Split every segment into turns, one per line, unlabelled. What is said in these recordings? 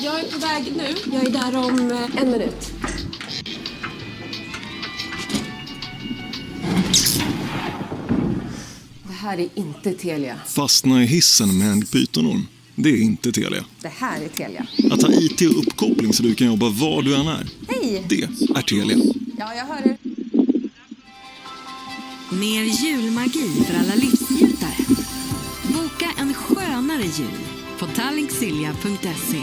Jag är på väg nu. Jag är där om 1 minut. Det här är inte Telia.
Fastna i hissen med en pytonorm. Det är inte Telia.
Det här är Telia.
Att ha IT och uppkoppling så du kan jobba var du än är.
Hej!
Det är Telia.
Ja, jag hör er.
Mer julmagi för alla livsnjutare. Boka en skönare jul på tallinksilja.se.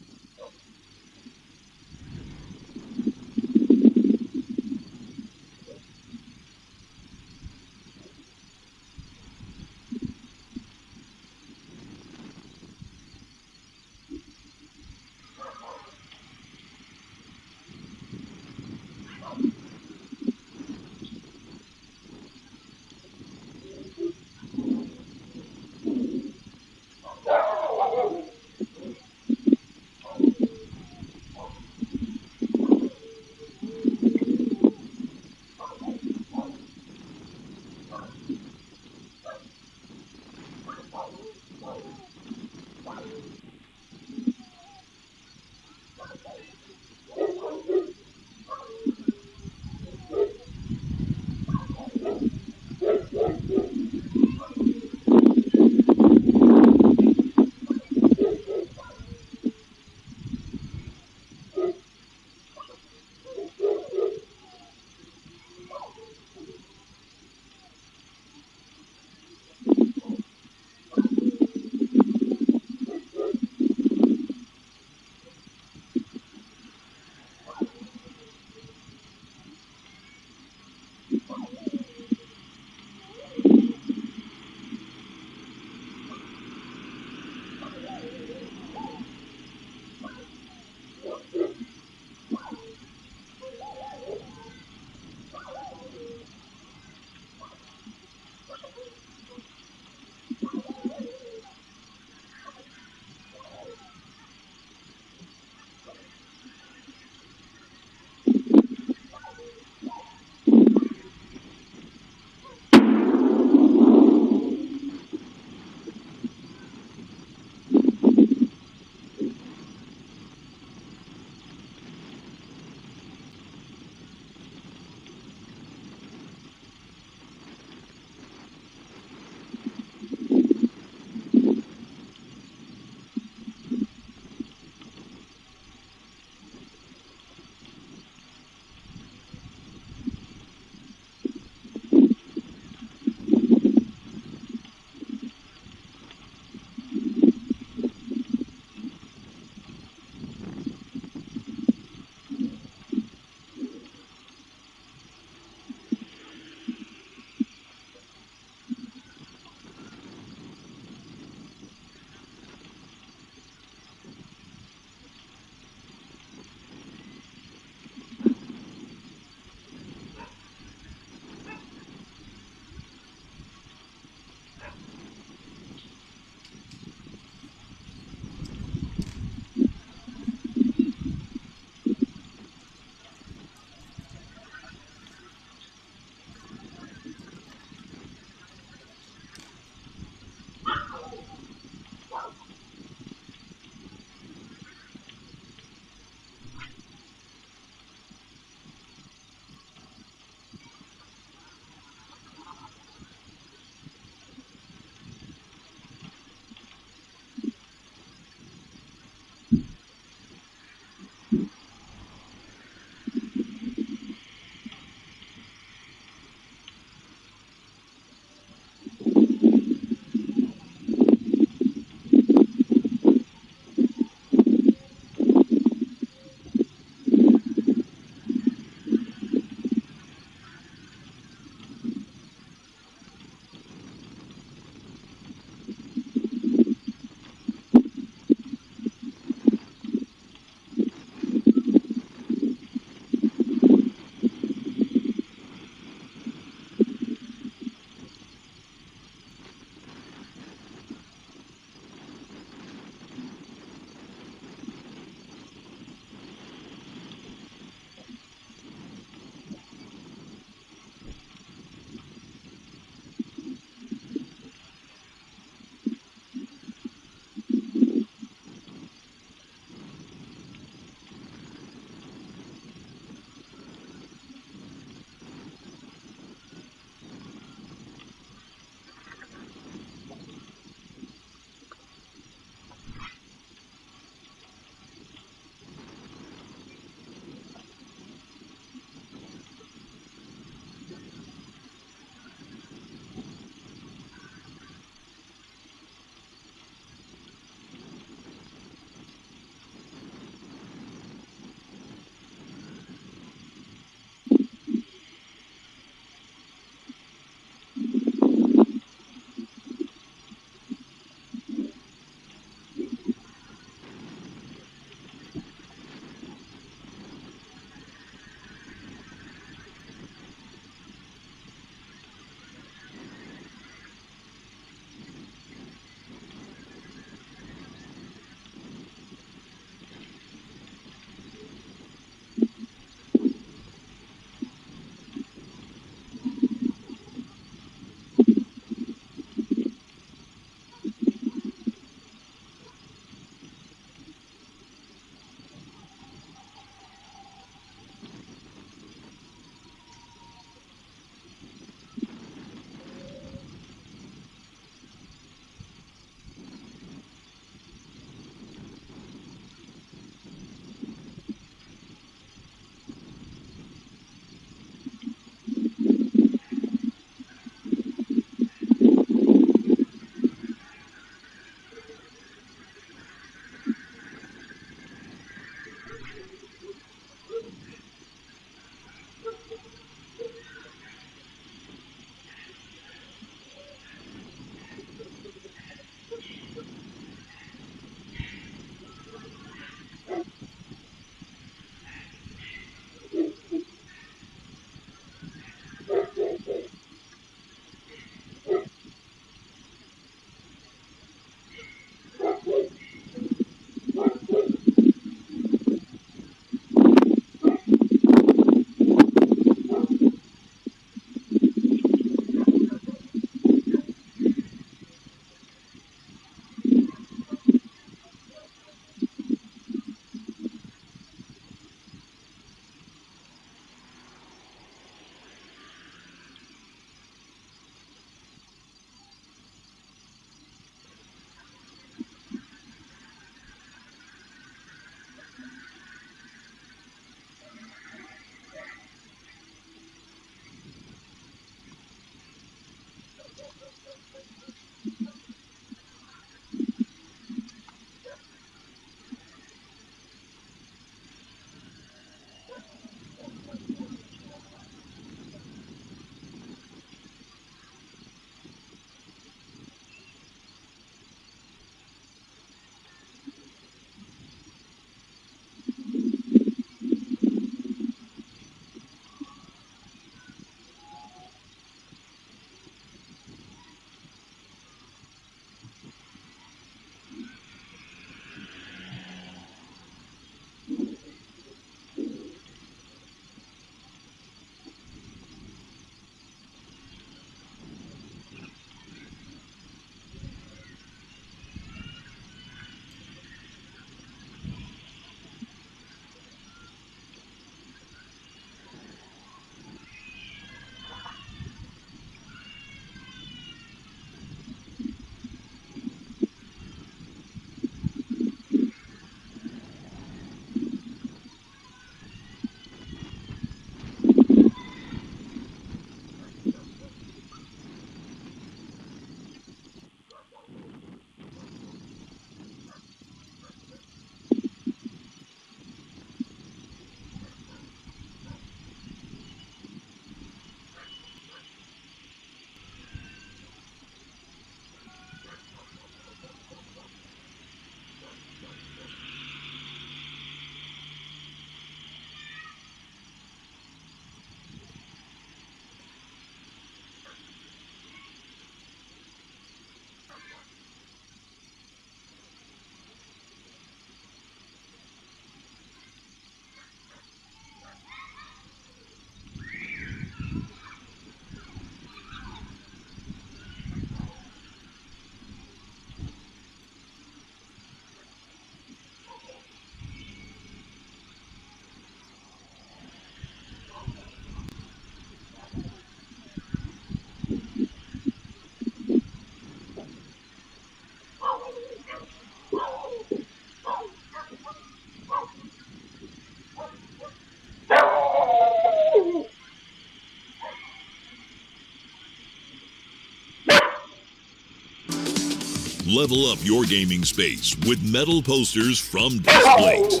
Level up your gaming space with metal posters from Displates.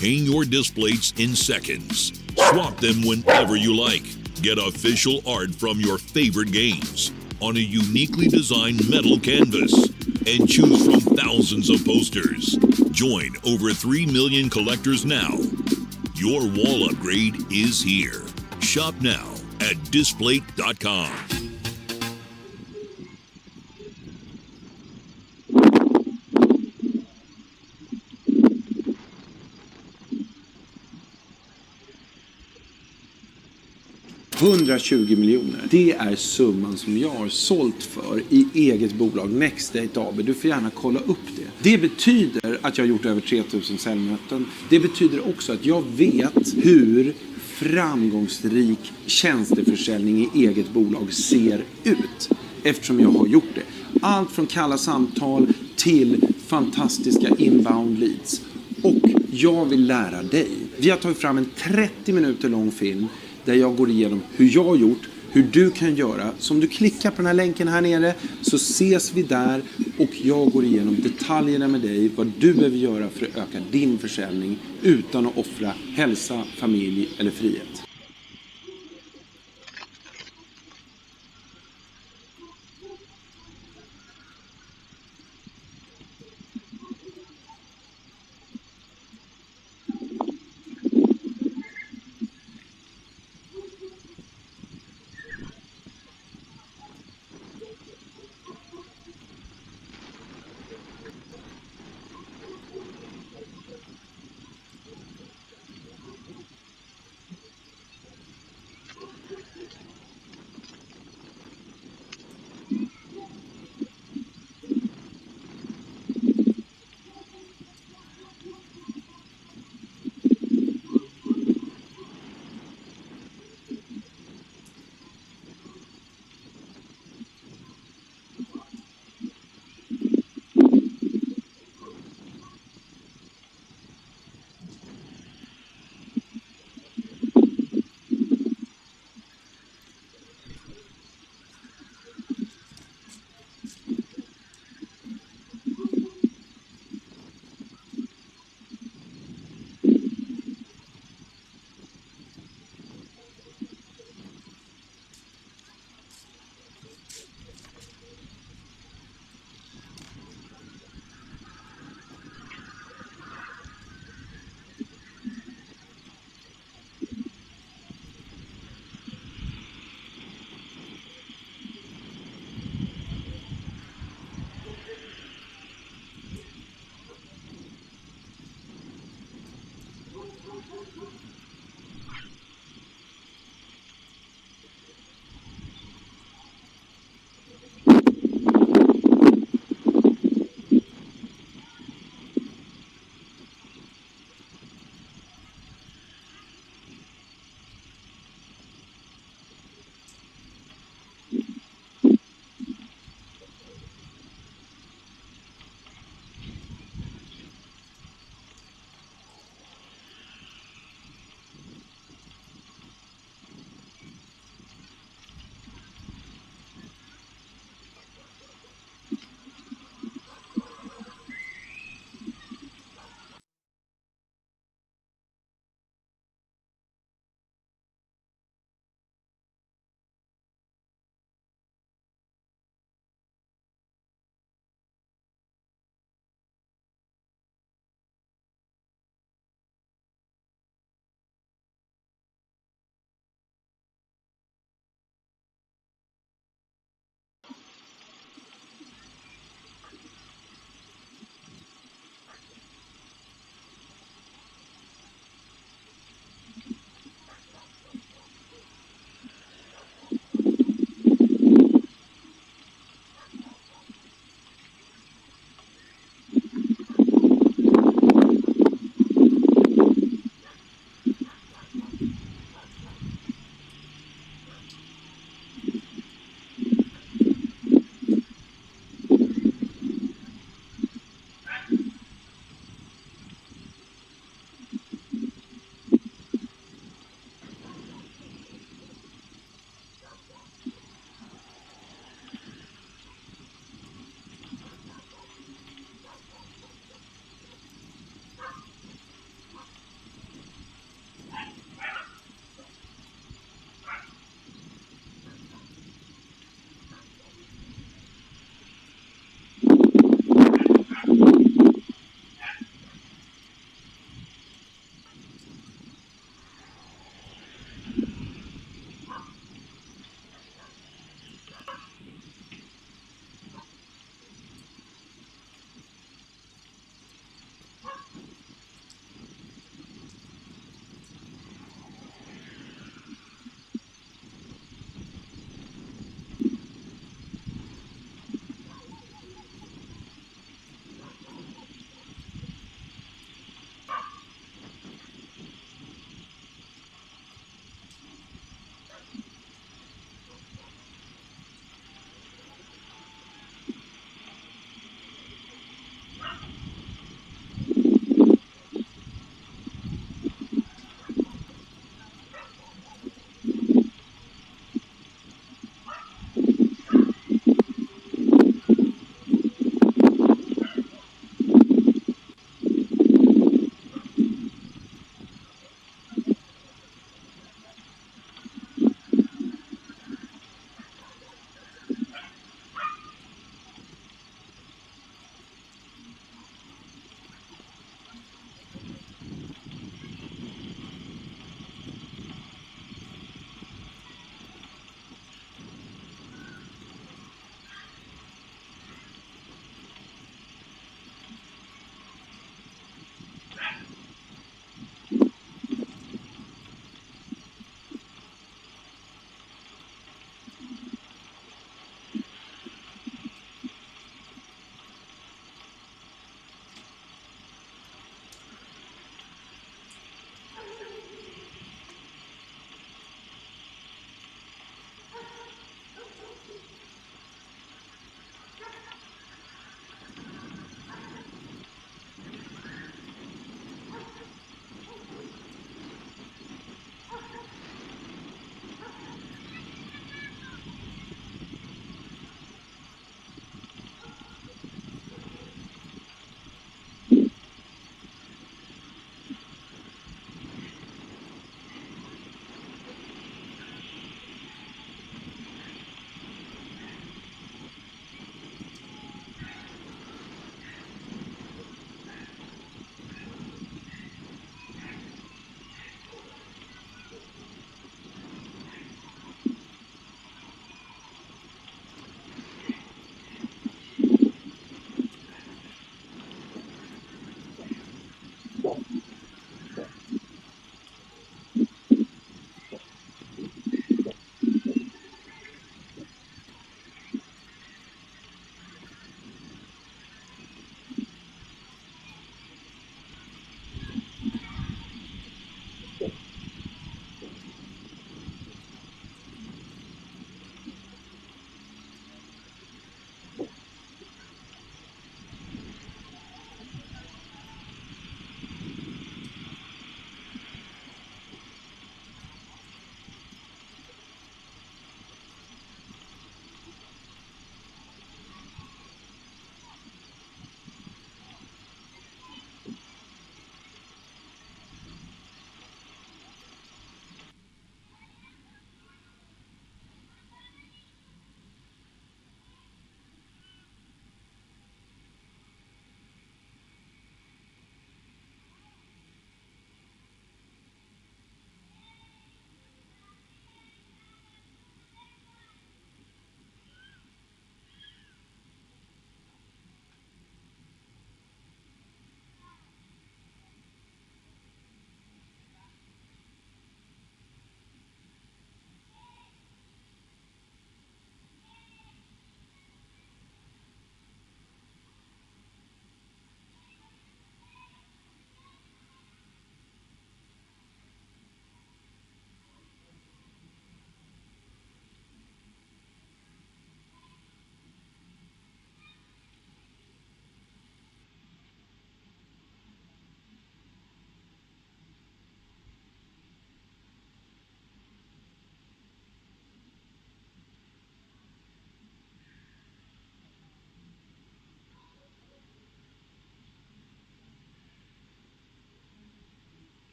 Hang your displates in seconds. Swap them whenever you like. Get official art from your favorite games on a uniquely designed metal canvas and choose from thousands of posters. Join over 3 million collectors now. Your wall upgrade is here. Shop now at Displate.com.
$120 miljoner. Det är summan som jag har sålt för i eget bolag Nextdate AB. Du får gärna kolla upp det. Det betyder att jag har gjort över 3000 säljmöten. Det betyder också att jag vet hur framgångsrik tjänsteförsäljning i eget bolag ser ut. Eftersom jag har gjort det. Allt från kalla samtal till fantastiska inbound leads. Och jag vill lära dig. Vi har tagit fram en 30 minuter lång film där jag går igenom hur jag har gjort, hur du kan göra. Så om du klickar på den här länken här nere så ses vi där och jag går igenom detaljerna med dig. Vad du behöver göra för att öka din försäljning utan att offra hälsa, familj eller frihet.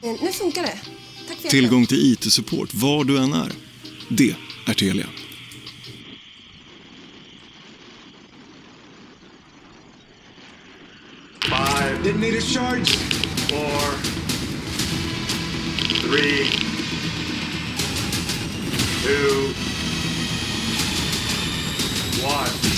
Nu funkar det. Tack för hjälpen.
Tillgång till IT-support var du än är. Det är Telia.
5 detonator charge. 4 3 2 1.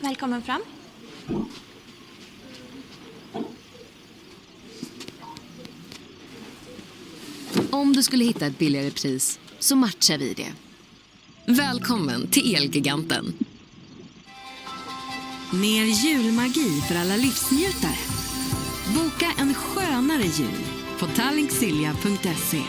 Välkommen fram.
Om du skulle hitta ett billigare pris så matchar vi det. Välkommen till Elgiganten. Mer julmagi för alla livsnjutare. Boka en skönare jul på tallinksilja.se.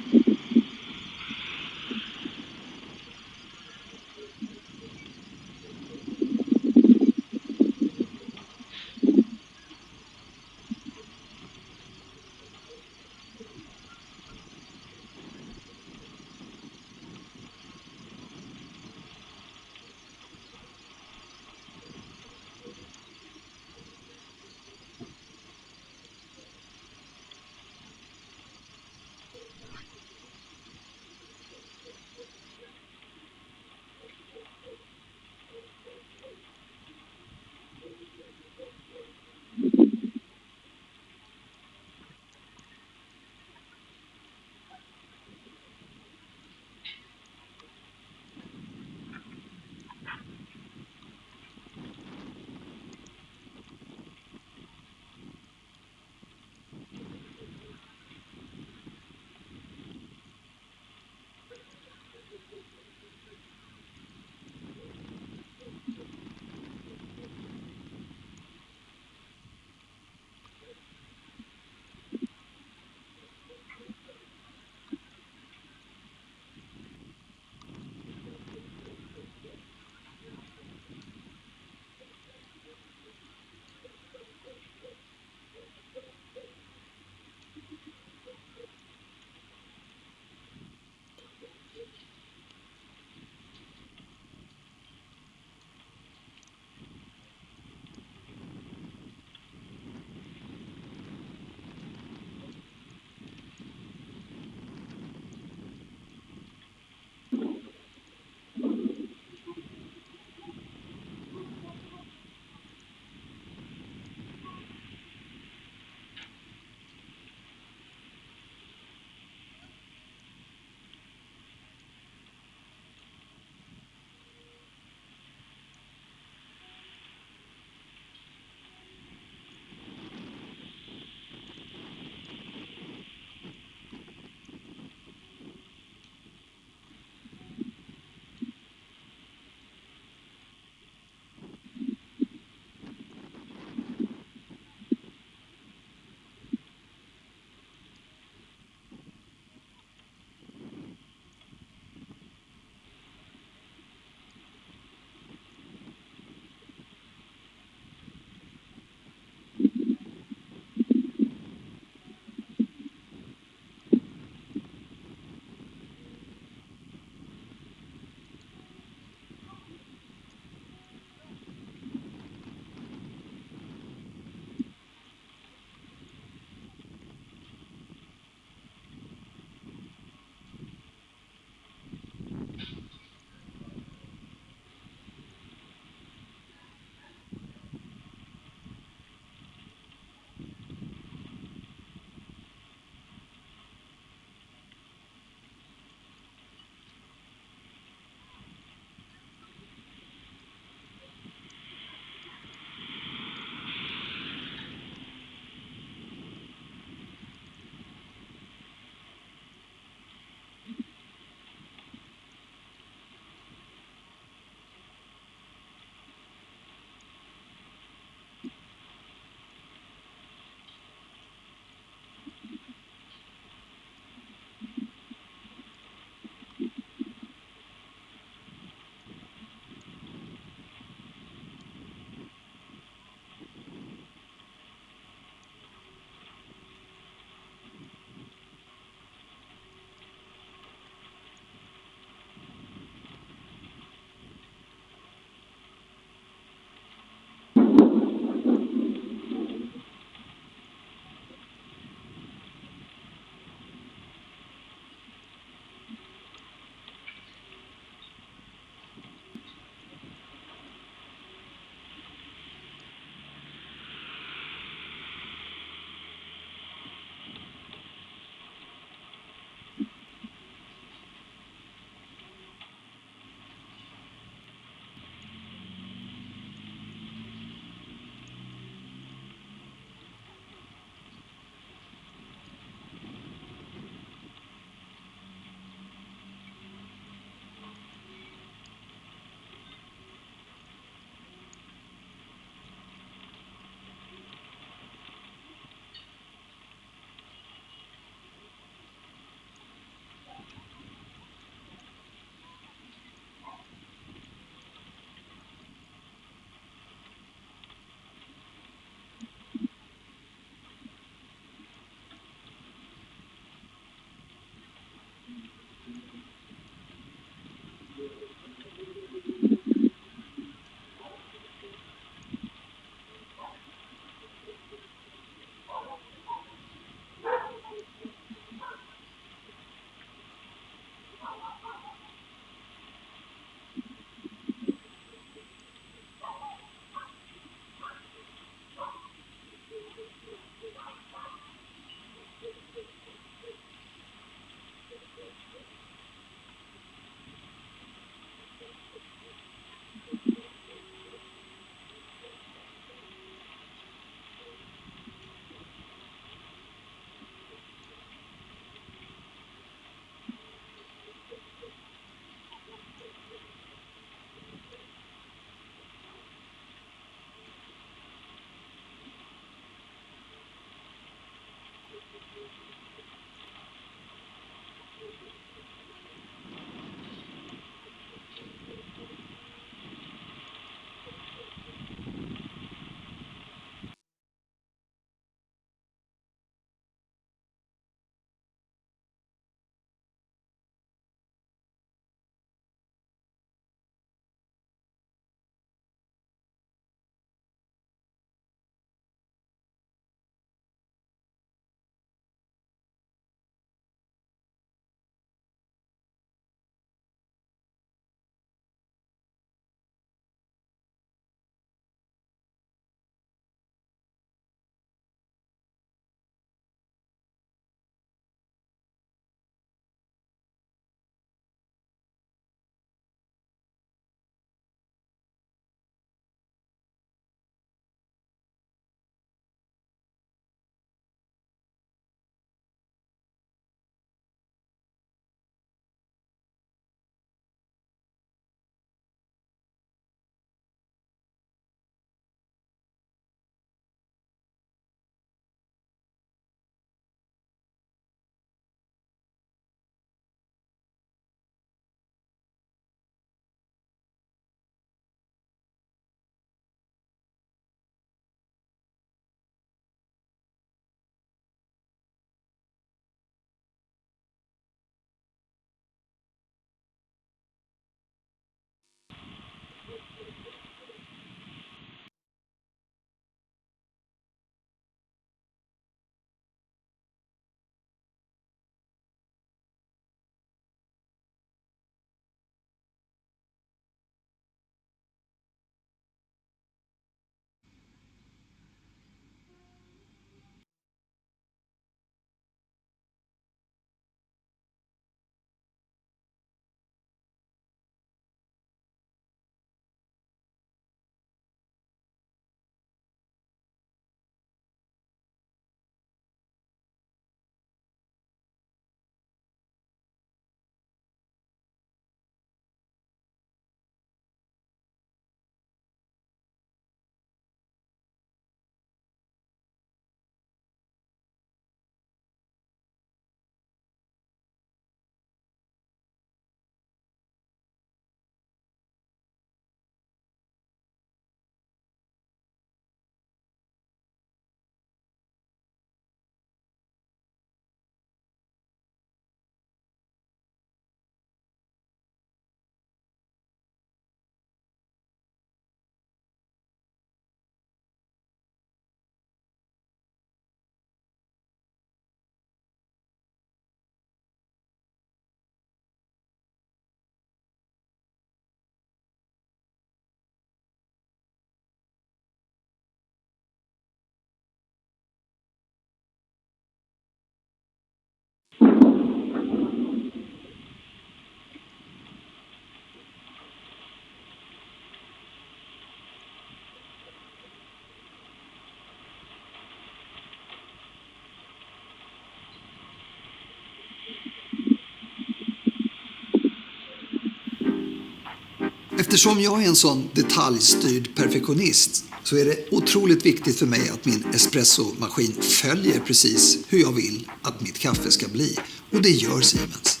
Eftersom jag är en sån detaljstyrd perfektionist så är det otroligt viktigt för mig att min espressomaskin följer precis hur jag vill att mitt kaffe ska bli. Och det gör Siemens.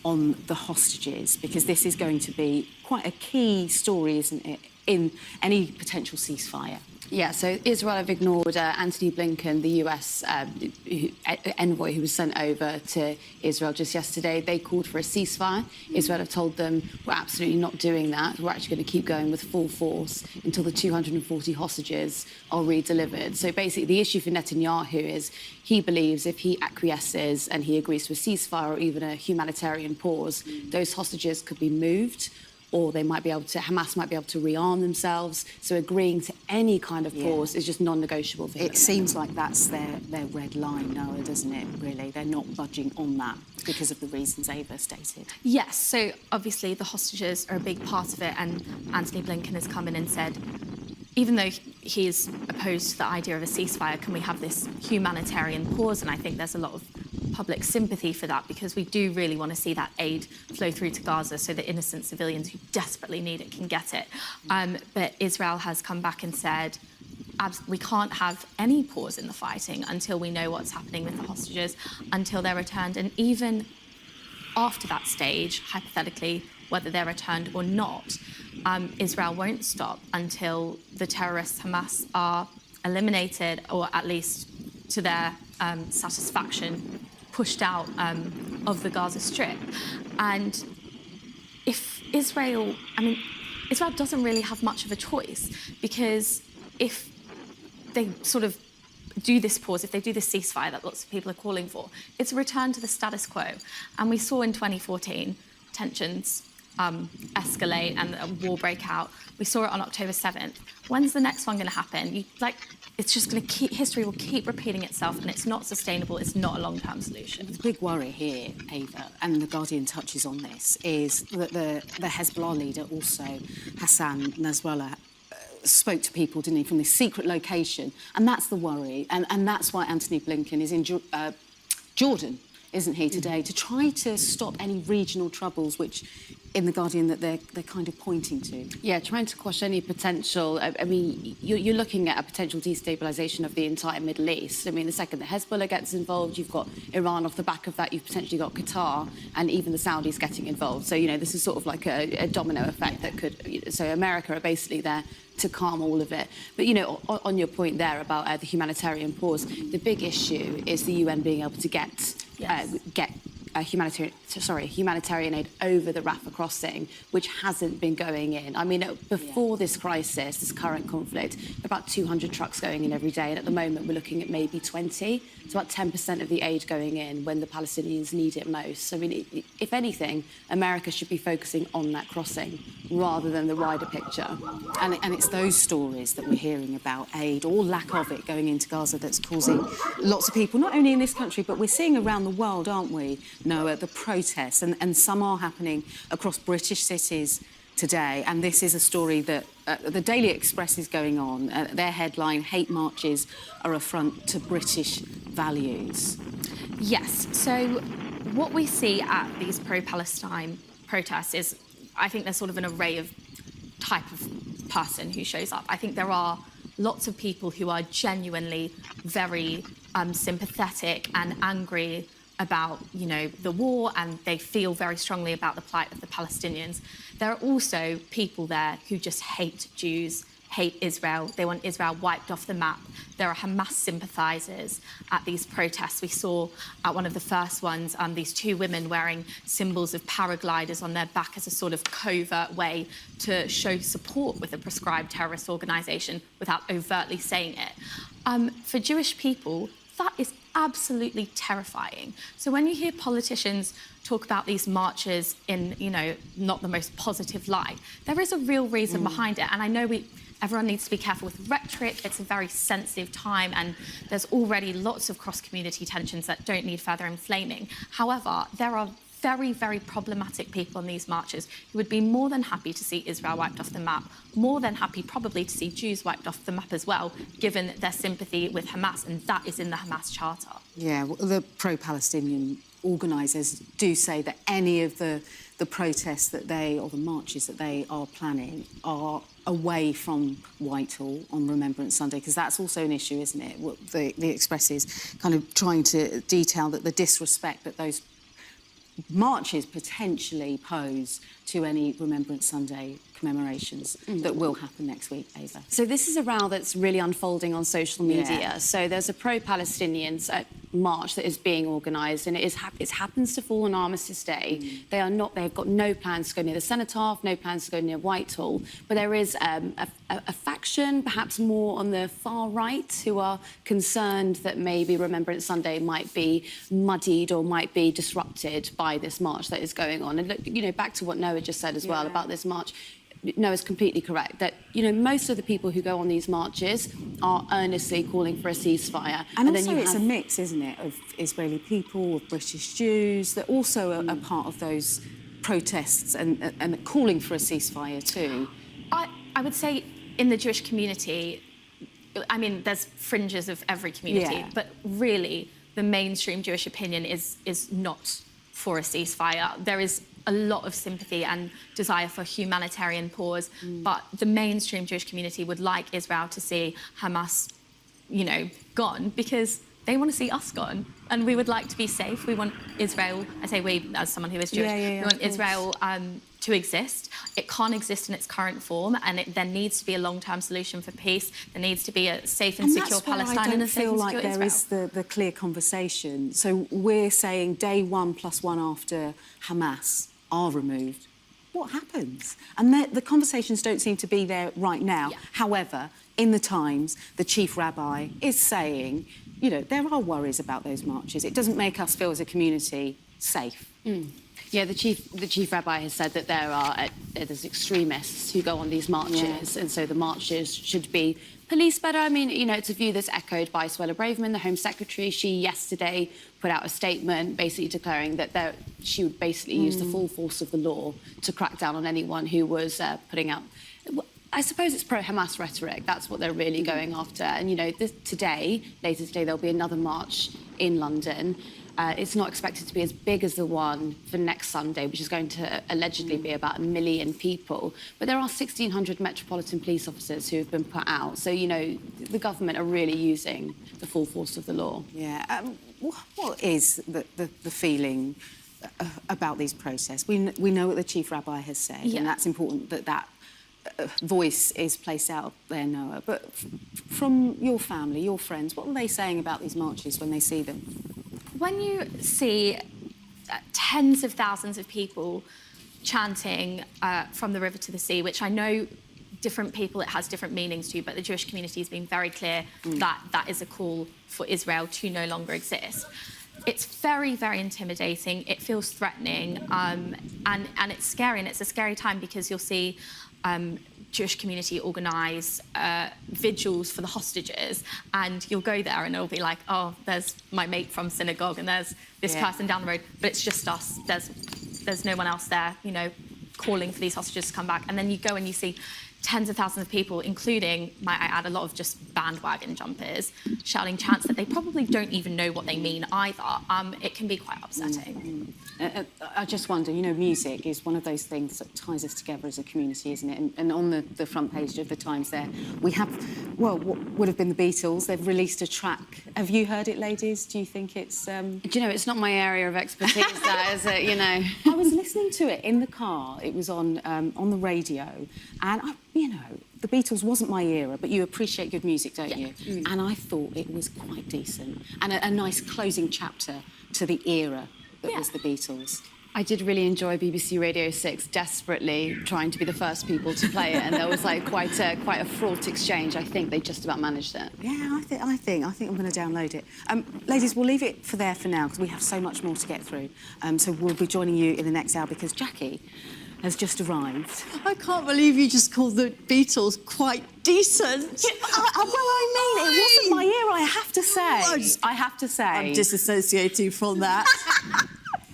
on the hostages, because this is going to be quite a key story, isn't it, in any potential ceasefire?
Yeah, so Israel have ignored Antony Blinken, the US envoy who was sent over to Israel just yesterday. They called for a ceasefire. Israel have told them, we're absolutely not doing that. We're actually going to keep going with full force until the 240 hostages are re-delivered. So basically the issue for Netanyahu is he believes if he acquiesces and he agrees to a ceasefire or even a humanitarian pause, those hostages could be moved, or they might be able to, Hamas might be able to rearm themselves. So agreeing to any kind of pause is just non-negotiable for him.
It seems like that's their red line, Noah, doesn't it, really? They're not budging on that because of the reasons Ava stated.
Yes, so obviously the hostages are a big part of it, and Antony Blinken has come in and said, even though he is opposed to the idea of a ceasefire, can we have this humanitarian pause? And I think there's a lot of public sympathy for that, because we do really want to see that aid flow through to Gaza so that innocent civilians who desperately need it can get it. But Israel has come back and said, we can't have any pause in the fighting until we know what's happening with the hostages, until they're returned. And even after that stage, hypothetically, whether they're returned or not, Israel won't stop until the terrorists, Hamas, are eliminated, or at least to their satisfaction, pushed out of the Gaza Strip. And if Israel doesn't really have much of a choice, because if they sort of do this pause, if they do this ceasefire that lots of people are calling for, it's a return to the status quo. And we saw in 2014 tensions escalate and a war break out. We saw it on October 7th. When's the next one going to happen? It's just going to history will keep repeating itself, and it's not sustainable. It's not a long-term solution.
The big worry here, Ava, and The Guardian touches on this, is that the Hezbollah leader also, Hassan Nasrallah, spoke to people, didn't he, from this secret location. And that's the worry. And that's why Antony Blinken is in Jordan, isn't he, today, to try to stop any regional troubles, which, in The Guardian, that they're kind of pointing to.
Yeah, trying to quash any potential. I mean, you're looking at a potential destabilisation of the entire Middle East. I mean, the second the Hezbollah gets involved, you've got Iran off the back of that, you've potentially got Qatar and even the Saudis getting involved. So, this is sort of like a domino effect that could... So America are basically there to calm all of it. But, on your point there about the humanitarian pause, the big issue is the UN being able to get humanitarian aid over the Rafah crossing, which hasn't been going in. I mean, before this crisis, this current conflict, about 200 trucks going in every day, and at the moment we're looking at maybe 20. It's about 10% of the aid going in when the Palestinians need it most. I mean, if anything, America should be focusing on that crossing rather than the wider picture.
And it's those stories that we're hearing about aid, or lack of it, going into Gaza that's causing lots of people, not only in this country, but we're seeing around the world, aren't we, Noah, the protests, and some are happening across British cities today. And this is a story that the Daily Express is going on. Their headline, "Hate marches are affront to British values."
Yes, so what we see at these pro-Palestine protests is, I think there's sort of an array of type of person who shows up. I think there are lots of people who are genuinely very sympathetic and angry about, the war, and they feel very strongly about the plight of the Palestinians. There are also people there who just hate Jews, hate Israel. They want Israel wiped off the map. There are Hamas sympathisers at these protests. We saw at one of the first ones these two women wearing symbols of paragliders on their back as a sort of covert way to show support with a proscribed terrorist organisation without overtly saying it. For Jewish people, that is absolutely terrifying. So when you hear politicians talk about these marches in, not the most positive light, there is a real reason behind it. And I know everyone needs to be careful with rhetoric. It's a very sensitive time, and there's already lots of cross-community tensions that don't need further inflaming. However, there are very, very problematic people on these marches who would be more than happy to see Israel wiped off the map, more than happy probably to see Jews wiped off the map as well, given their sympathy with Hamas, and that is in the Hamas Charter.
Yeah, well, the pro-Palestinian organisers do say that any of the protests or the marches that they are planning are away from Whitehall on Remembrance Sunday, because that's also an issue, isn't it? The Express is kind of trying to detail that the disrespect that those marches potentially pose to any Remembrance Sunday commemorations that will happen next week, Ava?
So this is a row that's really unfolding on social media.
Yeah.
So there's a pro-Palestinian march that is being organised, and it happens to fall on Armistice Day. They've got no plans to go near the Cenotaph, no plans to go near Whitehall, but there is a faction, perhaps more on the far right, who are concerned that maybe Remembrance Sunday might be muddied or might be disrupted by this march that is going on. And, you know, back to what Noah just said as well about this march, Noah's completely correct that, you know, most of the people who go on these marches are earnestly calling for a ceasefire.
And also it's a mix, isn't it, of Israeli people, of British Jews, that also are part of those protests and calling for a ceasefire too.
I would say in the Jewish community, I mean, there's fringes of every community, but really the mainstream Jewish opinion is not for a ceasefire. There is a lot of sympathy and desire for humanitarian pause, but the mainstream Jewish community would like Israel to see Hamas, you know, gone, because they want to see us gone, and we would like to be safe. We want Israel, I say we as someone who is Jewish, we want Israel to exist. It can't exist in its current form, and there needs to be a long-term solution for peace. There needs to be a safe and secure Palestine and a safe and secure Israel.
There is the clear conversation. So we're saying day 1 + 1 after Hamas are removed. What happens? And the conversations don't seem to be there right now. However, in the Times, the chief rabbi is saying, you know, there are worries about those marches. It doesn't make us feel as a community safe.
Yeah, the chief rabbi has said that there's extremists who go on these marches, and so the marches should be policed better. I mean, you know, it's a view that's echoed by Suella Braverman, the Home Secretary. She yesterday put out a statement basically declaring that she would basically use the full force of the law to crack down on anyone who was putting out... I suppose it's pro-Hamas rhetoric. That's what they're really going after. And, you know, later today, there'll be another march in London. It's not expected to be as big as the one for next Sunday, which is going to allegedly be about 1 million people. But there are 1,600 Metropolitan Police officers who have been put out. So, you know, the government are really using the full force of the law.
Yeah. What is the feeling about these protests? We know what the chief rabbi has said, and that's important that voice is placed out there, Noah. But from your family, your friends, what are they saying about these marches when they see them?
When you see tens of thousands of people chanting from the river to the sea, which I know different people, it has different meanings to, but the Jewish community has been very clear that that is a call for Israel to no longer exist. It's very, very intimidating. It feels threatening, and it's scary, and it's a scary time because you'll see Jewish community organise vigils for the hostages, and you'll go there and it'll be like, oh, there's my mate from synagogue and there's this person down the road, but it's just us. There's no one else there, you know, calling for these hostages to come back. And then you go and you see tens of thousands of people, including, might I add, a lot of just bandwagon jumpers, shouting chants that they probably don't even know what they mean either. It can be quite upsetting.
I just wonder, you know, music is one of those things that ties us together as a community, isn't it? And on the front page of the Times there, we have, well, what would have been the Beatles. They've released a track. Have you heard it, ladies? Do you think it's...
Do you know, it's not my area of expertise, that, is it, you know?
I was listening to it in the car. It was on the radio, and you know, the Beatles wasn't my era, but you appreciate good music, don't you? And I thought it was quite decent. And a nice closing chapter to the era that was the Beatles.
I did really enjoy BBC Radio 6 desperately trying to be the first people to play it, and there was like quite a fraught exchange. I think they just about managed it.
Yeah, I think I'm going to download it. Ladies, we'll leave it there for now because we have so much more to get through. So we'll be joining you in the next hour because Jackie has just arrived.
I can't believe you just called the Beatles quite decent.
Well, I mean, it wasn't my era, I have to say.
I'm disassociating from that.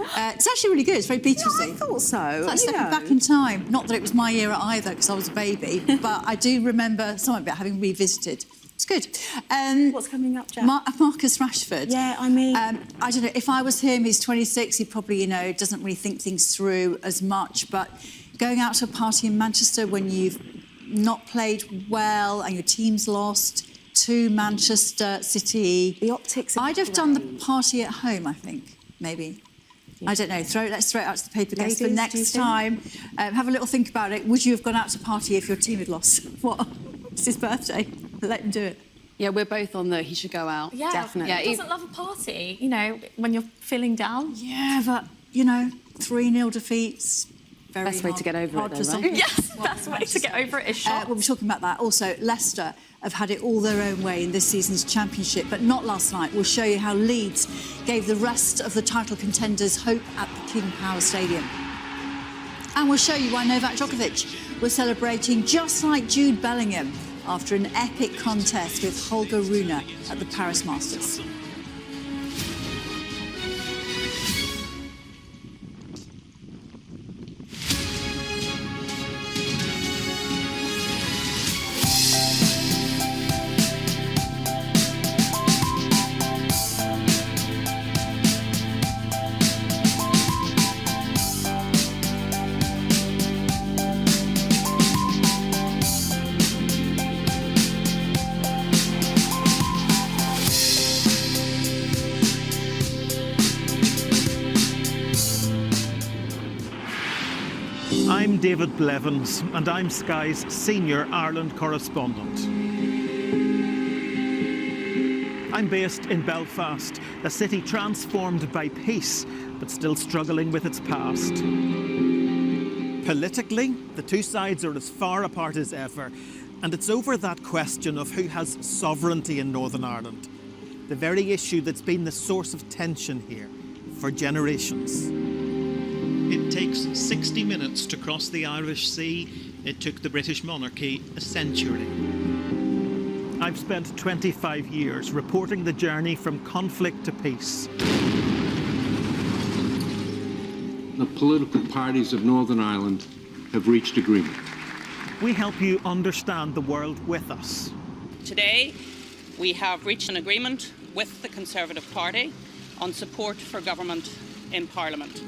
It's actually really good. It's very Beatlesy.
Yeah, I thought so.
It's like stepping back in time. Not that it was my era either, because I was a baby, but I do remember something about having revisited. It's good.
What's coming up, Jack?
Marcus Rashford.
Yeah, I mean...
I don't know, if I was him, he's 26, he probably, you know, doesn't really think things through as much, but going out to a party in Manchester when you've not played well and your team's lost to Manchester City...
The optics...
I'd have done the party at home, I think, maybe. I don't know. Let's throw it out to the paper guests for
Ladies,
next
do you think?
time. Have a little think about it. Would you have gone out to party if your team had lost? What? It's his birthday. Let him do it.
Yeah, we're both on the he should go out.
Yeah,
definitely.
Who doesn't love a party, you know, when you're feeling down?
Yeah, but, you know, 3-0 defeats. Very
Best way to get over it, though,
for
right?
some people.
Yes, best way to get over it is shots.
We'll be talking about that. Also, Leicester have had it all their own way in this season's championship, but not last night. We'll show you how Leeds gave the rest of the title contenders hope at the King Power Stadium. And we'll show you why Novak Djokovic was celebrating just like Jude Bellingham after an epic contest with Holger Rune at the Paris Masters.
I'm David Blevins, and I'm Sky's senior Ireland correspondent. I'm based in Belfast, a city transformed by peace, but still struggling with its past. Politically, the two sides are as far apart as ever, and it's over that question of who has sovereignty in Northern Ireland, the very issue that's been the source of tension here for generations. It takes 60 minutes to cross the Irish Sea. It took the British monarchy a century. I've spent 25 years reporting the journey from conflict to peace.
The political parties of Northern Ireland have reached agreement.
We help you understand the world with us.
Today, we have reached an agreement with the Conservative Party on support for government in Parliament.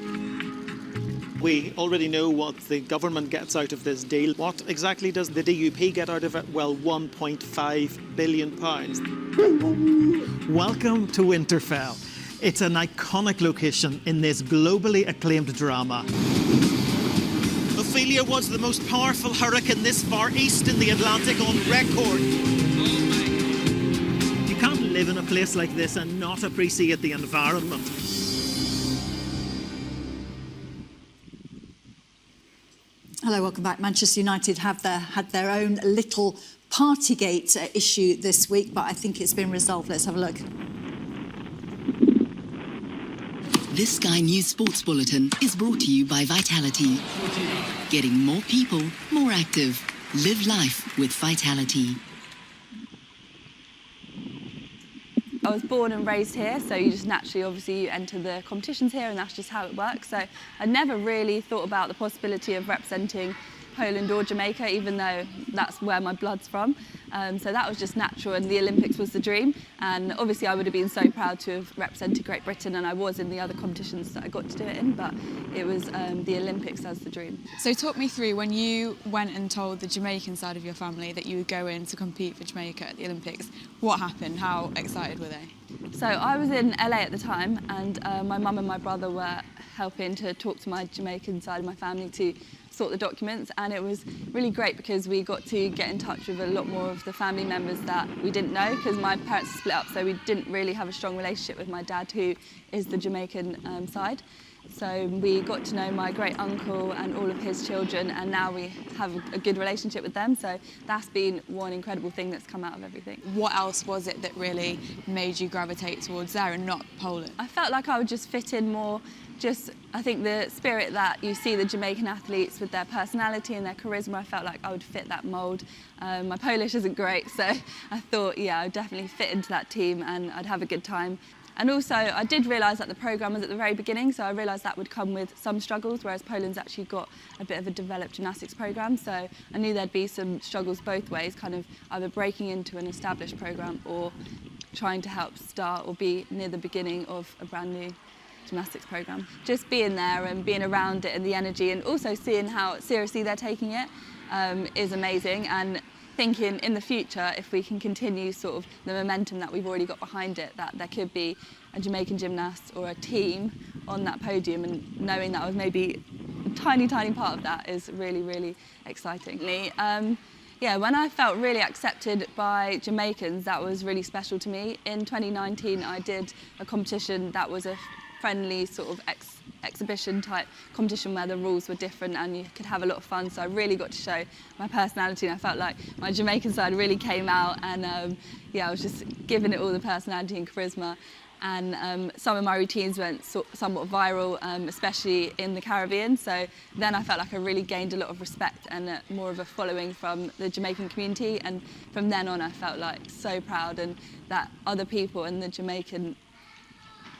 We already know what the government gets out of this deal. What exactly does the DUP get out of it? Well, £1.5 billion. Welcome to Winterfell. It's an iconic location in this globally acclaimed drama. Ophelia was the most powerful hurricane this far east in the Atlantic on record. You can't live in a place like this and not appreciate the environment.
Hello, welcome back. Manchester United had their own little Partygate issue this week, but I think it's been resolved. Let's have a look.
This Sky News Sports Bulletin is brought to you by Vitality. Getting more people, more active. Live life with Vitality.
I was born and raised here, so you just naturally, obviously, you enter the competitions here, and that's just how it works. So I never really thought about the possibility of representing Poland or Jamaica, even though that's where my blood's from. So that was just natural, and the Olympics was the dream. And obviously I would have been so proud to have represented Great Britain, and I was in the other competitions that I got to do it in, but it was the Olympics as the dream.
So talk me through when you went and told the Jamaican side of your family that you would go in to compete for Jamaica at the Olympics. What happened? How excited were they?
So I was in LA at the time, and my mum and my brother were helping to talk to my Jamaican side of my family to sort the documents, and it was really great because we got to get in touch with a lot more of the family members that we didn't know, because my parents split up, so we didn't really have a strong relationship with my dad, who is the Jamaican side. So we got to know my great uncle and all of his children, and now we have a good relationship with them. So that's been one incredible thing that's come out of everything.
What else was it that really made you gravitate towards there and not Poland?
I felt like I would just fit in more. I think the spirit that you see the Jamaican athletes with their personality and their charisma, I felt like I would fit that mould. My Polish isn't great, so I thought, yeah, I'd definitely fit into that team and I'd have a good time. And also, I did realise that the programme was at the very beginning, so I realised that would come with some struggles, whereas Poland's actually got a bit of a developed gymnastics programme, so I knew there'd be some struggles both ways, kind of either breaking into an established programme or trying to help start or be near the beginning of a brand new gymnastics programme. Just being there and being around it and the energy, and also seeing how seriously they're taking it is amazing, and thinking in the future, if we can continue sort of the momentum that we've already got behind it, that there could be a Jamaican gymnast or a team on that podium, and knowing that I was maybe a tiny, tiny part of that is really, really exciting. Yeah, when I felt really accepted by Jamaicans, that was really special to me. In 2019, I did a competition that was a friendly sort of exhibition type competition where the rules were different and you could have a lot of fun. So I really got to show my personality, and I felt like my Jamaican side really came out, and yeah, I was just giving it all the personality and charisma. And some of my routines went somewhat viral, especially in the Caribbean. So then I felt like I really gained a lot of respect and more of a following from the Jamaican community. And from then on, I felt like so proud, and that other people and the Jamaican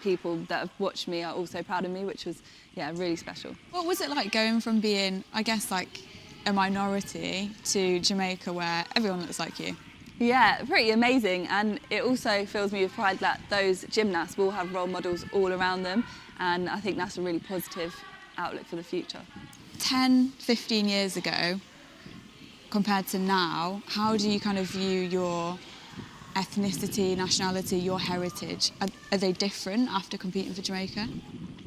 people that have watched me are also proud of me, which was, yeah, really special.
What was it like going from being, I guess, like a minority to Jamaica where everyone looks like you?
Yeah, pretty amazing, and it also fills me with pride that those gymnasts will have role models all around them, and I think that's a really positive outlook for the future.
10, 15 years ago, compared to now, how do you kind of view your ethnicity, nationality, your heritage? Are they different after competing for Jamaica?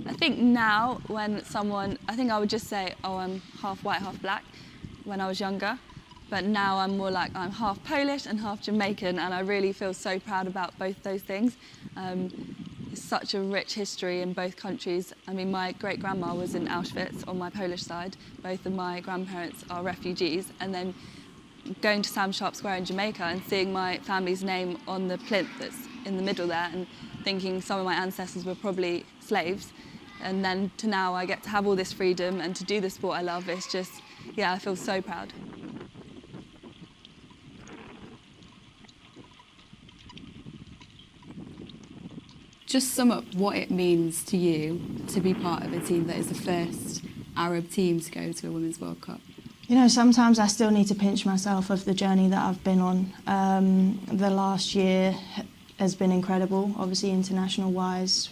I think now when someone, I think I would just say, oh, I'm half white, half black when I was younger. But now I'm more like I'm half Polish and half Jamaican, and I really feel so proud about both those things. It's such a rich history in both countries. I mean, my great-grandma was in Auschwitz on my Polish side. Both of my grandparents are refugees. And then going to Sam Sharp Square in Jamaica and seeing my family's name on the plinth that's in the middle there, and thinking some of my ancestors were probably slaves. And then to now I get to have all this freedom and to do the sport I love. It's just, yeah, I feel so proud.
Just sum up what it means to you to be part of a team that is the first Arab team to go to a Women's World Cup.
You know, sometimes I still need to pinch myself of the journey that I've been on. The last year has been incredible, obviously international-wise.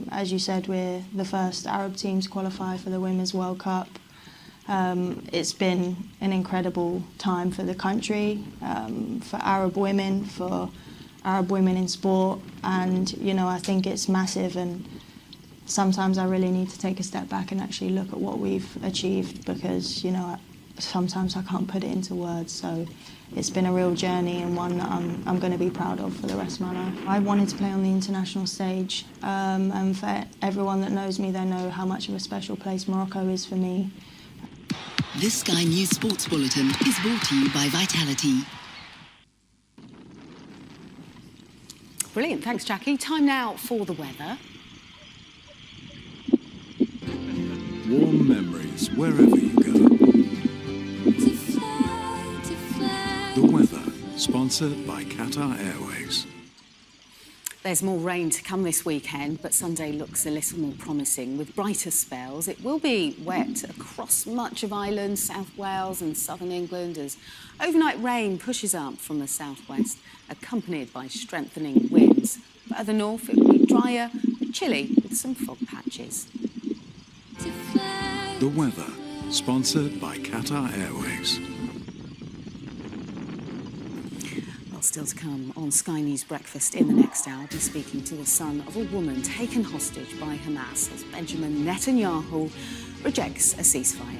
As you said, we're the first Arab team to qualify for the Women's World Cup. It's been an incredible time for the country, for Arab women, for Arab women in sport, and you know, I think it's massive, and sometimes I really need to take a step back and actually look at what we've achieved, because you know, sometimes I can't put it into words. So it's been a real journey, and one that I'm going to be proud of for the rest of my life. I wanted to play on the international stage, and for everyone that knows me, they know how much of a special place Morocco is for me.
This Sky News Sports Bulletin is brought to you by Vitality.
Brilliant, thanks Jackie. Time now for the weather.
Warm memories wherever you go. The weather, sponsored by Qatar Airways.
There's more rain to come this weekend, but Sunday looks a little more promising with brighter spells. It will be wet across much of Ireland, South Wales and southern England as overnight rain pushes up from the southwest, accompanied by strengthening winds. Further north, it will be drier and chilly with some fog patches.
The weather, sponsored by Qatar Airways.
Still to come on Sky News Breakfast in the next hour, I'll be speaking to the son of a woman taken hostage by Hamas as Benjamin Netanyahu rejects a ceasefire.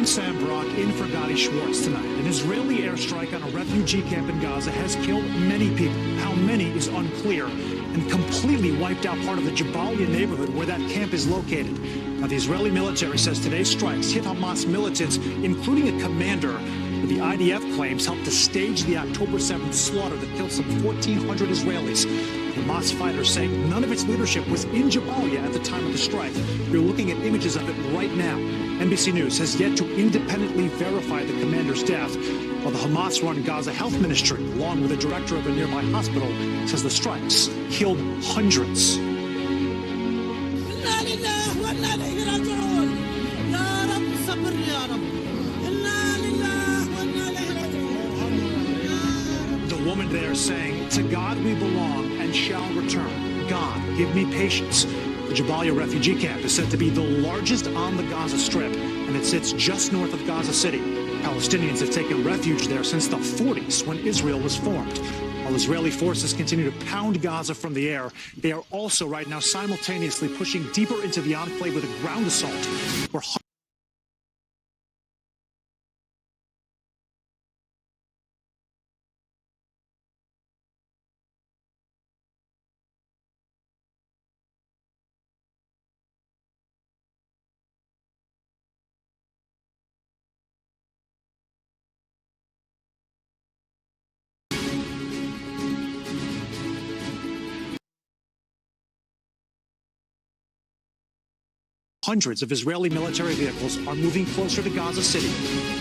Sam Brock in for Gadi Schwartz tonight. An Israeli airstrike on a refugee camp in Gaza has killed many people. How many is unclear, and completely wiped out part of the Jabalia neighborhood where that camp is located. Now, the Israeli military says today's strikes hit Hamas militants, including a commander who the IDF claims helped to stage the October 7th slaughter that killed some 1,400 Israelis. Hamas fighters say none of its leadership was in Jabalia at the time of the strike. We're looking at images of it right now. NBC News has yet to independently verify the commander's death, while the Hamas-run Gaza Health Ministry, along with the director of a nearby hospital, says the strikes killed hundreds. The woman there saying, "To God we belong and shall return. God, give me patience." The Jabalia refugee camp is said to be the largest on the Gaza Strip, and it sits just north of Gaza City. Palestinians have taken refuge there since the 40s, when Israel was formed. While Israeli forces continue to pound Gaza from the air, they are also right now simultaneously pushing deeper into the enclave with a ground assault, where hundreds of Israeli military vehicles are moving closer to Gaza City.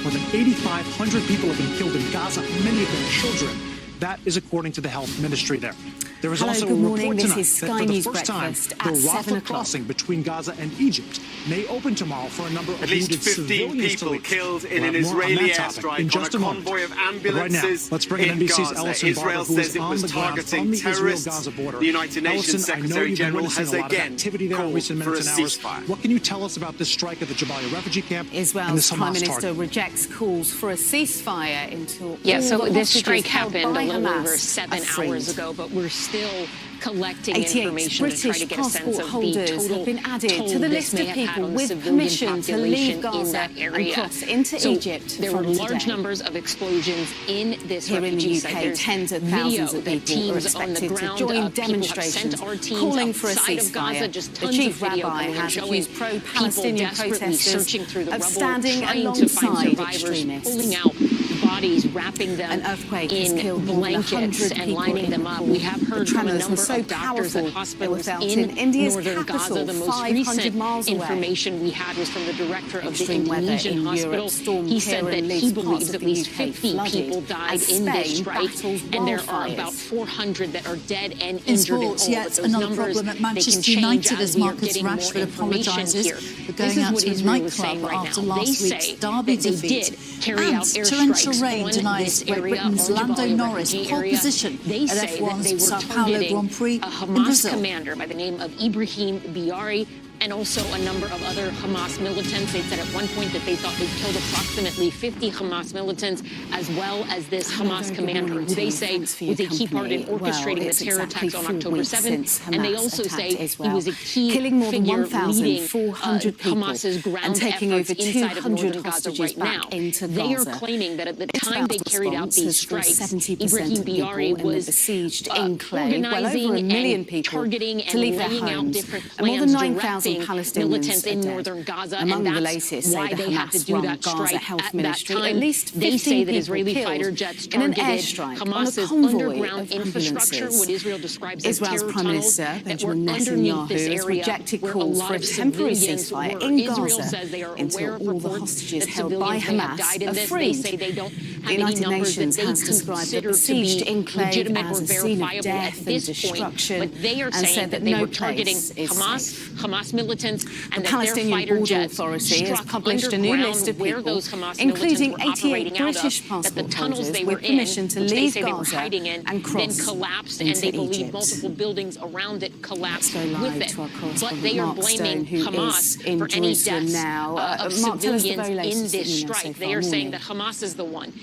More than 8,500 people have been killed in Gaza, many of them children. That is according to the health ministry there. There is also a report tonight that for the first time, the Rafah crossing between Gaza and Egypt may open tomorrow for a number of
At least
wounded
15
civilians
people
to leave.
killed in
We'll
an
have more on
Israeli
that topic
airstrike
in
on
just
a
a moment.
convoy of
But right now,
ambulances
let's bring in
in
NBC's
Gaza.
Ellison
Israel
Barber, who
says
is
it
on
was
the ground from
targeting
the
terrorists.
Israel-Gaza border.
The United Nations
Ellison, I know
Secretary
you've been
General
witnessing
has
a lot of
again
activity there in
called
recent
for a
minutes and hours.
ceasefire.
What can you tell us about this strike at the Jabalia refugee camp and
Israel's
this
Prime
Hamas
Minister
target?
rejects calls for a ceasefire until
Yeah,
all
so
the
this
hostages
strike
held
happened
by
a little
Hamas
over
are
7
freed.
hours ago, but we're still collecting
88
information to try to
British
get a sense
passport
of the
holders
total
have been added
toll
to the
this
list
may
of
have had
people
on the
with
civilian
permission to
population
leave
in
Gaza
that
and
area.
cross into
So
Egypt
there
from
were large
today.
numbers of explosions in this
Here in
refugee
the
site.
UK,
There's
tens of
video
thousands of
that
people are
teams on the
expected to
ground
join
people have
demonstrations
sent our teams
calling for a
outside of Gaza.
ceasefire.
Just
The
tons
chief
of video
rabbi
coming in
has
showing
accused pro-Palestinian
people desperately
protesters
searching through the
of
rubble,
standing
trying to find
alongside
survivors,
extremists.
pulling out bodies, wrapping them
An earthquake has
in
killed more than
blankets
100
and
people
lining
in
them up.
Nepal.
We have heard
The
from a
tremors
number
were so
of doctors at
powerful, they were
hospitals
felt
in
India's
northern Gaza.
capital,
The most
500
recent
miles away.
information we had was from the director of the
Extreme weather
Indonesian
in
hospital.
Europe, storm
He said
Kieran
that he
leaves
believes
parts
at
of the
least
UK
50
flooded
people died
as
in this
Spain
strike,
battles
and there are
wildfires.
about 400 that are dead and
In
injured
sports,
in all.
yet
But those
another
numbers,
problem at
they can
Manchester
change
United
as
as
we are
Marcus
getting more
Rashford
information
apologises
here.
for
This
going
is
out
what
to a
Israel is saying
nightclub
right
after
now.
last
They
week's
say
derby
that they
defeat.
did carry
And
out
torrential
airstrikes
rain
on
denies
this
Great
area,
Britain's
on
Lando
Jabalia
Norris
refugee
pole
area.
position
They
at
say that they
F1's
were
Sao Paulo
targeting
Grand Prix
a
in
Hamas
Brazil.
commander by the name of Ibrahim Biari, and also a number of other Hamas militants. They said at one point that they thought they killed approximately 50 Hamas militants, as well as this Hamas commander, who they say was a key part in orchestrating the terror attacks on October 7th. And they also say he was a key
killing more than
figure leading
1,400 people
Hamas's ground
and taking
efforts
over
inside of
200
northern Gaza
hostages
right now.
back into
They are
Gaza.
claiming that at the time
Israel's
they carried out
response
these
has killed
strikes,
70%
Ibrahim
of people
Biari
in the
was
besieged enclave, well over
organizing
1 million
and
people
targeting
to
and
leave their
laying out
homes.
different
And more
plans,
than 9,000
directing
Palestinians
militants in
are dead.
northern Gaza,
Among
and
the
that's
latest,
why
say the
they had to do
Hamas-run
that
Gaza
strike
Health
at
Ministry.
that time.
At least 15
They say that
people
Israeli
killed
fighter jets
in an
targeted
airstrike
Hamas's
on a convoy
underground
of
infrastructure,
ambulances.
what Israel describes as
Israel's
terror
Prime
tunnels
Minister
that were
Benjamin
underneath this
Netanyahu has
area,
rejected
where a
calls
lot
for a
of
temporary
civilians
ceasefire
were.
in
Israel
Gaza
says they are
until
aware of
all the
reports
hostages
that
held by
civilians may have
Hamas
died in
are
this.
freed.
They say they don't have
The
any
United
numbers that
Nations
they
has described the
consider to
besieged
be
enclave
legitimate
as
or
a scene of
verifiable
death
at
and
this
destruction,
point. But they are
and
saying
said
that
that
they
no
were targeting
place is safe.
Hamas militants, and
The
that their
Palestinian
fighter
Border
jets
Authority has
struck
published a new
underground
list of
where
people,
those Hamas
including
militants were
88
operating out
British
of, that the
passport
tunnels
holders
they were
with permission
in,
to
which they
leave
say they were
Gaza
hiding in,
and
then
cross
collapsed, and
into
they believe
Egypt.
multiple buildings around it collapsed
Let's go live
with it.
to our
But
correspondent
they are
Mark
blaming
Stone, who
Hamas
is in
for any
Jerusalem
deaths
now.
of
Mark, tell us the
civilians
very latest
in
that
this
you know so
strike.
far.
They are saying
Morning.
that Hamas is the one.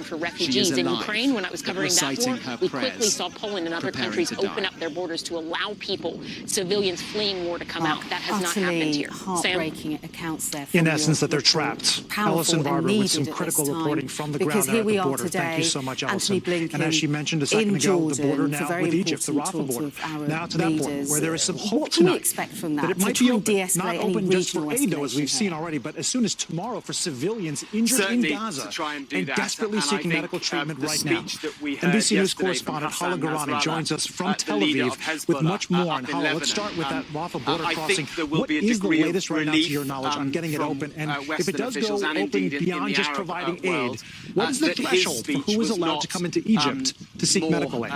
happen for refugees in Ukraine. When I was covering that war, we quickly saw Poland and other countries open up their borders to allow people, civilians fleeing war, to come out. That has not happened here.
Heartbreaking accounts there.
In essence, that they're trapped. Alison Barber with some critical reporting from the ground at the border. Thank you so much, Alison. And as she mentioned a second ago, the border now with Egypt, the Rafah border. Now to that border, where there is some hope tonight that it might be open, not open just for aid, though, as we've seen already, but as soon as tomorrow for civilians injured in Gaza and desperately seeking medical treatment right now. NBC News correspondent Hala Garani joins us from Tel Aviv with much more on Hala. Let's start with that Rafah border crossing. there will be a degree of latest right now, to your knowledge, on getting it open? And if it does go open beyond just providing aid, what is the threshold for who is allowed to come into Egypt to seek medical aid?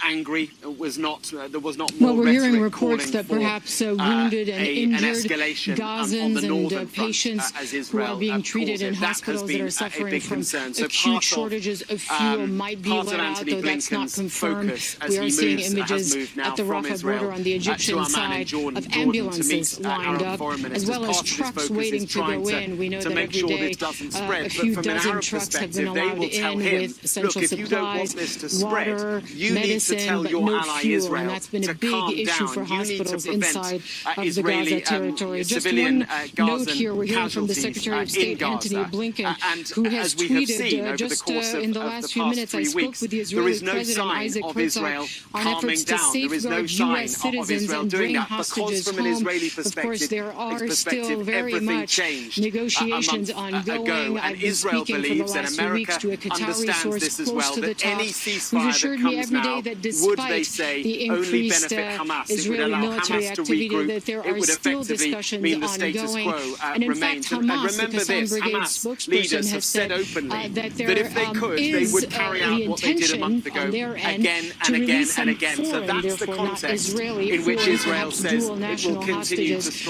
Angry, was not there was not more.
Well, we're hearing reports that perhaps wounded and injured Gazans and patients who are being treated in hospitals that are suffering from acute shortages of fuel might be let out, though that's not confirmed. We are seeing images at the Rafah border on the Egyptian side of ambulances lined up, as well as trucks waiting to go in. We know that every day a few dozen trucks have been allowed in with essential supplies, water, medicine, but no fuel, and that's been a big issue for hospitals inside of the Gaza territory. Just one note here, we're hearing from the Secretary of State, Anthony Blinken, who has tweeted just in the last few minutes, I spoke with the Israeli President Isaac Herzog on efforts to safeguard U.S. citizens and bring hostages home. Of course, there are still very much negotiations ongoing. I've been speaking for the last few weeks to a Qatari source close to the top, who's assured me every day that despite the increased Israeli military activity, that there are still discussions ongoing. And in fact, Hamas, the Qassam Brigade spokesperson, has said that there is the intention on their end to release some foreign, therefore not Israeli, foreign, perhaps dual national hostages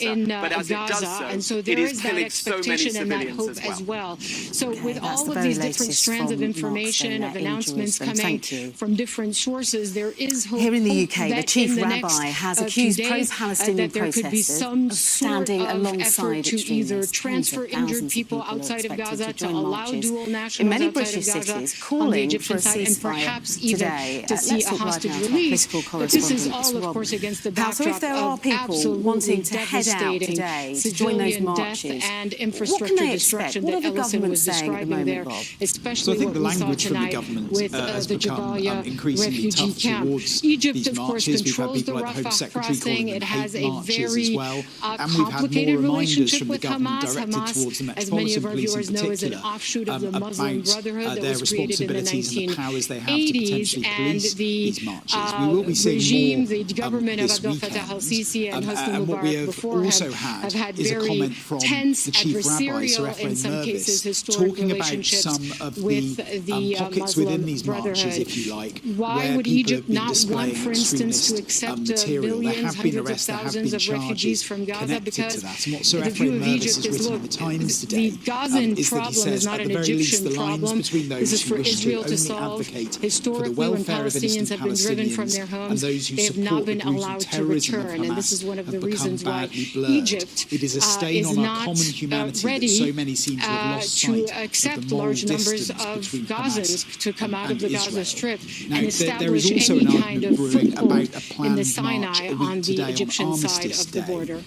in Gaza. And so there is that expectation and that hope as well. So with all of these different strands of information, of announcements coming from different sources, there is hope.
Here in the UK, the chief rabbi has accused pro-Palestinian protesters of standing alongside
to either transfer injured people outside of Gaza, to allow dual nationals
in many
outside
British
of Gaza
cities,
on the
calling
Egyptian
for a
side, and
ceasefire
perhaps even
today.
to see a hostage release. But this is all, of course, against the backdrop
so if there are
of
people
absolutely
wanting to head out today to join those marches,
and infrastructure destruction that Ellison was describing there, especially what we saw tonight with the Jabalia refugee camp. Egypt, of course, controls the Rafah crossing. It has a very complicated relationship with Hamas. Hamas, as many of our viewers know, is an offshoot of the Muslim Brotherhood that was created in the 1980s. And the regime, the government of Abdel Fattah al-Sisi and Hosni Mubarak before have had very tense, adversarial, in some cases, historic relationships with the Muslim Brotherhood. Why would Egypt not want, for instance, to accept millions, hundreds of thousands of refugees from Gaza? Because the view of Egypt is, look, the Gazan problem is not an Egyptian problem. This is for Israel to solve. Historically, when Palestinians have been driven from their homes, they have not been allowed to return. And this is one of the reasons why Egypt is not ready to accept large numbers of Gazans to come out of the Gaza Strip and establish any kind of foothold in the Sinai on the Egyptian side of the border.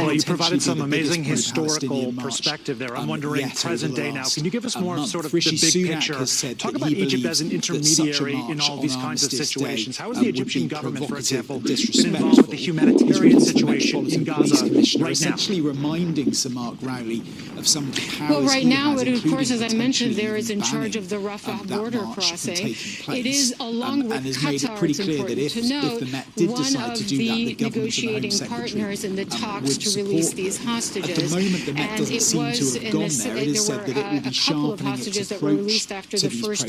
You provided some amazing historical perspective there. I'm wondering, present day now, can you give us more sort of the big picture? Talk about Egypt as an intermediary in all these kinds of situations. How has the Egyptian government, for example, been involved with the humanitarian situation in Gaza right now?
Essentially reminding Sir Mark Rowley of some of the powers.
Well, right now, of course, as I mentioned, there is in charge of the Rafah border crossing. It is, along with Qatar, it's important to note, one of the negotiating partners in the talks to release these hostages. And it was in this, there were a couple of hostages that were released after the first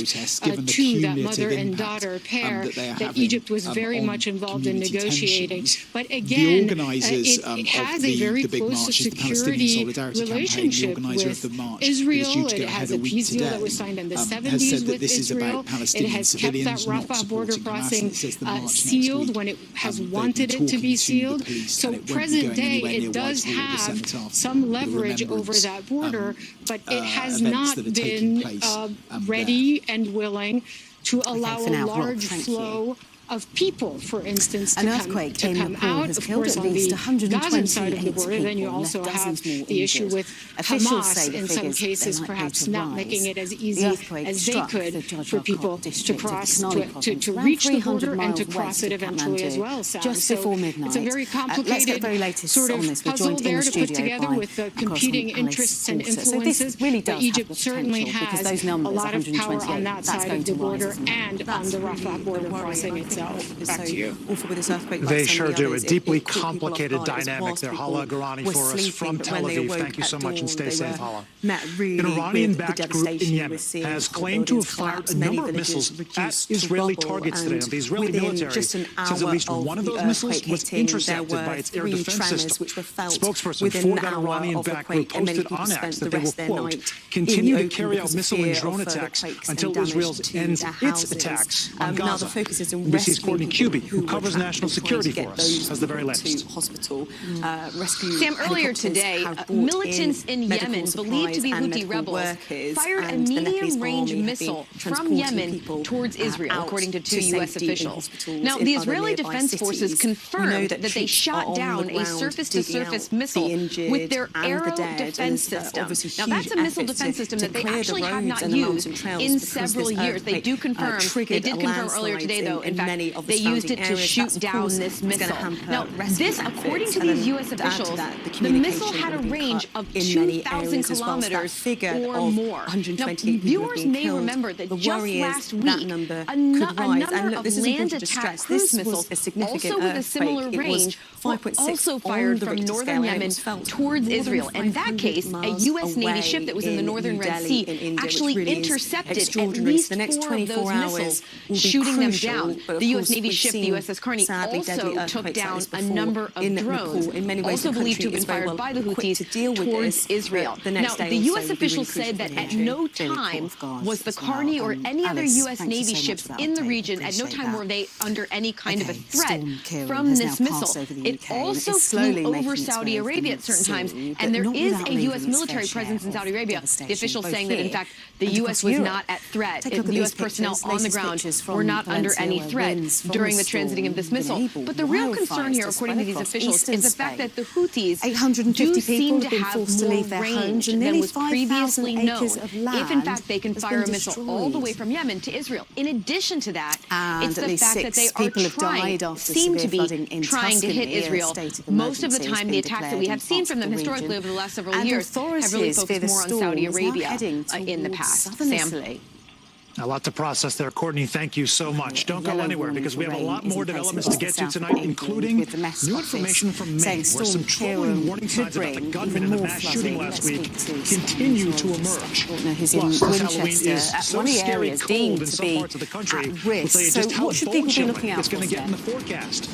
two, that mother and daughter pair, that Egypt was very much involved in negotiating. But again, it has a very close security relationship with Israel. It has a peace deal that was signed in the 70s with Israel. It has kept that Rafah border crossing sealed when it has wanted it to be sealed. So present day, it does have some leverage over that border, but it has not been ready and willing to allow a large flow of people, for instance, to come out. Of course, on the Gaza side of the border, then you also have the issue with Hamas, in some cases, perhaps not making it as easy as they could for people to cross, to reach the border and to cross it eventually as well, Sam.
Just before midnight.
It's a very complicated sort of puzzle there to put together with the competing interests and influences. But Egypt certainly has a lot of power on that side of the border and on the Rafah border crossing itself.
Michelle, back to you.
Awful with this earthquake.
They sure do. A deeply complicated dynamic there. Hala Garani for us from Tel Aviv. Thank you so much and stay safe, Hala.
An
Iranian-backed group in Yemen has claimed to have fired a number of missiles at Israeli targets today. The Israeli military says at least one of those missiles was intercepted by its air defense system. Spokesperson for that Iranian-backed group posted on X that they will, quote, continue to carry out missile and drone attacks until Israel ends its attacks on Gaza. NBC's Courtney Kyiv, who covers national security for us, has the very latest.
Sam, earlier today, militants in Yemen, believed to be Houthi rebels, fired a medium-range missile from Yemen towards Israel, according to 2 U.S. officials. Now, the Israeli Defense Forces confirmed that they shot down a surface-to-surface missile with their Arrow defense system. Now, that's a missile defense system that they actually have not used in several years. They do confirm, they did confirm earlier today, though, in fact, they used it to shoot down this missile. Now, this, according to these U.S. officials, the missile had a range of 2,000 kilometers or more. Now, viewers may remember that just last week, a number of land-attack cruise missiles, also with a similar range, were also fired from northern Yemen towards Israel. In that case, a U.S. Navy ship that was in the northern Red Sea actually intercepted at least 4 of those missiles, shooting them down. The U.S. Navy ship, the USS Carney, also took down a number of drones, also believed to have been fired by the Houthis towards Israel. Now, the U.S. officials said that at no time was the Carney or any other U.S. Navy ships in the region, at no time were they under any kind of a threat from this missile. It also flew over Saudi Arabia at certain times, and there is a U.S. military presence in Saudi Arabia. The officials saying that, in fact, the U.S. was not at threat. The U.S. personnel on the ground were not under any threat during the transiting of this missile. But the real concern here, according to these officials, is the fact that the Houthis do seem to have more range than was previously known, if in fact they can fire a missile all the way from Yemen to Israel. In addition to that, it's the fact that they seem to be trying to hit Israel. Most of the time, the attacks that we have seen from them historically over the last several years have really focused more on Saudi Arabia in the past. Sam?
A lot to process there. Courtney, thank you so much. Don't go anywhere because we have a lot more developments to get to tonight, including new information from Maine, where some troubling warning signs about the gunman in the mass shooting last week continue to emerge. Plus, this Halloween is so scary cold in some parts of the country. We'll tell you just how bone-chilling it's going to get in the forecast.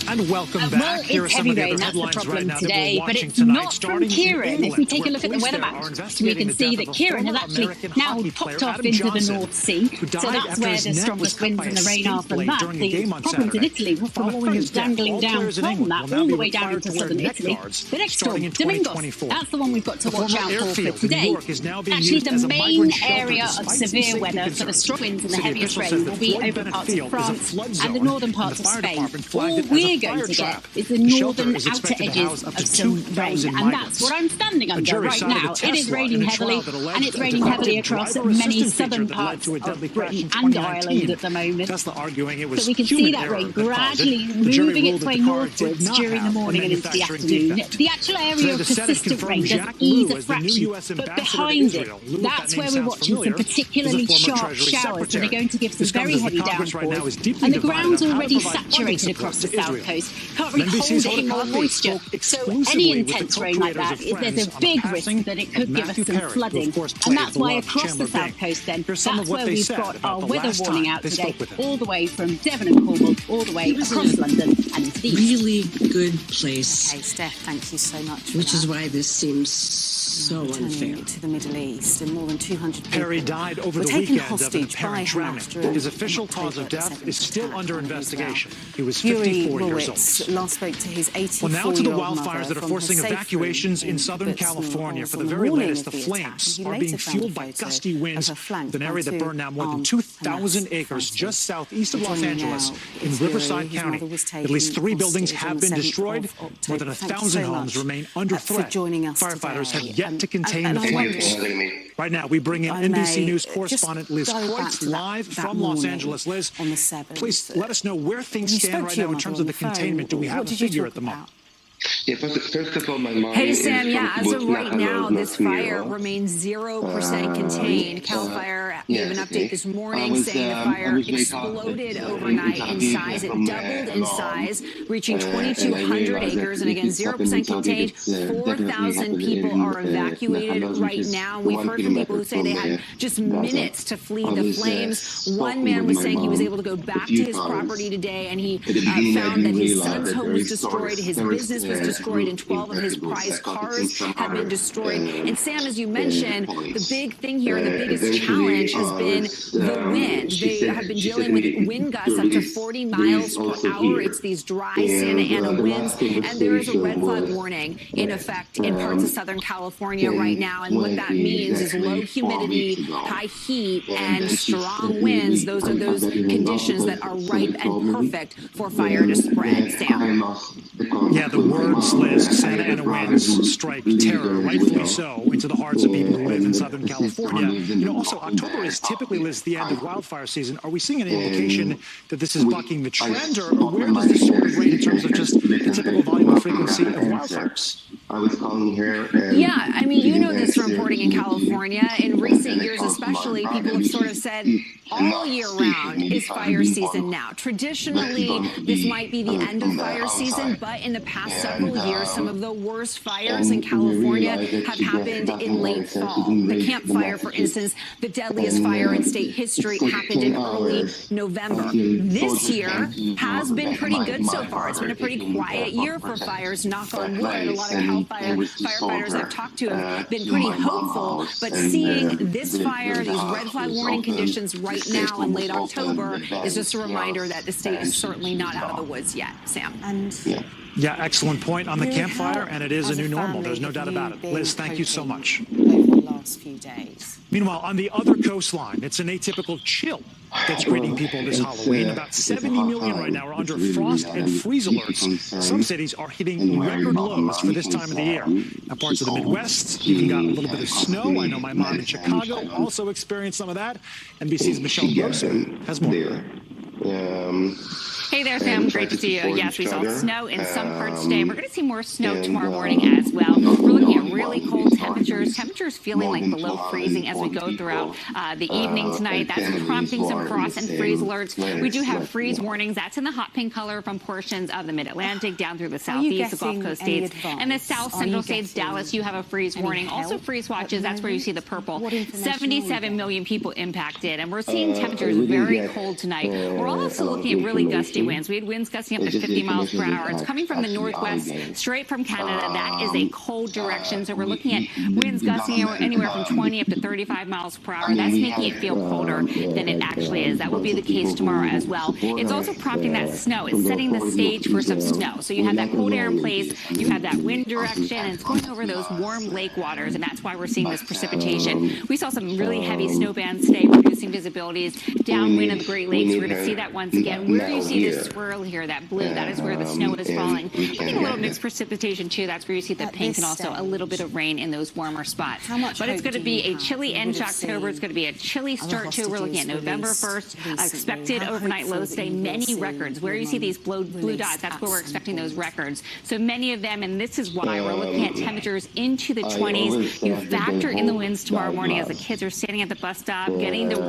And welcome back.
Well, it's heavy rain, that's the problem today, but it's not from Kieran. If we take a look at the weather map, we can see that Kieran has actually now popped off into the North Sea. So that's where the strongest winds and the rain are from that. The problems in Italy were from a front dangling down from that all the way down into southern Italy. The next storm, Domingos, that's the one we've got to watch out for today. Actually, the main area of severe weather for the strong winds and the heaviest rain will be over parts of France and the northern parts of Spain. All we're going to get is the northern outer edges of some rain, and that's what I'm standing under right now. It is raining heavily, and it's raining heavily across many southern parts of Britain and Ireland at the moment. So we can see that rain gradually moving its way northwards during the morning and into the afternoon. The actual area of persistent rain does ease a fraction, but behind it, that's where we're watching some particularly sharp showers that are going to give some very heavy downpours, and the ground's already saturated across the south coast. Can't really hold any more moisture. So any intense rain like that, there's a big risk that it could give us some flooding. And that's why across the south coast then, that's where we've got our weather warning out today, all the way from Devon and Cornwall, all the way across London and into the east.
Really good place.
Okay, Steph, thank you so much.
Which is why this seems so unfair.
To the Middle East, and more than 200 people
Perry died over the weekend of an apparent drowning. His official cause of death is still under investigation. He was 54 years old.
Last spoke to his 84-year-old
Well, now to the wildfires that are forcing evacuations in Southern California. For the very latest, the flames are being fueled by gusty winds with an area that burned now more than 2,000 acres just southeast of Los Angeles in Riverside County. At least 3 buildings have been destroyed. More than 1,000 homes remain under threat. Firefighters have yet to contain the flames. Right now, we bring in NBC News correspondent Liz Kreutz live from Los Angeles. Liz, please let us know where things stand right now in terms of the containment. Do we have a figure at the moment?
Yeah, first of all, my mom
Hey, Sam, yeah, as of right now, this fire remains 0% contained. CAL FIRE gave an update this morning saying the fire exploded overnight in size. It doubled in size, reaching 2,200 acres. And again, 0% contained. 4,000 people are evacuated right now. We've heard from people who say they had just minutes to flee the flames. One man was saying he was able to go back to his property today, and he found that his son's home was destroyed, his business was destroyed, and 12 of his prized cars have been destroyed. And Sam, as you mentioned, the big thing here, the biggest challenge has been the wind. They have been dealing with wind gusts up to 40 miles per hour. It's these dry Santa Ana winds, and there is a red flag warning in effect in parts of Southern California right now. And what that means is low humidity, high heat, and strong winds. Those are those conditions that are ripe and perfect for fire to spread. Sam.
Yeah, the words list, Santa Ana winds strike terror, rightfully so, into the hearts of people who live in Southern California. You know, also, October is typically listed the end of wildfire season. Are we seeing any indication that this is bucking the trend, or where does this sort of rate in terms of just the typical volume and frequency of wildfires?
I was calling here.
Yeah, I mean, you know this from reporting in California. In recent years especially, people have sort of said all year round is fire season now. Traditionally, this might be the end of fire season, but in the past several years, some of the worst fires in California have happened in late fall. The Camp Fire, for instance, the deadliest fire in state history, happened in early November. This year has been pretty good so far. It's been a pretty quiet year for fires, knock on wood. A lot of firefighters I've talked to have been pretty hopeful, but seeing this fire, these red flag warning conditions right now in late October is just a reminder that the state is certainly not out of the woods yet, Sam.
Yeah, excellent point on the campfire, and it is a new normal. There's no doubt about it. Liz, thank you so much.
Over the last few days.
Meanwhile, on the other coastline, it's an atypical chill that's greeting people this Halloween. About 70 million right now are under frost and freeze alerts. Some cities are hitting record lows for this time of the year. Now, parts of the Midwest even got a little bit of snow. I know my mom in Chicago also experienced some of that. NBC's Michelle Grosso has more.
Hey there, Sam. Great to see you. Yes, we saw snow in some parts today. We're going to see more snow tomorrow morning as well. We're looking at really cold temperatures. Temperatures feeling like below freezing as we go throughout the evening tonight. That's prompting some frost and freeze alerts. We do have freeze warnings. That's in the hot pink color from portions of the Mid-Atlantic down through the southeast, the Gulf Coast states, and the south central states. Dallas, you have a freeze warning. Also freeze watches. That's where you see the purple. 77 million people impacted, and we're seeing temperatures very cold tonight. We're also looking at really gusty winds. We had winds gusting up to 50 miles per hour. It's coming from the northwest, straight from Canada. That is a cold direction. So we're looking at winds gusting anywhere from 20 up to 35 miles per hour. That's making it feel colder than it actually is. That will be the case tomorrow as well. It's also prompting that snow. It's setting the stage for some snow. So you have that cold air in place, you have that wind direction, and it's going over those warm lake waters, and that's why we're seeing this precipitation. We saw some really heavy snow bands today, reducing visibilities downwind of the Great Lakes. We're going to see that once again. Where you see this swirl here, that blue, that is where the snow is falling. Looking a little mixed precipitation too. That's where you see the pink and also a little bit of rain in those warmer spots. But it's going to be a chilly end to October. It's going to be a chilly start to. We're looking at November 1st. Expected overnight lows today, many records. Where you see these blue dots, that's where we're expecting those records. So many of them, and this is why we're looking at temperatures into the 20s. You factor in the winds tomorrow morning as the kids are standing at the bus stop, getting to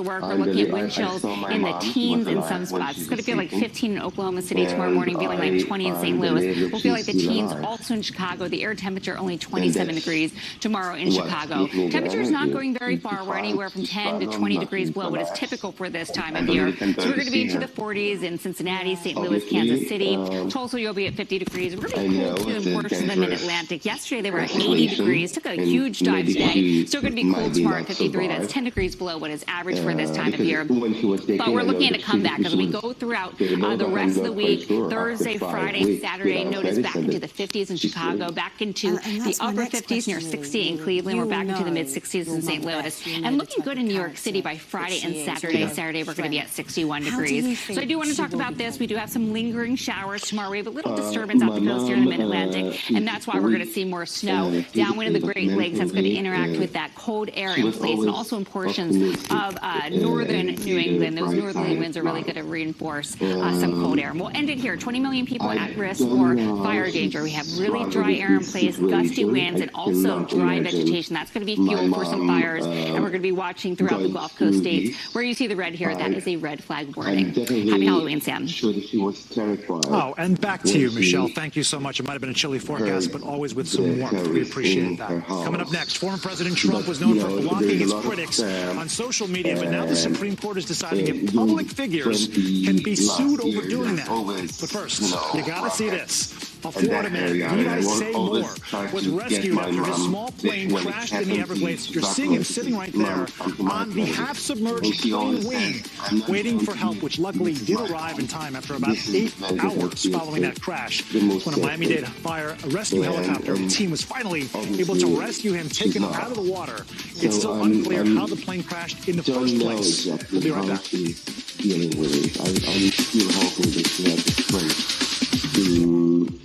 work. We're looking at wind chills in the teens in some spots. It's going to feel like 15 in Oklahoma City tomorrow morning, feeling like 20 in St. Louis. We'll feel like the teens also in Chicago. The air temperature only 27 degrees tomorrow in Chicago. Temperatures not going very far. We're anywhere from 10 to 20 degrees below what is typical for this time of year. So we're going to be into the 40s in Cincinnati, St. Louis, Kansas City. Tulsa, you'll be at 50 degrees. We're going to be cool too in portions of the Mid-Atlantic. Yesterday, they were at 80 degrees. Took a huge dive today. Still going to be cold tomorrow at 53. That's 10 degrees below what is average for this time of year. But we're looking at a comeback as we go throughout the rest of the week. Thursday, Friday, Saturday, notice back into the 50s in Chicago, back into The upper 50s, near 60 in Cleveland. We're back into the mid-60s in St. Louis. And looking good in New York City by Friday and Saturday. Saturday, we're going to be at 61 degrees. So I do want to talk about this. We do have some lingering showers tomorrow. We have a little disturbance off the coast here in the Mid-Atlantic, and that's why we're going to see more snow. Downwind of the Great Lakes, that's going to interact with that cold air in place, and also in portions of northern New England. Those northerly winds are really going to reinforce some cold air. And we'll end it here. 20 million people at risk for fire danger. We have really dry air in place, gusty winds, and also dry vegetation. That's going to be fuel for some fires, and we're going to be watching throughout the Gulf Coast states. Where you see the red here, that is a red flag warning. Happy Halloween, Sam.
Oh, and back to you, Michelle. Thank you so much. It might have been a chilly forecast, but always with some warmth. We appreciate that. Coming up next, former President Trump was known for blocking his critics on social media, but now the Supreme Court is deciding if public figures can be sued over doing that. But first, you got to see this. A Florida man, need I say more, was rescued after his small plane crashed in the Everglades. You're seeing him sitting right there on the half-submerged plane wing, waiting for help, which luckily did arrive in time after about 8 hours following that crash. When a Miami-Dade fire rescue helicopter team was finally able to rescue him, take him out of the water. It's still unclear how the plane crashed in the first place. We'll be right back.
I'm still hoping that she has the strength to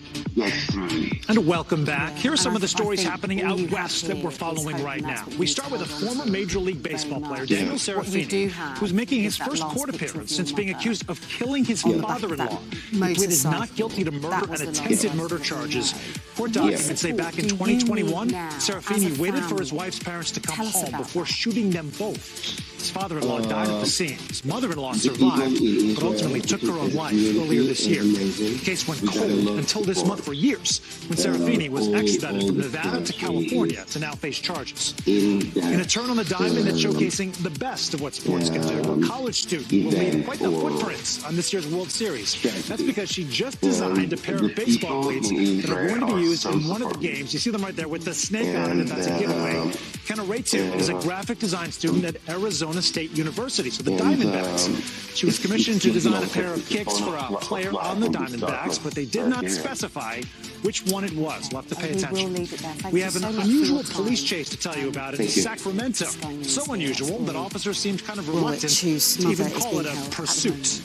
And welcome back. Here are some of the stories happening out west that we're following right now. We start with a former Major League Baseball player, Daniel Serafini, who's making his first court appearance since being accused of killing his father-in-law. He pleaded not guilty to murder and attempted murder charges. Court documents say back in 2021, Serafini waited for his wife's parents to come home before shooting them both. His father-in-law died at the scene. His mother-in-law survived, but ultimately took her own life earlier this year. The case went cold until this month for years, when Serafini was extradited from Nevada to California to now face charges. In a turn on the diamond that's showcasing the best of what sports can do, a college student will leave quite the footprints on this year's World Series. That's because she just designed a pair of baseball cleats that are going to be used in one of the games. You see them right there with the snake on it, if that's a giveaway. Kenna Raitu is a graphic design student at Arizona State University, so the Diamondbacks. She was commissioned to design a pair of kicks for a player on the Diamondbacks, but they did not specify which one it was. We'll have to pay attention. We have an unusual police chase to tell you about in Sacramento. So unusual that officers seemed kind of reluctant to even call it a pursuit.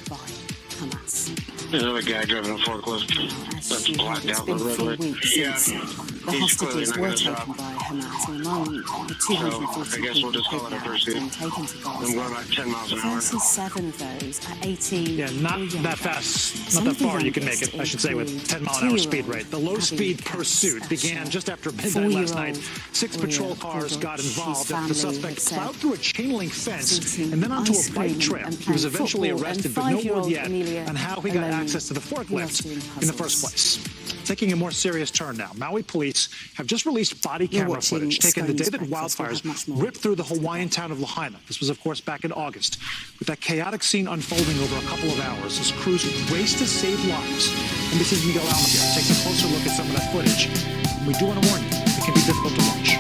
There's another guy driving a forklift that's blacked out the roadway. Yeah,
the hostages were taken by Hamas. In the moment, the 240
I guess we'll just call it a pursuit.
Taken to Gaza.
I'm going about 10 miles an hour.
37 of those at 18.
Yeah, not that fast, not that far you can make it, I should say, with 10-mile-an-hour speed rate. The low-speed pursuit began just after midnight last night. 6 patrol cars got involved after the suspect plowed through a chain-link fence and then onto a bike trail. He was eventually arrested, but no word yet on how he got access to the forklift in the first place. Taking a more serious turn now, Maui police have just released body camera footage taken the day that wildfires ripped through the Hawaiian town of Lahaina. This was, of course, back in August. With that chaotic scene unfolding over a couple of hours as crews raced to save lives. NBC's Miguel Almaguer takes a closer look at some of that footage. We do want to warn you, it can be difficult to watch.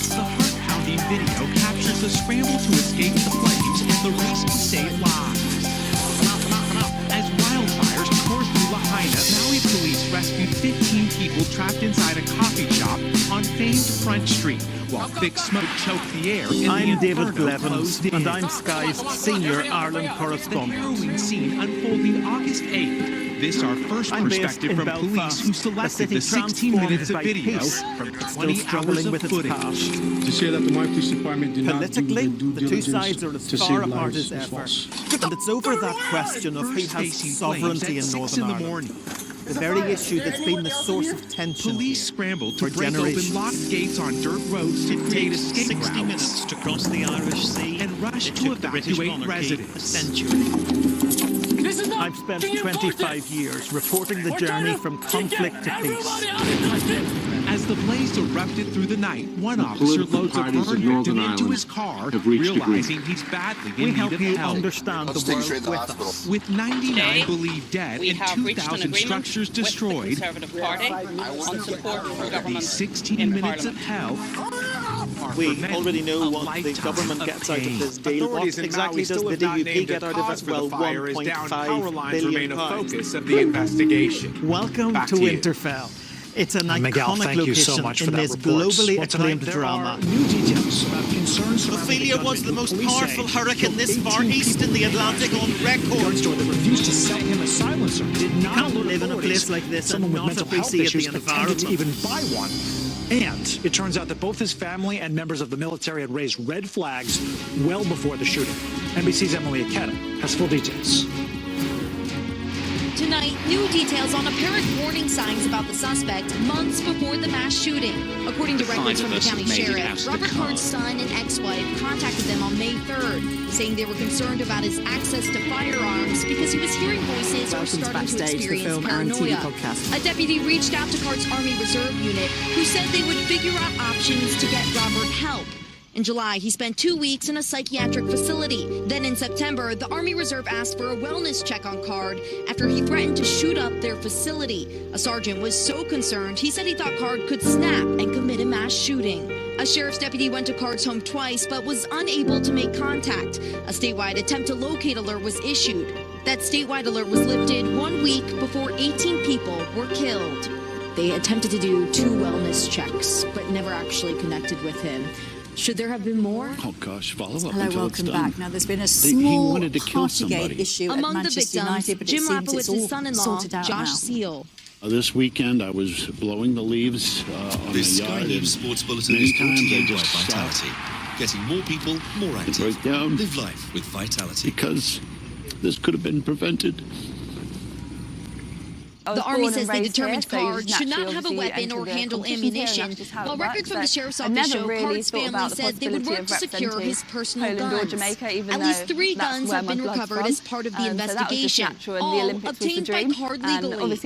The heart-pounding video captures the scramble to escape the flames and the race to save lives. As wildfires tore through Lahaina, Maui police rescued 15 people trapped inside a coffee shop on famed Front Street, while thick smoke choked the air.
I'm David Blevins, and I'm Sky's senior Ireland correspondent.
The harrowing scene unfolding August 8th. This our first perspective from police who selected the 16 minutes of video from 20 hours of footage.
To say that the Maui Police Department did not do
politically,
due
the two sides are as far apart as ever. And it's over that question of who has sovereignty in Northern Ireland. The very issue that's been the source of tension.
Police scrambled to break open locked gates on dirt roads to create escape
60
routes
minutes to cross the Irish Sea
and rush to evacuate residents.
A century. I've spent 25 years reporting the journey from conflict to peace.
As the blaze erupted through the night, one officer loads a burned victim into his car, realizing he's badly in need of help.
Understand the world with us.
With 99 believed dead and 2,000 structures destroyed,
Conservative Party on support for government
these 16 minutes of hell are
We already know what the government gets out of this deal. What exactly does the DUP get out of it? Well, £1.5 billion.
Focus of the investigation.
Welcome to Winterfell. It's an iconic location in this globally acclaimed drama.
Ophelia was the most powerful hurricane this far east in the Atlantic on record.
That refused to sell him a silencer did not
Can't live in a place like this and not appreciate the environment.
To even buy one. And it turns out that both his family and members of the military had raised red flags well before the shooting. NBC's Emily Aketa has full details.
Tonight, new details on apparent warning signs about the suspect months before the mass shooting. According to records from the county sheriff, Robert Card's son and ex-wife contacted them on May 3rd, saying they were concerned about his access to firearms because he was hearing voices or starting to experience paranoia. A deputy reached out to Card's Army Reserve unit, who said they would figure out options to get Robert help. In July, he spent 2 weeks in a psychiatric facility. Then in September, the Army Reserve asked for a wellness check on Card after he threatened to shoot up their facility. A sergeant was so concerned, he said he thought Card could snap and commit a mass shooting. A sheriff's deputy went to Card's home twice, but was unable to make contact. A statewide attempt to locate alert was issued. That statewide alert was lifted 1 week before 18 people were killed. They attempted to do 2 wellness checks, but never actually connected with him. Should there have been more?
Oh gosh, follow up.
Hello, welcome back. Now, there's been a small Partygate issue
among
at Manchester
the victims,
United, but
Jim
it seems it's
Rapowitz's
all
son-in-law,
sorted out
Josh
now.
Seal.
This weekend, I was blowing the leaves on
This
my
Sky
yard.
News Sports Bulletin
Many
is brought to
times
you
I
by
just stop
Vitality. Getting more people more active.
break down.
Live life with Vitality.
Because this could have been prevented.
The Army says they determined Card should not have a weapon or handle ammunition, while records from the sheriff's office show Card's family said they would work to secure his personal guns. At least 3 guns have been recovered as part of the investigation, all obtained by Card legally.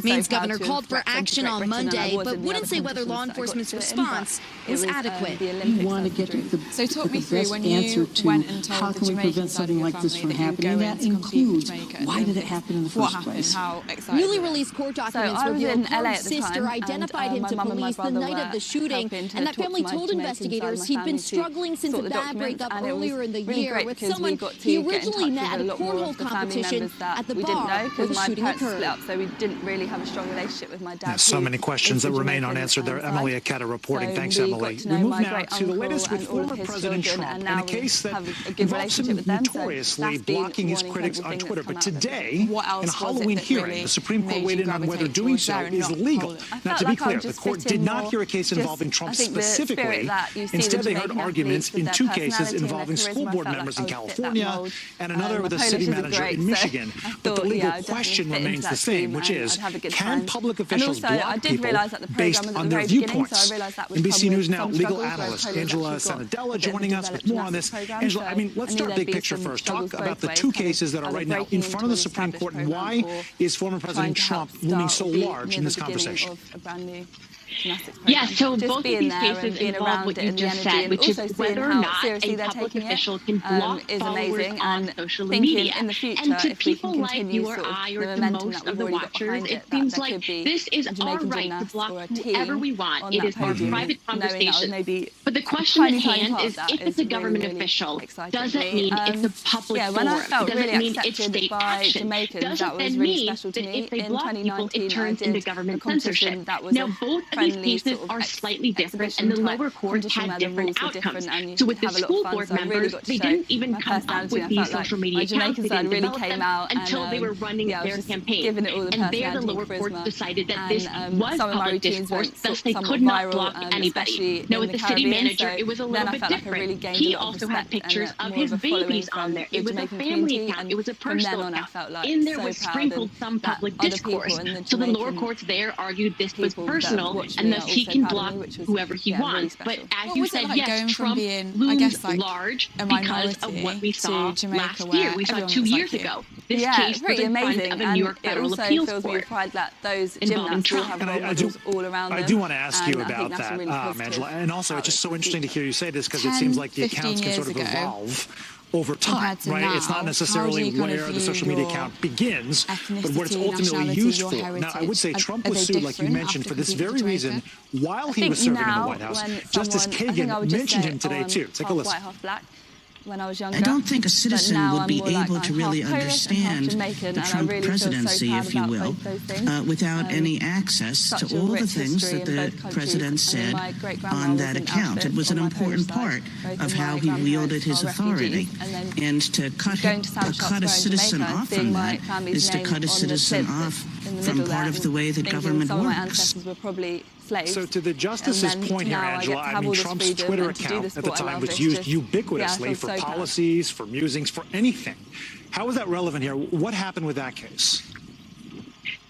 Maine's governor called for action on Monday, but wouldn't say whether law enforcement's response was adequate.
You want to get
So talk me
the
through
best
when
answer
you
to
went and told
how
the
can we
Jamaican
prevent
side of
something
your
like this
family
from
that you were
happening.
going
That
to compete with
includes
Jamaica.
why did it happen in the
What
first
happened?
place.
How excited?
Newly released court documents reveal Card's sister identified him to police the night of the shooting, and that family told investigators he'd been struggling since a bad breakup earlier in the year with someone he originally met at a cornhole competition at the bar where the shooting occurred.
So we didn't really have a strong relationship with my dad.
There's so many questions that remain unanswered there. Emily Aketa reporting. Thanks, Emily. We move now to the latest with former President Trump in a case that involves him notoriously blocking his critics on Twitter. But today, in a Halloween hearing, the Supreme Court weighed in on whether doing so is legal. Now, to be clear, the court did not hear a case involving Trump specifically. Instead, they heard arguments in 2 cases involving school board members in California and another with a city manager in Michigan. But the legal question remains the same, which is, can public officials block people based on their viewpoints? NBC News Now legal analyst Angela Sanadella joining us with more on this. Angela, I mean, let's start big picture first. Talk about the 2 cases that are right now in front of the Supreme Court, and why is former President Trump looming so large in this conversation?
Yeah, so both of these cases involve what you just said, which is whether or not a public official can block followers on social media. And to people like you or I or to most of the watchers, it seems like this is our right to block whoever we want. It is our private conversation. But the question at hand is, if it's a government official, does it mean it's a public forum? Does it mean it's state action? Does it then mean that if they block people, it turns into government censorship? Now, both of these cases are slightly different, and the lower court had different outcomes. So with the school board members, they didn't even come up with these social media accounts. They didn't develop them until they were running their campaign. And there, the lower court decided that this was public discourse, thus they could not block anybody. Now, with the city manager, it was a little bit different. He also had pictures of his babies on there. It was a family account. It was a personal account. In there was sprinkled some public discourse. So the lower courts there argued this was personal, and thus he can block whoever he wants. But as you said, yes, Trump looms large because of what we saw last year. We saw 2 years ago. This case was in front of a New York Federal Appeals Court involving Trump.
I do want to ask you about that, Angela. And also, it's just so interesting to hear you say this, because it seems like the accounts can sort of evolve over time, right? It's not necessarily where the social media account begins, but what it's ultimately used for. Now, I would say Trump was sued, like you mentioned, for this very reason while he was serving in the White House. Justice Kagan mentioned him today, too. Take a listen.
When I was younger. I don't think a citizen would be able to really understand the Trump presidency, if you will, without any access to all the things that the president said on that account. It was an important part of how he wielded his authority. And to cut a citizen off from that is to cut a citizen off from part of the way that government works.
So to the justice's point here, Angela, I mean, Trump's Twitter account at the time was used ubiquitously for policies, for musings, for anything. How is that relevant here? What happened with that case?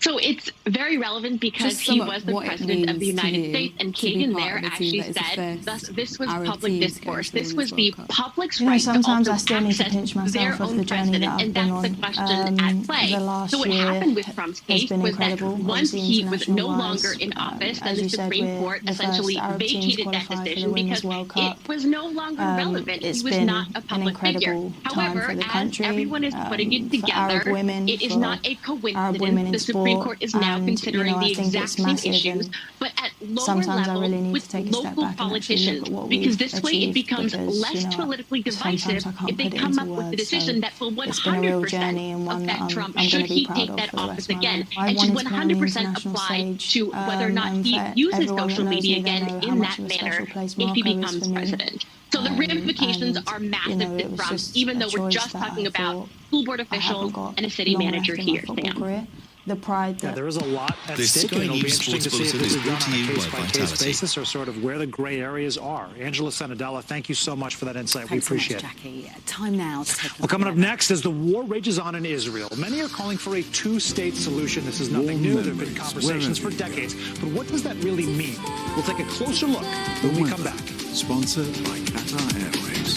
So it's very relevant because he was the president of the United States, and Kagan there actually said, thus, this was public discourse. This was the public's right to also access their own president, and that's the question at play. So what happened with Trump's case was that once he was no longer in office, then the Supreme Court essentially vacated that decision because it was no longer relevant. He was not a public figure. However, as everyone is putting it together, it is not a coincidence. The Supreme Court is now considering the exact same issues, but at lower level with local politicians, because this way it becomes less politically divisive if they come up with the decision that will 100% affect Trump should he take that office again, and should 100% apply to whether or not he uses social media again in that manner if he becomes president. So the ramifications are massive to Trump, even though we're just talking about school board officials and a city manager here, Sam.
The pride that
there is a lot at stake, and it'll be interesting to see if this is done on a case-by-case basis or sort of where the gray areas are. Angela Senadella, thank you so much for that insight.
Thanks
we appreciate
so much, Jackie. Time now to take
Well, coming up next, as the war rages on in Israel, many are calling for a two-state solution. This is nothing new. There have been conversations for decades. But what does that really mean? We'll take a closer look when we come back.
Sponsored by Qatar Airways.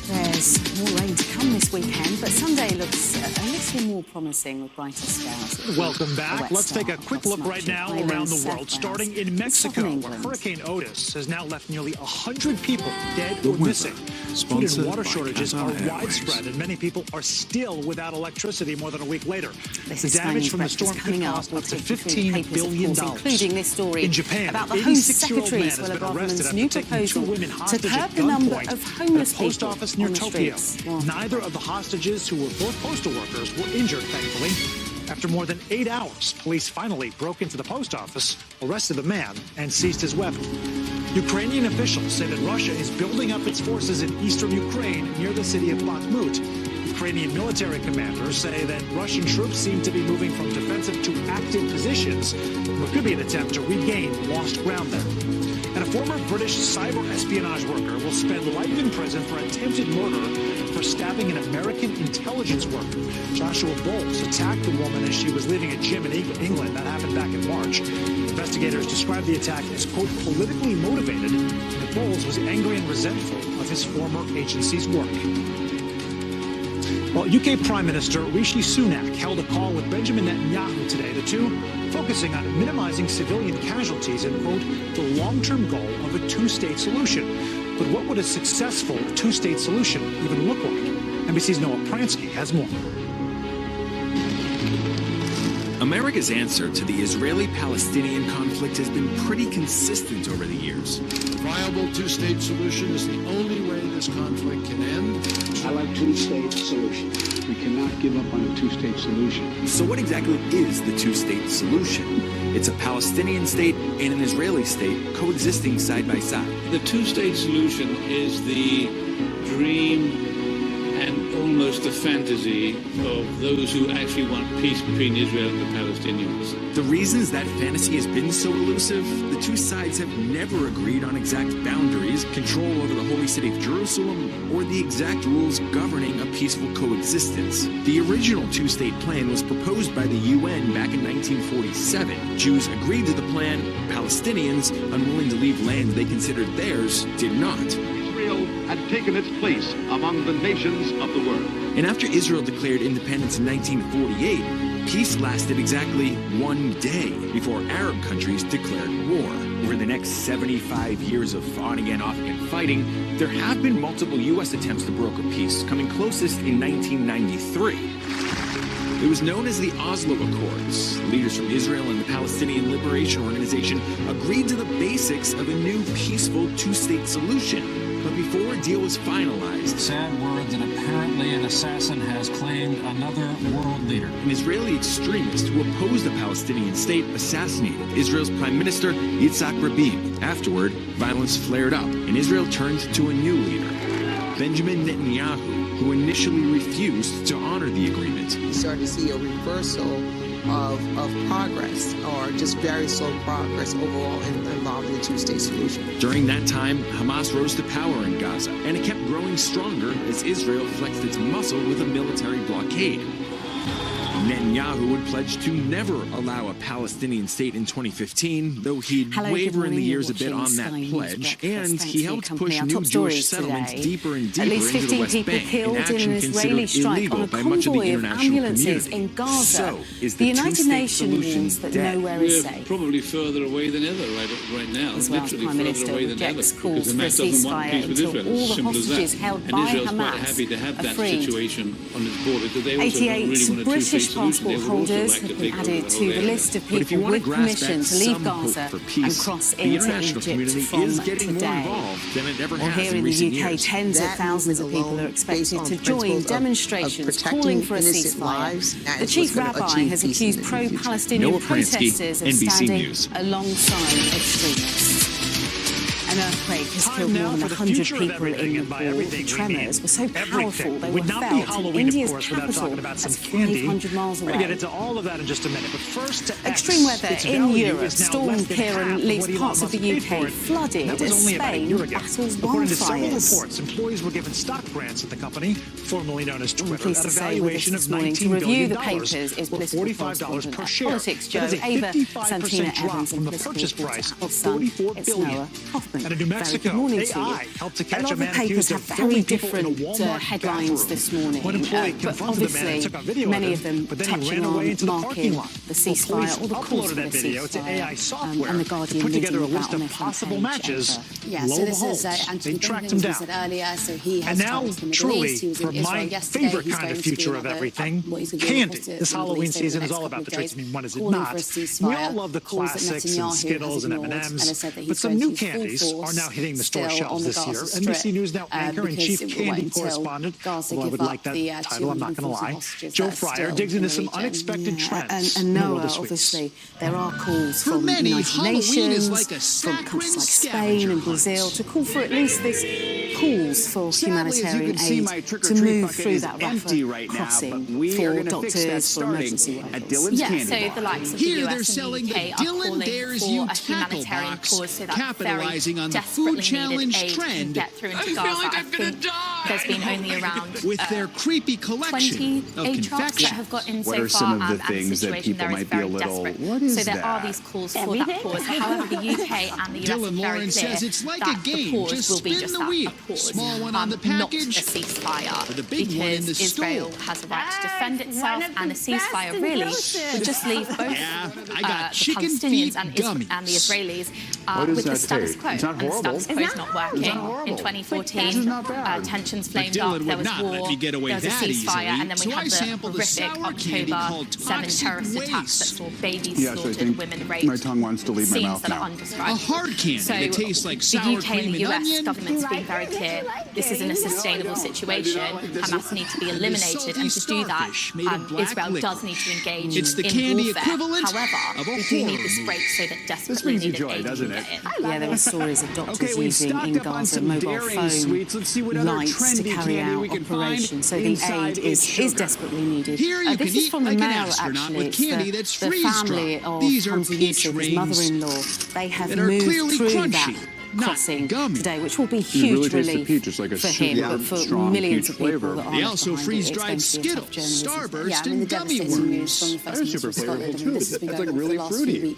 There's more rain to come this weekend, but Sunday looks a little more promising with brighter skies.
Welcome back. Let's take a quick look right now around the world, starting in Mexico, where Hurricane Otis has now left nearly 100 people dead or missing. Food and water shortages are widespread, and many people are still without electricity more than a week later. The damage from the storm could cost up to $15 billion.
Including this story
in Japan,
about the Home Secretary as well as government's new proposal to curb the number of homeless people
post office near Tokyo. Neither of the hostages, who were both postal workers, were injured, thankfully. After more than 8 hours, police finally broke into the post office, arrested the man, and seized his weapon. Ukrainian officials say that Russia is building up its forces in eastern Ukraine near the city of Bakhmut. Ukrainian military commanders say that Russian troops seem to be moving from defensive to active positions, what could be an attempt to regain lost ground there. And a former British cyber espionage worker will spend life in prison for attempted murder for stabbing an American intelligence worker. Joshua Bowles attacked the woman as she was leaving a gym in England. That happened back in March. Investigators described the attack as, quote, politically motivated, and that Bowles was angry and resentful of his former agency's work. Well, UK Prime Minister Rishi Sunak held a call with Benjamin Netanyahu today, the two focusing on minimizing civilian casualties and, quote, the long-term goal of a two-state solution. But what would a successful two-state solution even look like? NBC's Noah Pransky has more.
America's answer to the Israeli-Palestinian conflict has been pretty consistent over the years.
A viable two-state solution is the only way this conflict can end.
I like two-state solution. We cannot give up on a two-state solution.
So what exactly is the two-state solution? It's a Palestinian state and an Israeli state coexisting side by side.
The two-state solution is the dream and almost a fantasy of those who actually want peace between Israel and the Palestinians.
The reasons that fantasy has been so elusive, the two sides have never agreed on exact boundaries, control over the holy city of Jerusalem, or the exact rules governing a peaceful coexistence. The original two-state plan was proposed by the UN back in 1947. Jews agreed to the plan. Palestinians, unwilling to leave land they considered theirs, did not.
Israel had taken its place among the nations of the world.
And after Israel declared independence in 1948, peace lasted exactly 1 day before Arab countries declared war. Over the next 75 years of on-again, off-again fighting, there have been multiple U.S. attempts to broker peace, coming closest in 1993. It was known as the Oslo Accords. Leaders from Israel and the Palestinian Liberation Organization agreed to the basics of a new peaceful two-state solution. But before a deal was finalized,
sad word that apparently an assassin has claimed another world leader.
An Israeli extremist who opposed the Palestinian state assassinated Israel's Prime Minister Yitzhak Rabin. Afterward, violence flared up, and Israel turned to a new leader, Benjamin Netanyahu, who initially refused to honor the agreement.
We started to see a reversal of progress, or just very slow progress overall involving the two-state solution.
During that time, Hamas rose to power in Gaza, and it kept growing stronger as Israel flexed its muscle with a military blockade. Netanyahu would pledge to never allow a Palestinian state in 2015, though he'd waver in the years a bit on that pledge, and he helped push new Jewish settlements deeper and deeper into the West Bank, an action considered illegal by much of the international community.
In Gaza.
So, is
the
the
United
two-state
Nations
solution
warns that
dead?
nowhere is
We're
safe.
probably further away than ever right now.
As well as
Literally
Prime
further
Minister
away than ever.
rejects
Because
calls for a
Hamas doesn't want
ceasefire
peace with
until
Israel.
all
As
the
simple as
hostages
that.
held
And
by
Israel's quite
Hamas
happy to have
are
that
freed.
situation on its border. But they also don't
88
really want a
British
two-state solution. They
passport
would also
holders
like to
have been
take over
added
the
to
whole
the
area.
list of
But if you
people
want to
with
grasp
permission
at
to leave
some hope
Gaza
for
and
peace,
cross
the
into
international
Egypt
community
from
is getting more
today.
involved than it ever
Well,
has
here
in
in the
recent
UK,
years.
tens of
That
thousands of
movement
people are
alone,
expected
based on
to
principles
join
of
demonstrations
protecting
calling for a
innocent lives,
ceasefire.
that
The
is
chief
what's gonna
rabbi
achieve
has
peace in
accused
the future.
pro-Palestinian
Noah Pransky,
protesters of
NBC
standing
News.
alongside extremists. An earthquake has killed more than 100 people in Nepal. The tremors were so powerful they were
would not be
felt in
Halloween,
India's
of course, without
capital
talking about some
that's
candy.
500 miles
We're
away.
going to get into all of that in just a minute. But first, to
Extreme
X,
weather
its
in
value
Europe.
is now
Storm
less than half
Kieran
of
leaves
what Elon
parts of
Musk
the
paid for
UK
it.
flooded
That was
as
only about a year
Spain
ago.
battles
According to several
wildfires.
reports, employees were given stock grants at the company, formerly known as
I'm
Twitter,
pleased
at
to
a
say with us
valuation of
this morning to
$19
review
billion,
the papers is
or
political
$45
correspondent
per
at
share.
Politics
That is a
Ava
55%
Santina
drop
Evans
from
and
the
political
purchase
reporter
price
at
of
Sun.
$44
It's
billion.
Noah Hoffman.
And in New
Very
Mexico,
good morning to you.
AI helped to
A
catch
lot
a
of the
man
papers
accused
have
of
very
filming people in a
different
Walmart
headlines
bathroom.
this morning.
One employee
But
confronted the man and
obviously,
took a video
many
of
of them
but then he
touching
ran away into
on
the parking
marking
lot.
the ceasefire or the calls
Uploaded
for
that
the
video to AI
ceasefire.
software
And the
to
Guardian
put together a
leading
list
that on
of
their
possible
front page
matches.
Yeah,
Lo
so
and
this
behold,
is Anthony
they tracked
Blinken,
him
as we
down.
said earlier. So he has
And now,
travelled to the Middle
truly,
East. He was
for
in Israel
my
yesterday.
favorite
He's
kind
going
of
to be
future of
another,
everything,
what he's going to do
candy.
in the
This Halloween
Middle East over
season
the
is
next
all about
couple
the
of
tricks.
days,
I mean, when is it
calling
not?
for a ceasefire,
We all love the
calls that
classics and
Netanyahu has
Skittles and
ignored,
M&Ms,
and has said that he's
but some
going
new
to use full
candies are
force
now hitting the store
still
shelves
on the
this year.
Gaza Strip,
NBC News Now anchor and
because
chief
it won't
candy
until
correspondent,
Gaza
although I
give
would
up
like that
the
title, I'm not going to
240
lie.
hostages
Joe
that are
Fryer
still
digs
in
into
the
some
region.
unexpected trends
And
in the world
Noah,
of sweets.
obviously, there are calls
For
from
many,
United
Halloween is
Nations,
like a
from countries like
saccharine
Spain and
scavenger
Brazil,
hunt.
to call for at least this calls for
Sadly, as you
humanitarian
can see,
aid
my
to
trick-or-treat
move
bucket
through
is
that
empty
Rafah
right now,
crossing
but we are
for
going to fix that
doctors, for
starting
emergency
at
workers.
Dylan's
Yeah,
Candy
so
Bar.
the likes of
Here
the
they're
US
selling
and
the
the UK are
Dylan
calling
Dares
for
You
a
tackle
humanitarian
box,
cause so that
capitalizing
very
on the
desperately
food challenge
needed aid can
trend.
get through into
I feel
Gaza.
like
I
I'm gonna
think
die.
there's been only around
With their creepy collection
28
of
trucks that
confection.
have got in
What
so
are
far,
some of the
and the
things that
situation
people
there is
might be
very
a little,
desperate.
what is
so there are
that?
these calls for that pause. However, the UK and the US
Dylan
are very
Lawrence
clear
says it's like
that
a game.
the pause
Just
will be
spin
just
the
that,
wheel.
a pause,
Small one on the
not a
package,
ceasefire,
or the big
because
one in the
Israel
store.
has a right to defend itself, and a ceasefire really would just leave both
I got
the
chicken
Palestinians
feet
and the Israelis
What does
with the
that
status
taste?
quo.
It's not
And the
horrible.
status quo is not working. In 2014, tensions flamed up. There was war.
Let me get away
There was a
that
ceasefire,
easily.
and then we
So I
had the
sampled a
horrific
sour candy
October
called
7
Toxic
terrorist attacks that
Waste.
saw babies
Yes, I
slaughtered,
think
women raped.
my tongue wants to leave my
scenes
mouth
that
now.
are undescribable.
A hard candy that tastes like
the
sour
UK
cream
and the
and
US
onion.
government's been very clear. This isn't a sustainable situation. Hamas need to be eliminated, and to do that, Israel does need to engage
It's the
in
candy
warfare.
equivalent
However,
of a
we do need
horror
this break so that desperately needed aid can get in.
Yeah, there were stories of doctors
we've
using
stocked
in
up on
Gaza
some
mobile
daring
phone
sweets. Let's see what other
lights to
trendy
carry
candy we
out
can find
operations. So the
inside
aid
its
is
sugar.
desperately needed.
Here you
This
can
is
eat
from the
like an
Mail,
astronaut
actually.
with
It's
candy
the,
that's
the
freeze-dried.
family of
These are
Hamza
peach
Yusuf, his
rings
mother-in-law. They have
that are
moved
clearly
through
crunchy.
that
crossing
today, which will be huge relief for him, but for millions of people that
They also freeze-dried Skittles, Starburst, and gummy worms.
That is super flavorful too. That's like really fruity.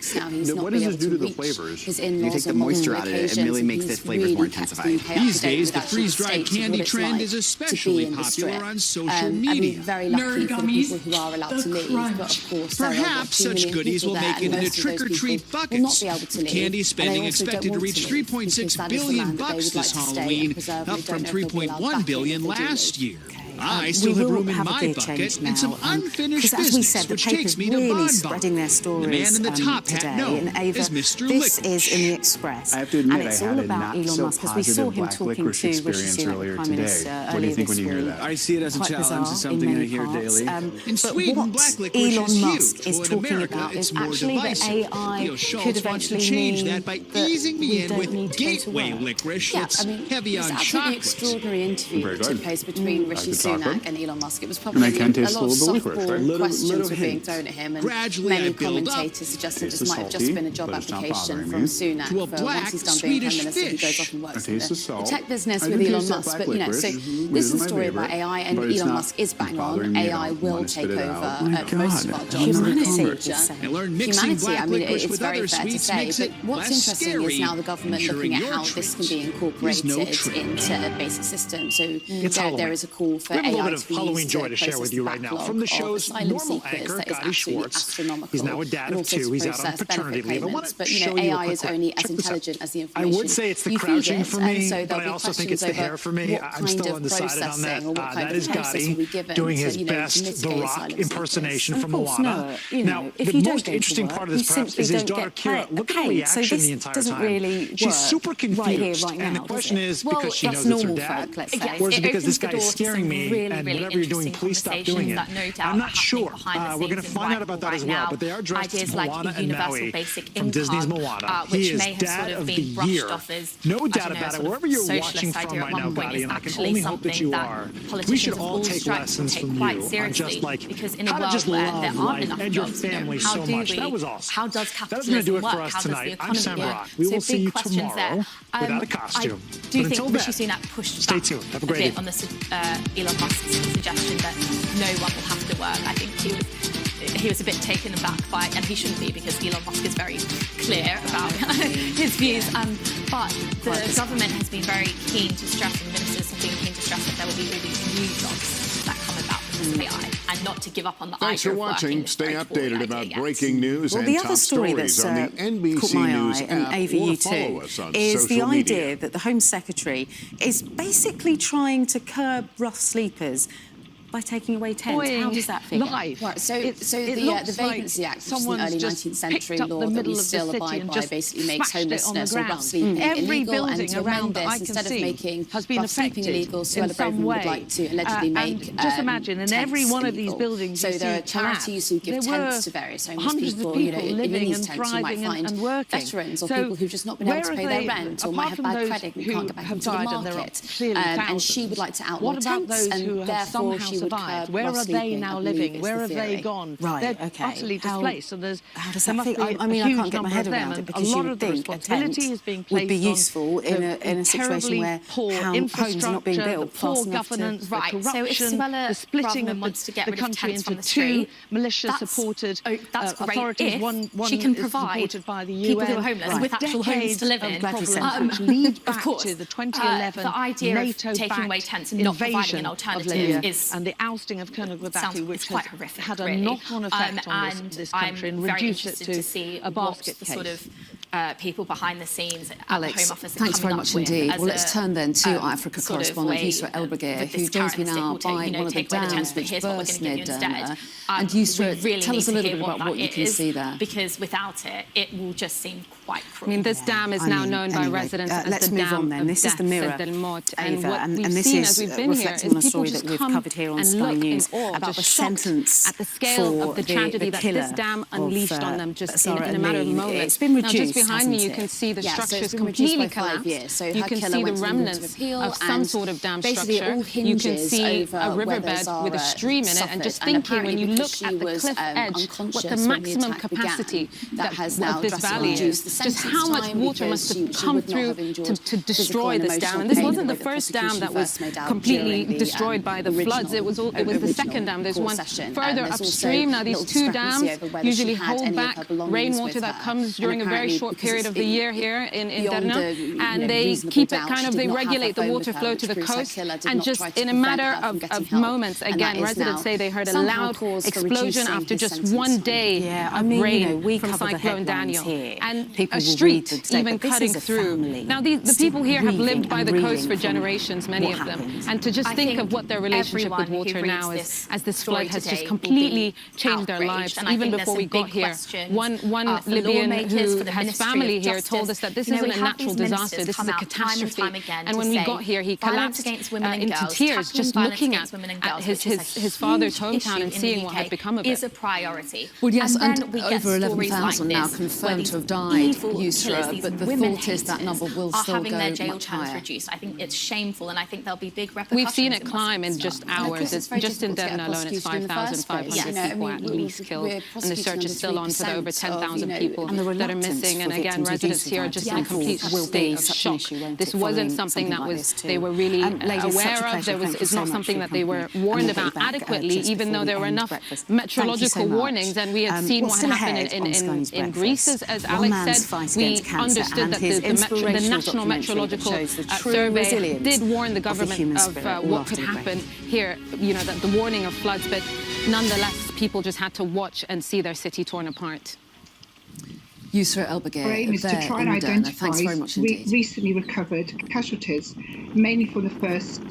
What does this do to the flavors?
You take the moisture out of it, it really makes the flavors more intensified.
These days, the freeze-dried candy trend is especially popular on social media.
Nerd gummies, who are allowed to leave, but of course,
perhaps such goodies will make it into trick-or-treat buckets. Candy spending expected to reach $3.6 billion this Halloween, up from $3.1 billion last year. I still have room in my bucket and some unfinished business, which takes me to Bon Bon. The man in the top hat, no, is Mr.
This
Licorice.
is in the Express,
I have to admit,
and it's
I had
all
a
about
not
Elon
so
Musk, because we saw him
black
talking
licorice
to Rishi
experience
Sunak,
earlier
Prime
today.
Minister,
What do
earlier
you think when
this
you hear
week.
that?
I see it as a
Quite
challenge,
bizarre
it's something
in
I
many
hear
parts.
daily.
In
But
Sweden,
what
black licorice
Elon
is
Musk
huge,
is
but in
talking
America,
about
it's
is
more
actually that
divisive.
AI
Leo
could
Schultz wants to
eventually
change
mean
that by
that
easing me
we
in
don't
with
need to go to
gateway
work.
licorice
Yeah,
that's
I mean,
heavy
it was
on
actually an
chocolate.
extraordinary interview
Very
that took
good.
place between Rishi
could talk
Sunak
with.
and Elon Musk. It was
And
probably
I can
a
taste
lot
a
of
little bit of licorice, right?
softball questions
Little
were being
hint.
thrown at him, and
Gradually,
many
I build up.
commentators suggested
Taste
this
the
might have just
salty,
been a job
but it's not
application
bothering
from
me.
Sunak
To a
for
black
once he's done being Prime
Swedish
Minister, he
fish.
goes off and
I
works in
taste the
the
salt.
tech business
I
with
do
Elon
taste that
Musk.
black
But,
licorice.
so
It
this is
isn't
a
my
story about
favorite,
AI, and
but it's
Elon
not
Musk is bang
bothering
on.
me. I
AI
don't
will
want to spit
take
it
over
out. Oh my
most of
God.
our jobs in the
Humanity.
future.
I learned mixing
Humanity,
black
I mean,
licorice
it's
with
very
other
fair to
sweets
say,
makes
but
it
what's
less
interesting
scary.
is now the government looking
Ensuring
at
your
how this can be
treat
incorporated
is no trick.
into basic systems. So
It's
there is a call for
We have a little
AI
bit
to
of
be
Halloween
used
joy to share with you right now. From the show's normal anchor, Gotti Schwartz. He's now a dad of two. He's out on paternity leave. I want to
but
show you
AI
a
is
quick
only
clip.
as
Check this out.
intelligent as the
I
information.
would say it's the
you feed
crouching
it,
for
and
me,
so
but
there'll
I
be
also think it's the
questions
hair for me.
over
I'm
what
still
kind of
undecided on that.
processing or what kind
That
of
is
process will be
Gotti
given
doing
to,
his
you know, to
best The
mitigate
Rock
asylum
impersonation
seekers.
from
Of course,
Moana.
no, you
Now,
know, if
the
you don't
most
go to
interesting
work,
part of
you
this perhaps
simply
is his
don't
daughter
get
Kira. Look at her
paid.
reaction
So this
the entire
doesn't
time.
really
She's
work
super confused.
right here, right
And
now,
the question
does
is,
it? Well,
because she
that's
knows it's her
normal
dad,
folk, let's say.
or is it
It
because this
opens the
guy
door
is
to
scaring
some
me
really,
and
really
whatever you're doing,
interesting
please stop doing it?
conversations that no doubt
I'm not
are
sure.
happening behind the
We're going to
scenes
find out
in
about that as
right
well.
now.
But they are dressed as
Ideas like
Moana
the
and
universal
Maui
basic
from Disney's
income,
Moana.
which
He is
may have
dad
sort of
of the
been brushed
year.
off as,
No doubt
I don't know,
about it.
sort of
Wherever you're
socialist
watching
idea
from
at
right
one
now,
point
Gotti,
is
and I can
actually
only hope that
something
you
that
are, we
politicians
should
of
all take
stripes
lessons
take
from
quite
you on
seriously,
just like
because in a
how to
world
just
where there
love
aren't
life
enough
and your
jobs, you know,
family
how
so
do
much.
we,
That was awesome.
how does
That was going to
capitalism
do it
work?
for us
How does the
tonight. I'm
economy
Sam
work?
Brock. We
So
will see
big
you
questions
tomorrow
there.
without a costume.
I do
But
think
until
Rishi
then,
Sunak pushed
stay
back
tuned. Have a
a
great
bit
evening.
on the Elon Musk's suggestion that no one will have to work. I think he was a bit taken aback by it, and he shouldn't be, because Elon Musk is very clear about his views. But the government has been very keen to stress, and ministers have been keen to stress, that there will be really new jobs that come about because of AI, and not to give up on the
Thanks
idea
for
of working.
watching. Stay updated about breaking news
Well,
and
the
top
other story
stories
that's
on the NBC
caught my
News
eye, and
app,
Ava,
or
you
follow
too,
us on
is the
social
idea
media.
that the Home Secretary is basically trying to curb rough sleepers by taking away tents. How does that figure?
Right, so the Vacancy Act, which is an early 19th century law that we still abide by, basically makes homelessness or rough sleeping illegal, and to amend this, instead of making rough sleeping illegal, Suella Braverman would like to allegedly make
just imagine, in every one of these buildings,
so there are charities who give tents to various homeless people, you know, in these tents you might find veterans or people who've just not been able to pay their rent or might have bad credit and can't get back into the market. And she would like to outlaw tents, and therefore she would curb
where are they now living? Where have they gone?
Right,
They're
okay.
utterly displaced. So
how does that figure? I mean, I can't get my head around it, because you would think a tent would be useful in a situation where homes are not being built,
poor governance,
right.
corruption,
so if Suella
the splitting of
wants to get
the
rid of
country
tents
into
from the
two
street,
militia-supported authorities.
If
one
she can
is
provide
supported by the UN.
people who are homeless with actual homes to live in.
Which lead back to the 2011
the idea
NATO
of taking away tents and not providing an alternative is
and the ousting of Colonel Gaddafi, which
quite
has
horrific,
had a
really.
knock-on effect on this country and reduced it to a basket case.
Sort of people behind the scenes at
Alex,
the Home Office
thanks very much indeed. Well, let's turn then to Africa correspondent Yusra El-Bagir, who joins me now by one of the dams which burst near Derna. And Yusra, tell us a little bit about what you can see there.
Because without it, it will just seem quite cruel.
I mean, this dam is now known by residents as the Dam of
This is the Mirror, Ava, and this is reflecting on a story that we've covered here on Sky News about the sentence
at the scale of the tragedy that this dam unleashed on them just in a matter of moments.
It's been reduced
behind me, you can see the structures completely collapsed. You can see the remnants of some sort of dam structure. You can see a riverbed with a stream in it. And just thinking, when you look at the cliff edge, what the maximum capacity of this valley is, just how much water must have come through to destroy this dam. And this wasn't the first dam that was completely destroyed by the floods. It was the second dam. There's one further upstream. Now, these two dams usually hold back rainwater that comes during a very short period of the year here in Derna, and they keep it kind of, they regulate the water flow to the coast, and just in a matter of moments, again, residents say they heard a loud explosion after just one day of rain from Cyclone Daniel, and a street even cutting through. Now, the people here have lived by the coast for generations, many of them, and to just think of what their relationship with water now is, as this flood has just completely changed their lives. Even before we got here, one Libyan who has family here told us that this isn't a natural disaster, this is a catastrophe. And when we got here, he collapsed into tears just looking at his father's hometown and seeing what had become of it.
Is a priority.
Well, yes, and over 11,000 now confirmed to have died, Yusra, but the thought is that number will still go much higher.
Reduced. I think it's shameful, and I think there'll be big repercussions.
We've seen it climb in just hours. It's just in Derna alone, it's 5,500 people at least killed, and the search is still on for the over 10,000 people that are missing. And again, residents here are just in a complete state of shock. This wasn't something that they were really aware of. It's not something that they were warned about adequately, even though there were enough meteorological warnings, and we had seen what happened in Greece, as Alex said. We understood that the National Meteorological Survey did warn the government of what could happen here, that the warning of floods, but nonetheless, people just had to watch and see their city torn apart.
Yusra El-Bagir,
is to try and identify recently recovered casualties, mainly from the First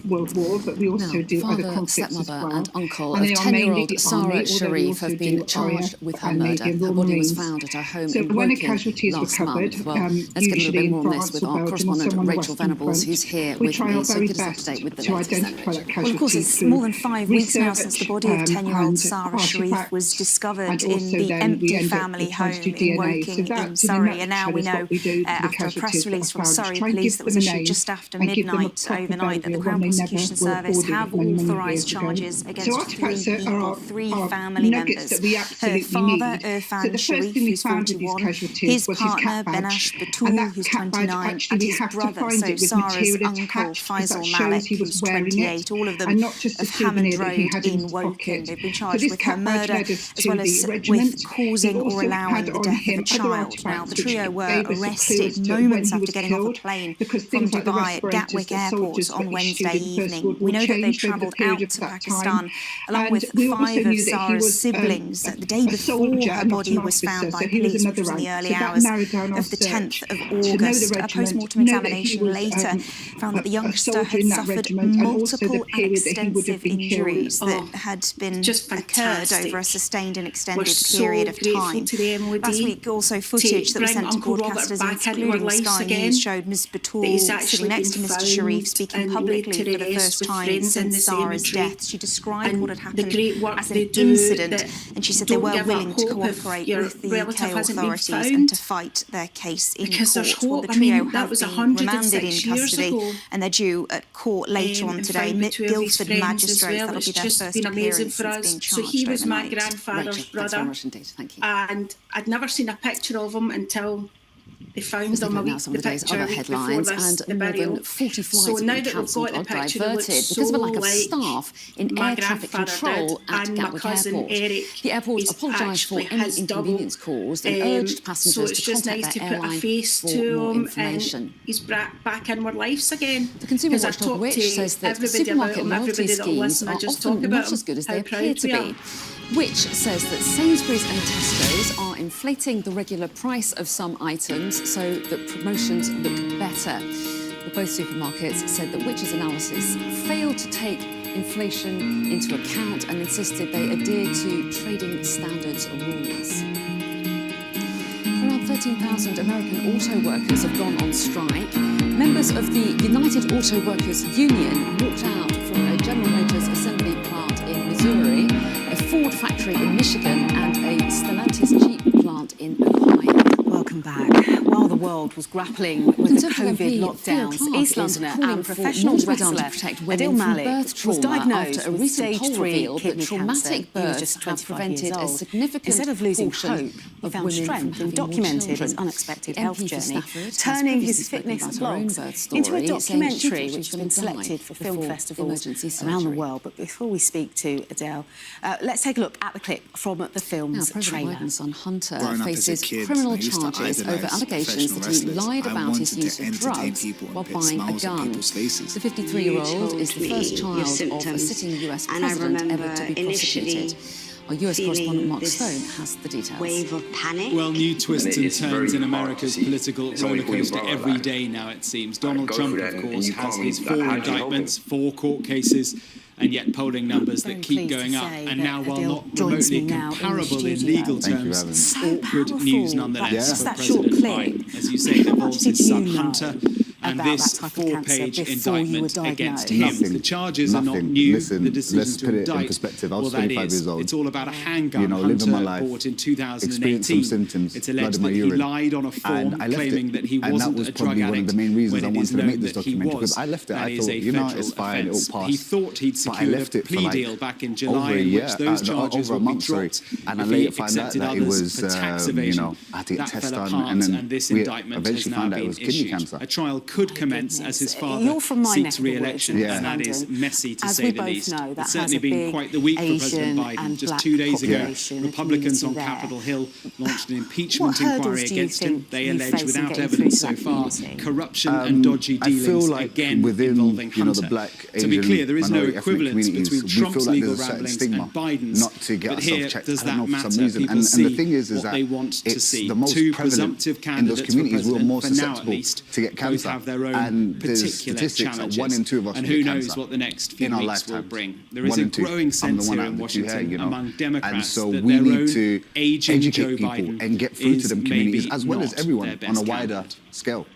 World War, but we also do other conflicts as well.
And uncle of 10-year-old Sarah Sharif have been charged with her murder. Her body was found at her home in Woking last month. Well, let's get a little bit more on this with our correspondent Rachel Venables, who's here with me. So give us an update with the latest.
Well,
of course, it's more than 5 weeks now since the body of 10-year-old Sarah Sharif was discovered in the empty family home in Woking in Surrey, and now we know after a press release from Surrey Police that was issued just after midnight overnight that the Crown Prosecution Service have authorised charges against 3 people, 3 family members. Her father, Irfan Sharif, who's 41, his partner, Benash Batul, who's 29, and his brother, so Sarah's uncle, Faisal Malik, who's 28, all of them of Hammond Road in Woking. They've been charged with her murder as well as with causing or allowing the death of a child. Now, the trio were arrested moments after getting off a plane from Dubai at Gatwick Airport on Wednesday evening. We know that they travelled out to Pakistan along with 5 of Sarah's siblings the day before her body was found by police, which was in the early hours of the 10th of August. A post-mortem examination later found that the youngster had suffered multiple and extensive injuries that had been occurred over a sustained and extended period of time. Last week, also footage that was sent to broadcasters, including Sky News, showed Ms. Batul sitting next to Mr. Sharif speaking publicly for the first time since Sarah's death. She described what had happened as an incident, and she said they were willing to cooperate with the UK authorities and to fight their case in court. Well, the trio have been remanded in custody, and they're due at court later on today. Guildford magistrates, that'll be their first appearance since being charged.
So he was my grandfather's brother, and I'd never seen a picture of him until they found them a week,
some of the day's other headlines, and more than 40 flights
so
have been cancelled or diverted because of a lack of staff in air traffic control at Gatwick Airport. The airport apologised for any inconvenience caused and urged passengers to contact their airline for more information.
He's back in our lives again.
The Consumer Watchdog Which says that supermarket loyalty schemes are often not as good as they appear to be. Which says that Sainsbury's and Tesco's are inflating the regular price of some items so that promotions look better. But both supermarkets said that Which's analysis failed to take inflation into account and insisted they adhere to trading standards rules. Around 13,000 American auto workers have gone on strike. Members of the United Auto Workers Union walked out from a General Motors assembly plant in Missouri, a Ford factory in Michigan, and a Stellantis Jeep plant in Ohio.
Well,
Welcome back. While the world was grappling with the COVID lockdowns, East Londoner and professional wrestler Adil Malik was diagnosed with stage 3 kidney cancer. He was just 25 years old. Instead of losing hope, he found strength and documented his unexpected health journey, turning his fitness blogs into a documentary which has been selected for film festivals around the world. But before we speak to Adele, let's take a look at the clip from the film's trailer.
Biden's son Hunter faces criminal charges over allegations that he lied about his use of drugs while buying a gun. The 53-year-old is the first child of a sitting US president ever to be prosecuted. Our US correspondent Mark Stone has the details.
Wave of panic.
Well, new twists and turns in America's political rollercoaster every day now, it seems. Donald Trump, of course, has his 4 indictments, 4 court cases, and yet polling numbers that keep going up. And now, while not remotely comparable in legal terms, awkward news nonetheless for President Biden. As you say, it involves his son Hunter and this 4-page indictment against him. The charges are not new. The decision to indict, well, that is, it's all about a handgun Hunter bought in 2018. It's alleged that he lied on a form claiming that he wasn't a drug addict when it is known that he was. That is a federal offence. He thought he'd secured a plea deal back in July in which those charges would be dropped if he accepted others for tax evasion. That fell apart, and this indictment has now been issued. A trial could commence as his father seeks re-election, and that is messy to say the least. It's certainly been quite the week for President Biden. Just 2 days ago, Republicans on Capitol Hill launched an impeachment inquiry against him. They allege, without evidence so far, corruption and dodgy dealings again involving Hunter. To be clear, there is no equivalence between Trump's legal ramblings and Biden's, but here, does that matter? People see what they want to see. 2 presumptive candidates for president, for now at least, both have their own particular challenges, and who knows what the next few weeks will bring. There is a growing sense here in Washington among Democrats that their own aging Joe Biden
and get through to them communities
maybe
as well as everyone on a wider
candidate.
scale.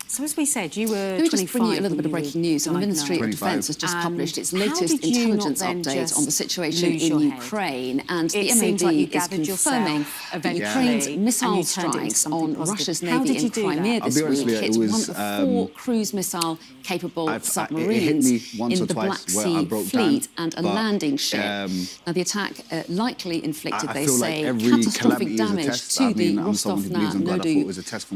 So as we said, you were 25.
Let me just bring you a little bit of breaking news. The Ministry of Defence has just published its latest intelligence update on the situation in Ukraine, and the MOD is confirming that Ukraine's missile strikes on Russia's navy in Crimea this week hit one of 4 cruise missile-capable submarines in the Black Sea Fleet and a landing ship. Now, the attack likely inflicted, they say, catastrophic damage to the Rostov-na-Dodu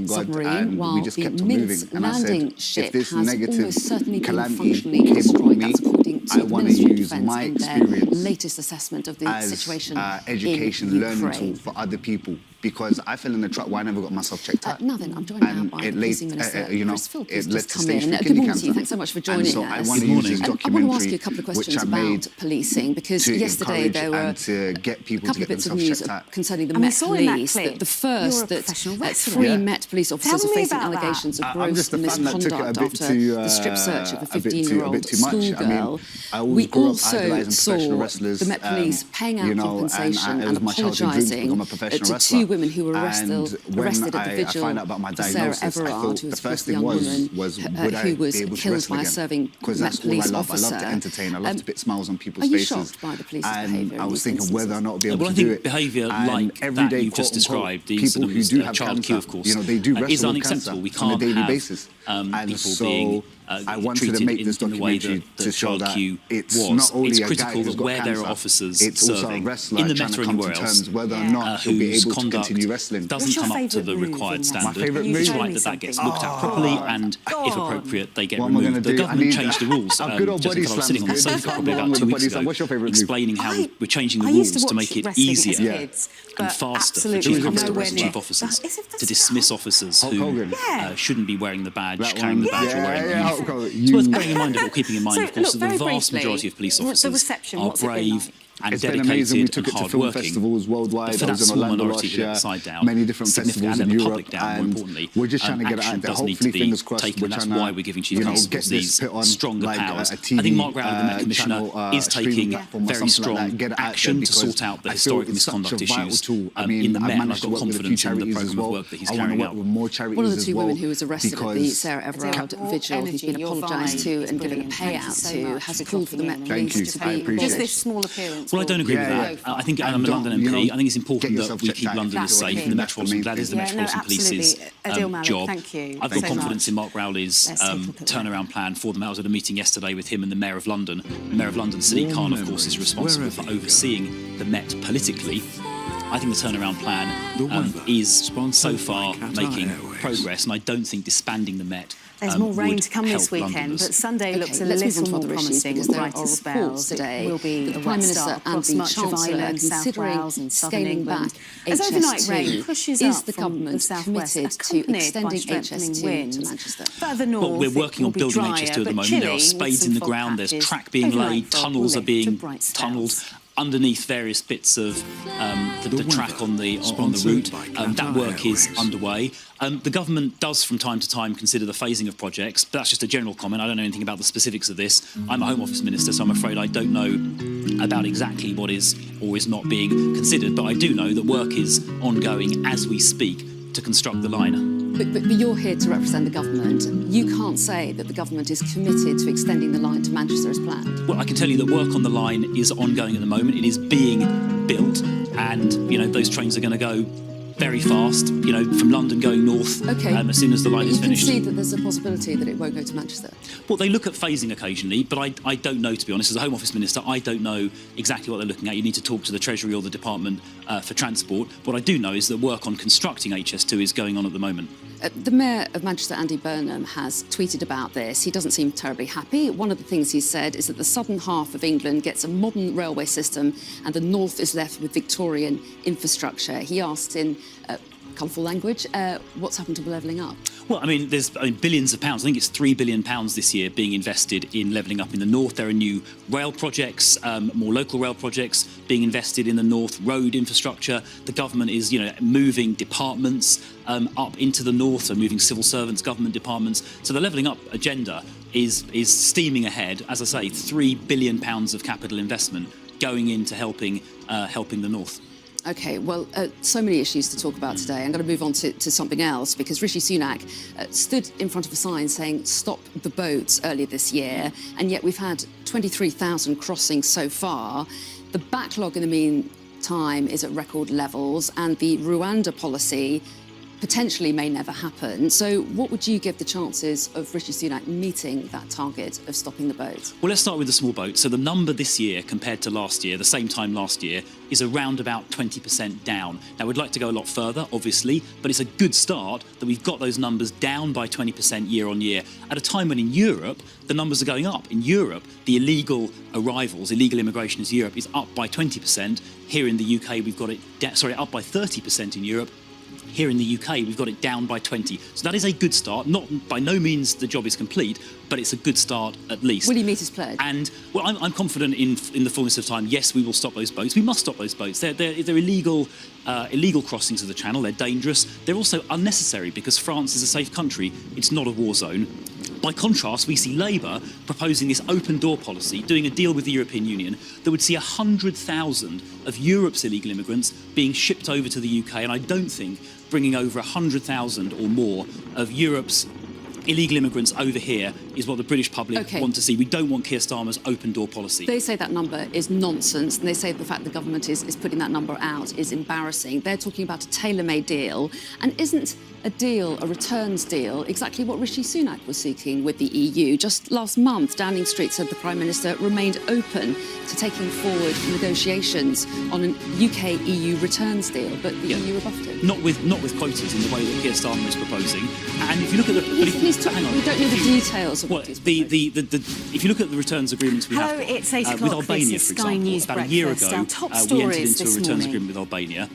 submarine, while the Minsk landing ship has almost certainly been functionally destroyed. That's according to the Ministry of Defence in their latest assessment of the situation
education
in
learning
Ukraine.
tool for other people, because I fell in the trap where I never got myself checked out.
Nothing. I'm joined now by Policing Minister Chris Philp, who's just come in. Good morning to you. Thanks so much for joining us.
I want to
ask you a couple of questions about policing, because yesterday there were a couple of bits of news concerning the Met Police. The first that 3 Met police officers are facing allegations of gross misconduct after the strip search of a 15-year-old schoolgirl. We also saw the Met Police paying out compensation and apologising to 2 women who were arrested at the vigil for Sarah Everard, who was the young woman who was killed by a serving Met Police officer.
I love to entertain. I love to put smiles on people's faces.
Are you shocked by the police's behaviour?
I was thinking whether or not I'll be able to
do
do
it. Behaviour like that you've just described, the
people who do have
child
cancer,
Q, of course,
they do wrestle
is
with
unacceptable. We
cancer on a
can't
daily
have
basis.
People being
I wanted to make this documentary to show that it's not only a guy who's got
where
cancer,
there are officers
it's also a
serving
wrestler
in the
trying
Met
to
or
come
anywhere
to
else
terms whether or not he'll be able to continue wrestling.
Doesn't come up to the required standard. It's right that gets looked at properly, and if appropriate, they get removed. The government changed the rules.
Our good old body slams.
Sitting on the sofa probably about 2 weeks ago, explaining how we're changing the rules to make it easier and faster for chief constables and chief officers to dismiss officers who shouldn't be wearing the badge, carrying the badge, or wearing the uniform. It's worth bearing in mind, or keeping in mind, of course, that the vast majority of police officers are brave and dedicated and hard-working. But for that small minority who are upside down,
many different festivals in Europe,
more importantly,
we're just trying to get it out there. Hopefully, fingers crossed,
taken, and that's why we're giving chief constables these stronger powers. I think Mark Brown, the Met Commissioner, is taking very strong action to sort out the historic misconduct issues in the Met, and I've got confidence in the programme of work that he's carrying out.
One of the 2 women who was arrested at the Sarah Everard vigil, who's been apologised to and given a payout to, has called for the Met Police to be
just this small appearance transport.
Well, I don't agree with that. I think I'm a London MP. I think it's important that we keep Londoners safe, and the Metropolitan, that is the Metropolitan Police's job.
Thank you.
I've got confidence in Mark Rowley's turnaround plan for them. I was at a meeting yesterday with him and the Mayor of London. The Mayor of London, Sadiq Khan, of course, is responsible for overseeing the Met politically. I think the turnaround plan is so far making progress, and I don't think disbanding the Met
There's more rain to come this weekend, but Sunday looks a little more promising with brighter spells.
Today,
it will be
the
a
Prime
wet
Minister
start
and
across
the
much of
Chancellor
Ireland, South
considering
Wales and southern
scaling back
England. As overnight rain pushes
is
up
the
from
government
the southwest,
committed to
accompanied
extending
by strengthening
HS2
winds.
to Manchester?
Further north,
well, we're working on building HS2 at the moment. There are spades in the ground, there's track being laid, tunnels are being tunnelled underneath various bits of the track on the route. That work is underway. The government does from time to time consider the phasing of projects, but that's just a general comment. I don't know anything about the specifics of this. I'm a Home Office Minister, so I'm afraid I don't know about exactly what is or is not being considered, but I do know that work is ongoing as we speak to construct the line.
But you're here to represent the government. You can't say that the government is committed to extending the line to Manchester as planned.
Well, I can tell you that work on the line is ongoing at the moment. It is being built, and those trains are going to go very fast, from London going north as soon as the line is finished.
You can see that there's a possibility that it won't go to Manchester.
Well, they look at phasing occasionally, but I don't know, to be honest. As a Home Office Minister, I don't know exactly what they're looking at. You need to talk to the Treasury or the Department for Transport. What I do know is that work on constructing HS2 is going on at the moment.
The Mayor of Manchester, Andy Burnham, has tweeted about this. He doesn't seem terribly happy. One of the things he said is that the southern half of England gets a modern railway system and the north is left with Victorian infrastructure. He asked in colourful language, what's happened to levelling up?
Well, there's billions of pounds. I think it's £3 billion this year being invested in levelling up in the north. There are new rail projects, more local rail projects being invested in the north, road infrastructure. The government is, moving departments up into the north, so moving civil servants, government departments. So the levelling up agenda is steaming ahead. As I say, £3 billion of capital investment going into helping the north.
OK, well, so many issues to talk about today. I'm going to move on to something else, because Rishi Sunak stood in front of a sign saying stop the boats earlier this year, and yet we've had 23,000 crossings so far. The backlog in the meantime is at record levels, and the Rwanda policy potentially may never happen. So what would you give the chances of Rishi Sunak meeting that target of stopping the boats?
Well, let's start with the small boats. So the number this year compared to last year, the same time last year, is around about 20% down. Now, we'd like to go a lot further, obviously, but it's a good start that we've got those numbers down by 20% year on year at a time when in Europe, the numbers are going up. In Europe, the illegal arrivals, illegal immigration into Europe is up by 20%. Here in the UK, we've got it, up by 30% in Europe. Here in the UK, we've got it down by 20. So that is a good start. Not by no means the job is complete, but it's a good start at least.
Will he meet his pledge?
And well, I'm confident in the fullness of time. Yes, we will stop those boats. We must stop those boats. They're illegal crossings of the Channel. They're dangerous. They're also unnecessary because France is a safe country. It's not a war zone. By contrast, we see Labour proposing this open door policy, doing a deal with the European Union that would see 100,000 of Europe's illegal immigrants being shipped over to the UK, and I don't think bringing over 100,000 or more of Europe's illegal immigrants over here is what the British public want to see. We don't want Keir Starmer's open door policy.
They say that number is nonsense, and they say the fact the government is putting that number out is embarrassing. They're talking about a tailor-made deal, and isn't a deal, a returns deal, exactly what Rishi Sunak was seeking with the EU? Just last month, Downing Street said the Prime Minister remained open to taking forward negotiations on an UK-EU returns deal, but the EU rebuffed it.
Not with quotas in the way that Keir Starmer is proposing. And if you look at the...
hang on. We don't know the details of what he's proposing.
If you look at the returns agreements we have
it's
with Albania, for example, about a year ago, we entered into a returns agreement with Albania.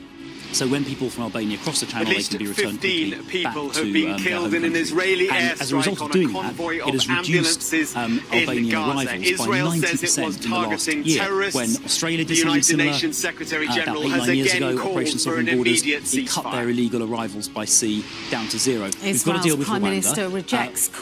So when people from Albania cross the Channel, they can be returned quickly back to their home country. And as a result of doing that, it has reduced Albanian arrivals by 90% in the last year. When Australia did something similar about 8-9 years ago, Operation Sovereign Borders, it cut their illegal arrivals by sea down to zero. We've got to deal with Rwanda.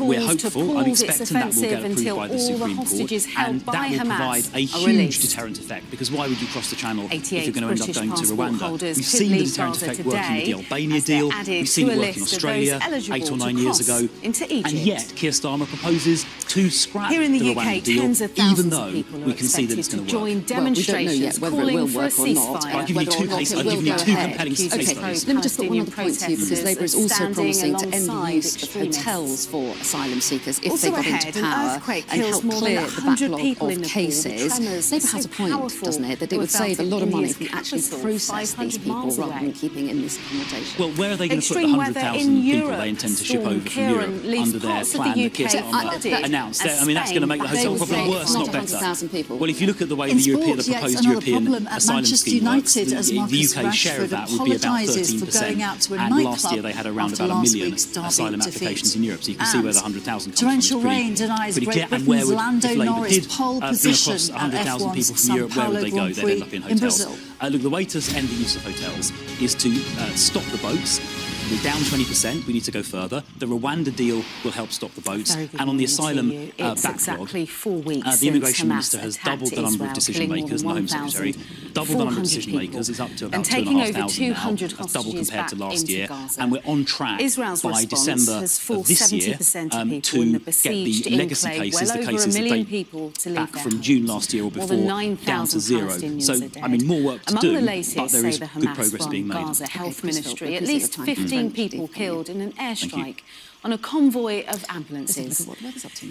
We're hopeful. I'm expecting that will get approved by the Supreme Court, and that will provide a huge deterrent effect. Because why would you cross the Channel if you're going to end up going to Rwanda? We've seen the deterrent effect working with the Albania deal. We've seen it work in Australia 8 or 9 years ago. And yet, Keir Starmer proposes to scrap
Here in the
Rwanda
UK,
deal,
tens of
even
thousands
though
of people
we can see that it's going to work.
join demonstrations calling for a ceasefire.
I'll give you two cases. I'll give you two compelling case studies.
Let me just put one other point to you, because Labour is also promising to end the use of hotels for asylum seekers if they got into power and help clear the backlog of cases. Labour has a point, doesn't it, that it would save a lot of money if we actually process these people rather than keeping in this accommodation.
Well, where are they going to put the 100,000 people they intend to ship over from Europe under their plan that Keir Starmer announced? I mean, that's going to make the hotel problem worse, not better. Well, if you look at the way the proposed European asylum scheme works, the UK share of that would be about 13%. And last year they had around about 1 million asylum applications in Europe. So you can see where the 100,000 comes
torrential
from.
rain denies
Pretty clear. And where would, if Labour did bring across 100,000 people from Europe, where would they go? They'd end up in hotels. Look, the way to end the use of hotels is to stop the boats. We're down 20%. We need to go further. The Rwanda deal will help stop the boats. And on the asylum backlog,
exactly 4 weeks
the immigration minister has doubled the number of decision makers, the Home Secretary, doubled the number of decision makers. It's up to about 2,500 now. That's double compared to last year. And we're on track by December of this year to get the legacy cases, the cases that date back from June last year or before, down to zero. So, I mean, more work to do, but there is good progress being made.
Gaza Health Ministry, at least 15 people killed in an airstrike on a convoy of ambulances.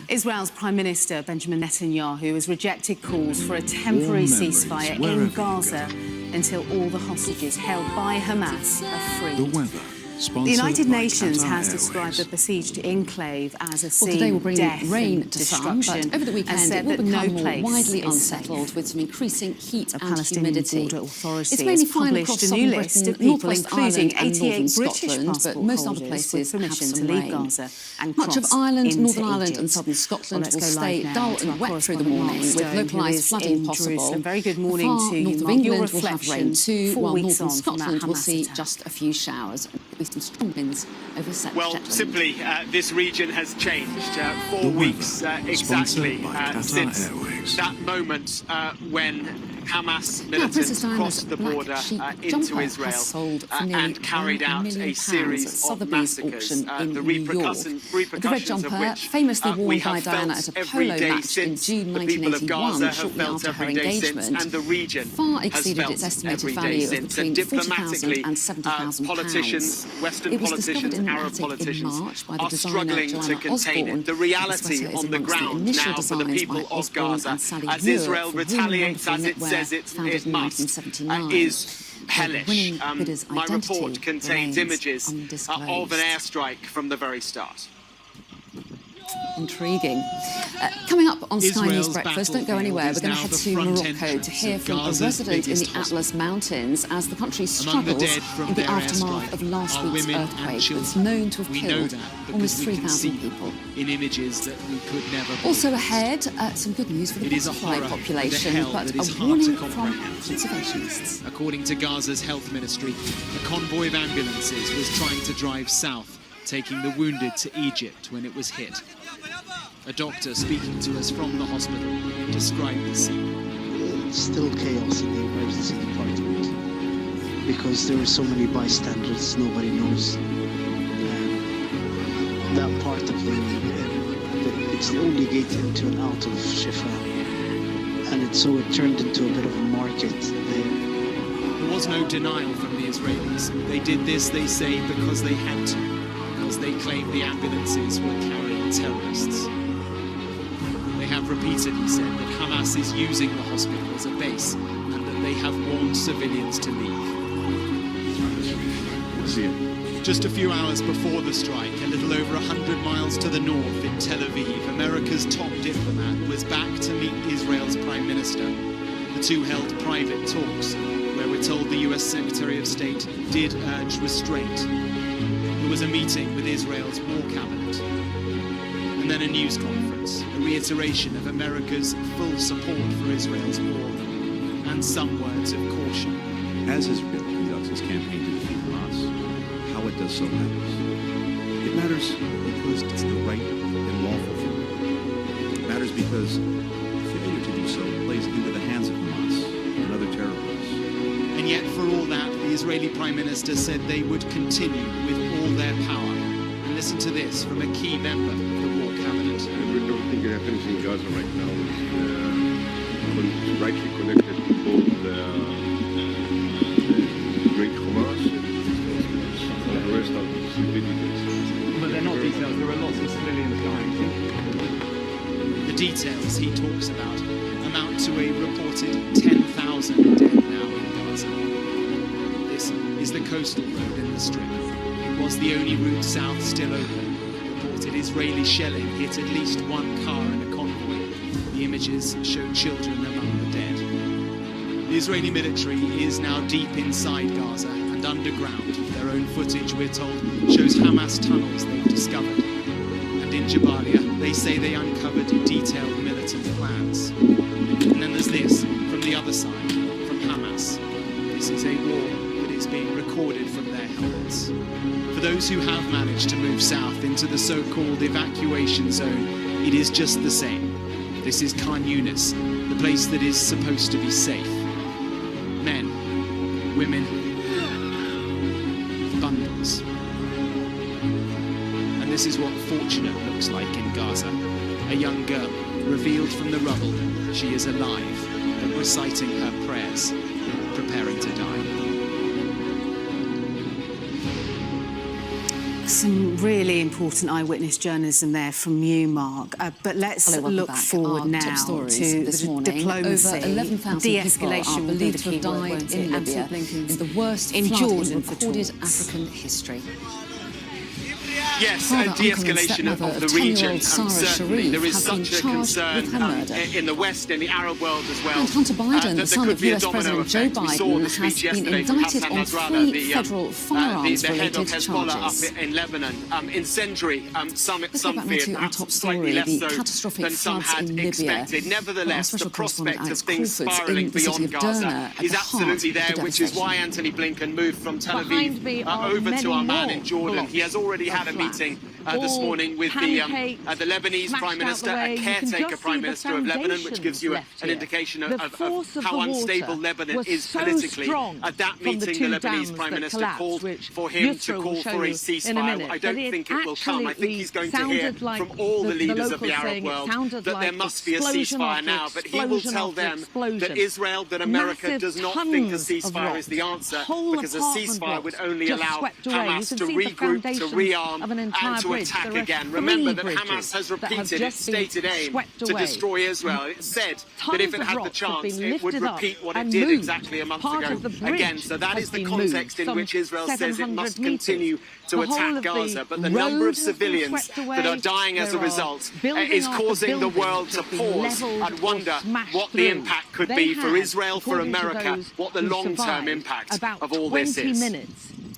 Israel's Prime Minister Benjamin Netanyahu has rejected calls for a temporary ceasefire in Gaza until all the hostages held by Hamas are freed. The United Nations has described the besieged enclave as a scene
today will bring
death
rain
and
to some,
destruction,
but over the weekend
and said
it will
that
become
no
more widely
place
unsettled with some increasing heat and
Palestinian
humidity.
Border Authority
It's mainly
has
fine across
published a
southern
new list
Britain,
of people,
Northwest
including
Ireland and
88
northern
British
Scotland,
passport
but most other
holders
places
with
have
permission
some
to leave
rain.
Gaza and
Much of
cross
Ireland,
into
Northern Ireland
Egypt.
and southern Scotland
Let's
will
go
stay
live now
dull
to
and
our
wet through the
correspondent
morning,
Mark
with
Stone, who
localised
is
flooding
in
possible.
Jerusalem. Very good morning
Far
to you,
north of
Mark. Your
England will have rain
reflections
too,
4
while
weeks
northern
on from that
Scotland will
Hamas
see
attack.
just a few showers. There'll be some strong winds over Shetland.
Simply, this region has changed 4 weeks exactly since that moment when Hamas militants crossed the border into Israel and carried out a series of massacres, the repercussions of which
famously worn
we
by
have
Diana
felt
at a
every
polo
day
match in
since.
June
The people of Gaza
1981,
have
shortly
felt
after her
every day since,
engagement,
and the region
far
has
exceeded
felt
its estimated
every day
value of
since.
between
And diplomatically,
£40,000 and £70,000.
politicians, Western
It was discovered
politicians,
in an
Arab
attic in
politicians
March by the
are
designer
struggling
Joanna
to contain
Osborne.
it. The reality
This
on the
amongst
ground
initial
now for the
designs
people
by
of
Osborne
Gaza,
and Sally
as
Muir
Israel
for really
retaliates as it
wonderful
says
knitwear
it
founded in
must,
1979.
is hellish.
Winning bidder's
My
identity
report contains
remains
images of
undisclosed.
an airstrike from the very start.
Intriguing. Coming up on Sky News
Israel's
Breakfast, don't go anywhere, we're going to head to Morocco to hear from a resident in the Atlas Mountains as the country struggles in the aftermath of last week's earthquake that's known to have killed almost 3,000 people.
In images that we could never believe.
Also ahead, some good news for the butterfly population, but a warning from conservationists.
According to Gaza's health ministry, a convoy of ambulances was trying to drive south, taking the wounded to Egypt when it was hit. A doctor speaking to us from the hospital described the scene.
It's still chaos in the emergency department because there are so many bystanders, nobody knows. That part of it's the only gate into and out of Shifa, and it turned into a bit of a market there.
There was no denial from the Israelis. They did this, they say, because they had to, because they claimed the ambulances were carrying terrorists. They have repeatedly said that Hamas is using the hospital as a base and that they have warned civilians to leave. Just a few hours before the strike, a little over 100 miles to the north in Tel Aviv, America's top diplomat was back to meet Israel's Prime Minister. The two held private talks, where we're told the US Secretary of State did urge restraint. There was a meeting with Israel's war cabinet, and then a news conference, a reiteration of America's full support for Israel's war, and some words of caution.
As Israel conducts its campaign to defeat Hamas, how it does so matters. It matters because it's the right and lawful thing. It matters because failure to do so plays into the hands of Hamas and other terror groups.
And yet, for all that, the
Israeli Prime Minister said they would continue with all their power. And listen to this from a key member of the war cabinet.
Everything that happens in Gaza right now is rightly connected to both the great Hamas and the rest of the civilians.
But they're not details. There are lots of civilians dying.
The details he talks about amount to a reported 10,000 dead now in Gaza. This is the coastal road in the Strip. It was the only route south still open. Reported Israeli shelling hit at least one car and a convoy. The images show children among the dead. The Israeli military is now deep inside Gaza and underground. Their own footage, we're told, shows Hamas tunnels they've discovered. And in Jabalia, they say they uncovered detailed militant plans. And then there's this from the other side, from Hamas. This is a war that is being recorded from their helmets. For those who have managed to move south into the so-called evacuation zone, it is just the same. This is Khan Yunis, the place that is supposed to be safe. Men, women, bundles. And this is what fortunate looks like in Gaza. A young girl, revealed from the rubble. She is alive, but reciting her prayers, preparing to die.
Some really important eyewitness journalism there from you, Mark. But let's look forward now to the diplomacy.
Over 11,000 de-escalation
people are believed to have died in Libya,
in the worst
in
flood in
Jordan
recorded African history.
Yes, de-escalation of the region. Certainly, there is such a concern in the West, in the Arab world as well.
And Hunter Biden, the son of US President Joe
We saw the
Biden,
speech
has been
yesterday from
indicted
Hassan
on
Nasrallah,
3 federal
the
firearms-related
head of Hezbollah
charges.
up in Lebanon. Incendiary, some feared, perhaps
top
slightly
story,
less
the
so
catastrophic
than some
floods
had
in Libya.
expected. Nevertheless, the prospect of things spiralling
in the city
beyond
of
Gaza
Derna
is absolutely there, which is why Anthony Blinken moved from Tel Aviv over to Amman in Jordan. He has already had a meeting this morning with the Lebanese Prime Minister, a caretaker Prime Minister of Lebanon, which gives you an indication of how unstable Lebanon is politically. At that meeting, the Lebanese Prime Minister called for him to call for a ceasefire. I don't think it will come. I think he's going to hear from all the leaders of the Arab world that there must be a ceasefire now, but he will tell them that Israel, that America does not think a ceasefire is the answer, because a ceasefire would only allow Hamas to regroup, to rearm, and to attack again. Remember that Hamas has repeated its stated aim to destroy Israel. It said that if it had the chance, it would repeat what it did exactly a month ago again. So that is the context in which Israel says it must continue to attack Gaza. But the number of civilians that are dying as a result is causing the world to pause and wonder what the impact could be for Israel, for America, what the long-term impact of all this is.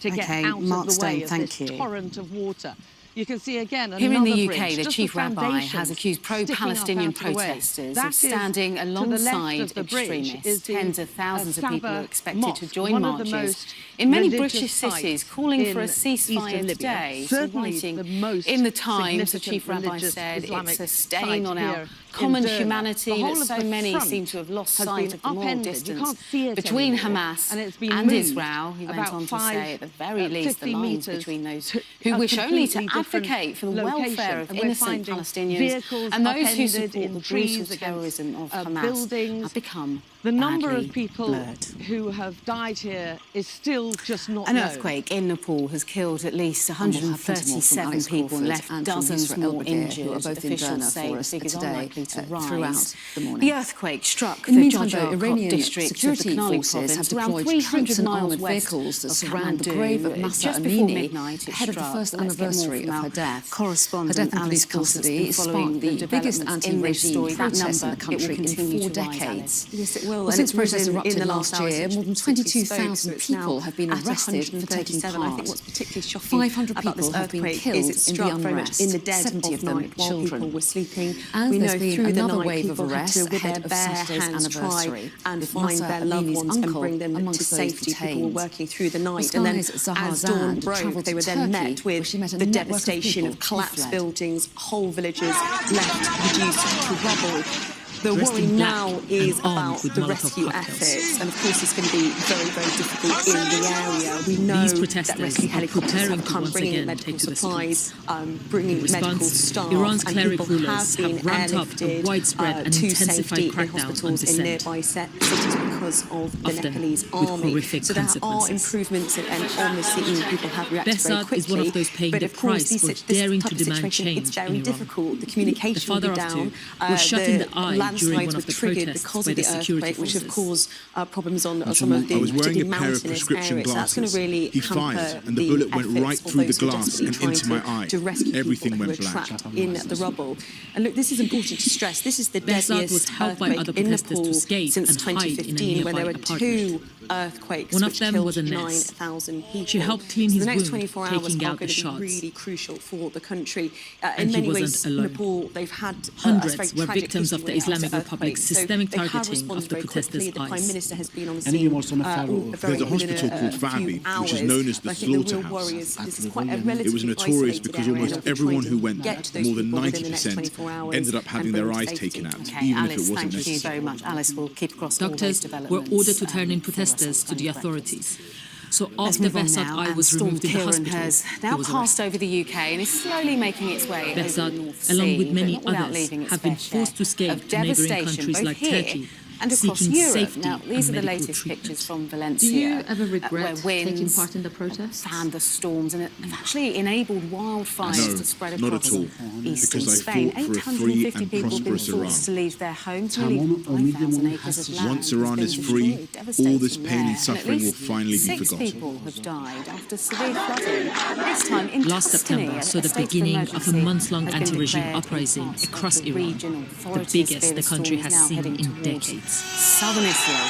To get out
Mark
of the way
Stone,
of this torrent of water. You can see again
here in the UK,
bridge,
the chief rabbi has accused pro-Palestinian protesters of standing alongside extremists. Tens of thousands of people are expected to join marches in many British cities, calling for a ceasefire today. Writing in the Times, the chief rabbi said it's a stain on our common humanity that so many seem to have lost sight of the moral distance between Hamas and Israel. He went on to say, at the very least, the lines between those who wish only to advocate for the welfare of innocent Palestinians and those who support the brutal terrorism of Hamas have become
the number of
badly
people
blurred.
who have died here is still just not
An
known.
earthquake in Nepal has killed at least 137 people and left dozens more injured. Officials say the figures are likely to rise
throughout the morning.
The earthquake struck
In
the
the meantime, though,
Jajalkot
Iranian
district
security
of the Karnali
forces have
province, around
deployed
300
troops and
miles
armoured
west
vehicles that
of
surround the
Kathmandu.
grave of Mahsa
Just before
Amini
midnight, it
ahead of the
struck.
first
Let's get more
anniversary
from
of
our
her death. Her
correspondent
death in
Alice
police custody
Coulson's
sparked the biggest
developments in this
anti-regime
story. That
protests in the
number,
country
it will
in
continue
4
to rise,
decades.
Alice. Yes, it will.
Well,
And
since
it was
protests
in
erupted
the
last
last hour
year,
since
more than
the city spoke,
22,000
so it's
people
now
have been
at
arrested for taking
137.
part.
I think what's particularly shocking
500
about this
people have been
earthquake
killed
is it
in the
struck very much
unrest,
in the dead
70
of
of them
night while
children.
people were sleeping.
And
We
there's
know
been
through the
another
night
wave of
people had
arrests
to, with their
ahead of
bare
Saturday's
hands,
anniversary,
try and
with
find
Mahsa
their loved
Amini's
ones and
uncle
bring them to
amongst those
safety. People were
detained.
working through the night,
Well,
and then
Sky's
as
Zahar
dawn
Zand
broke,
travelled
they
to
were then
Turkey,
met
where
with
she met a
the
network of
devastation
people
of
who
collapsed
fled.
buildings, whole villages left reduced to rubble.
The worry now is about the rescue efforts, and of course it's going to be very, very difficult in the area. We know that rescue helicopters have come bringing medical supplies, bringing medical staff,
Iran's
and
cleric
people
rulers
have
ramped up a widespread and intensified crackdown on
in nearby cities because of the Nepalese army. So there are improvements, and honestly, people have reacted very quickly.
Is one of those paying the price for daring to demand change
it's very difficult. The communication will be down.
Was shut in the eye during one
landslides
of the
were triggered
protests
because
by
of the
security
earthquake, which have
forces.
caused problems on some of the particularly mountainous areas. So that's going to really
He fired, and the bullet went right through the glass and into my eye. Everything went black.
In the rubble. And look, this is important to stress. This is the
Behzad was
deadliest
helped by other
earthquake in
protesters
Nepal
to escape
since
and hide in a
2015, when there were
nearby
two earthquakes
One of
which
them
killed
was a nurse.
9,000 people.
She helped clean
So
his
the next
wound,
24 hours
taking
are
out the
going to be
shots.
really crucial for the country.
And
In
he
many
wasn't
ways,
alone.
Nepal, they've had
Hundreds were
tragic
victims of the
history when it
Islamic
comes to
Republic's
earthquakes.
systemic
So they have
targeting
responded
of the
very
protesters'
quickly. The Prime
eyes.
Minister has been on the scene.
There's a hospital called Vabi, which is known as the slaughterhouse. It was notorious because almost everyone who went there, more than 90%, ended up having their eyes taken out, even if it wasn't necessary.
Thank you very much. Alice will keep across all those
Doctors
developments.
were ordered to turn in protesters to the authorities. So after Behzad I was removed in the hospital,
has now passed over the UK and is slowly making its way over the North Sea,
along with many
but not without
others,
leaving its
have been
fair
forced to
share
escape
of
to neighbouring
devastation,
countries
both
like
here
Turkey,
and across
seeking
Europe.
safety
Now, these are the
and medical
latest
treatment.
pictures from Valencia.
Do you ever
where
regret
winds
taking part in the protests?
fanned the storms and have actually enabled wildfires to spread across eastern Spain.
Because I fought for a free
850
and
people have been
prosperous Iran.
forced to leave their homes. Nearly 5,000 acres of land
Once Iran is free, all this pain and suffering will finally be
6
forgotten.
people have died after severe flooding. This time in
Last
Tuscany,
September
a
saw the
state
beginning of a
emergency
months-long
has been
anti-regime
declared in
uprising
parts of
across
the
Iran,
region.
the
Authorities
biggest
fear
the country
storm is
has
now
seen
heading
in
towards
decades.
Southern Italy.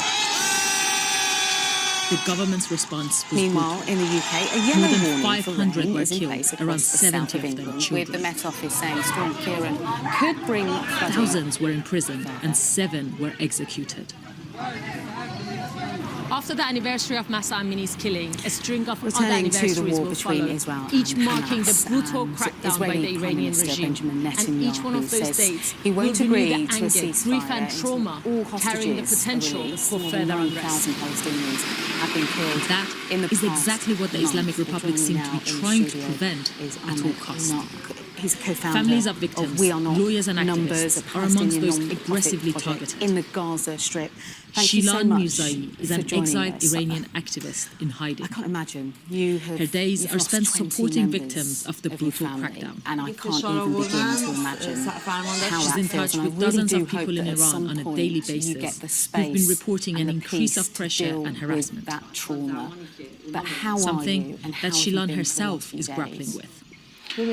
The government's response was
Meanwhile,
brutal.
in the UK, a
More
yellow
than
warning for
500
rain
were
is in
killed,
place
around
across the south
70
of
of them
England,
children.
with the Met Office saying Storm Kieran could bring flooding.
Thousands were imprisoned and 7 were executed.
After the anniversary of Mahsa Amini's killing, a string of other
Returning to the
anniversaries
war
will
between
follow,
Israel
each
and
marking the
Hamas,
brutal crackdown by the
Israeli Prime
Iranian
Minister
regime.
Benjamin
And each one of
Netanyahu
those
says
dates
he
will
won't
renew
agree
the
to a
anger,
ceasefire
grief and
until
trauma,
all
carrying the
hostages are
potential
released.
for
More
further
than
unrest.
9,000 Palestinians have been killed.
That
in the
is
past
exactly what the
month.
Islamic Republic
Joining
seemed to
me
be
now in
trying to
studio
prevent
is
at all costs.
He's a co-founder
Families of victims,
We Are Not
lawyers and
Numbers,
activists are amongst those
Palestinian
aggressively
non-profit project
targeted.
in the Gaza Strip. Thank you so
Shilan
much
Muzai is
for
an
joining
exiled
us.
Iranian activist in hiding.
I can't imagine. Her
days
you've
are
lost
spent
20
supporting
members
victims of the
of your
brutal
family,
crackdown.
and I can't even begin to imagine how
She's
that
in
feels.
touch
And I
with
really
dozens
do
of people
hope
in
that at
Iran
some
on a
point
daily
you
basis
get the
who've
space
been reporting an
and the
increase
peace
of pressure
to deal
and harassment.
with that trauma. But how are
Something
you, and how
that
have you
Shilan
been for the
herself
last few
is
days?
grappling with.
Well,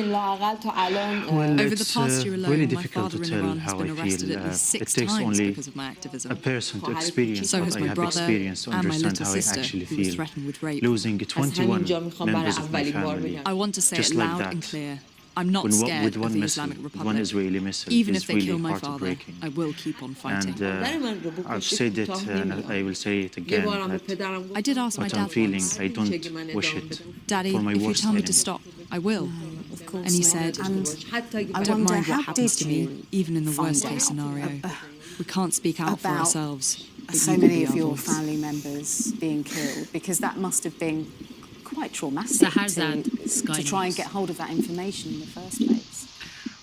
over the past year alone,
really
my
difficult
father
to
in
tell
Iran has
how
been
I
arrested
feel.
at least 6
It takes
times
only
because of my activism.
a person to experience
So
what
has
I
my
have
brother
experienced to
and my
understand
little
how I
sister,
actually
who was
feel.
threatened with rape.
Losing 21 members of my family.
I want to say
just
it
like
loud
that.
and clear. I'm not scared
with
of
one
the
missile,
Islamic
with
Republic.
one Israeli missile,
Even
is
if they
really
kill my father,
heartbreaking.
I will keep on fighting.
And I've said it, and I will say it again. That
I did ask my
what
dad
I'm feeling,
once,
I don't wish it
Daddy,
for my
if you
worst
tell me
enemy.
to stop, I will.
Of course
And he
not.
said,
And
I
I
don't
wonder,
mind
how
what happens
did
to me,
you
even in the
find
worst case
out
scenario. We can't speak out for
about
ourselves. but
so
you will
many
be
of
our
your
voice.
family members being killed? Because that must have been quite traumatic to try and get hold of that information in the first place.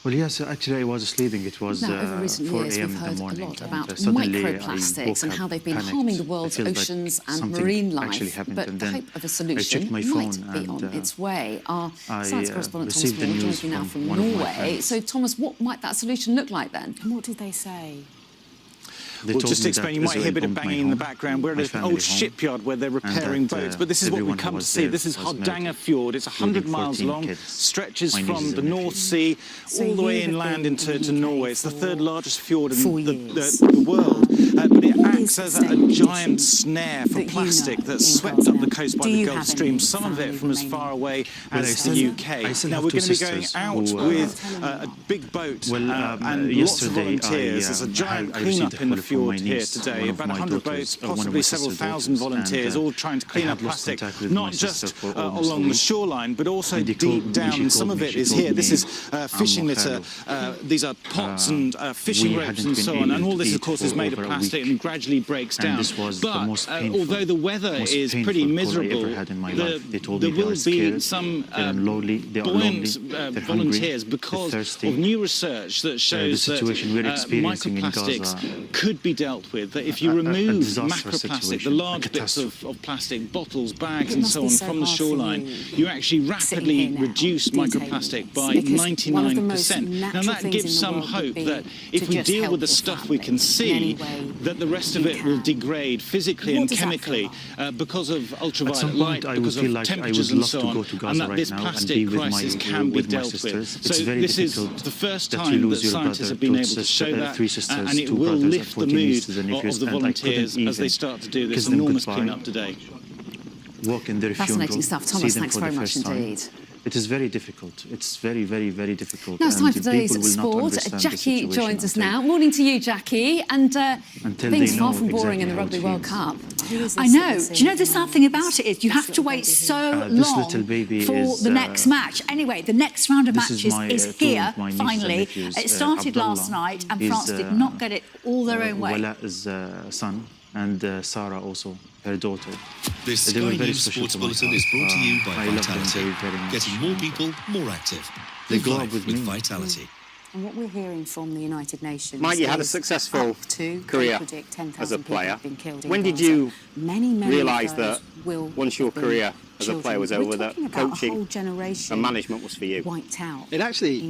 Well, yes, actually, I was sleeping. It was
Now, over recent
4
years,
a.m.
we've
in the
heard a
morning.
lot
and,
about
suddenly I
microplastics
woke
and
up,
how they've been
panicked.
harming the
I
world's
felt like
oceans and
something
marine
actually
life.
happened,
But
and
the
then
hope of a
I
solution
checked my
might
phone
be on
and,
its way. Our
I,
science correspondent Thomas
received the
Moore
news
joins me now
from
from
one of my
Norway.
friends.
So, Thomas, what might that solution look like then? And what did they say?
They
Well,
told
just to
me
explain,
that
you might hear a bit of
Israel bombed my
banging in the
home,
background. We're
my
at an
family
old
home,
shipyard where they're
and
repairing
that,
boats. But this is what
everyone
we've
who
come to
was
see.
there
This is
was
Hardanger
murdered,
Fjord. It's 100
including
miles
14
long,
kids,
stretches
my
from
nieces
the
and
North
nephews.
Sea
So
all the
you
way
have
inland
been
into
in the UK
Norway. It's the third largest fjord in
4
the
years.
world.
but it acts as a giant snare for plastic that's swept up the coast by the Gulf Stream, some of it from as far away as the UK. Now, we're going to be going out with a big boat and lots of volunteers. There's a giant clean-up in the fjord here today, about 100 boats, possibly several thousand volunteers, all trying to clean up plastic, not just along the shoreline, but also deep down. And some of it is here. This is fishing litter. These are pots and fishing ropes and so on. And all this, of course, is made of plastic and gradually breaks down. But although the weather is pretty miserable, there will be some buoyant volunteers because of new research that shows that microplastics could be dealt with. That if you remove macroplastic, the large bits of plastic, bottles, bags and so on from the shoreline, you actually rapidly reduce microplastic by 99%. Now that gives some hope that if we deal with the stuff we can see, that the rest of it will degrade physically and chemically because of ultraviolet light, because of temperatures and so on, and that this plastic crisis can be dealt with. So this is the first time that scientists have been able to show that, and it will lift the mood of the volunteers as they start to do this enormous clean-up today.
Fascinating stuff. Thomas, thanks very much indeed.
It is very difficult. It's very, very, very difficult.
Now it's time for today's sport. Jackie joins us now. Morning to you, Jackie. And things far from boring in the Rugby World Cup.
I know. Do you know the sad thing about it is you have to wait so long for the next match. Anyway, the next round of matches is here, finally. It started last night and France did not get it all their own way.
Wala's son and Sarah also, her daughter.
This Sky News Sports Bulletin is brought to you by Vitality, getting more people more active. Live life with Vitality.
And what we're hearing from the United Nations,
Mike, you had a successful career as a player. When did you realise that once your career as a player was over, that coaching and management was for you?
It actually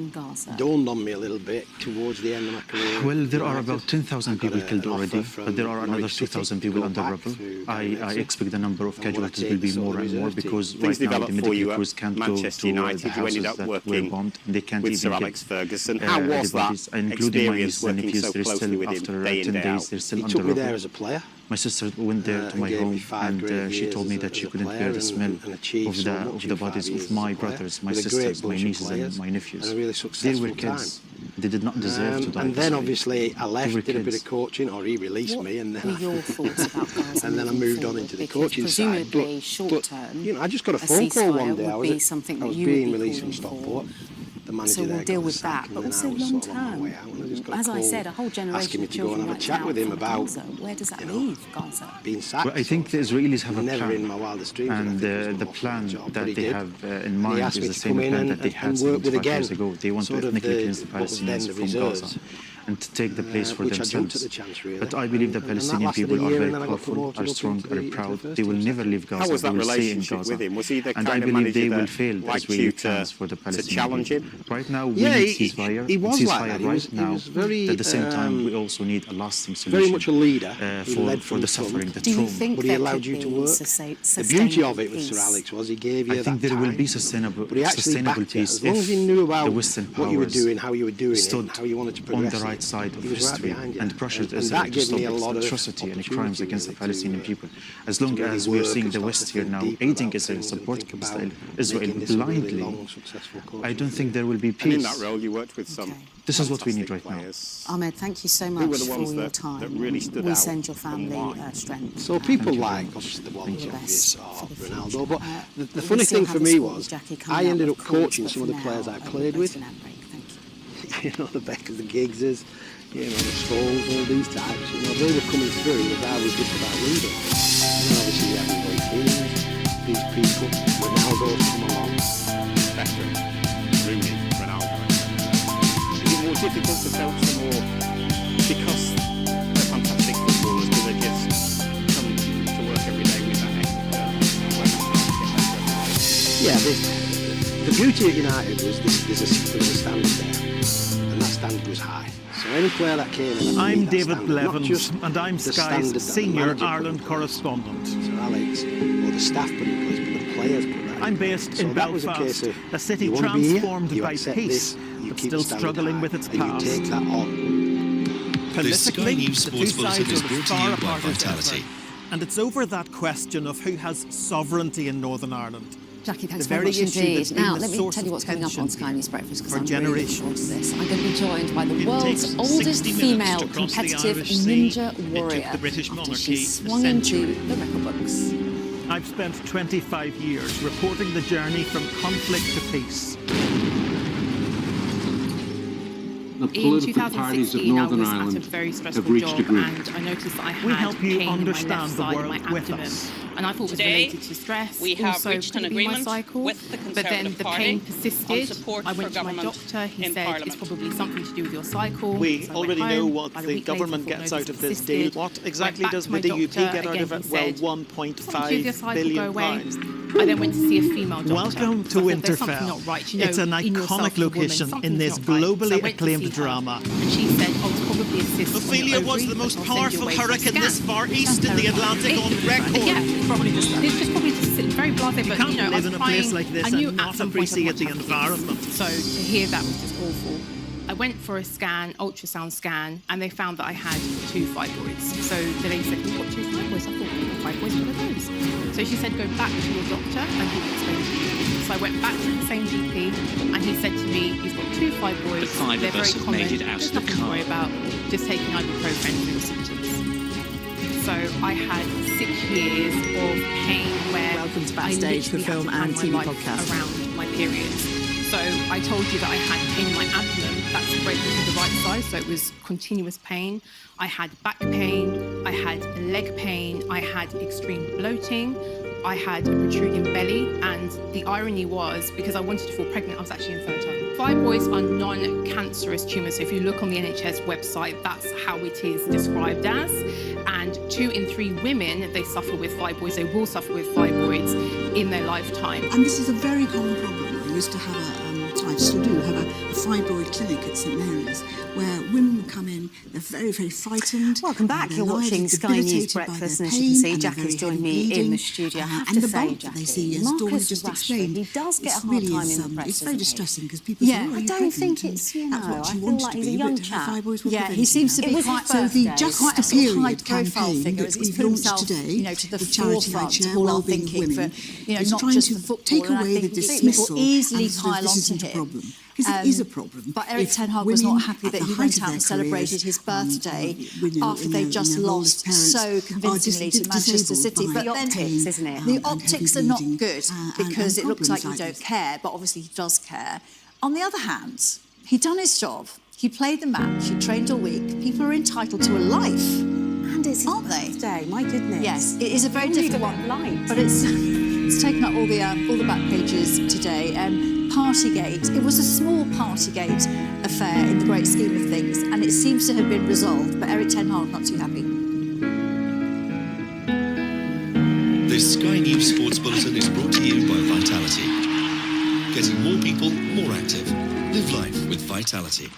dawned on me a little bit towards the end of my career.
Well, there are about 10,000 people killed already, but there are another 2,000 people under rubble. I expect the number of casualties will be more and more because right now the medical crews can't go to the houses that were bombed. They can't even get
how was that
including my
experience working so closely with him day in, day out?
They're still
He
under
took me there
rubble.
as a player.
My sister went there to my home and she told me that she couldn't bear the smell of the bodies of my brothers, my sisters, my nieces and my nephews. They were kids. They did not deserve to die.
And then obviously I left, did a bit of coaching, or he released me, and then and then I moved on into the coaching side. But you know, I just got a phone call one day. I was being released from Stockport.
So we'll deal with that, but also long term. As I said, a whole generation of children right now from Gaza. Where does that leave Gaza?
Being sacked.
Well, I think the Israelis have a
never
plan,
in my wildest dreams,
and the plan that they have in mind is the same plan that they had 75 years ago. They want to ethnically cleanse the Palestinians from Gaza and to take the place for themselves. But I believe the Palestinian people are very powerful, are strong, are proud. They will never leave Gaza.
How was that
they will stay in
relationship
Gaza.
with him? Was he the
and
kind
I
of
believe they
manager
will fail the
liked
Israeli
you
plans for the Palestinian
challenge
people.
him?
Right now, we need ceasefire.
He was like
ceasefire
that.
right now.
Very,
at the same time, we also need a lasting solution.
very much a leader.
For the suffering, the trauma.
But he allowed you to work. The beauty of it with Sir Alex was he gave you
I think there will be sustainable peace
as long as he knew about
the Western powers
what you were doing, how you were doing it, and how you wanted to progress
on the right side of
he was right
history
behind you.
and pressured
And
Israel
that
to
gave
stop
me a lot of
atrocity and crimes against the
opportunity
Palestinian people. As long
really
as we are
work
seeing
and
the
start
West
to
here
think
now
deeper
aiding
about
Israel,
things and
supporting
think about
Israel
making this a really
blindly,
long, successful coaching
I don't think there will be
And in
peace.
that role, you worked with some.
This is what we need right now.
Ahmed, thank you so
Who
much
were the
for
ones
your
that
time.
really stood
we
out
send your
and
family
why?
strength.
So people like, obviously, the ones obvious are Ronaldo, but the funny thing for me was I ended up coaching some of the players I played with. You know, the Beckers, the Giggses, you know, the Scholes, all these types, you know, they were coming through as I was just about leaving. And then obviously you have these people, Ronaldo's come along.
Beckham, Rooney, Ronaldo. Is it more difficult to coach them, or because they're fantastic footballers, do they just come to work every day with that
Yeah, the beauty at United was there was a standard there, and that standard was high. So any player that came in...
I'm David Blevins, and I'm Sky's senior Ireland correspondent.
Sir Alex, or the staff put in place, but the players put that.
I'm based in Belfast, a city transformed by peace, but still struggling with its past.
You take that on.
Politically, the two sides are as far apart as ever,
and it's over that question of who has sovereignty in Northern Ireland.
Jackie, thanks very much indeed. Now, let me tell you what's coming up on Sky News Breakfast, because I'm really looking forward to this. I'm going to be joined by the world's oldest female competitive ninja warrior after she swung into the record books.
I've spent 25 years reporting the journey from conflict to peace.
The political parties of Northern Ireland have reached agreement.
And I noticed that I had
we help you
pain
understand
in
the
my left
world
side of my
with
abdomen.
us.
And I thought it was related to stress.
We have
also
reached an agreement with the Conservative
but then the
Party
pain persisted.
on support
I went
for
to my
government
doctor. He
in
said
Parliament.
it's probably something to do with your cycle.
We
So
already
I
know
went
what
home.
the government gets out of this deal. What exactly does the DUP get out of it? Well, £1.5 billion.
I then went to see a female doctor.
Welcome to Winterfell.
Right.
It's an iconic location in this globally acclaimed drama.
And she said, oh, it's probably a cyst.
Ophelia was the most powerful hurricane this far east in the Atlantic on record.
Yeah, probably just that. It's just probably just very blasé, but
you can't live in a place like this and not appreciate the environment.
So to hear that was just awful. I went for a scan, ultrasound scan, and they found that I had 2 fibroids. So the lady said, you've got 2 fibroids. I thought, what fibroids, what are those? So she said, go back to your doctor and he will explain to you. So I went back to the same GP and he said to me, you've got 2 fibroids.
The 5 of us have made it out of the car.
There's nothing to worry about, just taking ibuprofen for your symptoms. So I had 6 years of pain where
Welcome to Backstage, the film and TV podcast.
Around my periods. So I told you that I had pain in my abdomen that spread to the right side, so it was continuous pain. I had back pain, I had leg pain, I had extreme bloating, I had a protruding belly, and the irony was, because I wanted to fall pregnant, I was actually infertile. Fibroids are non-cancerous tumours, so if you look on the NHS website, that's how it is described as. And 2 in 3 women, they suffer with fibroids, they will suffer with fibroids in their lifetime.
And this is a very common problem. I used to have I still do have a fibroid clinic at St Mary's where women will come in, they're very, very frightened.
Welcome back. You're watching Sky News Breakfast, and as you can see, Jack has joined me in the studio. I have to say, Jackie, Marcus Rashford, he does get a hard time in the press.
It's very distressing because people say,
I don't think it's, you know, I feel like he's a young chap.
Yeah,
he seems to be quite
so the Just Period
campaign
that we've launched today,
you know, to the
charity I chair, Wellbeing of Women,
you know,
is
not
trying
just
to
the football.
take away the dismissal
easily
and
pile
this
onto
isn't a
him.
problem. Because it is a problem.
But Eric Ten Hag was not happy that he went out and celebrated his birthday after they just lost so convincingly to Manchester City. But then, isn't it? The optics are not good because it looks like you don't care, but obviously he does care. On the other hand, he'd done his job. He played the match. He trained all week. People are entitled to a life. And it's aren't they? Birthday, my goodness. Yes, it is a very difficult one. But it's taken up all the back pages today. Partygate. It was a small Partygate affair in the great scheme of things, and it seems to have been resolved. But Eric Ten Hag not too happy.
This Sky News Sports Bulletin is brought to you by Vitality. Getting more people more active. Live life with Vitality.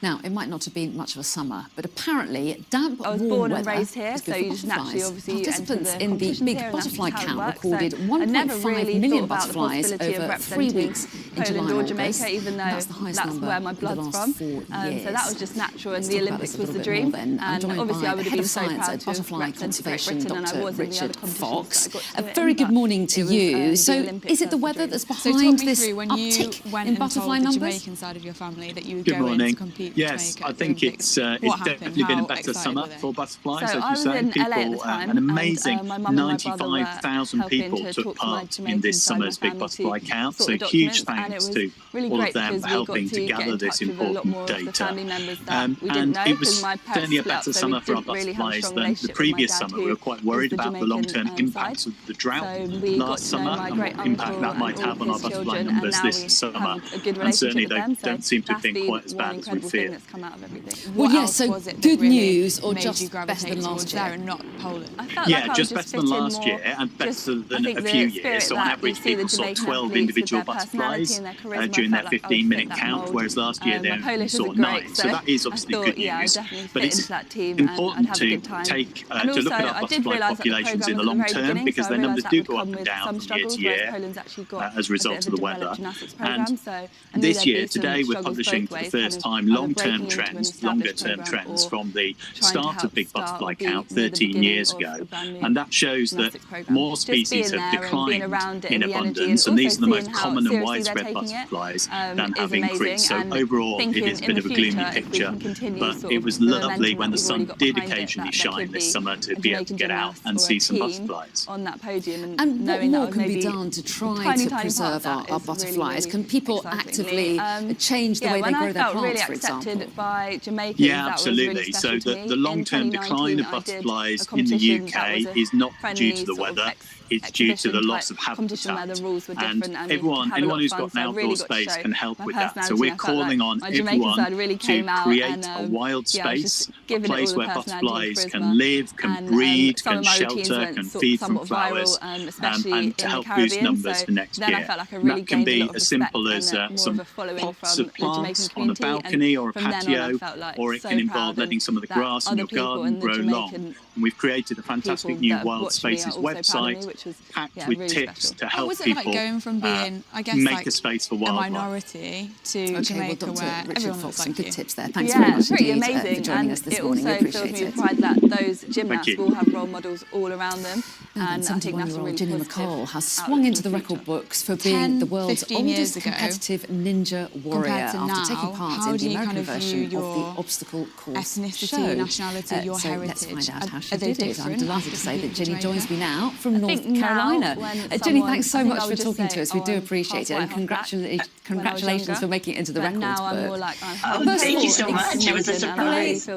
Now, it might not have been much of a summer, but apparently damp,
I was
warm
born
weather
and raised here, so you just naturally, obviously,
participants
enter
in the
competitions
big
here, and
butterfly
that's
count
how it works.
recorded
So I never
1.5
really
million
thought about the
butterflies
possibility of
over 3
representing
weeks in July
Poland
and
or
August.
Jamaica, even though
That's the highest
that's
number
where my
for the
blood's
last
from.
4 years.
So that was just natural, and
Let's
the
talk about
Olympics
this a
was
little
the
bit
dream.
more then. I'm
And
joined
obviously,
by
I would
the
have
head
been
of
so
science
proud
at
to have
Butterfly
represented Great
Conservation,
Britain, and I
Dr.
was in the other
Richard
competitions
Fox.
that I got to
A
do it
very
in,
good
but
morning to
it was,
you.
the
So,
Olympics
is it the
was
weather
dream.
that's
So talk
behind
me
this
through when you
uptick
went
in
and
butterfly
told the
numbers?
Jamaican side of your family that you would
Good
go in
morning.
to compete
Yes,
Jamaica
I
at the
think
Olympics.
it's
What happened?
definitely been a
How
better
excited
summer
were they?
for butterflies,
So
as
I
you
was
say.
in LA at the
People,
time,
an amazing
and my mum and my brother were
95,000 people
helping to
took
talk to my
part in
Jamaican
this
side of my
summer's big
family
butterfly
to
count.
sort
So
the
huge
documents, and it
thanks
was
to
really
all
great
of them
because
for
we got
helping
to
to
get in
gather this
touch with a lot more
important
of the family
data.
members that we didn't
And
know,
it
because
was
my parents
certainly a
split up,
better
so
summer
we
for our
didn't really have a
butterflies
strong
than the
relationship with my
previous
dad,
summer.
who
We were quite
was
worried
the
about the
Jamaican
long-term
side.
impacts of the drought
So we got
last
to know
summer
my
and
great
what impact
uncle
that might
and all
have
of
on our
his
butterfly
children, and
numbers
now
this
we
summer.
have a good
And certainly
relationship with
they
them. So
don't seem to have
that's
been
been
quite as
one
bad as we
incredible thing
feared.
that's come out of everything.
Well,
What
yes,
else
so
was it that
good
really
news or
made
just
you
better
gravitate
than
towards
last
there
year?
and not Poland?
I felt
Yeah,
like I
just
was
better than last year and better than a few years. So on average, people saw 12 individual butterflies during their 15-minute count, whereas last year they saw 9. So that is obviously good news. But it's important to take to look at our butterfly populations in the long term, because their numbers do go up and down from year to year as a result of the weather. And this year, today, we're publishing for the first time long long-term trends, longer-term trends from the start of big butterfly count 13 years ago, and that shows that more species have declined in abundance, and these are the most common and widespread butterflies, than have increased. So overall, it is a bit of a gloomy picture, but it was lovely when the sun did occasionally shine this summer to be able to get out and see some butterflies.
On that podium, and what more can be done to try to preserve our butterflies? Can people actively change the way they grow their plants, for example?
By Jamaica,
yeah, absolutely. So the long-term decline of butterflies in the UK is not due to the weather. It's due to the loss of habitat. And anyone who's got an outdoor space can help with that. So we're calling on everyone to create a wild space, a place where butterflies can live, can breed, can shelter, can feed from flowers, and to help boost numbers for next year. And that can be as simple as some pots of plants on a balcony or a patio, or it can involve letting some of the grass in your garden grow long. And we've created a fantastic new Wild Spaces website, packed with tips to help people
going from being, I guess,
make a space for wildlife.
A minority to Jamaica, where
Richard Fox, some good tips there. Thanks very much indeed for joining us this morning. We appreciate it.
It also fills me with pride that those gymnasts will have role models all around them.
And 71-year-old Ginny McCall has swung into the record books for being the world's oldest competitive ninja warrior after taking part in the American version of the obstacle course
ethnicity, nationality, your heritage.
So let's find out how she did it. I'm delighted to say that Ginny joins me now from North Carolina. Ginny, thanks so much for talking to us. We do appreciate it, and congratulations for making it into the records book.
Thank you so much. It was a surprise.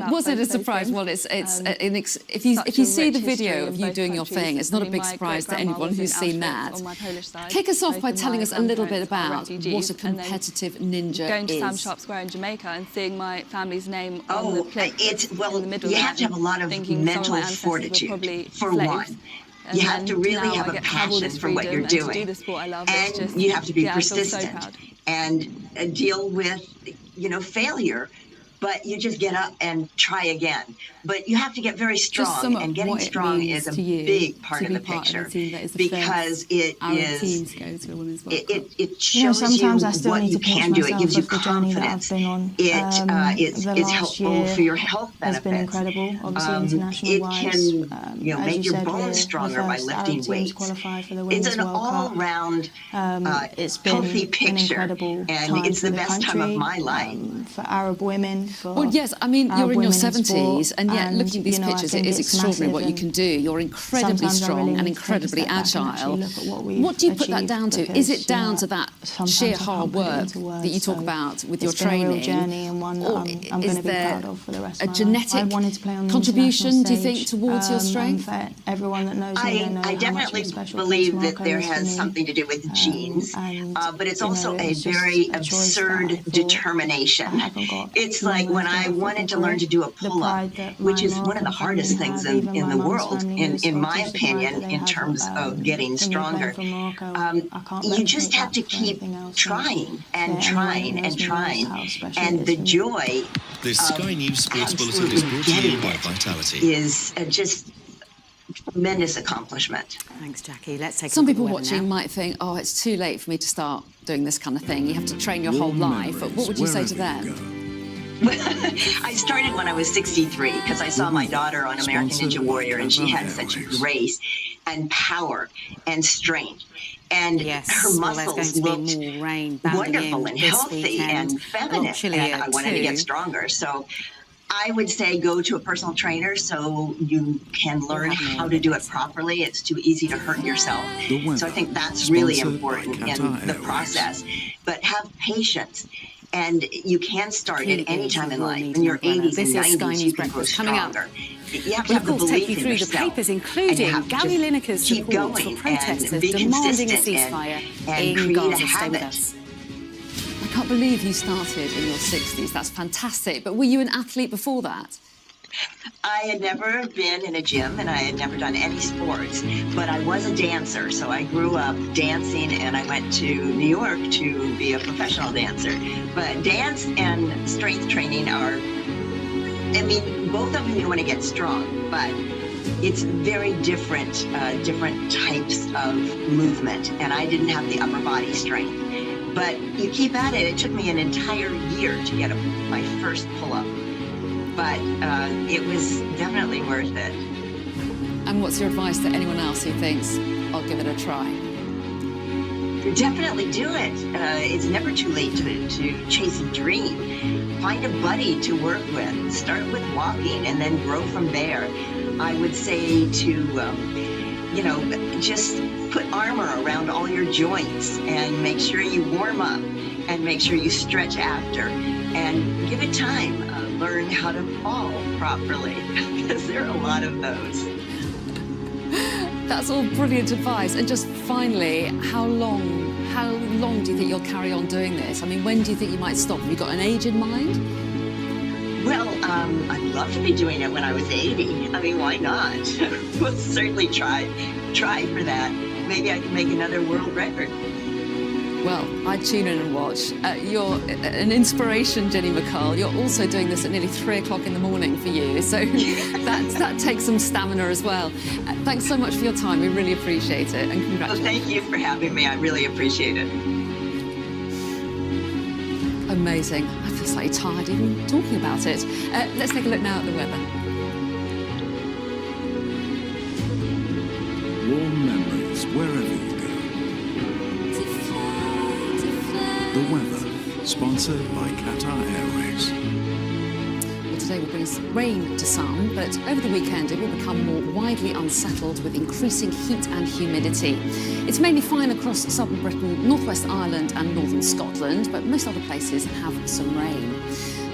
Was it a surprise? Well, if you see the video of you doing your thing, it's not a big surprise to anyone who's seen that. Kick us off by telling us a little bit about what a competitive ninja is.
Going to Sam Sharp Square in Jamaica and seeing my family's name on the plate in the middle.
You have to have a lot of mental fortitude, for one. You have to really have a passion for what you're doing, and you have to be persistent and deal with, failure. But you just get up and try again. But you have to get very strong, and getting strong is a big part of the picture, because it shows you what you can do. It gives you confidence. It's helpful for your health benefits.
Been incredible. Obviously,
it can make your bones stronger by lifting weights. It's an all-round healthy picture, and it's the best time of my life.
For Arab women.
Well, yes, I mean, you're in your 70s, and yet looking at these pictures, it is extraordinary what you can do. You're incredibly strong and incredibly agile. What do you put that down to? Is it down to that sheer hard work that you talk about with your training? Or is there a genetic contribution, do you think, towards your strength?
I definitely believe that there has something to do with genes, but it's also a very absurd determination. It's like when I wanted to learn to do a pull-up, which is one of the hardest things in the world, in my opinion, in terms of getting stronger. You just have to keep trying and trying and trying, and the joy
This Sky News Sports Bulletin is brought to you by Vitality.
Is just tremendous accomplishment.
Thanks, Jackie. Let's take
Some people watching might think, oh, it's too late for me to start doing this kind of thing. You have to train your whole life. But what would you say to them?
I started when I was 63 because I saw my daughter on American Ninja Warrior, and she had such grace and power and strength. And her muscles looked wonderful and healthy and feminine, and I wanted to get stronger. So I would say go to a personal trainer so you can learn how to do it properly. It's too easy to hurt yourself. So I think that's really important in the process. But have patience. And you can start at any time in life. In your 80s and 90s, you can grow stronger. You have to have the belief in yourself.
The papers, including Gary Lineker's support for protesters demanding a ceasefire in Gaza. Stay with us.
I can't believe you started in your 60s. That's fantastic. But were you an athlete before that?
I had never been in a gym, and I had never done any sports, but I was a dancer. So I grew up dancing, and I went to New York to be a professional dancer. But dance and strength training are, I mean, both of them you want to get strong, but it's very different, different types of movement. And I didn't have the upper body strength. But you keep at it. It took me an entire year to get my first pull-up, but it was definitely worth it.
And what's your advice to anyone else who thinks, I'll give it a try?
Definitely do it. It's never too late to chase a dream. Find a buddy to work with. Start with walking and then grow from there. I would say to, just put armor around all your joints and make sure you warm up and make sure you stretch after and give it time. Learn how to fall properly because there are a lot of those.
That's all brilliant advice. And just finally, how long do you think you'll carry on doing this? I mean, when do you think you might stop? Have you got an age in mind?
Well, I'd love to be doing it when I was 80. I mean, why not? We'll certainly try for that. Maybe I can make another world record.
Well, I'd tune in and watch. You're an inspiration, Jenny McCall. You're also doing this at nearly 3 o'clock in the morning for you, so that takes some stamina as well. Thanks so much for your time. We really appreciate it, and congratulations.
Well, thank you for having me. I really appreciate it.
Amazing. I feel slightly tired even talking about it. Let's take a look now at the weather.
Warm memories wherever you go. The weather, sponsored by Qatar Airways.
Well, today will bring rain to some, but over the weekend it will become more widely unsettled with increasing heat and humidity. It's mainly fine across southern Britain, northwest Ireland and northern Scotland, but most other places have some rain.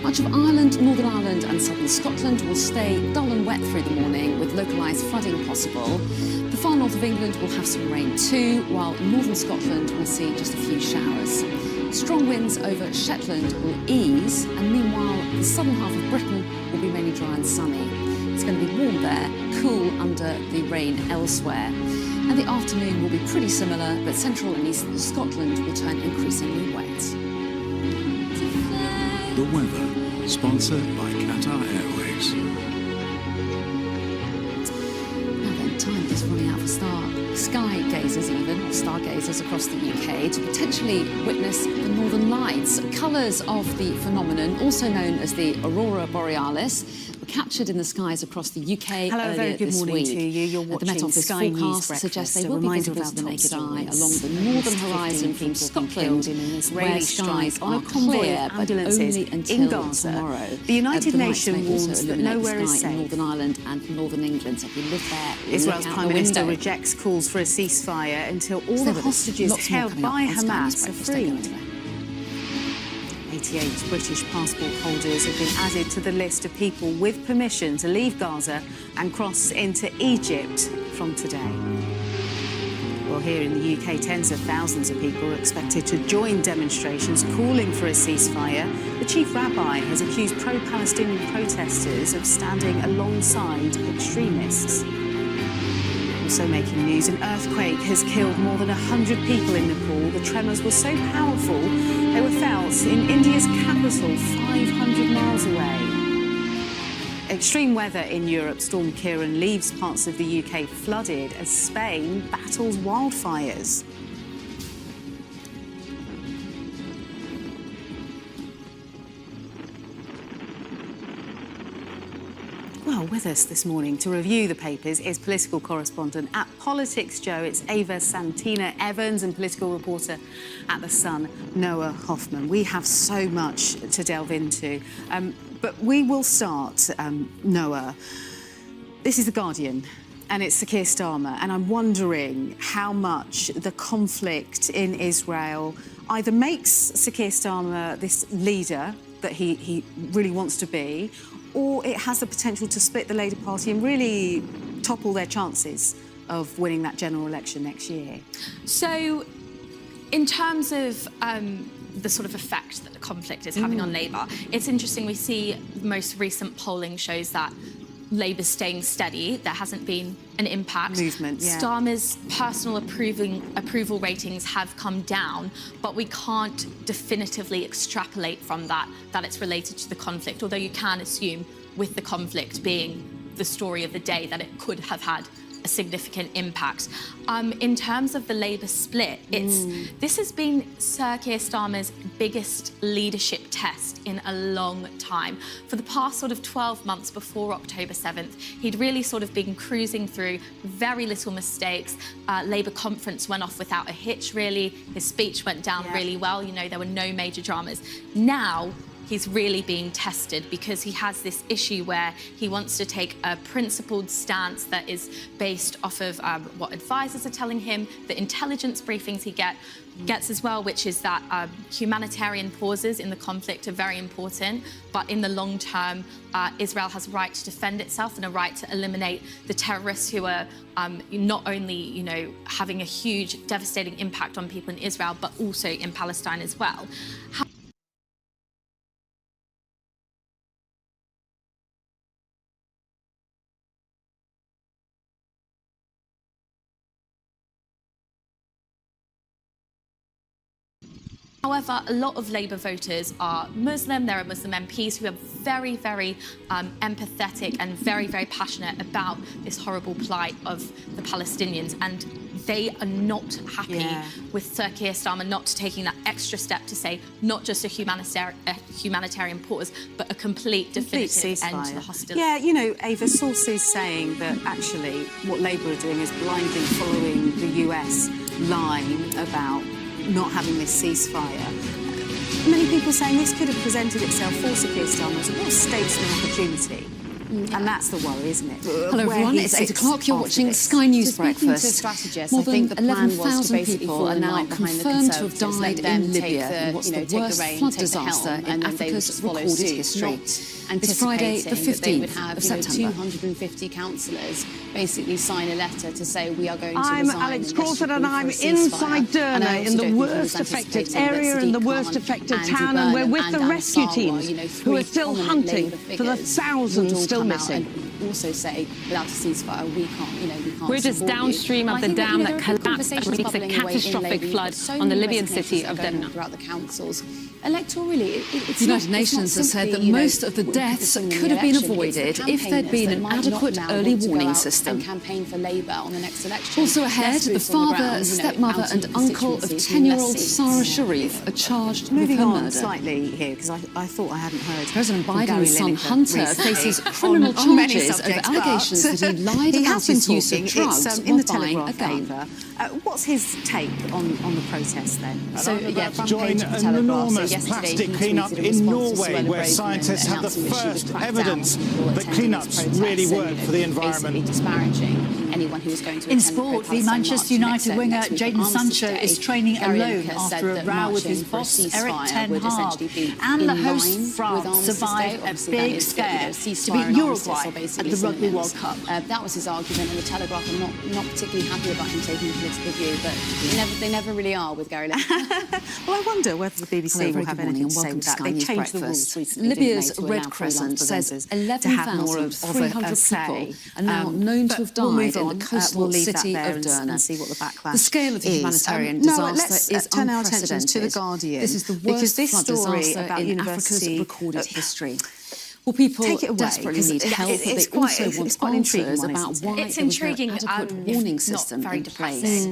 Much of Ireland, Northern Ireland and southern Scotland will stay dull and wet through the morning with localised flooding possible. The far north of England will have some rain too, while northern Scotland will see just a few showers. Strong winds over Shetland will ease, and meanwhile the southern half of Britain will be mainly dry and sunny. It's going to be warm there, cool under the rain elsewhere. And the afternoon will be pretty similar, but central and eastern Scotland will turn increasingly wet.
The weather, sponsored by Qatar Airways.
Now then, time is running out for sky gazers even, or stargazers across the UK, to potentially witness the Northern Lights. Colours of the phenomenon, also known as the Aurora Borealis, were captured in the skies across the UK
Hello,
earlier
very good
this
morning
week.
to you. You're watching
the Met Office
Sky News
forecast
Breakfast.
suggests they
A
will be
reminder
visible
of
to the
our
naked
top
eye
stories.
along the northern horizon from
people
Scotland,
in an
where
Israeli
skies
strike on
are
a convoy
clear,
of
but
ambulances
only
in
until
Gaza.
tomorrow.
The United
The lights
Nations
may also
warns that
illuminate
nowhere
the
is
sky in
safe.
Northern Ireland and Northern England. So if you live there,
Israel's
look out
Prime
the
Minister
window.
rejects calls for a ceasefire until all
Stay
the
with us.
hostages
Lots more
held
coming
by
up on Sky News
Hamas are
Breakfast. Don't go
freed.
anywhere.
88 British passport holders have been added to the list of people with permission to leave Gaza and cross into Egypt from today. Well, here in the UK, tens of thousands of people are expected to join demonstrations calling for a ceasefire. The chief rabbi has accused pro-Palestinian protesters of standing alongside extremists. Also making news, an earthquake has killed more than 100 people in Nepal. The tremors were so powerful, they were felt in India's capital, 500 miles away. Extreme weather in Europe. Storm Ciarán leaves parts of the UK flooded as Spain battles wildfires. Well, with us this morning to review the papers is political correspondent at Politics Joe. It's Ava Santina Evans, and political reporter at The Sun, Noah Hoffman. We have so much to delve into, but we will start, Noah. This is The Guardian, and it's Sir Keir Starmer, and I'm wondering how much the conflict in Israel either makes Sir Keir Starmer this leader that he really wants to be, or it has the potential to split the Labour Party and really topple their chances of winning that general election next year.
So, in terms of the sort of effect that the conflict is having on Labour, it's interesting. We see the most recent polling shows that Labour's staying steady. There hasn't been an impact.
Movement, yeah.
Starmer's personal approval ratings have come down, but we can't definitively extrapolate from that it's related to the conflict, although you can assume with the conflict being the story of the day that it could have had a significant impact. In terms of the Labour split, this has been Sir Keir Starmer's biggest leadership test in a long time. For the past sort of 12 months before October 7th, he'd really sort of been cruising through, very little mistakes. Labour conference went off without a hitch, really. His speech went down really well. You know, there were no major dramas. Now, he's really being tested because he has this issue where he wants to take a principled stance that is based off of what advisors are telling him, the intelligence briefings he gets as well, which is that humanitarian pauses in the conflict are very important, but in the long term, Israel has a right to defend itself and a right to eliminate the terrorists who are not only, you know, having a huge, devastating impact on people in Israel, but also in Palestine as well. However, a lot of Labour voters are Muslim. There are Muslim MPs who are very, very empathetic and very, very passionate about this horrible plight of the Palestinians. And they are not happy with Sir Keir Starmer not taking that extra step to say not just a humanitarian pause, but a complete definitive end to the hostility.
Yeah, you know, Ava, sources saying that actually what Labour are doing is blindly following the US line about not having this ceasefire. Many people saying this could have presented itself for Sir Keir Starmer as a real statesman opportunity. And that's the worry, isn't it?
Hello everyone, it's 8 o'clock. You're watching Sky News Breakfast. More than 11,000 people are now confirmed to have died in Libya in what's the worst flood disaster in Africa's recorded history. It's Friday, the 15th of September.
250 councillors basically sign a letter to say we are going to
I'm Alex Crawford and I'm inside Derna in the worst affected area, in the worst affected town, and we're with the rescue teams who are still hunting for the thousands still missing.
Also say without a ceasefire we can't.
We're just downstream of the dam that collapsed and released a catastrophic flood on the Libyan city of Derna.
Throughout the councils, electorally,
the United Nations has said that most of the deaths could have been avoided if there'd been an adequate early warning system.
Campaign for Labour on the next election.
Also ahead, the father, stepmother and uncle of 10-year-old Sarah Sharif are charged with her murder.
Slightly here, because I thought I hadn't heard.
President Biden's son Hunter faces criminal charges over allegations that he lied about his use of drugs while buying a gun.
What's his take on the protest then?
So, join an enormous plastic cleanup in Norway, where scientists have the first evidence that cleanups really work for the environment.
Disparaging anyone who was going to
in sport, the Manchester United winger Jadon Sancho is training alone after a row with his boss Eric Ten Hag. And the host France survived a big scare to beat Uruguay at the Rugby World Cup.
That was his argument, and the Telegraph are not particularly happy about him taking a political view, but they never really are with Gary Lineker.
Well, I wonder whether the BBC will have anything to say with that. They changed the rules recently.
Libya's Red Crescent says 11,300 people are now known to have died in the coastal city of Derna.
And see what the backlash
the scale of the humanitarian disaster is
turn our attention to the Guardian.
This is the worst flood disaster in Africa's recorded history. Well, people desperately need help, but they also want answers about why there was no adequate warning system in place.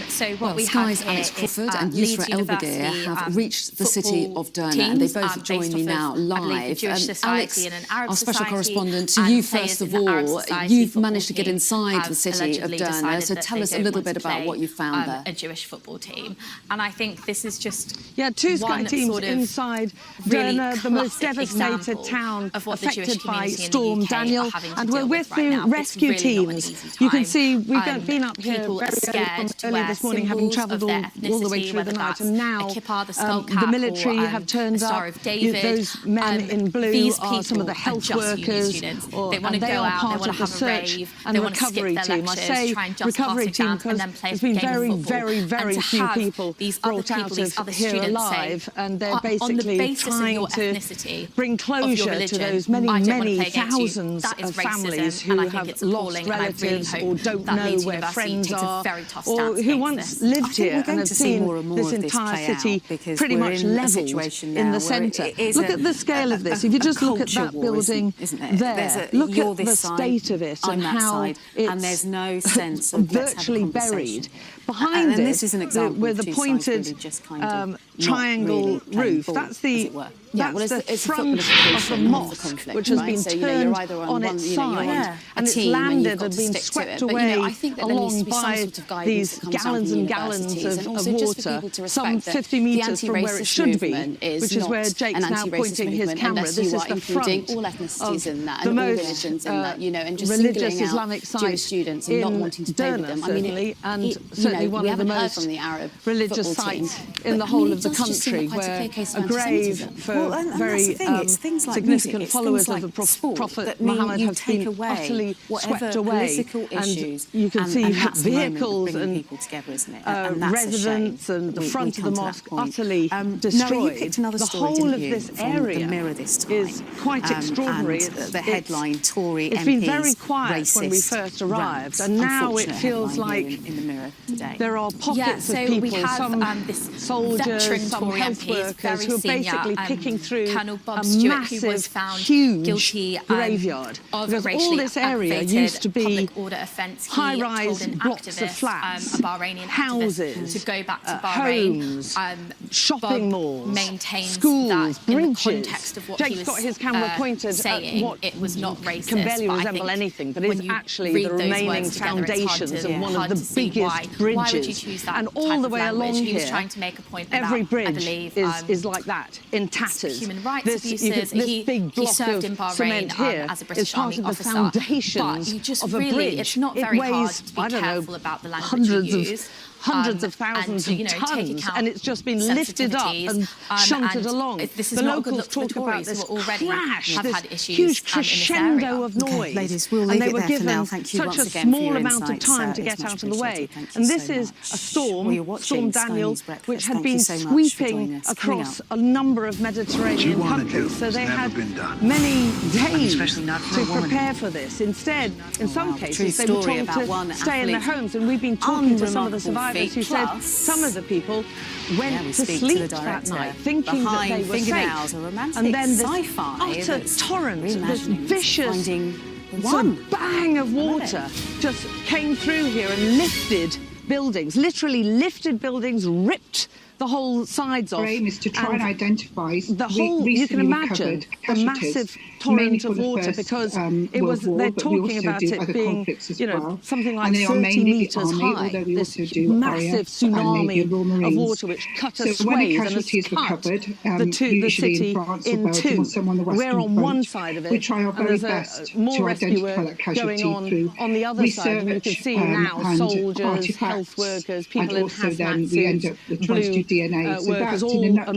So what we have
Sky's Alex Crawford and Yusra Elbagir have reached the city of Derna, and they both join me now live. Alex, our special correspondent, to you first of all, you've managed to get inside the city of Derna, so tell us a little bit about what you found there.
A Jewish football team, and I think this is just
two Sky teams inside Derna, the most devastated town affected by Storm Daniel, and we're with the rescue teams. You can see we've been up here very early this morning, having travelled all the way through the night, and now the military have turned up. Those men in blue are some of the health workers, and they are part of the search and recovery team. I say recovery team because there's been very, very, very few people brought out of here alive, and they're basically trying to bring closure
religion,
to those many,
I don't
many
want to play against you.
thousands
That is
of
racism,
families
and
who
I think
have
it's
lost
appalling, and I really
relatives
hope
or don't
that
know
Leeds
where
University
friends
takes a
are,
very tough
or
stance
who
against
once
this.
lived
I think
here
we're
and
going
have
to see
seen
more and more
this
of this
entire
play
city
out, because
pretty
we're
much
in a
levelled
situation
in
now
the
where
centre.
it is
Look at the scale of this. If you just look at that building there, look at the state of it and how it's
and there's no sense of
virtually buried. Behind
and this is an example
with
of
the
two sides
pointed
really just kind of
triangle
not really
roof,
ball,
that's the
as it were. Yeah, well,
the
it's
front of the mosque, which has been turned on its side, and it's landed and been swept away along by these gallons and gallons of water, some 50 metres from where it should be, which is where Jake's now pointing his camera. This is the front
all ethnicities in that,
the
and all
most
religions in that, you know, and just
religious
singling out
Islamic site
Jewish students and not wanting to play with them. I mean,
certainly, and certainly one of the most religious sites in the whole of the country, where a grave for very significant followers of the Prophet Muhammad have been utterly swept away, and you can see vehicles and residents and the front of the mosque utterly destroyed. The whole of this area is quite extraordinary.
The headline, Tory
it's been very quiet when we first arrived, and now it feels like
in the Mirror today.
There are pockets of people,
we have,
some
this
soldiers, some
Tory
health
MPs,
workers who are basically picking through
Colonel Bob
a
Stewart,
massive,
who was found
huge
guilty
graveyard.
of
Because
racially
all this area used to be
public order offence.
high-rise
told an
blocks
activist,
of flats,
a Bahraini
houses,
activist, to go back to Bahrain.
homes,
Bob
shopping malls,
maintains
schools,
that
bridges.
in the context of what
Jake's
he was
got his camera pointed
saying,
at what
it was not racist.
can barely
but I
resemble
think
anything, but is actually the remaining foundations of one of the biggest bridges.
Why would you choose that
and all the way along
He was
here,
trying to make a point
every
about,
bridge
I believe,
is like that, in tatters.
Human rights
this
abuses.
This big block
he served
of
in Bahrain
cement here
as a British
is part
Army
of the
officer.
foundations
but you just
of a
really,
bridge.
it's not very hard
weighs,
to be
I don't
careful
know,
about the language you use.
Hundreds of thousands of tons, and it's just been lifted up and shunted along.
This is
the
not good
locals
luck for
talk
the
about
Tories,
this
who already
crash,
have
this
had issues
huge
in this
crescendo
area.
of noise.
Okay, ladies, we'll
and
leave
they
it
were
there for
given
now. Thank you
such
once
a
again for
small
your
amount of
insights.
time to
It's
get
much
out of the way.
appreciated. Thank
And
you
this
so
is
much.
a storm,
Well, you're watching
Storm
Sky
Daniel,
News Breakfast.
which had
Thank you
been
so much for
sweeping
joining us. Coming
across
up.
a number of Mediterranean countries. So they had many days to prepare for this. Instead, in some cases, they were told to stay in their homes. And we've been talking to some of the survivors who said some of the people went to sleep that night thinking that they were safe. And then this utter torrent, this vicious sort of bang of water just came through here and lifted buildings, literally lifted buildings, ripped the whole sides off.
Aim is to try and identify
the whole, you can imagine, a massive torrent of water, because it was, they're talking about it being, you know, something like 30 metres high, this massive tsunami of water which cut a swathe and has cut the city in two. We're on one side of it, and there's more rescue work going on the other side, and you can see now soldiers, health workers, people in hazmat suits, blue workers,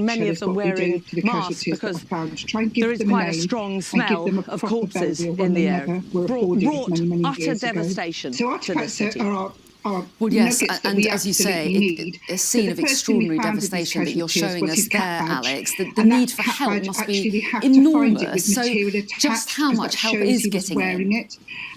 many of them wearing masks, because there is quite a strong smell of corpses in the area. Brought utter devastation to the city.
Well, yes, and as you say, a scene of extraordinary devastation that you're showing us there, Alex. The need for help must be enormous. So just how much help is getting in?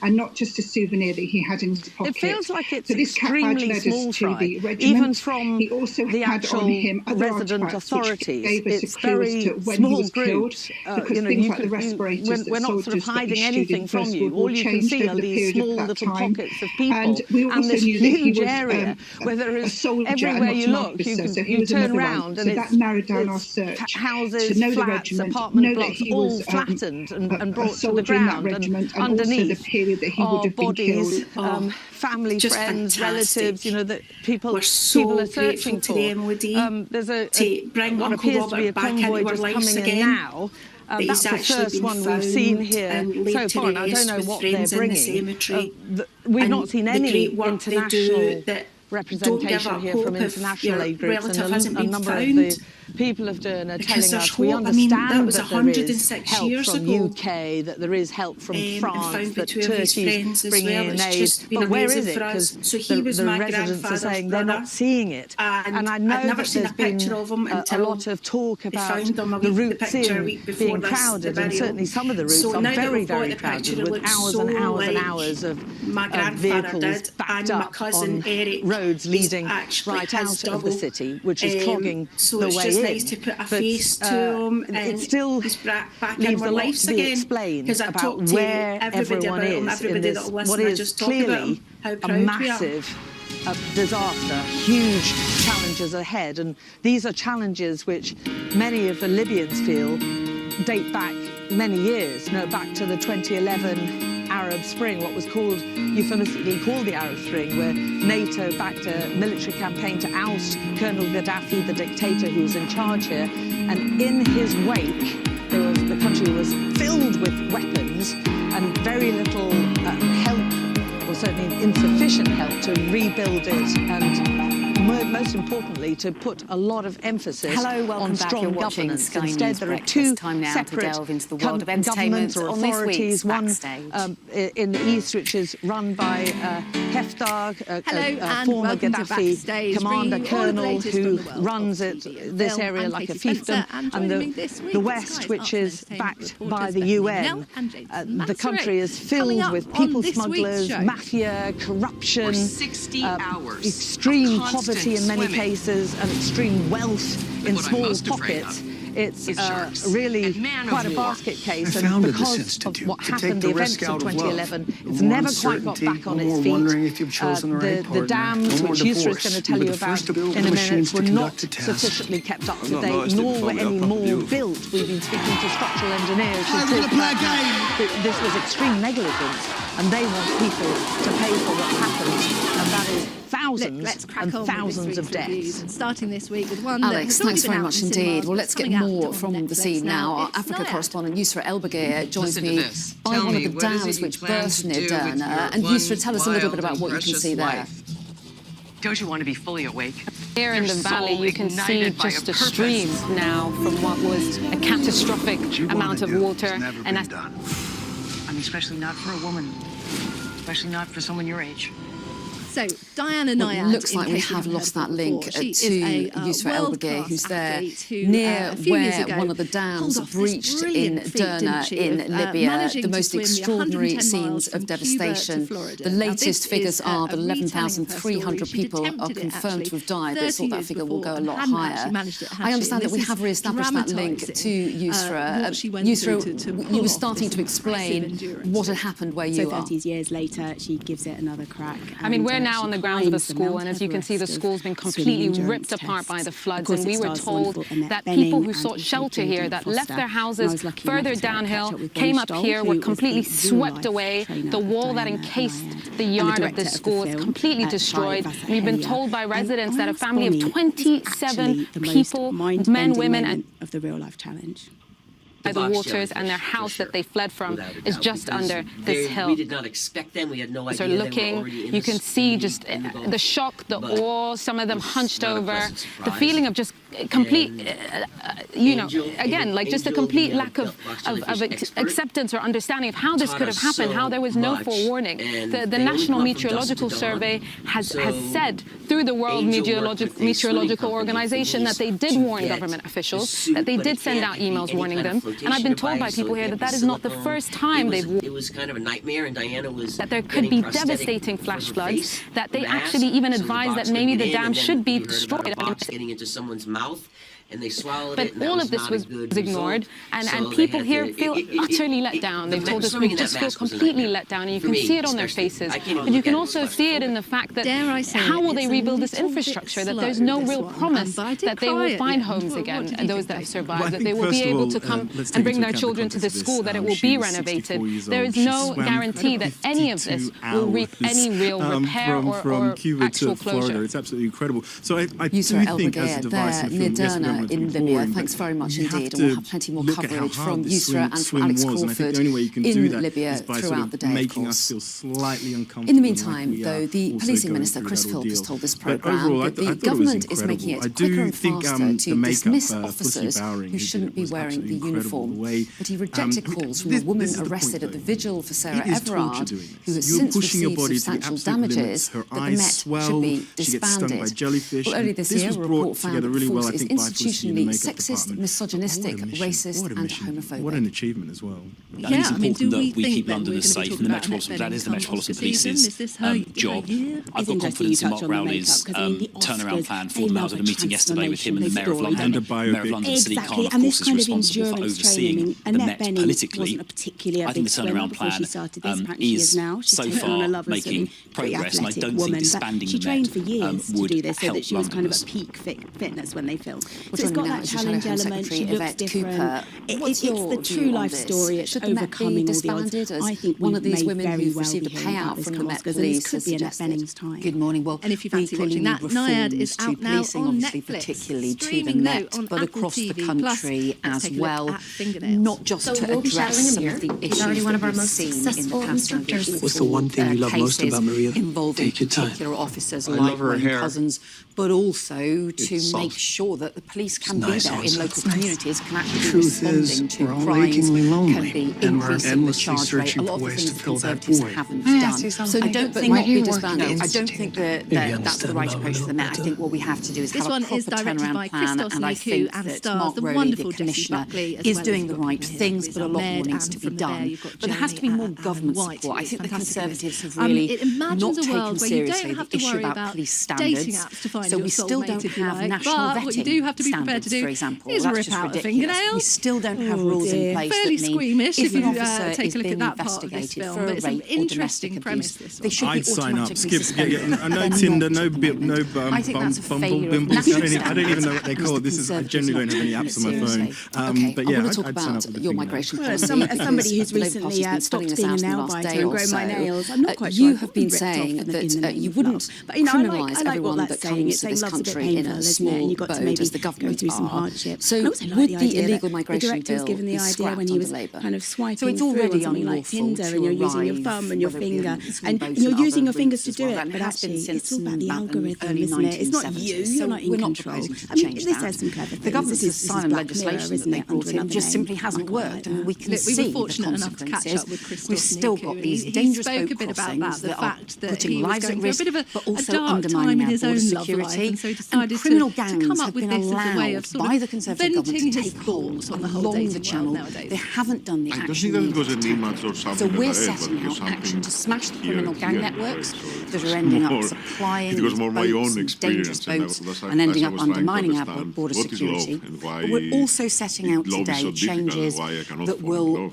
And not just a souvenir that he had in his pocket.
It feels like it's
so this
extremely small fry, even from the actual resident authorities. It's very small groups. You know, we're not sort of hiding anything from you. All you can see are these small little pockets of people, and this huge area where there is everywhere you look. You turn around and it's houses, flats, apartment blocks, all flattened and brought to the ground, and underneath are bodies, family, friends, relatives, you know, that people are searching for. There's what appears to be a convoy just coming in now. That's the first one we've seen here so far, and I don't know what they're bringing. We've not seen any international representation here from international aid groups, and a number of the people of Derna telling us we understand that there is help from UK, that there is help from France, that Turkey's bringing in aid, but where is it? Because the residents are saying they're not seeing it. And I know that there's been a lot of talk about the routes in being crowded, and certainly some of the routes are very, very crowded, with hours and hours and hours of vehicles backed up on roads leading right out of the city, which is clogging the way in. But it still leaves a lot to be explained about where everyone is in this, what is clearly a massive disaster, huge challenges ahead. And these are challenges which many of the Libyans feel date back many years, back to the 2011 Arab Spring, what was called, euphemistically called the Arab Spring, where NATO backed a military campaign to oust Colonel Gaddafi, the dictator who was in charge here. And in his wake, the country was filled with weapons and very little help, or certainly insufficient help, to rebuild it, and most importantly, to put a lot of emphasis on strong governance. Instead, there are two separate governments or authorities, one in the east, which is run by Haftar, a former Gaddafi commander colonel who runs this area like a fiefdom, and the west, which is backed by the UN. The country is filled with people smugglers, mafia, corruption, extreme poverty in many cases, and extreme wealth in small pockets. It's really quite a basket case, and because of what happened, the events of 2011, it's never quite got back on its feet. The dams, which Yusra is going to tell you about in a minute, were not sufficiently kept up to date, nor were any more built. We've been speaking to structural engineers who talk about how this was extreme negligence, and they want people to pay for what happened, and that is thousands and thousands of deaths.
Starting this week with one.
Alex, thanks very much indeed. Well, let's get more from the scene now. Our Africa correspondent Yusra Elbagir joins me by one of the dams which burst near Derna. And Yusra, tell us a little bit about what you can see there.
Don't you want to be fully awake?
Here in the valley, you can see just a stream now from what was a catastrophic amount of water.
And that's done. I mean, especially not for a woman, especially not for someone your age.
So, Diana Nyad,
looks like we have lost that link to Yusra Elbagir, who's there near where one of the dams breached in Derna in Libya. The most extraordinary scenes of devastation. The latest figures are that 11,300 people are confirmed to have died, but thought that figure will go a lot higher. I understand that we have re-established that link to Yusra. Yusra, you were starting to explain what had happened where you are.
30 years later, she gives it another crack.
I mean, we're now on the grounds of a school, and as you can see, the school's been completely ripped apart by the floods, and we were told that people who sought shelter here, that left their houses further downhill, came up here, were completely swept away. The wall that encased the yard of this school is completely destroyed. We've been told by residents that a family of 27 people, men, women, and
of the real life challenge.
The waters, and their house that they fled from is just under this hill.
We did not expect them. We had no idea.
So looking, you can see just the shock, the awe, some of them hunched over, the feeling of just complete, again, like just a complete lack of acceptance or understanding of how this could have happened, how there was no forewarning. The National Meteorological Survey has said through the World Meteorological Organization that they did warn government officials, that they did send out emails warning them. And I've been told by people here that that is not the first time they've warned.
It was kind of a nightmare, and Diana was
that there could be devastating flash floods, that they actually even advised that maybe the dam should be destroyed.
Getting into someone's mouth, and they swallowed it.
But all of this was ignored, and people here feel utterly let down. They've told us we just feel completely let down, and you can see it on their faces. But you can also see it in the fact that how will they rebuild this infrastructure, that there's no real promise that they will find homes again, and those that have survived, that they will be able to come and bring their children to the school, that it will be renovated. There is no guarantee that any of this will reap any real repair or actual closure.
It's absolutely incredible. So I do think as a device from
in Libya. Thanks very much indeed. And we'll have plenty more coverage from Yusra and from Alex Crawford in Libya throughout the day, of course. In the meantime, though, the policing minister, Chris Philp, has told this programme that the government is making it quicker and faster to dismiss officers who shouldn't be wearing the uniform. But he rejected calls from a woman arrested at the vigil for Sarah Everard, who has since received substantial damages, that the Met should be disbanded. Well, earlier this year, a report found that the force is institutionally sexist, misogynistic, racist and homophobic.
What an achievement as well.
Yeah, it's important that we keep London as safe, and the Metropolitan, that is the Metropolitan Police's job. I've got confidence in Mark Rowley's turnaround plan for them. I was at a meeting yesterday with him and the Mayor of London. Mayor of London, Sadiq Khan, of course, is responsible for overseeing the Met politically. I think the turnaround plan is so far making progress, and I don't think disbanding the Met would help London.
Peak fitness when they film.
So it's got that challenge element. She looks different.
It's the true life story. It's overcoming all the odds.
I think one of these women who've received a payout from the Met Police has suggested. Good morning. Well,
and if you fancy watching that, Naiad is out now on Netflix.
Particularly to the Met, but across the country as well. Not just to address some of the issues that we've seen in the past few years.
What's the one thing you love most about Maria?
Involving particular officers like Wayne Couzens, but also to make sure that the police can be there in local communities, can actually be responding to crimes, can be increasing the charge rate. A lot of the things the Conservatives haven't done. So I don't think I don't think that that's the right approach for the Met. I think what we have to do is have a proper turnaround plan, and I think that Mark Rowley, the Commissioner, is doing the right things, but a lot more needs to be done. But there has to be more government support. I think the Conservatives have really not taken seriously the issue about police standards. So we still don't have national vetting standards, for example. That's just ridiculous. We still don't have rules in place that mean if an officer is being investigated for a rape or domestic abuse, they should be automatically suspended.
I know Tinder, no Bumble, Bimble. I don't even know what they're called. I generally don't have any apps on my phone. But yeah,
I'd sign up with
your migration policy. As somebody who's recently stopped being a nail biter and grown my nails, I'm not quite
sure. You have been saying that you wouldn't criminalise everyone that comes to this country in a small boat, as the government are. So would the illegal migration bill be scrapped under Labour?
So it's already unlawful Tinder, and you're using your thumb and your finger, and you're using your fingers to do it. But actually, it's all about the algorithm, isn't it? It's not you. You're not in control. I mean, this has some clever things.
The government's asylum legislation that they brought in just simply hasn't worked, and we can see the consequences. We've still got these dangerous boat crossings that are putting lives at risk, but also undermining our border security. And criminal gangs have been allowed by the Conservative government to take hold along the channel. They haven't done the action needed. So we're setting out action to smash the criminal gang networks that are ending up supplying boats and dangerous boats and ending up undermining our border security. But we're also setting out today changes that will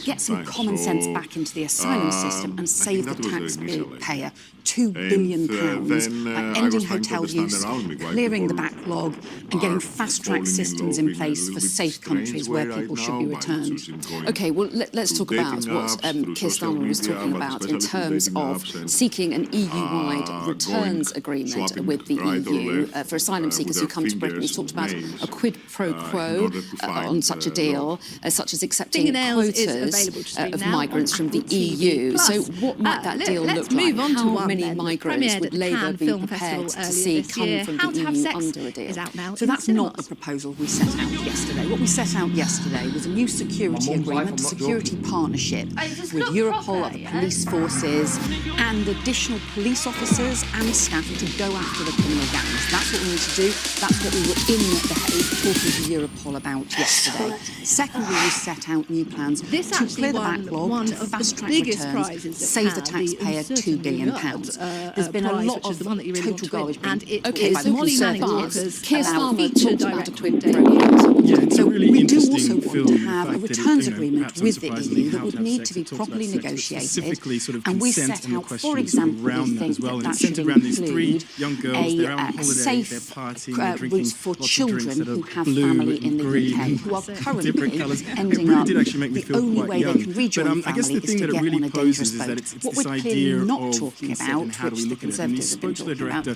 get some common sense back into the asylum system and save the taxpayer £2 billion by ending hotel use, clearing the backlog and getting fast-track systems in place for safe countries where people should be returned. OK, well, let's talk about what Keir Starmer was talking about in terms of seeking an EU-wide returns agreement with the EU for asylum seekers who come to Britain. He's talked about a quid pro quo on such a deal, such as accepting quotas of migrants from the EU. So what might that deal look like? How many migrants would Labour be prepared to see come from the EU under a deal? So that's not the proposal we set out yesterday. What we set out yesterday was a new security agreement, a security partnership with Europol, other police forces, and additional police officers and staff to go after the criminal gangs. That's what we need to do. That's what we were in The Hague talking to Europol about yesterday. Secondly, we set out new plans to clear the backlog, to fast-track returns, save the taxpayer £2 billion. There's been a lot of total garbage. OK, so Molly Manning Keir Starmer talked about a quid pro quo. So we do also want to have a returns agreement with the EU that would need to be properly negotiated. And we set out, for example, we think that should include a safe routes for children who have family in the UK, who are currently ending up the only way they can rejoin family is to get on a dangerous boat. What we're clearly not talking about, which the Conservatives have been talking about,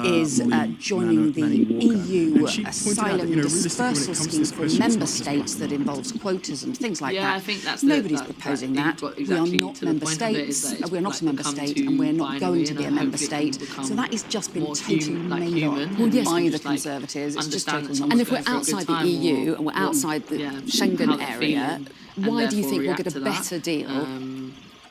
is joining the EU
asylum dispersal scheme for member states that involves quotas and things like that.
I think that's
nobody's proposing that. We are not member states. We're not a member state, and we're not going to be a member state. So that has just been totally made up by the Conservatives. It's just total nonsense.
And if we're outside the EU and we're outside the Schengen area, why do you think we'll get a better deal?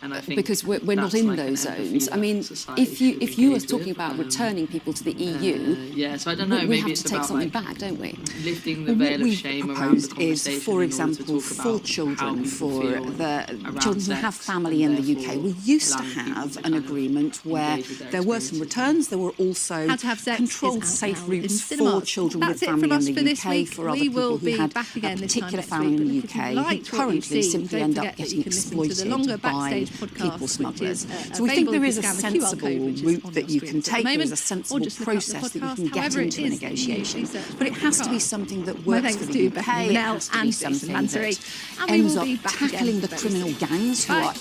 And I think
because we're not in those zones. I mean, if you were talking about returning people to the EU,
so I don't know,
we have to take something back, don't we?
Lifting the veil of shame around the conversation.
Is, for example, for children, for the children who have family in the UK, we used to have an agreement where there were some returns, there were also controlled safe routes for children with family in the UK, for other people who had a particular family in the UK, who currently simply end up getting exploited by people smugglers. So we think there is a sensible route that you can take, there is a sensible process that you can get into a negotiation. But it has to be something that works for the UK, it has to be something that ends up tackling the criminal gangs who are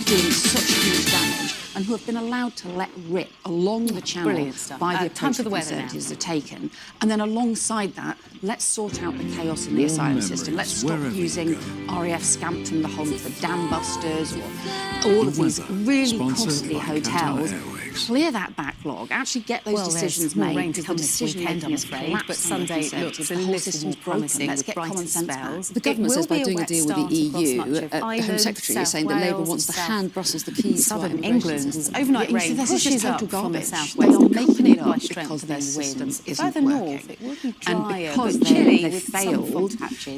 doing such huge damage and who have been allowed to let rip along the channel by the approach the Conservatives are taken. And then alongside that, let's sort out the chaos in the asylum system. Let's stop using RAF Scampton, the home for dam busters, or all of these really costly hotels. Clear that backlog, actually get those decisions made, because the decision making is collapsed.
But Sunday looks a little more promising.
Let's get common sense back.
The government says by doing a deal with the EU, the Home Secretary is saying that Labour wants to hand Brussels the keys to
Southern England's overnight rain pushes up from the southwest.
They are making it up because their system isn't working. And because they've failed,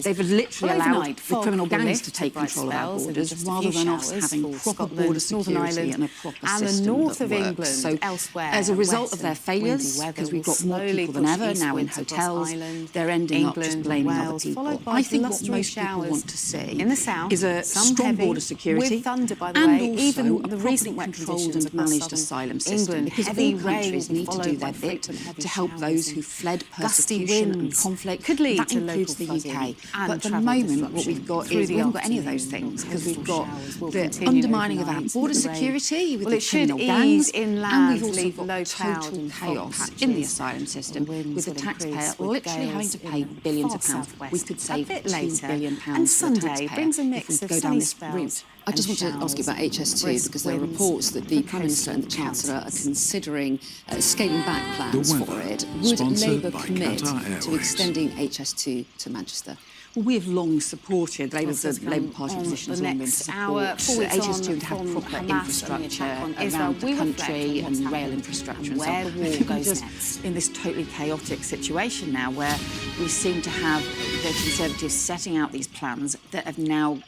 they've literally allowed the criminal gangs to take control of our borders rather than us having proper border security and a proper system that works. So as a result of their failures, because we've got more people than ever now in hotels, they're ending up just blaming other people. I think what most people want to see is a strong border security and also a properly controlled and managed asylum system, because all countries need to do their bit to help those who fled persecution and conflict. That includes the UK. But at the moment, what we've got is we haven't got any of those things, because we've got the undermining of our border security with the criminal gangs, and we've also got total chaos in the asylum system, with the taxpayer literally having to pay billions of pounds. We could save £2 billion for the taxpayer if we go down this route.
I just want to ask you about HS2, because there are reports that the Prime Minister and the Chancellor are considering scaling back plans for it. Would Labour commit to extending HS2 to Manchester?
Well, we have long supported, the Labour Party position has long been to support HS2 to have proper infrastructure around the country and rail infrastructure and so on. I think we're just in this totally chaotic situation now where we seem to have the Conservatives setting out these plans that have now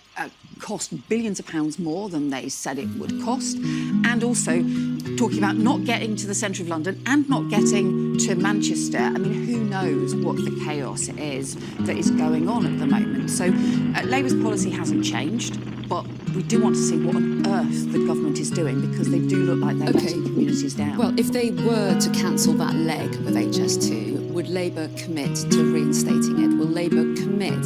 cost billions of pounds more than they said it would cost, and also talking about not getting to the centre of London and not getting to Manchester. I mean, who knows what the chaos is that is going on at the moment. So Labour's policy hasn't changed, but we do want to see what on earth the government is doing, because they do look like they're letting communities down.
Well, if they were to cancel that leg of HS2, would Labour commit to reinstating it? Will Labour commit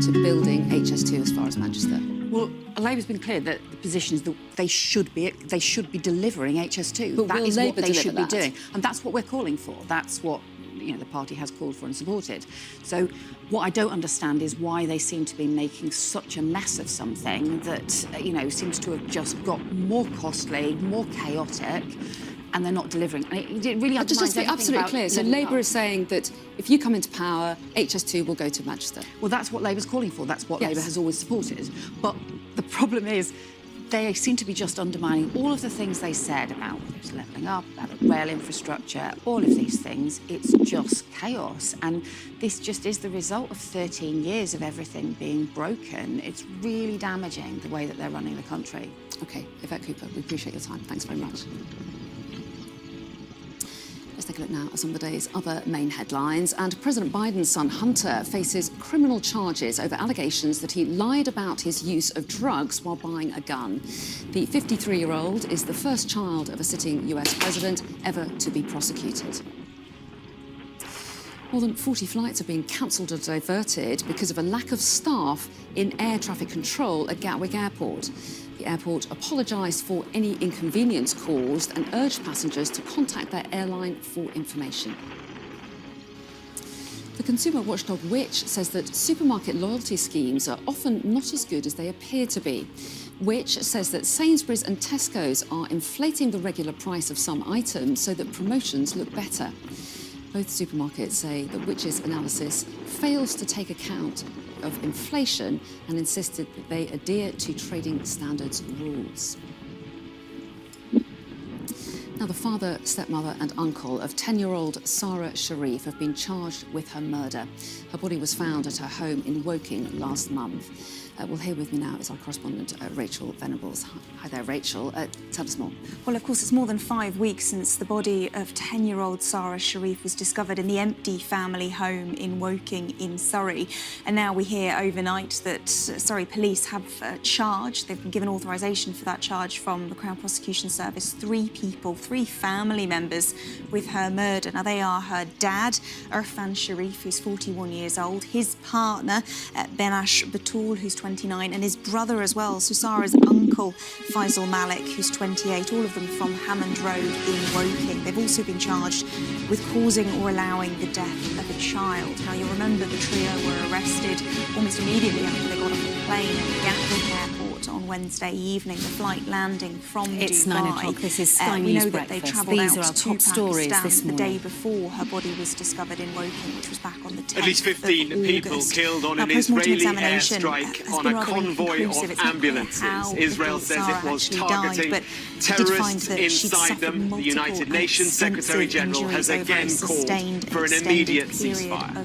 to building HS2 as far as Manchester?
Well, Labour's been clear that the position is that they should be delivering HS2.
But
that is
Labour
what they should
that?
be doing, and that's what we're calling for. That's what the party has called for and supported. So what I don't understand is why they seem to be making such a mess of something that seems to have just got more costly, more chaotic, and they're not delivering. And it really
just to be absolutely clear, so Labour is saying that if you come into power, HS2 will go to Manchester.
Well, that's what Labour's calling for. That's what Labour has always supported. But the problem is they seem to be just undermining all of the things they said about levelling up, about rail infrastructure, all of these things. It's just chaos. And this just is the result of 13 years of everything being broken. It's really damaging the way that they're running the country.
OK, Yvette Cooper, we appreciate your time. Thanks very much. Let's take a look now at some of the day's other main headlines. And President Biden's son, Hunter, faces criminal charges over allegations that he lied about his use of drugs while buying a gun. The 53-year-old is the first child of a sitting US president ever to be prosecuted. More than 40 flights have been cancelled or diverted because of a lack of staff in air traffic control at Gatwick Airport. The airport apologised for any inconvenience caused and urged passengers to contact their airline for information. The consumer watchdog Which says that supermarket loyalty schemes are often not as good as they appear to be. Which says that Sainsbury's and Tesco's are inflating the regular price of some items so that promotions look better. Both supermarkets say that Which's analysis fails to take account of inflation and insisted that they adhere to trading standards rules. Now, the father, stepmother and uncle of 10-year-old Sarah Sharif have been charged with her murder. Her body was found at her home in Woking last month. Well, here with me now is our correspondent, Rachel Venables. Hi there, Rachel. Tell us more.
Well, of course, it's more than 5 weeks since the body of 10-year-old Sarah Sharif was discovered in the empty family home in Woking in Surrey. And now we hear overnight that Surrey police have charged, they've been given authorisation for that charge from the Crown Prosecution Service, 3 people, 3 family members with her murder. Now, they are her dad, Irfan Sharif, who's 41 years old, his partner, Benash Batul, who's 29, and his brother as well, so Sarah's uncle, Faisal Malik, who's 28, all of them from Hammond Road in Woking. They've also been charged with causing or allowing the death of a child. Now, you'll remember the trio were arrested almost immediately after they got off a plane at Gatwick Airport on Wednesday evening, the flight landing from Dubai.
It's 9 o'clock. This is Sky
We
News
know that
Breakfast.
they travelled
These
out
are our
to
top stories
Pakistan
this
the
morning.
day before her body was discovered in Woking, which was back on the 10th
At least 15 people killed on an Israeli airstrike on a convoy of ambulances. Israel says it was targeting terrorists inside them. The United Nations Secretary General has again called for an immediate ceasefire.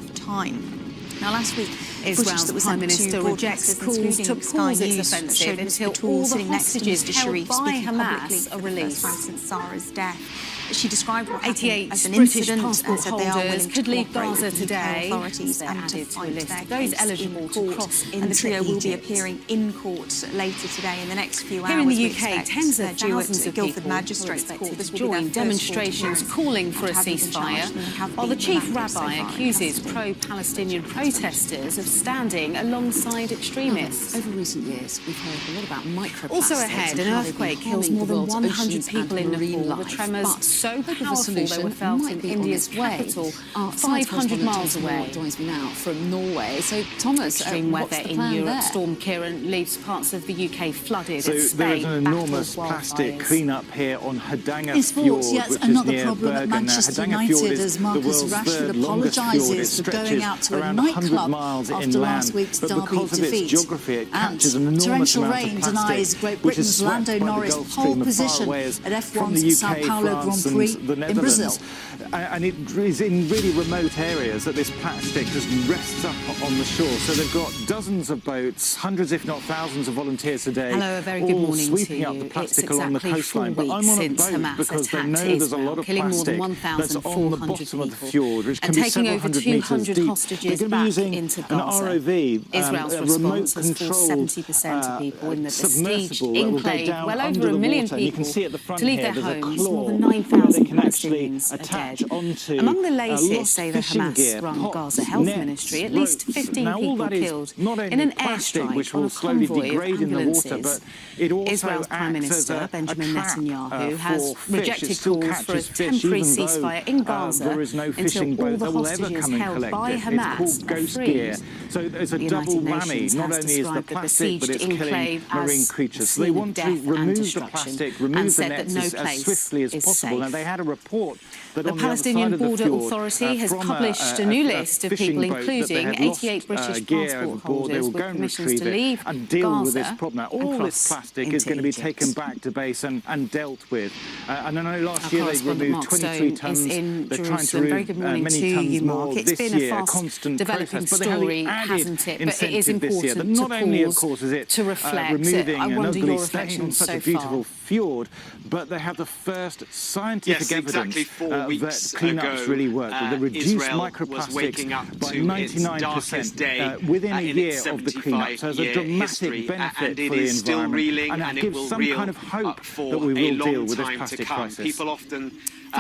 Now, last week,
Israel's Prime Minister rejects calls to pause its offensive until all the hostages held by Hamas are released.
Since Sarah's death. She described what
88
as an
British
incident
passport
and said they are willing
holders could
to
leave
cooperate
Gaza
with UK
today.
authorities
They're
and to
added to a
fight
list
their
of those
case
eligible
in
to
court.
cross
And the
into
trio will be
Egypt.
appearing in court later today in the next few hours.
Here in the
we
UK,
expect.
tens of
They're due
thousands
at
of
Guildford
people
Magistrates
are
Court.
expected
This
to
will be their
join
first
demonstrations
court
calling for a
appearance. Having been charged,
ceasefire,
they have
while the
been
chief
remanded so
rabbi
far in
accuses
custody.
pro-Palestinian protesters of standing alongside extremists.
Over recent years, we've heard a lot about microplastics.
Also ahead, an earthquake kills more than 100 people in Nepal. The tremors so powerful they were felt in India's capital, 500 miles away.
Joins me now from Norway. So, Thomas,
Extreme weather in Europe.
There?
Storm Kieran leaves parts of the UK flooded.
So there is an enormous plastic clean-up here on Hardanger Fjord, which is
another
near
problem at
Bergen.
Manchester
Hardanger Fjord
United,
is
as
the
Marcus
world's
Rashford
third longest fjord. It
apologises for going
stretches
out to a
around 100
nightclub
miles
after
inland,
last week's
but
derby
because of
defeat.
its geography, it captures an
And
enormous
torrential
amount of
rain
plastic,
denies Great
which is
Britain's
swept
Lando
by the
Norris
Gulf
pole
Stream as far
position
away as
at
from the
F1's Sao
UK,
Paulo
France
Grand Prix
and the
in
Netherlands.
Brazil.
And it is in really remote areas that this plastic just rests up on the shore. So they've got dozens of boats, hundreds if not thousands of volunteers today,
Hello, a very
all
good morning
sweeping
to
up
you.
the plastic
It's
along the
exactly
coastline.
4
But I'm
weeks
on a
since
boat
Hamas
because they
attacked
know there's a
Israel,
lot of
killing more than
plastic that's on the
1,400
bottom of the
people
fjord, which can
and
be
taking
several
over
hundred metres
200
deep.
hostages
They're going to be
back
using
into
an
Gaza.
ROV,
Israel's
a
response
remote
has forced
controlled
70% of people in the besieged
submersible that will go
enclave,
down
well
under
over
the
a million
water. And you can
people,
see at the front
to leave
here,
their
there's a
homes.
claw
More than
where
9,000
they can actually
Palestinians are
attach
dead.
onto
Among the latest,
lost
say the
fishing gear,
Hamas-run
pots,
Gaza Health
nets,
Ministry, at least
ropes.
15
now, all
people
that is
killed
not only
in an
plastic,
airstrike
which
on
will
a
slowly
convoy
degrade
of
in the water,
ambulances.
but it also
Israel's Prime
acts as
Minister
a
Benjamin
trap,
Netanyahu has
for fish.
rejected
It still
calls for a
catches fish,
temporary
even though,
ceasefire in Gaza
there is no fishing
until all
boat
the
that will ever
hostages
come and
held
collect
by
it.
Hamas
It's called
are
ghost
freed.
gear. So it's a
The
double
United
whammy.
Nations
Not
has
only is the
described the
plastic, but it's
besieged
killing
enclave
marine
as
creatures. So
a
they
scene
want
of
to
death and
remove the
destruction
plastic,
and
remove the
said that
nets
no
as
place
swiftly as
is
possible. Now,
safe.
they had a report that
The
on the other
Palestinian
side of the
Border
fjord,
Authority has
from
published a new list of
fishing
people,
boat that they
including
had lost,
88 British
gear
passport
overboard. They
holders
will
with
go and
permissions
retrieve
to leave
it and deal with this
Gaza
problem. Now,
and
all
cross
this plastic is
into
going to be
Egypt.
taken back to base and dealt with. And I know last
Our
year they
correspondent
removed
Mark
23
Stone is
tonnes.
in
They're trying to
Jerusalem. Very good
remove
morning
many
to
tonnes
you,
more
Mark. It's
this
been a
year.
fast
Constant
developing
process. But they have
story,
the added
hasn't it? But it is
incentive this year that
important
not
to
only, of
pause
course, is it
to reflect.
removing
I
an
wonder
ugly
your
stain on
reflections
such
so
a beautiful
far.
fjord, but they have the first scientific evidence
exactly 4 weeks
that cleanups
ago,
really work. They reduce
Israel was
microplastics
waking up
by
to its darkest day
99% within a
in
year
its
of the cleanup. So there's a
75-year
dramatic
history,
benefit
and it
for the
is still
environment,
reeling,
and
and
it
it
gives
will
some
reel
kind of hope
for
that we
a
will
long
deal with this
time to
plastic
come.
crisis.
People often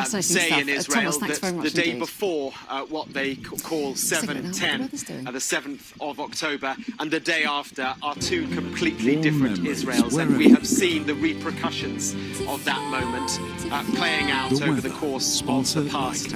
say in Israel that the day before what they call 7/10, the 7th of October, and the day after are two completely different Israels, and we have seen the repercussions of that moment playing out over the course of the past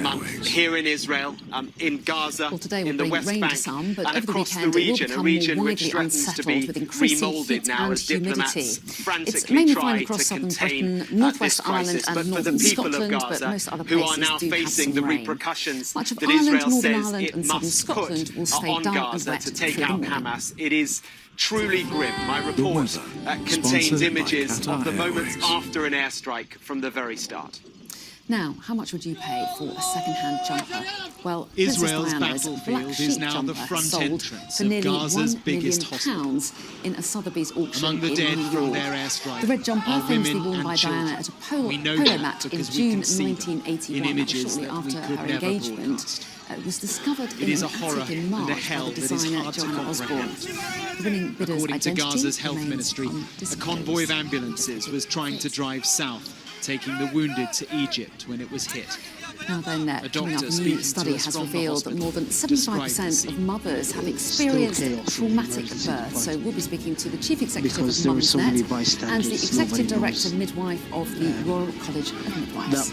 month here in Israel, in Gaza, in the West Bank, and across the region, a region which threatens to be remoulded now as diplomats frantically try to contain this crisis. But for the people of Gaza, who are now facing the repercussions that Israel says it must put on Gaza to take out Hamas, it is truly grim. My report contains images of the moments after an airstrike from the very start.
Now, how much would you pay for a second-hand jumper? Well,
Israel's battlefield is now the front entrance of Gaza's biggest hospital.
In a Sotheby's auction
among the dead from their airstrike.
The red jumper, famously worn by Diana at a polo match in June 1981, shortly after her engagement, was discovered in an attic in March by the designer Joanna Osborne. The winning bidder's
According to Gaza's health
remains
ministry, a convoy of ambulances was trying to drive south, taking the wounded to Egypt when it was hit.
Now then, coming up, a new study has revealed that more than 75% of mothers have experienced traumatic birth. So we'll be speaking to the Chief Executive of Mums Net and the Executive Director Midwife of the Royal College of Midwives.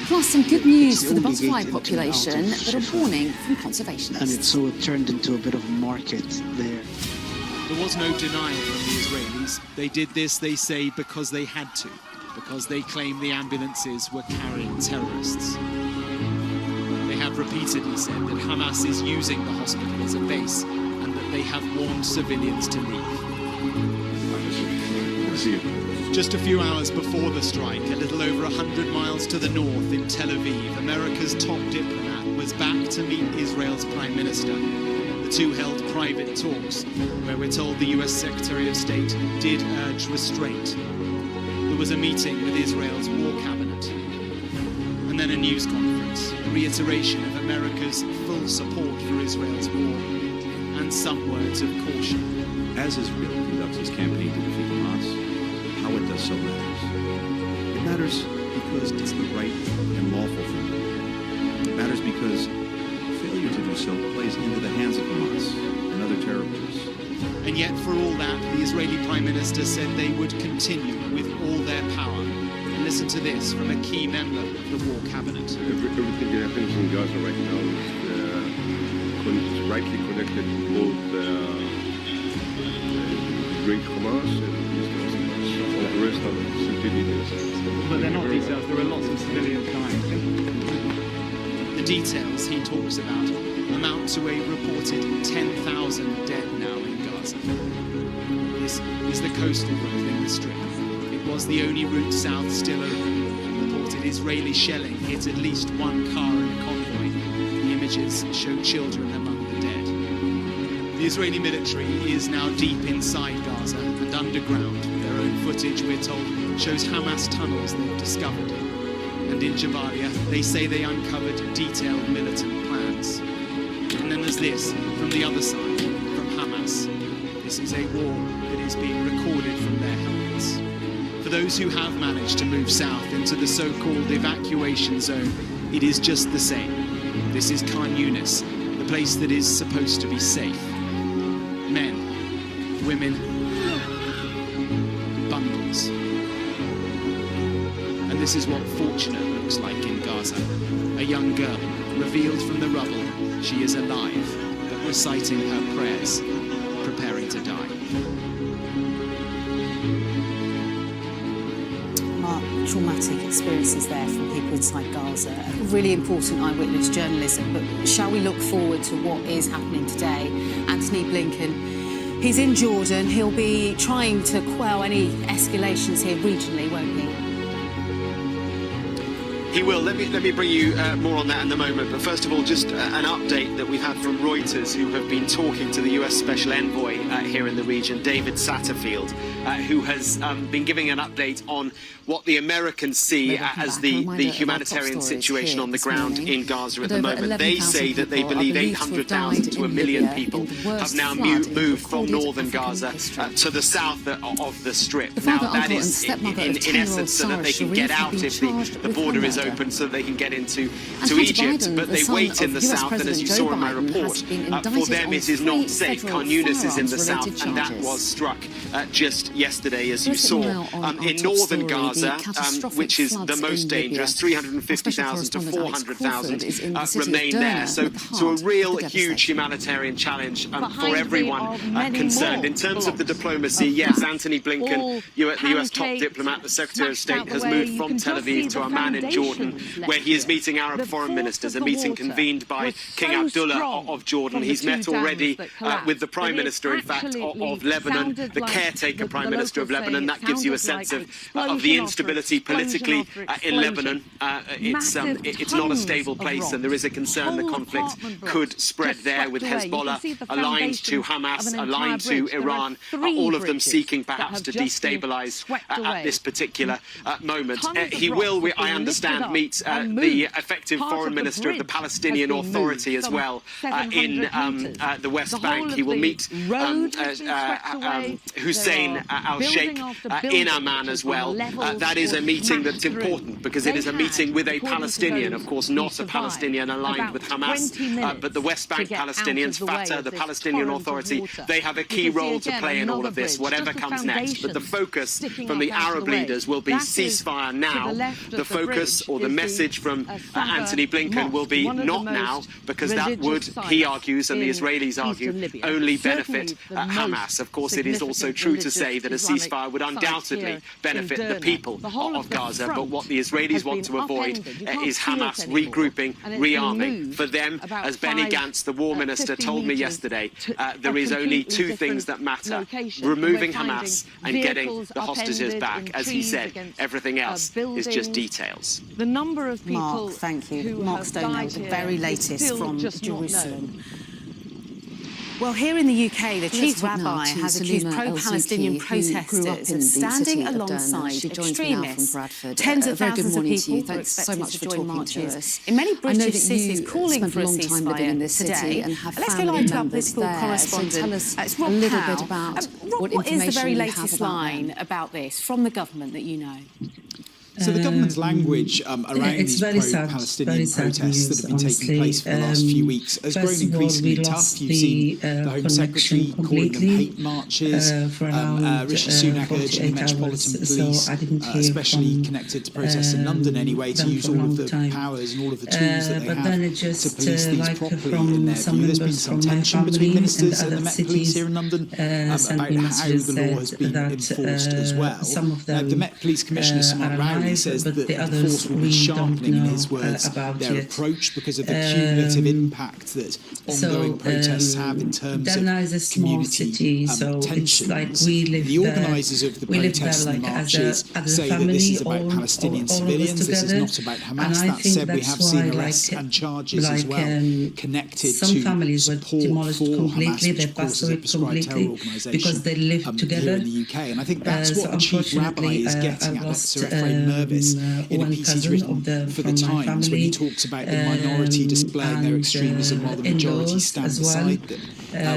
Plus some good news for the butterfly population that are warning from conservationists.
And it turned into a bit of a market there.
There was no denial from the Israelis. They did this, they say, because they had to. Because they claim the ambulances were carrying terrorists. They have repeatedly said that Hamas is using the hospital as a base and that they have warned civilians to leave. Just a few hours before the strike, a little over 100 miles to the north in Tel Aviv, America's top diplomat was back to meet Israel's Prime Minister. The two held private talks, where we're told the US Secretary of State did urge restraint. There was a meeting with Israel's war cabinet, and then a news conference, a reiteration of America's full support for Israel's war, and some words of caution.
As Israel conducts its campaign to defeat Hamas, how it does so matters. It matters because it's the right and lawful thing. It matters because failure to do so plays into the hands of Hamas and other terror groups.
And yet, for all that, the Israeli Prime Minister said they would continue with all their power. And listen to this from a key member of the war cabinet.
Everything that happens in Gaza right now is rightly connected to both great Hamas and all the rest of the civilians.
But they're not details, there are lots of civilians dying. The details he talks about amount to a reported 10,000 dead now in Gaza. This is the coastal route in the Strip. It was the only route south still open. Reported Israeli shelling hit at least one car in a convoy. The images show children among the dead. The Israeli military is now deep inside Gaza and underground. Their own footage, we're told, shows Hamas tunnels they've discovered. And in Jabalia, they say they uncovered detailed militant plans. And then there's this, from the other side, from Hamas. This is a war that is being recorded from their helmets. For those who have managed to move south into the so-called evacuation zone, it is just the same. This is Khan Yunis, the place that is supposed to be safe. Men, women, bundles. And this is what fortunate looks like in Gaza. A young girl, revealed from the rubble. She is alive, but reciting her prayers, preparing to die.
Mark, traumatic experiences there from people inside Gaza. Really important eyewitness journalism, but shall we look forward to what is happening today? Anthony Blinken, he's in Jordan. He'll be trying to quell any escalations here regionally, won't he?
He will. Let me bring you more on that in a moment. But first of all, just an update that we've had from Reuters, who have been talking to the US Special Envoy here in the region, David Satterfield. who has been giving an update on what the Americans see as the humanitarian situation on the ground in Gaza at the moment. They say that they believe 800,000 to 1 million people have now moved from northern Gaza to the south of the Strip. Now, that is in essence so that they can get out if the border is open, so they can get into Egypt. But they wait in the south, and as you saw in my report, for them it is not safe. Khan Yunis is in the south, and that was struck just yesterday, as you saw. In northern Gaza, which is the most dangerous, 350,000 to 400,000 remain there. So a real huge humanitarian challenge for everyone concerned. In terms of the diplomacy, yes, Antony Blinken, the US top diplomat, the Secretary of State, has moved from Tel Aviv to Amman in Jordan, where he is meeting Arab foreign ministers, a meeting convened by King Abdullah of Jordan. He's met already with the Prime Minister, in fact, of Lebanon, the caretaker Prime Minister of Lebanon. That gives you a sense of the instability politically in Lebanon. It's not a stable place, and there is a concern the conflict could spread there, with Hezbollah aligned to Hamas, aligned to Iran, all of them seeking perhaps to destabilize at this particular moment. He will, I understand, meet the effective foreign minister of the Palestinian Authority as well in the West Bank. He will meet Hussein al-Sheikh in Amman as well. That is a meeting that's important because it is a meeting with a Palestinian, of course not a Palestinian aligned with Hamas, but the West Bank Palestinians, Fatah, the Palestinian Authority, they have a key role to play in all of this, whatever comes next. But the focus from the Arab leaders will be ceasefire now. The focus or the message from Antony Blinken will be not now, because that would, he argues, and the Israelis argue, only benefit Hamas. Of course, it is also true to say that a ceasefire would undoubtedly benefit the people of Gaza, but what the Israelis want to avoid is Hamas regrouping, rearming. For them, as Benny Gantz, the war minister, told me yesterday, there is only two things that matter: removing Hamas and getting the hostages back. As he said, everything else is just details.
The number of people
Mark, thank you. Mark Stonewall, the very latest from Jerusalem. Well, here in the UK, the chief rabbi has accused pro-Palestinian protesters of standing alongside extremists. Tens of thousands of people are expected to join marches in many British cities calling for a ceasefire today. Let's go live to our political correspondent. It's Rob Howe. Rob, what is the very latest line about this from the government that you know?
So the government's language around these pro-Palestinian protests that have been taking place for the last few weeks has grown increasingly tough. You've seen the Home Secretary calling them hate marches. Rishi Sunak urging the Metropolitan Police, especially connected to protests in London anyway, to use all of the powers and all of the tools that they have to police these properly in their view. There's been some tension between ministers and the Met Police here in London about how the law has been enforced as well. The Met Police Commissioner, Simon Rowley, says that the force will be sharpening, in his words, their approach because of the cumulative impact that ongoing protests have in terms of community tensions. The organisers of the protests and the marches say that this is about Palestinian civilians, this is not about Hamas. That said, we have seen arrests and charges as well connected to support for Hamas, which of course is a prescribed terror organisation here in the UK. And I think that's what the chief rabbi is getting at. That's Sir Ephraim Mervis in a piece he's written for The Times when he talks about the minority displaying their extremism while the majority stand beside them.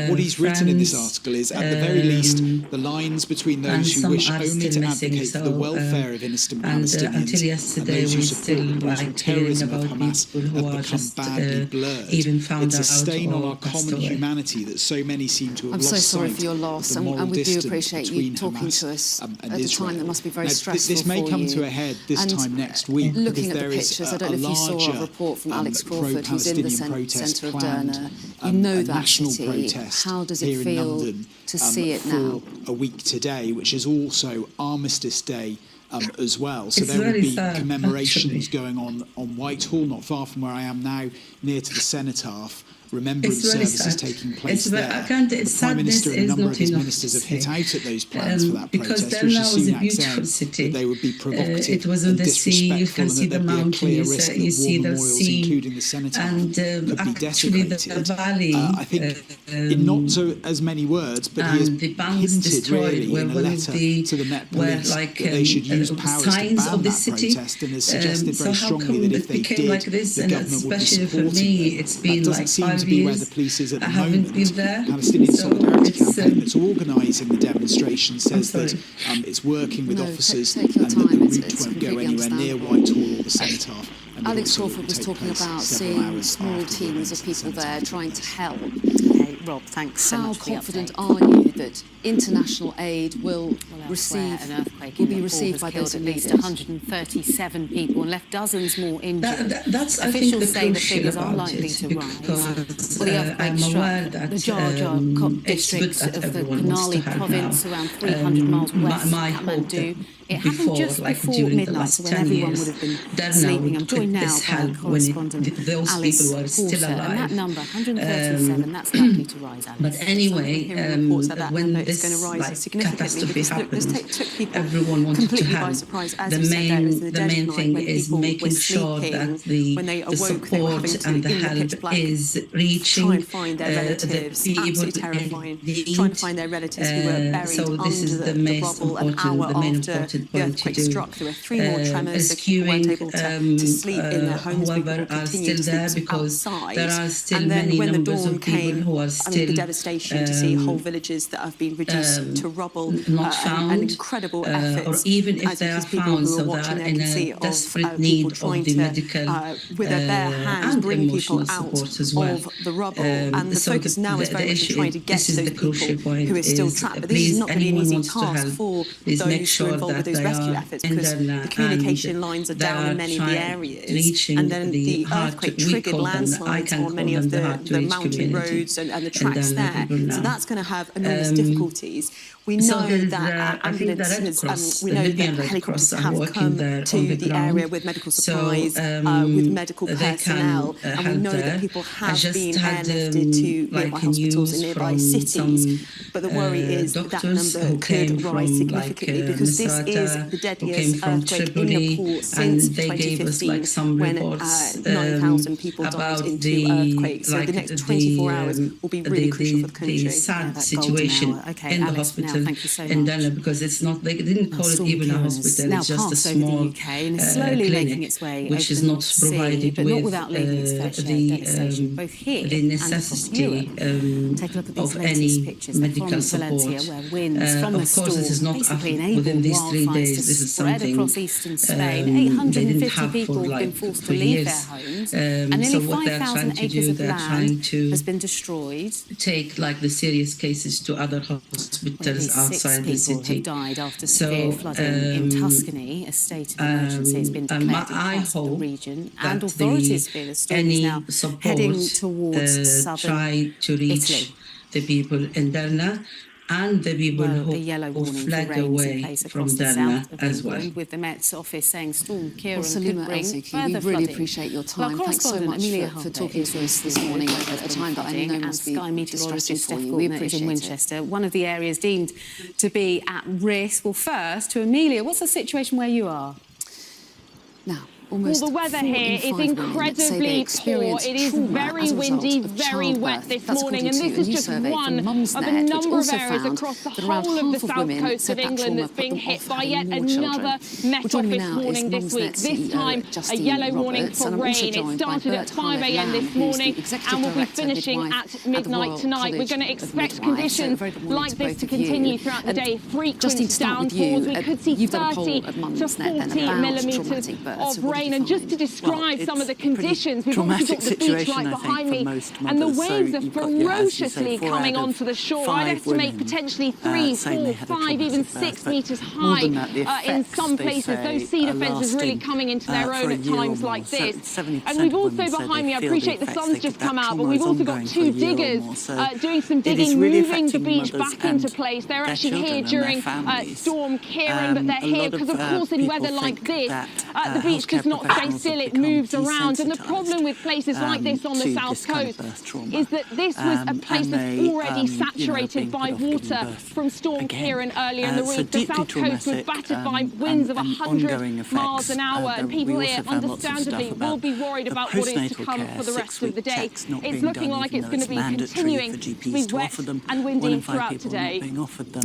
What he's written in this article is, at the very least, the lines between those who wish only to advocate for the welfare of innocent Palestinians and those who support the brutal terrorism of Hamas have become badly blurred. It's a stain on our common humanity that so many seem to have lost sight.
I'm so sorry for your loss, and we do appreciate you talking to us at a time that must be very stressful
this may come to a head this time next week.
Looking at the pictures, I don't know if you saw a report from Alex Crawford, who's in the centre of Derna. You know that city. How does it feel to see it now?
For a week today, which is also Armistice Day as well. So there will be commemorations going on Whitehall, not far from where I am now, near to the Cenotaph. remembrance services taking place there. The Prime Minister and a number of his ministers have hit out at those plans for that protest. Rishi Sunak said that they would be provocative and disrespectful and that there'd be a clear risk that war memorials, including the cenotaph, could be desecrated. I think, in not so as many words, but he has hinted really in a letter to the Met Police that they should use powers to ban that protest, and has suggested very strongly that if they did, the government would be supporting it. That doesn't seem to be where the police is at the moment. Palestinian Solidarity Campaign that's organising the demonstration says that it's working with officers and that the route won't go anywhere near Whitehall or the Cenotaph.
Alex Crawford was talking about seeing small teams of people there trying to help.
Okay, Rob, thanks so much.
How confident are you that international aid will receive
an earthquake
will be received by those
at
who need
least
it?
137 people and left dozens more injured.
That's
Officials say the figures are likely to rise. Well, the earthquake struck the Jar Jar district of the Kanali province, around 300 miles west of Kathmandu. It happened just before midnight, so when everyone would have been sleeping. I'm joined now by correspondent Alice Porter, and that number, 137, that's likely to rise, Alice.
But anyway, when
this
catastrophe happened, everyone wanted to help. The main thing is making sure that the support and the help is reaching the people in need.
Trying to find their relatives who were buried under the rubble an hour after the earthquake struck. There were 3 more tremors, so people weren't able to sleep in their homes.
Whoever are still there, because there are still
and then
many
when the
numbers
dawn
of people
came,
who are still
the devastation to see whole villages that have been reduced to rubble,
not found,
an incredible effort.
Or even if they are found, so they are in a desperate need of the medical
with their bare hands
and
bring people
emotional
out
support as well.
of the rubble, and the
so
focus now is very much trying to get to those people who are still trapped. But this is not going to be an easy task for those who are involved with those rescue efforts, because the communication lines are down in many of the areas, and then the earthquake triggered landslides on many of the mountain roads and the tracks there. So that's going to have enormous difficulties. We know that ambulances, we know that helicopters have come to the area with medical supplies, with medical personnel, and we know that people have been airlifted to nearby hospitals in nearby cities. But the worry is that number could rise significantly, because this is the deadliest earthquake in Nepal since 2015, when 9,000 people died in 2 earthquakes. So the next 24 hours will be really crucial for the country.
The sad situation in the hospital in Dana, because it's not, they didn't call it even a hospital, it's just a small clinic, which is not provided with the necessity of any medical support. Of course, it is not within these 3 days. This is something they didn't have for like for years. So what they're trying to do, they're trying to take like the serious cases to other hospitals outside the city.
Have died after severe flooding in Tuscany. A state of emergency has been declared across the region, and authorities feel the storm is now heading towards southern Italy.
The people in Derna and the people who fled away from Derna as well.
With the Met's office saying Storm Kieran
Salima
could bring
we really appreciate your time. Thanks so much for talking to us this morning at a time that I know must be distressing for you. We appreciate
in Winchester, one of the areas deemed to be at risk. Well, first to Amelia, what's the situation where you are?
Now.
Well, the weather here is incredibly poor. It is very windy, very wet this morning, and this is just one of a number of areas across the whole of the south coast of England that's being hit by yet another Met Office warning this week. This time, a yellow warning for rain. It started at 5 a.m. this morning and will be finishing at midnight tonight. We're going to expect conditions like this to continue throughout the day. Frequent downpours. We could see 30 to 40 millimetres of rain. And just to describe some of the conditions, we've obviously got the beach right behind me, and the waves are ferociously coming onto the shore. I'd estimate potentially 3, 4, 5, even 6 metres high in some places. Those cedar fences really coming into their own at times like this. And we've also behind me, I appreciate the sun's just come out, but we've also got 2 diggers doing some digging, moving the beach back into place. They're actually here during Storm Kieran, but they're here because, of course, in weather like this, the beach just not stay still, it moves around. And the problem with places like this on the south coast is that this was a place that's already saturated by water from Storm Kieran earlier in the week. The south coast was battered by winds of 100 miles an hour, and people here, understandably, will be worried about what is to come for the rest of the day. It's looking like it's going to be continuing to be wet and windy throughout today.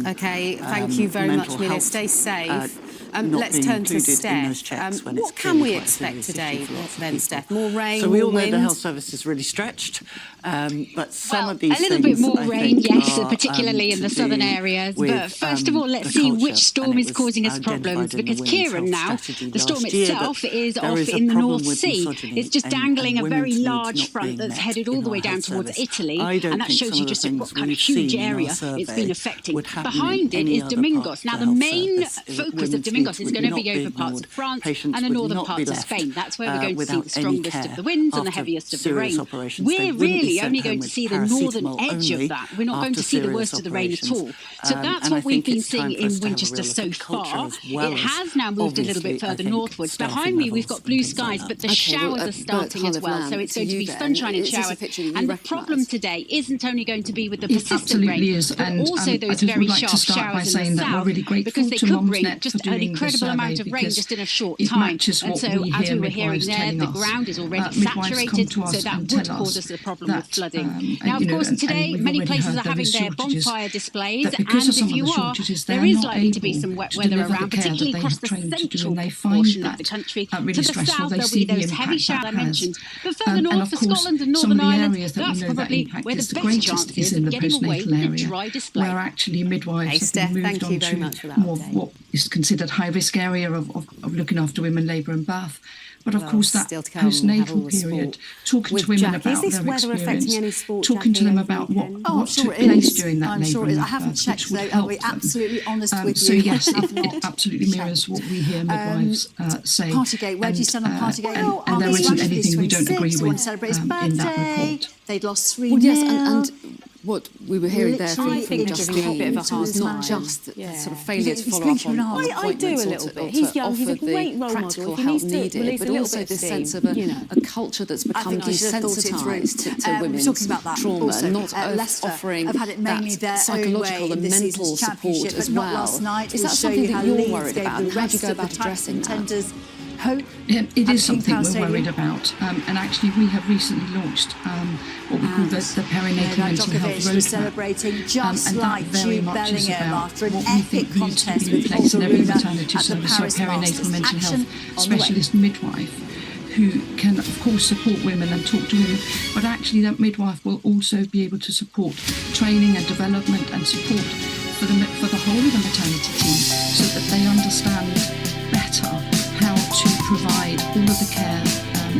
OK, thank you very much, Amelia. Stay safe. Let's turn to Steph. What can we expect today, then, Steph? More rain,
so we all
more
know
wind?
the health service is really stretched, but some of these
a little bit more rain, yes, particularly in the southern areas. But first of all, let's see which storm is causing us problems, because Kieran now, the storm itself is off in the North Sea. It's just dangling a very large front that's headed all the way down towards Italy, and that shows you just what kind of huge area it's been affecting. Behind it is Domingos. Now, the main focus of Domingos is going to be over parts of France and the northern parts of Spain. That's where we're going to see the strongest of the winds and the heaviest of the rain. We're really only going to see the northern edge of that. We're not going to see the worst of the rain at all. So that's what we've been seeing in Winchester so far. It has now moved a little bit further northwards. Behind me, we've got blue skies, but the showers are starting as well. So it's going to be sunshine and showers. And the problem today isn't only going to be with the persistent rain, but also those very sharp showers in the south, because they could bring just an incredible amount of rain just in a short time. And so, as we were hearing there, the ground is already saturated, so that would cause us a problem with flooding. Now, of course, today, many places are having their bonfire displays, and if you are, there is likely to be some wet weather around, particularly across the central portion of the country. To the south, there'll be those heavy showers I mentioned. But further north for Scotland and Northern Ireland, that's probably where the best chance is of getting away with a dry display.
Where actually midwives have been moved on to more what is considered high-risk area of looking after women, labour and birth. But of course, that postnatal period, talking to women about their experience, talking to them about what took place during that labour and
I haven't checked, though. Are we absolutely honest with
so
you?
yes, it absolutely mirrors what we hear midwives say.
Partygate, where do you stand on Partygate?
Well, and there isn't anything we don't agree with in that report.
They'd lost 3-0.
Well, yes, and what we were hearing there from Justine
a bit of a hard
was not just sort of failure to follow up on
I do a little bit. He's young, he's a great role model.
Practical help needed, but also this sense of a culture that's become desensitised to women's trauma and not offering that psychological and mental support as well. Is that something that you're worried about? And how do you go about addressing that?
It is something we're worried about, and actually we have recently launched what we call the perinatal mental health roadmap, and that very much is about what we think needs to be in place in every maternity service, so a perinatal mental health specialist midwife who can of course support women and talk to women, but actually that midwife will also be able to support training and development and support for the whole of the maternity team, so that they understand better how to provide all of the care,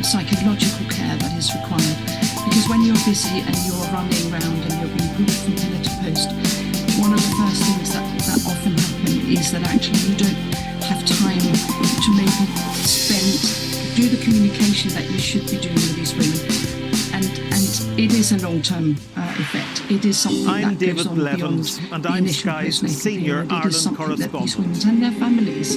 psychological care that is required. Because when you're busy and you're running around and you're being pulled from pillar to post, one of the first things that often happen is that actually you don't have time to maybe do the communication that you should be doing with these women. And it is a long-term effect. It is something that goes on beyond the initial postnatal period. It is something that these women and their families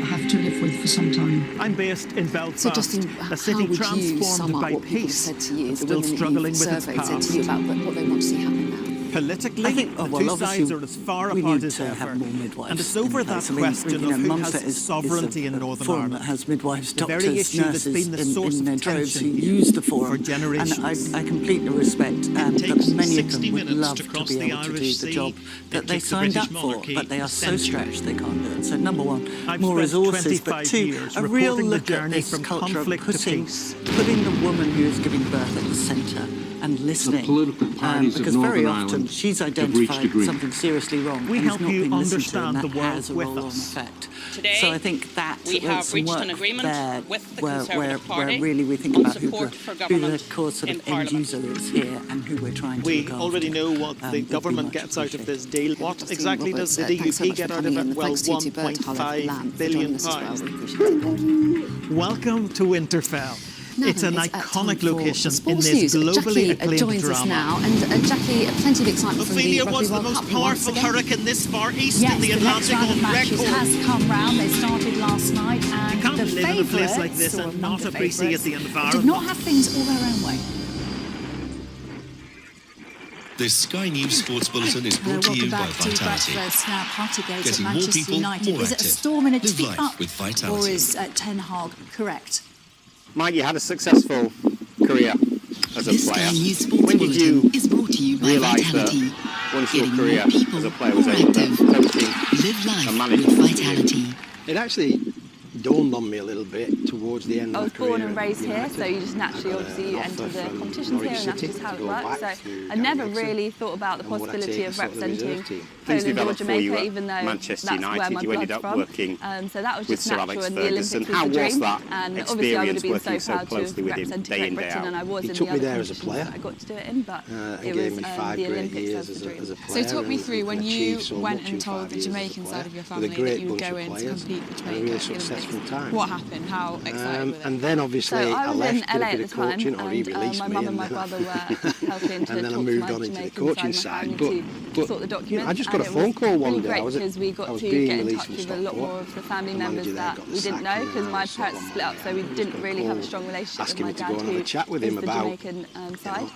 have to live with for some time.
I'm based in Belfast,
so Justine,
a city transformed by peace, still struggling with its past.
To you about what they want to see happen now.
Politically, I think, the two sides are as far apart as ever, and it's over that question of who has sovereignty in Northern Ireland.
That has midwives,
the
doctors,
very issue that's been the source of tension
use the forum
for generations.
And I completely respect that many of them would love to be able to do the job that they signed up for, but they are so stretched they can't do it. So number one, more resources, but two, a real look at this culture of putting the woman who is giving birth at the centre and listening, because very often she's identified something seriously wrong.
We
and
help you understand the world with us.
Today, so I think that
we have reached an agreement with the Conservative Party
where really we think
on
about
support
who the core sort of end user is here and who we're trying to
We
look
already
after.
know what the government gets out of this deal. What exactly does the DUP get out of it? Well, £1.5 billion. Welcome to Winterfell.
It's an iconic location in this globally acclaimed joins drama. Us now, and Jackie, plenty of excitement from the Rugby
was the
World
most
Cup
powerful hurricane this far east in the
Yes,
Atlantic
the
on
next
record.
has come round. They started last night, and
You can't
the
live in a place like
favourites,
this
or
and
among
not
the
appreciate
favourites,
the environment.
did not have things all their own way.
This Sky News Sports Bulletin is brought to you by Vitality.
Now Partygate
Getting
at
more
Manchester
people,
United.
more
Is it a
active.
storm in a
Live life
teacup,
with Vitality.
or is Ten Hag correct?
Mike, you had a successful career as a player. When did you realise that once your career as a player was over, that coaching and management?
It actually dawned on me a little bit towards the end
I
of
was
my career.
born and raised here,
United.
so you just naturally, obviously, you enter the competitions here, and that's just how it works. So I never really thought about the possibility of representing Poland or Jamaica, even though that's where my blood's from. So that was just natural, and the Olympics was the dream. And obviously, I would have been so proud to have represented Great Britain, and I was in the other competitions that I got to do it in, but it was the Olympics that was the dream.
So talk me through when you went and told the Jamaican side of your family that you would go in to compete for Jamaica at the Olympics. What happened? How excited were they?
And then obviously
so I
left,
in LA
did a bit
at
of
the time,
coaching, or he released
my
me,
mum and my brother were helping to
and then I
talk
moved
to
on
my
into the
Jamaican
coaching
side
side.
to sort the documents.
I just got a
and
phone call one
really
day.
great
I was
because we got to
being
get in
released
touch
from
with a lot
Stockport.
more of the family
The
members
manager there
that
got the
we didn't
sack,
know
and
because
then I
my
was sort
parents
of
split up, so we didn't really have a strong relationship with
asking
my
me to
dad,
go and have a chat with
who
him
is the
about,
Jamaican side.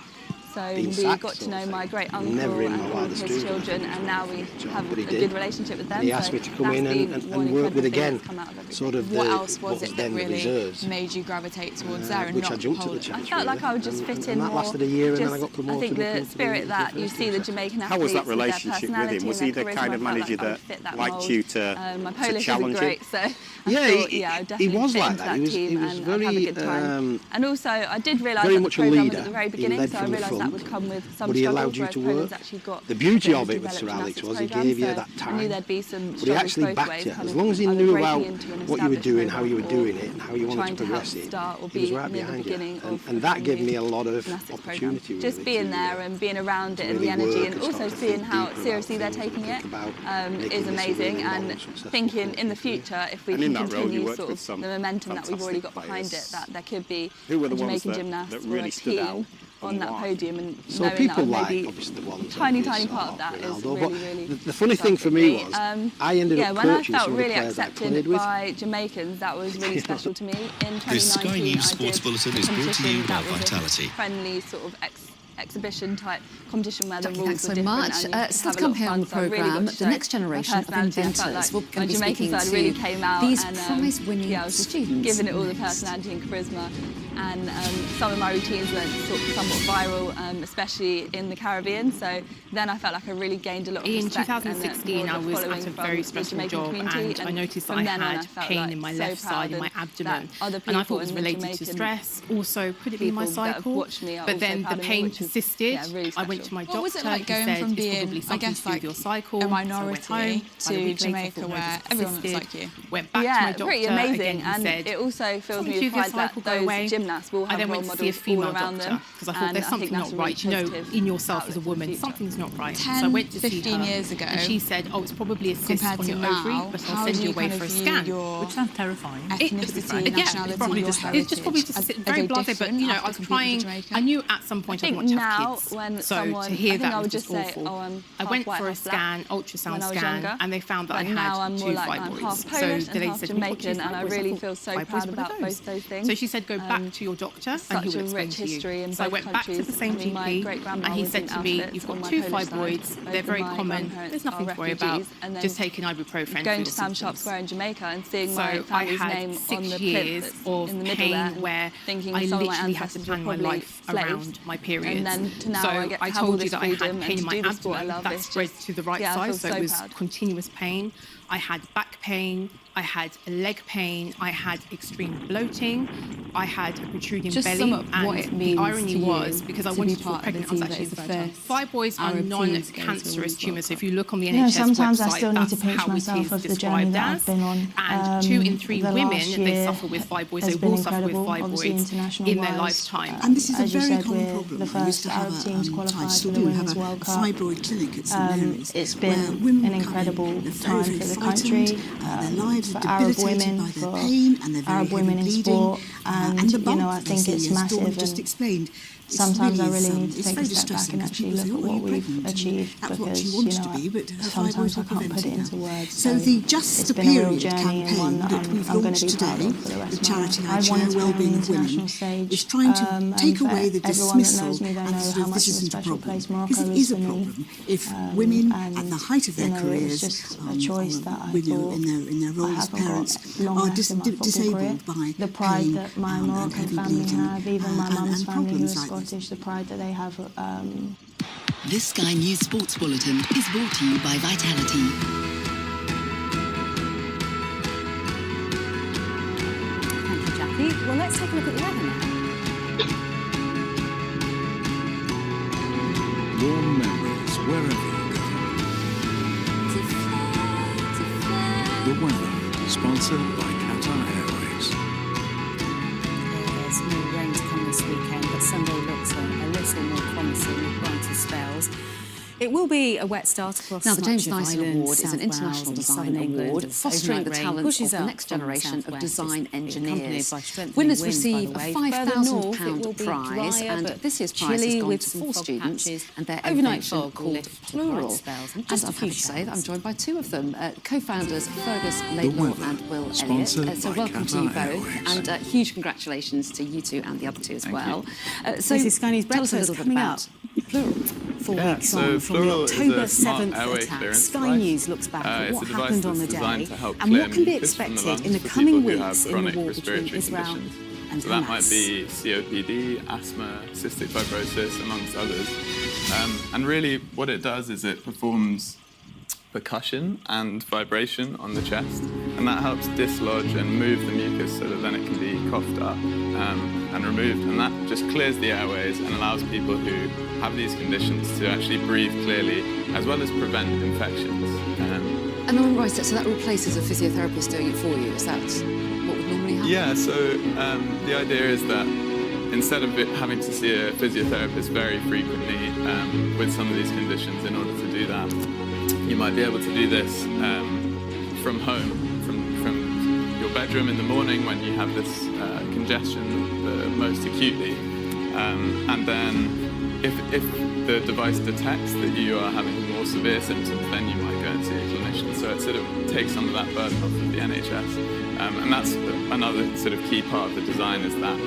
So
being
we
sacked,
got to
sort
know
of
my
thing.
great uncle
Never in
and
my
all of
wildest
his
dreams
children, and now we have
but
a
he
good
did.
relationship with them.
And he asked
so
me to come in
that's
and
been one
work with
incredible thing
again
that's come out of everything.
sort of
What else was
what
it that
then the
really
reserves.
made you gravitate towards there and
which
not
I jumped
Poland?
at the chance.
I felt like I would just fit in
that
more.
lasted a year, and then I
Just,
got promoted.
I think the spirit that you see the Jamaican athletes.
How was that
with their
relationship with him? Was he the kind of manager that liked you to challenge him?
So
yeah, he was like that. He was very
and also I did realise
very
that
much
the
a
programme
leader.
was at the very
He
beginning,
led
so I
from the
realised that
front,
would come with some
but he
struggles,
allowed you
whereas
to
Poland's
work.
actually got
The beauty
a
of it with Sir
developed
Alex was he
gymnastics
gave you
programme,
that
so I knew
time,
there'd be some
but he
struggles
actually
both
backed
ways,
you.
kind
As
of
long as he
either
knew
breaking
about
into an
what you were
established
doing, how you were
programme,
doing it, and how you
trying
wanted to
to help
progress it,
start or
he was
be
right
near the
behind
beginning
you.
of
And that gave me a lot of opportunity.
just being there and being around it and the energy, and also seeing how seriously they're taking it is amazing. And thinking in the future, if we can continue sort of the momentum that we've already got behind it, that there could be a Jamaican gymnast or a team on that podium, and
so
knowing
people
that maybe tiny part of that is really
the funny thing for me was I ended up
when I
coaching
felt
some of the
really
players I
accepted
played with.
by Jamaicans, that was really special to me. In 2019,
This Sky News Sports Bulletin is brought to you by Vitality.
Friendly sort of exhibition type competition where the rules
Thanks
were
so
different.
much.
And you
Still
have
to
a lot
come
of
here on the
fun, so I really
programme,
got to
the
show
next generation
my
of
personality. I
inventors.
felt like
We're going to
my
be
Jamaican
speaking
side really
to
came out,
these
and
prize-winning
I was just
students.
giving it all the personality and charisma. And some of my routines went somewhat viral, especially in the Caribbean. So then I felt like I really gained a lot of respect.
In 2016, I was at a very stressful job, and I noticed that I had pain in my left side, in my abdomen, and I thought it was related to stress. Also, could it be my cycle? But then the pain persisted. I went to my doctor.
What was it like going from being, I guess, like a minority to Jamaica, where everyone looks like you?
Went back to my doctor.
Pretty amazing,
again,
and it also fills me with pride that those gymnasts will have role models all around them.
Because I thought there's something not right. You know, in yourself as a woman, something's not right.
10,
so I went to
15
see her,
years ago,
and she said, "Oh, it's probably a cyst on your ovary, but I'll send you away for a scan."
Which sounds terrifying. Ethnicity, nationality,
it's just probably just very blasé. But you know, I was trying. I knew at some point I want to have kids. So to hear that was just awful. I went for a scan, ultrasound scan, and they found that I had 2 fibroids. So the lady said,
Jamaican, and I really feel so proud about both those things.
So she said, go back to your doctor and he will explain to you. So I went back to the same GP and he said to me, you've got 2 fibroids, they're very common, there's nothing to worry about, just take an ibuprofen.
Going to Sam Sharp Square in Jamaica and seeing my family's name on the
years
plinth in the middle there,
where
thinking
I
some of my
literally had to
ancestors
plan
were
my life
slaves.
around my periods.
And then to now
so
I get to
I
have all
told you
this
that I had
freedom
pain in
and
my
to do the sport I
abdomen,
love.
that
It's
spread
just-
to the right
I
side,
feel
so
so
it was
proud.
continuous pain. I had back pain, I had leg pain, I had extreme bloating, I had a protruding
Just
belly,
sum up
and
what it means
the irony
to you
was, because I
to
wanted
be
to fall
part of
pregnant,
a
I was
team that
actually
is the
fertile.
first
Fibroids are
Arab team to go to
non-cancerous
the
tumours. So if you look on the
You know,
NHS
sometimes I
website,
still need to
that's
pinch
how it
myself
is
of the journey
described
that
as.
I've been on.
And 2 in 3
the
women,
last
they
year
suffer with fibroids.
has
They
been
will suffer with
incredible, obviously
fibroids
international
in their
wise.
lifetime.
And this is
As
a
you
very
said,
common
we're
problem.
the
We
first
used to have
Arab teams
I
qualified
still
for the
do have
Women's
a
World Cup.
fibroid clinic at St Mary's.
It's been an incredible time for the the country, for Arab women, for Arab women in sport, and you know, I think it's massive. And sometimes I really need to take a step back and actually look at what we've achieved, because you know, sometimes I can't put it into words. So it's been a real journey, and one that I'm going to be proud of for the rest of my life. I wanted to be on the international stage, and for everyone that knows me, they know how much of a special place Morocco is for me.
If women at the height of their careers,
it was just a choice that I thought
in their role as parents, are disabled by
the pride that my Moroccan family have, even my mum's family who is Scottish, the pride that they have.
This Sky News Sports Bulletin is brought to you by Vitality.
Thank you, Jackie. Well, let's take a look at the weather now.
Warm memories wherever you go. The weather, sponsored by Qatar Airways.
There's no rain to come this weekend, but Sunday looks a little more promising with brighter spells. It will be a wet start across
Now, the James
much of
Dyson
Ireland,
Award is an
South
international
Wales,
design
Southern England,
award fostering the talents of the next generation of design engineers. Winners receive a £5,000 prize, and this year's prize has gone to 4 students and their invention called Plural. And I'm happy to say that I'm joined by 2 of them, co-founders Fergus Laidlaw and Will Elliott. So welcome to you both, and huge congratulations to you 2 and the other 2 as well.
So this is Sky News
tell us a little bit about Plural.
4 weeks on from the October 7th attack, Sky News looks back at what happened on the day and what can be expected in the coming weeks in the war between Israel and Hamas.
So that might be COPD, asthma, cystic fibrosis, amongst others. And really what it does is it performs percussion and vibration on the chest, and that helps dislodge and move the mucus so that then it can be coughed up and removed, and that just clears the airways and allows people who have these conditions to actually breathe clearly as well as prevent infections.
And on right, so that replaces a physiotherapist doing it for you, is that what would normally happen?
Yeah, so the idea is that instead of having to see a physiotherapist very frequently with some of these conditions in order to do that, you might be able to do this from home, from your bedroom in the morning when you have this congestion the most acutely. And then if the device detects that you are having more severe symptoms, then you might go and see a clinician. So it sort of takes some of that burden off of the NHS. And that's another sort of key part of the design, is that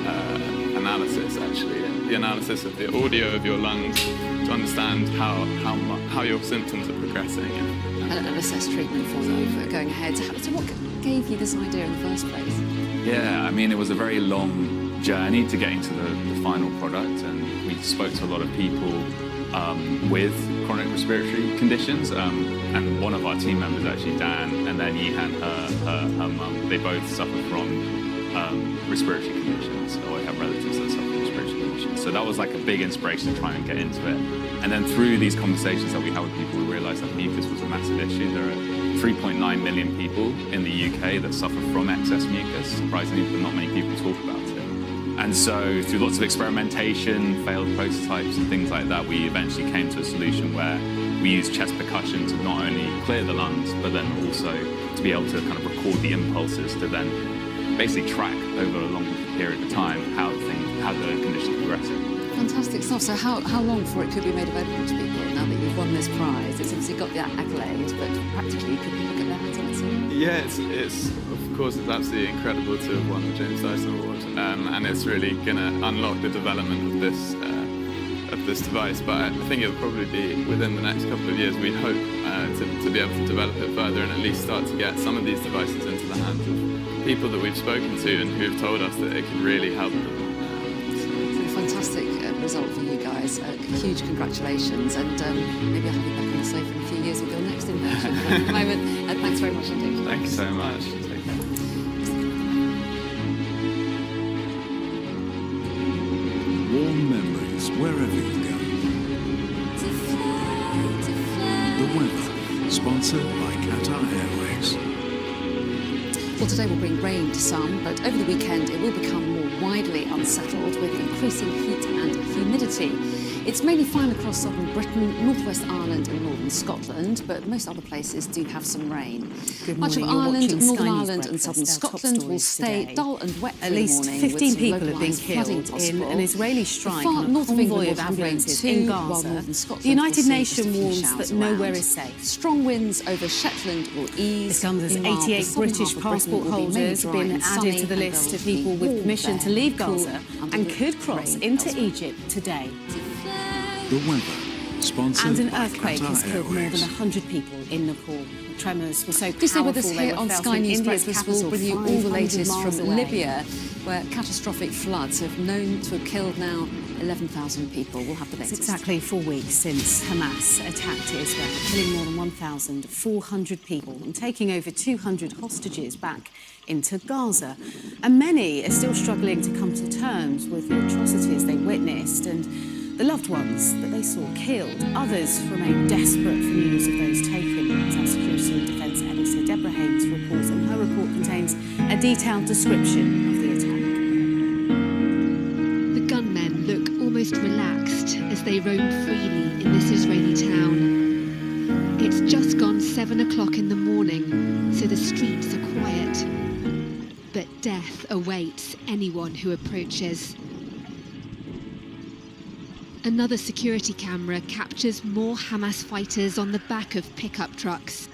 analysis, actually. The analysis of the audio of your lungs to understand how your symptoms are progressing.
And assess treatment for you for going ahead. So what gave you this idea in the first place?
Yeah, I mean, it was a very long journey to getting to the final product, and we spoke to a lot of people with chronic respiratory conditions, and one of our team members, actually Dan, and then Yihan, her mum, they both suffer from respiratory conditions, or have relatives that suffer from respiratory conditions. So that was like a big inspiration to try and get into it. And then through these conversations that we had with people, we realised that mucus was a massive issue. There are 3.9 million people in the UK that suffer from excess mucus, surprisingly, but not many people talk about it. And so through lots of experimentation, failed prototypes and things like that, we eventually came to a solution where we use chest percussion to not only clear the lungs, but then also to be able to kind of record the impulses to then basically track over a long period of time how the condition is progressing.
Fantastic stuff. So how long before it could be made available to people now that you've won this prize? It's obviously got the accolade, but practically could people get their hands on it soon?
Yeah, it's of course it's absolutely incredible to have won the James Dyson Award, and it's really going to unlock the development of this device. But I think it'll probably be within the next couple of years. We hope to be able to develop it further and at least start to get some of these devices into the hands of people that we've spoken to and who've told us that it can really help them.
It's a fantastic result for you guys. Huge congratulations, and maybe I'll have you back on the sofa in a few years with your next invention. But at the moment, thanks very much indeed.
Thank you so much. Take care.
Warm memories wherever you go. The weather, sponsored by Qatar Airways.
Well, today will bring rain to some, but over the weekend it will become more widely unsettled with increasing heat and humidity. It's mainly found across southern Britain, northwest Ireland and northern Scotland, but most other places do have some rain. Much of Ireland, Northern Ireland and southern Scotland will stay dull and wet
At least 15 people have been killed in an Israeli strike on a convoy of ambulances in Gaza. The United Nations warns that nowhere is safe.
Strong winds over Shetland will ease.
This comes as 88 British passport holders have been added to the list of people with permission to leave Gaza and could cross into Egypt today.
The weather, sponsored
and an
by
earthquake
Qatar
has killed more
Airways.
than 100 people in Nepal. The tremors were so
Do stay with us
powerful they
here
were
on
felt
Sky
in
News
India's
Breakfast. We'll
capital
bring you all the
500
latest
miles
from
away.
Libya, where catastrophic floods have known to have killed now 11,000 people. We'll have the
It's
latest.
exactly 4 weeks since Hamas attacked Israel, killing more than 1,400 people and taking over 200 hostages back into Gaza. And many are still struggling to come to terms with the atrocities they witnessed and the loved ones that they saw killed. Others remain desperate for news of those taken. As our security and defence editor Deborah Haynes reports, and her report contains a detailed description of the attack.
The gunmen look almost relaxed as they roam freely in this Israeli town. It's just gone 7 o'clock in the morning, so the streets are quiet. But death awaits anyone who approaches. Another security camera captures more Hamas fighters on the back of pickup trucks.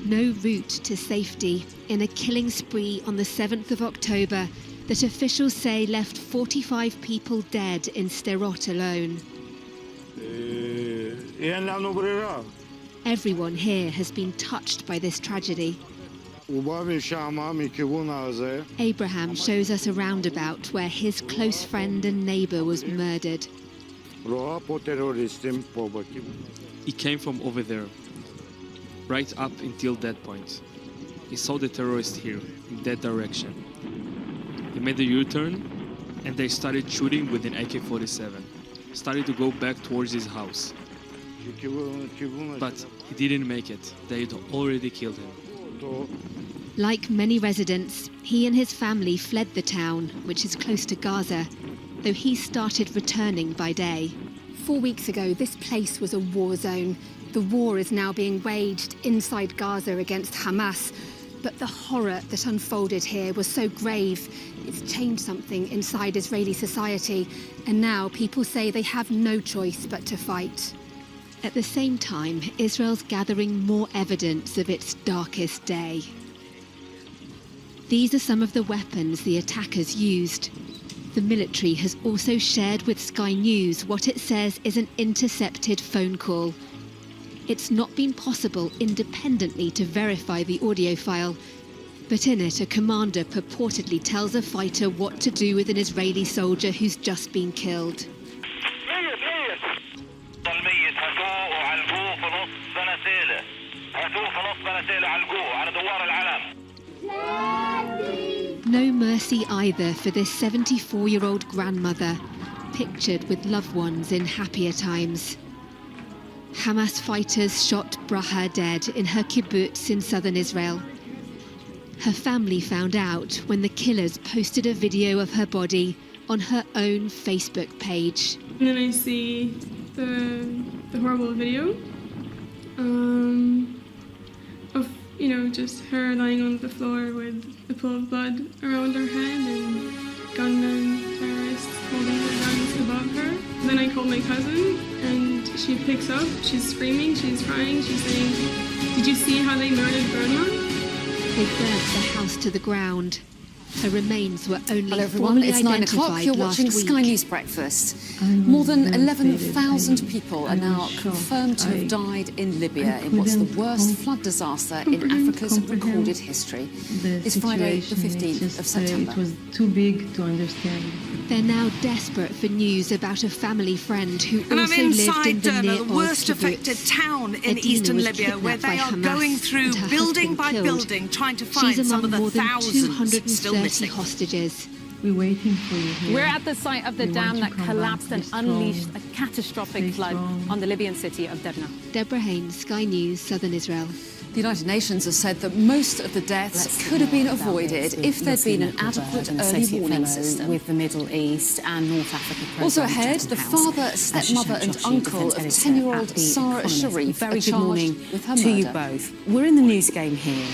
No route to safety in a killing spree on the 7th of October that officials say left 45 people dead in Sderot alone. Everyone here has been touched by this tragedy. Abraham shows us a roundabout where his close friend and neighbour was murdered.
He came from over there, right up until that point. He saw the terrorists here, in that direction. He made a U-turn, and they started shooting with an AK-47. Started to go back towards his house. But he didn't make it. They had already killed him.
Like many residents, he and his family fled the town, which is close to Gaza, though he started returning by day. 4 weeks ago, this place was a war zone. The war is now being waged inside Gaza against Hamas. But the horror that unfolded here was so grave, it's changed something inside Israeli society. And now people say they have no choice but to fight. At the same time, Israel's gathering more evidence of its darkest day. These are some of the weapons the attackers used. The military has also shared with Sky News what it says is an intercepted phone call. It's not been possible independently to verify the audio file, but in it a commander purportedly tells a fighter what to do with an Israeli soldier who's just been killed. No mercy either for this 74-year-old grandmother, pictured with loved ones in happier times. Hamas fighters shot Braha dead in her kibbutz in southern Israel. Her family found out when the killers posted a video of her body on her own Facebook page.
And then I see the horrible video of, you know, just her lying on the floor with a pool of blood around her head and gunmen, terrorists holding their guns above her. Then I called my cousin and she picks up, she's screaming, she's crying, she's saying, "Did you see how they murdered Grandma?"
They burnt the house to the ground. Her remains were only
Hello everyone,
formally
it's 9 o'clock.
identified
You're
last
watching
week.
Sky News Breakfast. More than 11,000 people are now confirmed to have died in Libya in what's the worst flood disaster in Africa's recorded history. It's Friday, the 15th of September.
It was too big to understand.
They're now desperate for news about a family friend who
And
also
I'm
lived
inside
in the
Derna,
near
the
Oz
worst
kibbutz.
affected town in
Adina
eastern
was
Libya, where
kidnapped
they
by
are
Hamas
going through
and her
building
husband
by
killed.
building, trying to
She's
find some
among
of the
more than
thousands still
230
missing.
hostages.
We're waiting for you here.
We're at the site of the
We
dam
want
that
you to come
collapsed
back.
and
Stay
unleashed
strong.
a catastrophic
Stay
flood
strong.
on the Libyan city of Derna.
Deborah Haynes, Sky News, Southern Israel.
The United Nations has said that most of the deaths could have been avoided if there'd been an adequate early warning system.
With the Middle East and North Africa.
Also ahead, the father, stepmother and uncle of 10-year-old Sarah Sharif
very good morning
with her
to you
murder.
both. We're in the news game here.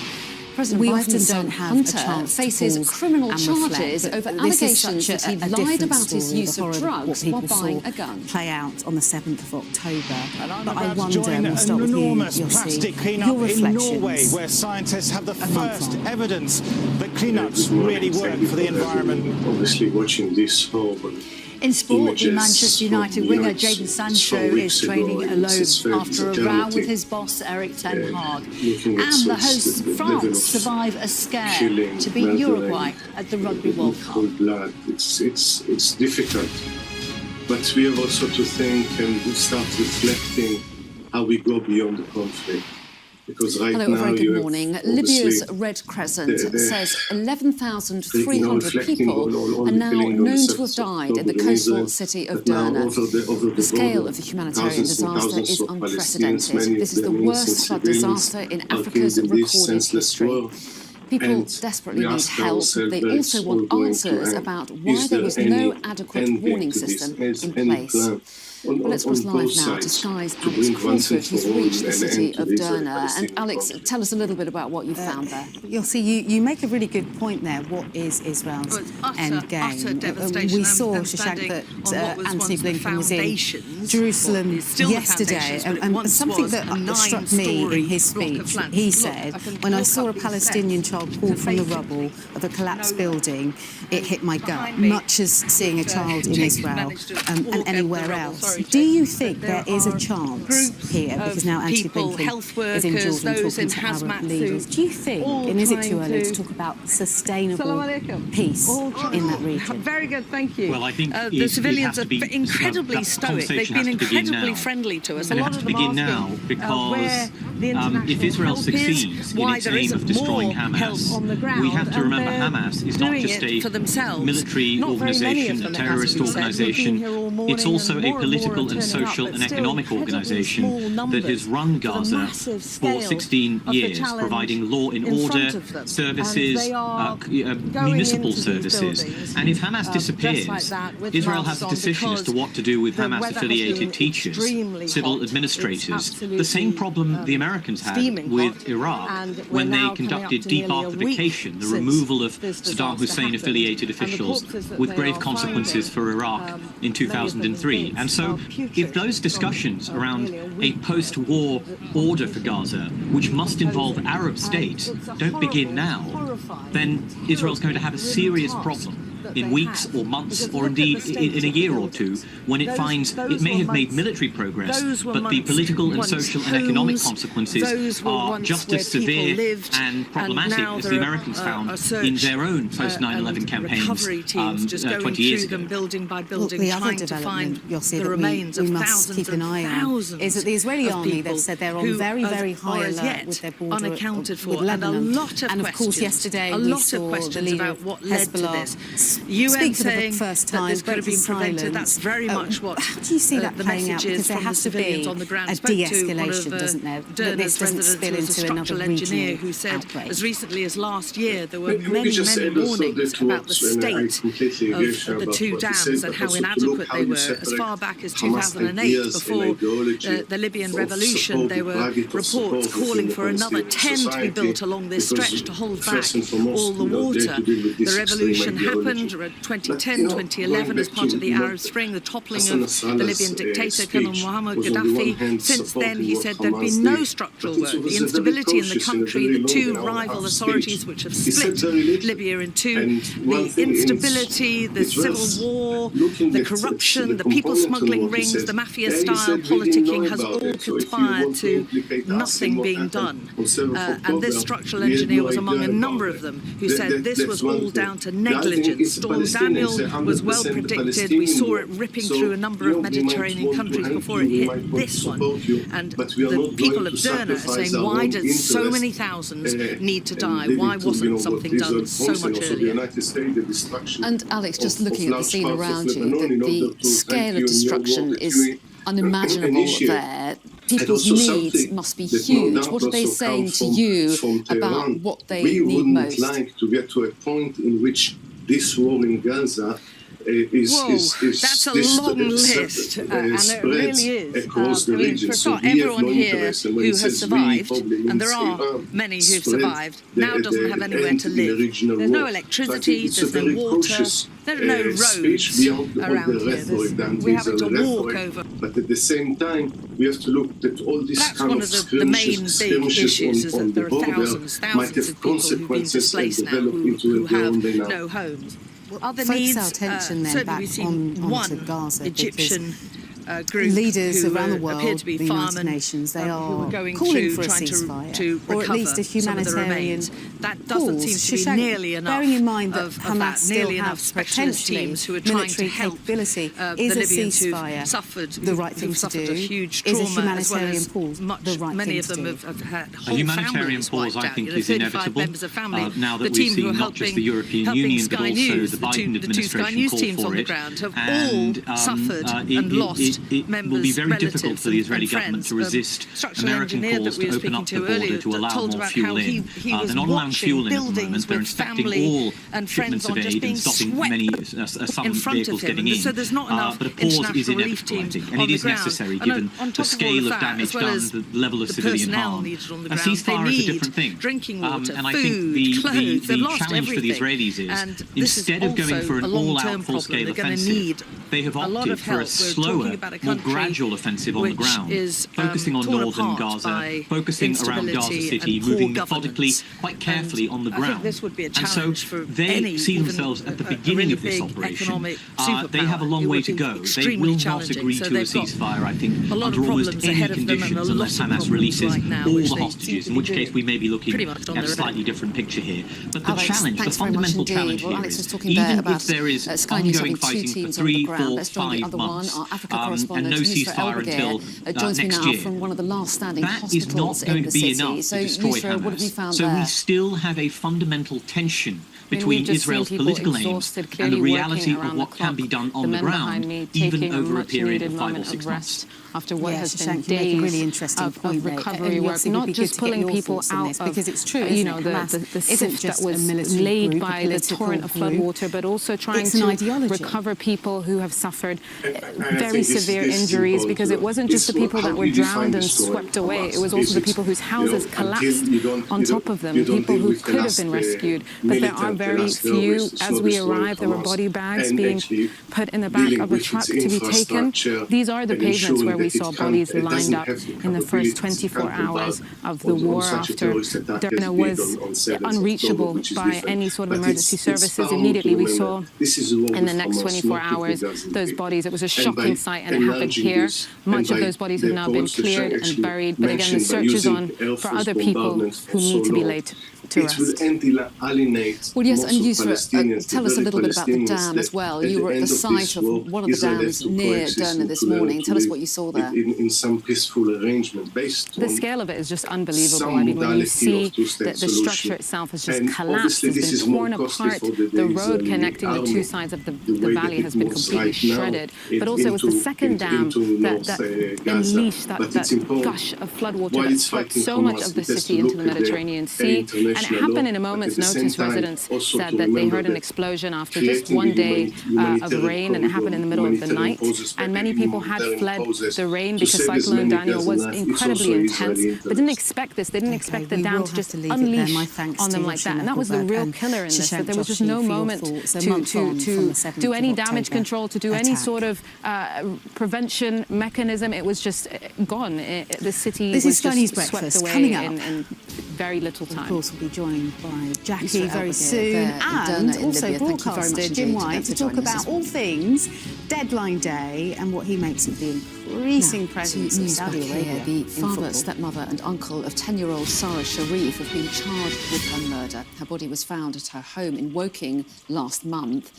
President
We
Biden's
often
son
don't have
Hunter
a chance to
faces
pause
criminal
and
charges
reflect,
over
but this is
allegations
such
that he
a
lied
different
about his
story,
use
the
of
horror
drugs
what people
while buying
saw
a gun.
play out on the 7th of October.
And I'm
but I
about
wonder,
to join
we'll
an
start with you,
enormous
Yossi,
plastic
your
cleanup in
reflections
Norway, where scientists have the
a month
first
on.
evidence that cleanups really work for the environment.
Obviously, watching this horrible
In sport, the
images
Manchester
from
United winger
United
Jadon Sancho
some
is
weeks ago,
training alone
it's very
after a row
dramatic.
with his boss Eric Ten Hag.
Looking at
And the
such
hosts
the level
France
of
survive a scare
killing,
to beat
murdering,
Uruguay at the Rugby World Cup.
cold blood. It's difficult, but we have also to think and start reflecting how we go beyond the conflict. Because right
Hello,
now,
a very good morning. Libya's Red Crescent says 11,300 people are now known to have died in the coastal city of Derna. The scale of the humanitarian disaster is unprecedented. This is the worst flood disaster in Africa's recorded history. People desperately need help. They also want answers about why there was no adequate warning system in place. Well, let's cross live now to Sky's Alex Crawford, who's reached the city of Derna. And Alex, tell us a little bit about what you found there.
You'll see, you make a really good point there. What is Israel's end game? We saw, Shashank, that Anthony Blinken was in Jerusalem yesterday, and something that struck me in his speech, he said, when I saw a Palestinian child pulled from the rubble of a collapsed building, it hit my gut, much as seeing a child in Israel and anywhere else. Do you think there is a chance here, because now Anthony Blinken is in Jordan talking to Arab leaders, do you think, and is it too early to talk about sustainable peace in that region?
Very good, thank you.
Well, I think
the civilians are incredibly stoic. They've been incredibly friendly to us.
And it has to begin now, because if Israel succeeds in its aim of destroying Hamas, we have to remember Hamas is not just a military organisation, a terrorist organisation. It's also a political and social and economic organisation that has run Gaza for 16 years, providing law and order services, municipal services. And if Hamas disappears, Israel has a decision as to what to do with Hamas-affiliated teachers, civil administrators. The same problem the Americans had with Iraq when they conducted debarkification, the removal of Saddam Hussein-affiliated officials with grave consequences for Iraq in 2003. And so if those discussions around a post-war order for Gaza, which must involve Arab states, don't begin now, then Israel's going to have a serious problem in weeks or months or indeed in a year or two, when it finds it may have made military progress, but the political and social and economic consequences are just as severe and problematic as the Americans found in their own post-9/11 campaigns 20 years ago.
Building by building,
the other development, Yossi, that we must keep an eye on is that the Israeli army, they've said they're on very, very high alert with their border
unaccounted for,
with Lebanon.
And a lot of
of course, yesterday we saw the leader
about what led to this.
speak for the first time,
there's got to be prevented. That's very much what
how do you see that
the
playing out? Because there has to be
on the ground.
a de-escalation, doesn't there? That this doesn't spill into another regional
who said
outbreak.
As recently as last year there were many warnings about the state of the two dams and how inadequate they were. As far back as 2008, before the Libyan revolution, there were reports calling for another 10 to be built along this stretch to hold back all the water. The revolution happened 2010, 2011 as part of the Arab Spring, the toppling of the Libyan dictator Colonel Muammar Gaddafi. Since then, he said there'd been no structural work. The instability in the country, the two rival authorities which have split Libya in two, the instability, the civil war, the corruption, the people smuggling rings, the mafia-style politicking has all conspired to nothing being done. And this structural engineer was among a number of them who said this was all down to negligence. Storm Daniel was well predicted. We saw it ripping through a number of Mediterranean countries before it hit this one. And the people of Derna are saying, why did so many thousands need to die? Why wasn't something done so much earlier?
And Alex, just looking at the scene around you, the scale of destruction is unimaginable there. people's needs must be huge. What are they saying to you about what they need most?
We wouldn't like to get to a point in which this war in Gaza
that's a long list, and it really is.
Across the region.
For a start, everyone here who has survived, and there are many who've survived, now doesn't have anywhere to live. There's no electricity, there's no water, there are no roads around here. We're having to walk over.
But at the same time, we have to look at all these
That's one of the main big issues, is that there are thousands of people who've been displaced now who have no homes. Other needs,
our attention then back
we've seen
onto Gaza,
Egyptian group
leaders
who
around the world,
appear to be
the United Nations, they are calling for a ceasefire, or at least a humanitarian
that doesn't seem to be nearly enough.
Bearing in mind that
of
Hamas still have
specialist teams who are trying to help
capability,
the
is a
Libyans
ceasefire
suffered
the right thing to do?
A huge
Is
trauma,
a humanitarian pause
the right
many
of them have had
a humanitarian pause, I think, is inevitable. Now that we've seen not just the European Union, but also the Biden administration call for it,
and suffered and lost members,
very difficult for the Israeli government to resist American calls to open up the border to allow more fuel in. They're not allowing fuel in at the moment. They're inspecting all shipments of aid and stopping many some vehicles getting in.
So there's not enough
but a pause is inevitable, I think, and it is necessary given the scale of damage done, the level of civilian harm. A ceasefire is a different thing.
Drinking water,
and I think the challenge for the Israelis is, instead of going for an all-out full-scale offensive, they have opted for a slower, more gradual offensive on the ground, focusing on northern Gaza, focusing around Gaza City, moving methodically, quite carefully on the ground. And so they see themselves at the beginning of this operation. They have a long way to go. They will not agree to a ceasefire, I think, under almost any conditions, unless Hamas releases all the hostages, in which case we may be looking at a slightly different picture here. But the challenge, the fundamental challenge here is, even if there is ongoing fighting for 3, 4, 5 months, and no ceasefire until next year,
from one of the last standing
that is not going to be enough to destroy Hamas. So we still have a fundamental tension between Israel's political aims and the reality of what can be done on the ground, even over a period of 5 or 6 months.
After what has been days really interesting
of recovery work, not just pulling people out of,
because it's true,
the sift that was laid by the torrent of floodwater, but also trying to recover people who have suffered very severe injuries, because it wasn't just the people that were drowned and swept away, it was also the people whose houses collapsed on top of them, people who could have been rescued. But there are very few. As we arrive, there were body bags being put in the back of a truck to be taken. These are the pavements where we saw bodies lined up in the first 24 hours of the war, after Derna was unreachable by any sort of emergency services. Immediately we saw in the next 24 hours those bodies. It was a shocking sight, and it happened here. Much of those bodies have now been cleared and buried, but again, the search is on for other people who need to be laid to rest.
Well, yes, and Yusra, tell us a little bit about the dam as well. You were at the site of one of the dams near Derna this morning. Tell us what you saw there.
In some peaceful arrangement based
the scale of it is just unbelievable. I mean, when you see that the structure itself has just collapsed, it's been torn apart, the road connecting the two sides of the valley has been completely shredded. But also it was the second dam that unleashed that gush of floodwater that swept so much of the city into the Mediterranean Sea. And it happened in a moment's notice. Residents said that they heard an explosion after just one day of rain, and it happened in the middle of the night. And many people had fled the rain because Cyclone Daniel was incredibly intense, but didn't expect this. They didn't expect the dam to just unleash on them like that. And that was the real killer in this, that there was just no moment to do any damage control, to do any sort of prevention mechanism. It was just gone. The city was just swept away in very little time.
Of course, we'll be joined by Jackie very soon, and also broadcaster Jim White to talk about all things deadline day and what he makes of the increasing presence of Saudi Arabia.
The father, stepmother and uncle of 10-year-old Sarah Sharif have been charged with her murder. Her body was found at her home in Woking last month.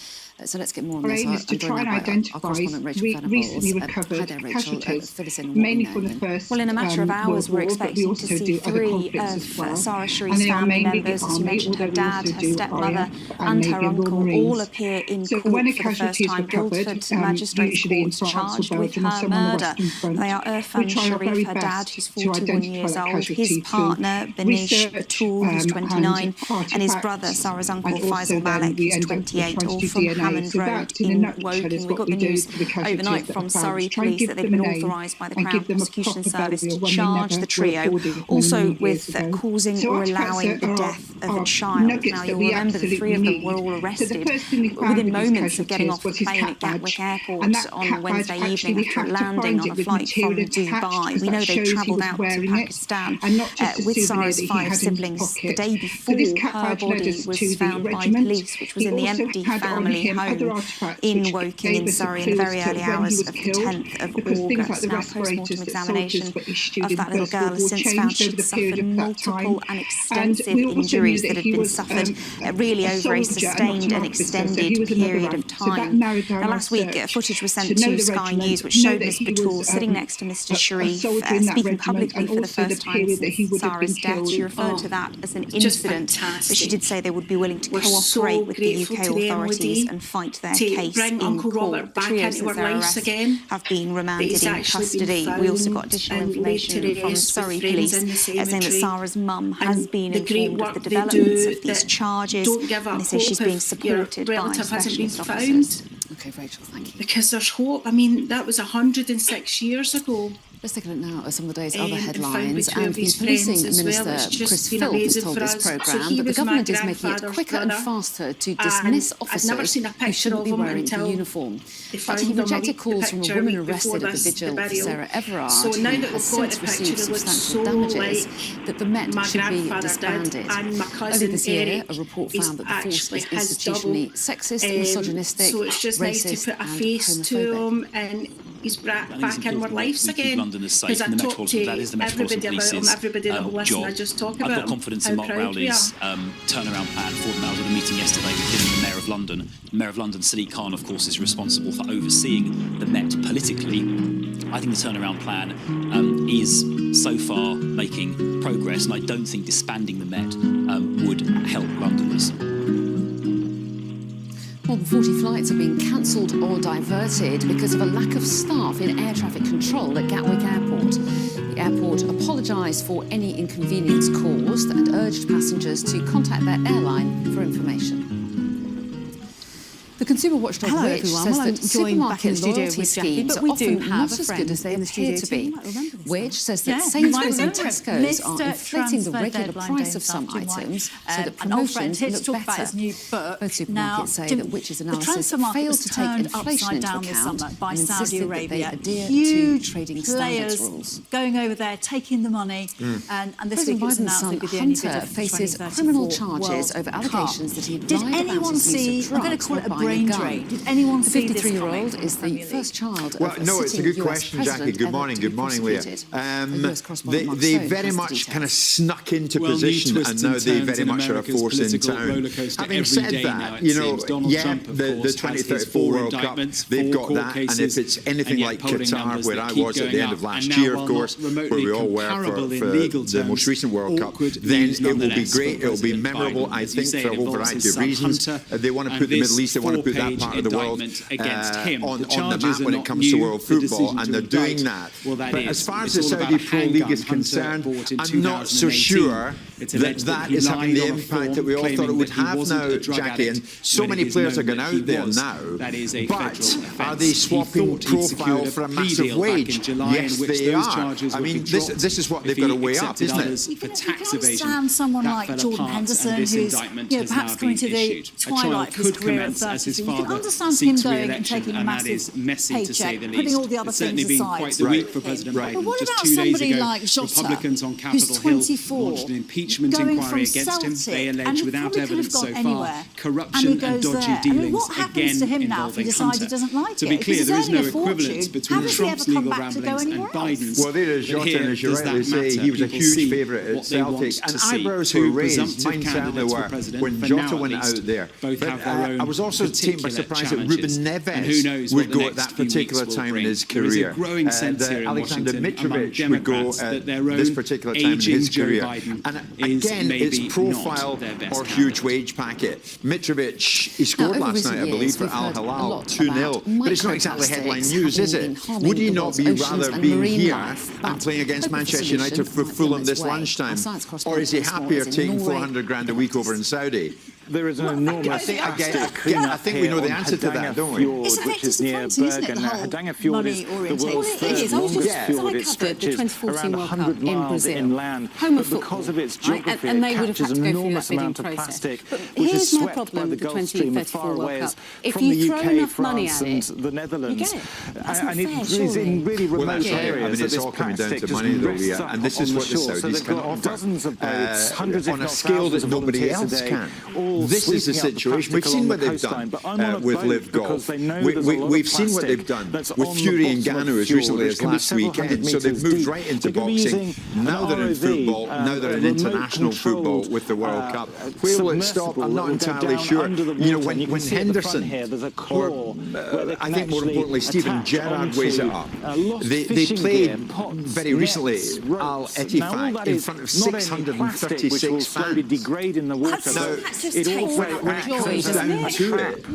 So let's get more on this.
Is to try and identify recently recovered casualties, mainly for the first
Well, in a matter of hours, we're expecting to see 3 of Sarah Sharif's family members, as you mentioned, her dad, her stepmother, and her uncle, all appear in court for the first time. Guildford Magistrates Court charged with her murder. They are Irfan Sharif, her dad, who's 41 years old, his partner, Banish Batul, who's 29, and his brother, Sarah's uncle, Faisal Malik, who's 28, all from Hammond Road in Woking. We got the news overnight from Surrey Police that they've been authorised by the Crown Prosecution Service to charge the trio, also with causing or allowing the death of a child. Now, you'll remember the 3 of them were all arrested within moments of getting off the plane at Gatwick Airport on Wednesday evening after landing on a flight from Dubai. We know they travelled out to Pakistan with Sarah's 5 siblings the day before her body was found by police, which was in the empty family home in Woking in Surrey in the very early hours of the 10th of August. Now, post-mortem examination of that little girl has since found she'd suffered multiple and extensive injuries that had been suffered really over a sustained and extended period of time. Now, last week, footage was sent to Sky News, which showed Ms Batul sitting next to Mr Sharif, speaking publicly for the first time since Sarah's death. She referred to that as an incident, but she did say they would be willing to cooperate with the UK authorities and fight their case in court. The trio, since their arrest, have been remanded in custody. We also got additional information from Surrey Police saying that Sarah's mum has been informed of the developments of these charges, and they say she's being supported by specialist officers.
OK, Rachel, thank you.
Because there's hope. I mean, that was 106 years ago.
Let's take a look now at some of the day's other headlines. And the policing minister, Chris Philp, has told this programme that the government is making it quicker and faster to dismiss officers who shouldn't be wearing the uniform. But he rejected calls from a woman arrested at the vigil for Sarah Everard, who has since received substantial damages, that the Met should be disbanded. Earlier this year, a report found that the force is institutionally sexist, misogynistic, racist and homophobic.
He's back in our lives again.
Safe in the Metropolitan, that is the Metropolitan Police's job. I've got confidence in Mark Rowley's turnaround plan for them. I was at a meeting yesterday with him and the Mayor of London. The Mayor of London, Sadiq Khan, of course, is responsible for overseeing the Met politically. I think the turnaround plan is so far making progress, and I don't think disbanding the Met would help Londoners.
More than 40 flights have been cancelled or diverted because of a lack of staff in air traffic control at Gatwick Airport. The airport apologised for any inconvenience caused and urged passengers to contact their airline for information. The consumer watchdog Which says that supermarket loyalty schemes are often not as good as they appear to be. Which says that Sainsbury's and Tesco's are inflating the regular price of some items so that promotions look better. Both supermarkets say that Which's analysis failed to take inflation into account and insisted that they adhere to trading standards rules.
Going over there, taking the money, and this week it was announced that the only
Hunter faces criminal charges over allegations that he lied about his use of drugs while buying a gun.
Did anyone see this?
The 53-year-old is the first child
well,
of
no, it's a good
US
question, Jackie. Good morning, Leah. They very much kind of snuck into position, and now they very much are a force in town. Having said that, you know, the 2034 World Cup, they've got that, and if it's anything like Qatar, where I was at the end of last year, of course, where we all were for the most recent World Cup, then it will be great. It will be memorable, I think, for a whole variety of reasons. They want to put the Middle East, they want to put that part of the world on the map when it comes to world football, and they're doing that. But as far as the Saudi Pro League is concerned, I'm not so sure that is having the impact that we all thought it would have now, Jackie. And so many players are going out there now. But are they swapping profile for a massive wage? Yes, they are. I mean, this is what they've got to weigh up, isn't it?
For tax evasion, understand someone like Jordan Henderson, who's perhaps coming to the twilight of his career at 33. You can understand him going and taking a massive paycheck, putting all the other things aside.
Quite the week for President Biden.
But what about somebody like Jota, who's 24,
impeachment inquiry against him. They allege, without evidence so far, corruption and dodgy dealings, again involving Hunter. To be clear, there is no equivalence between Trump's legal ramblings and Biden's.
Well, there is Jota, and as you rightly say, he was a huge favourite at Celtic, and eyebrows were raised. Mine certainly were when Jota went out there. But I was also taken by surprise that Ruben Neves would go at that particular time in his career. That Alexander Mitrovic would go at this particular time in his career. And again, it's profile or huge wage packet. Mitrovic, he scored last night, I believe, for Al Hilal, 2-0. But it's not exactly headline news, is it? Would he not be rather being here and playing against Manchester United for Fulham this lunchtime? Or is he happier taking 400 grand a week over in Saudi?
There is an enormous
I think we know the answer to that, don't we?
Which is near Bergen. Hardanger Fjord is the world's third longest fjord. It stretches around 100 miles inland. But because of its geography, it captures an enormous amount of plastic, which is swept by the Gulf Stream as far away as from the UK, France and the Netherlands. And it is in really remote areas that this plastic just rests up on the shore. So they've got dozens of boats, hundreds if not thousands of volunteers today.
This is the situation. We've seen what they've done with Live Golf. We've seen what they've done with Fury and Gano as recently as last weekend. So they've moved right into boxing. Now they're in football. Now they're in international football with the World Cup. Where will it stop? I'm not entirely sure. You know, when Henderson, or I think more importantly, Steven Gerrard weighs it up. They played very recently Al Ettifaq in front of 636 fans. It all comes down to it.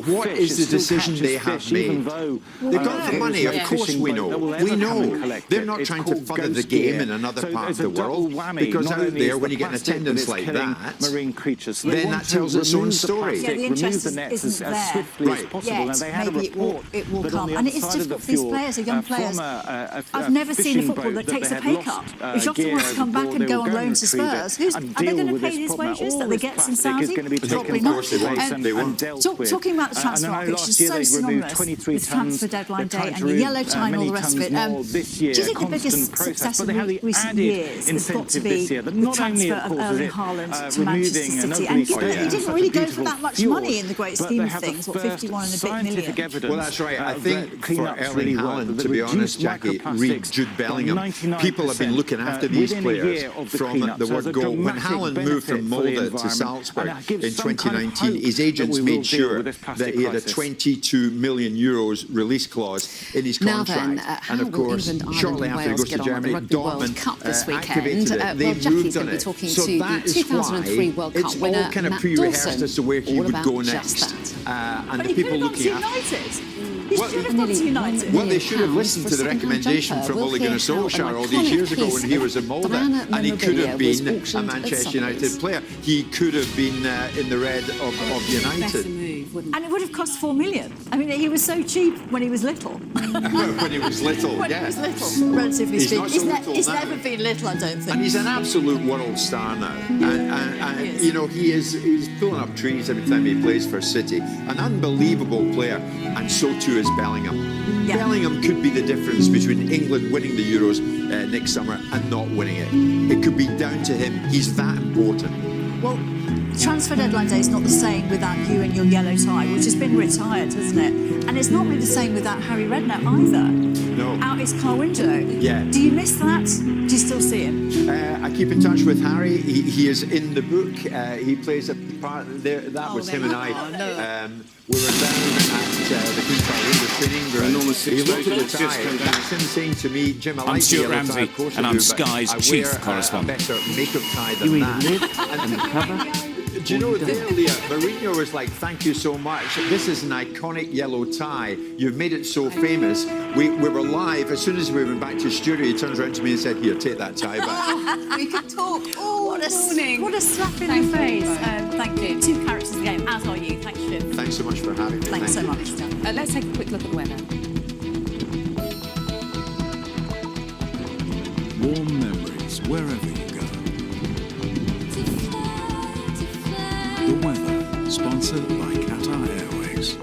What is the decision they have made? They've got the money, of course we know. We know. They're not trying to further the game in another part of the world, because out there, when you get an attendance like that, then that tells its own story.
Yeah, the interest isn't there. Yet, maybe it will come. And it's difficult for these players, young players. I've never seen a footballer that takes a pay cut. If Jota wants to come back and go on loan to Spurs, are they going to pay his wages that they get from Saudi? Probably not. Talking about the transfer market, which is so synonymous with transfer deadline day and the yellow tie and all the rest of it. Do you think the biggest success in recent years has got to be the transfer of Erling Haaland to Manchester City? And given that he didn't really go for that much money in the great scheme of things, what, 51 and a bit million?
Well, that's right. I think for Erling Haaland, to be honest, Jackie, read Jude Bellingham. People have been looking after these players from the word go. When Haaland moved from Molde to Salzburg in 2019, his agents made sure that he had a €22 million release clause in his contract. And of course, shortly after he goes to Germany, Dortmund activated it. They moved on it. So that is why it's all kind of pre-rehearsed as to where he would go next. And the people looking after
He should have gone to United.
Well, they should have listened to the recommendation from Ole Gunnar Solskjaer all these years ago when he was in Molde, and he could have been a Manchester United player. He could have been in the red of United.
And it would have cost $4 million. I mean, he was so cheap when he was little.
When he was little,
when he was little, relatively speaking. He's never been little, I don't think.
And he's an absolute world star now. And you know, he's pulling up trees every time he plays for City. An unbelievable player, and so too is Bellingham. Yeah. Bellingham could be the difference between England winning the Euros next summer and not winning it. It could be down to him. He's that important.
Well, transfer deadline day is not the same without you and your yellow tie, which has been retired, hasn't it? And it's not really the same without Harry Redknapp either.
No.
Out his car window.
Yeah.
Do you miss that? Do you still see him?
I keep in touch with Harry. He is in the book. He plays a part there. That was him and I.
No.
We were down at the Queen's Park Rangers training ground. He looked at the tie. That's him saying to me, Jim, I like the yellow tie, of course
and I'm Sky's chief correspondent.
A better makeup tie than that. Do you know, there, Leah, Mourinho was like, thank you so much. This is an iconic yellow tie. You've made it so famous. We were live. As soon as we went back to the studio, he turns around to me and said, here, take that tie back.
We could talk all morning. What a slap in the face. Thank you. 2 characters in the game, as are you. Thanks, Shiv.
Thanks so much for having me.
Thanks so much.
Let's take a quick look at the weather.
Warm memories wherever you go. The weather, sponsored by Qatar Airways.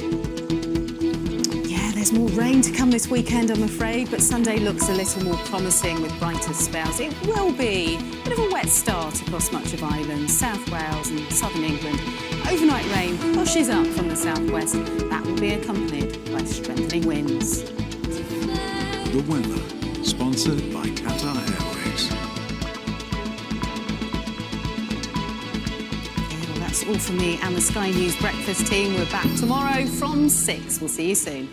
Yeah,
There's more rain to come this weekend, I'm afraid, but Sunday looks a little more promising with brighter spells. It will be a bit of a wet start across much of Ireland, South Wales and southern England. Overnight rain pushes up from the southwest. That will be accompanied by strengthening winds.
The weather, sponsored by Qatar Airways.
Well, that's all from me and the Sky News Breakfast team. We're back tomorrow from 6. We'll see you soon.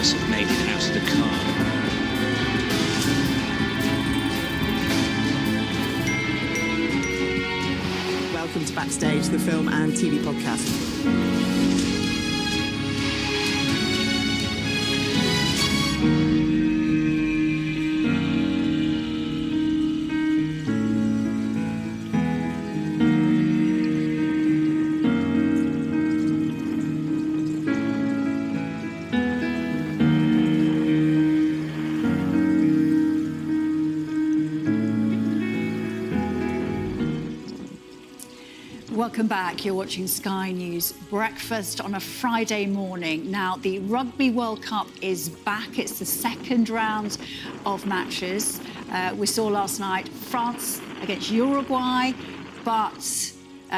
Have made it out of the car.
Welcome to Backstage, the film and TV podcast.
Welcome back. You're watching Sky News Breakfast on a Friday morning. Now, the Rugby World Cup is back. It's the second round of matches. We saw last night France against Uruguay, but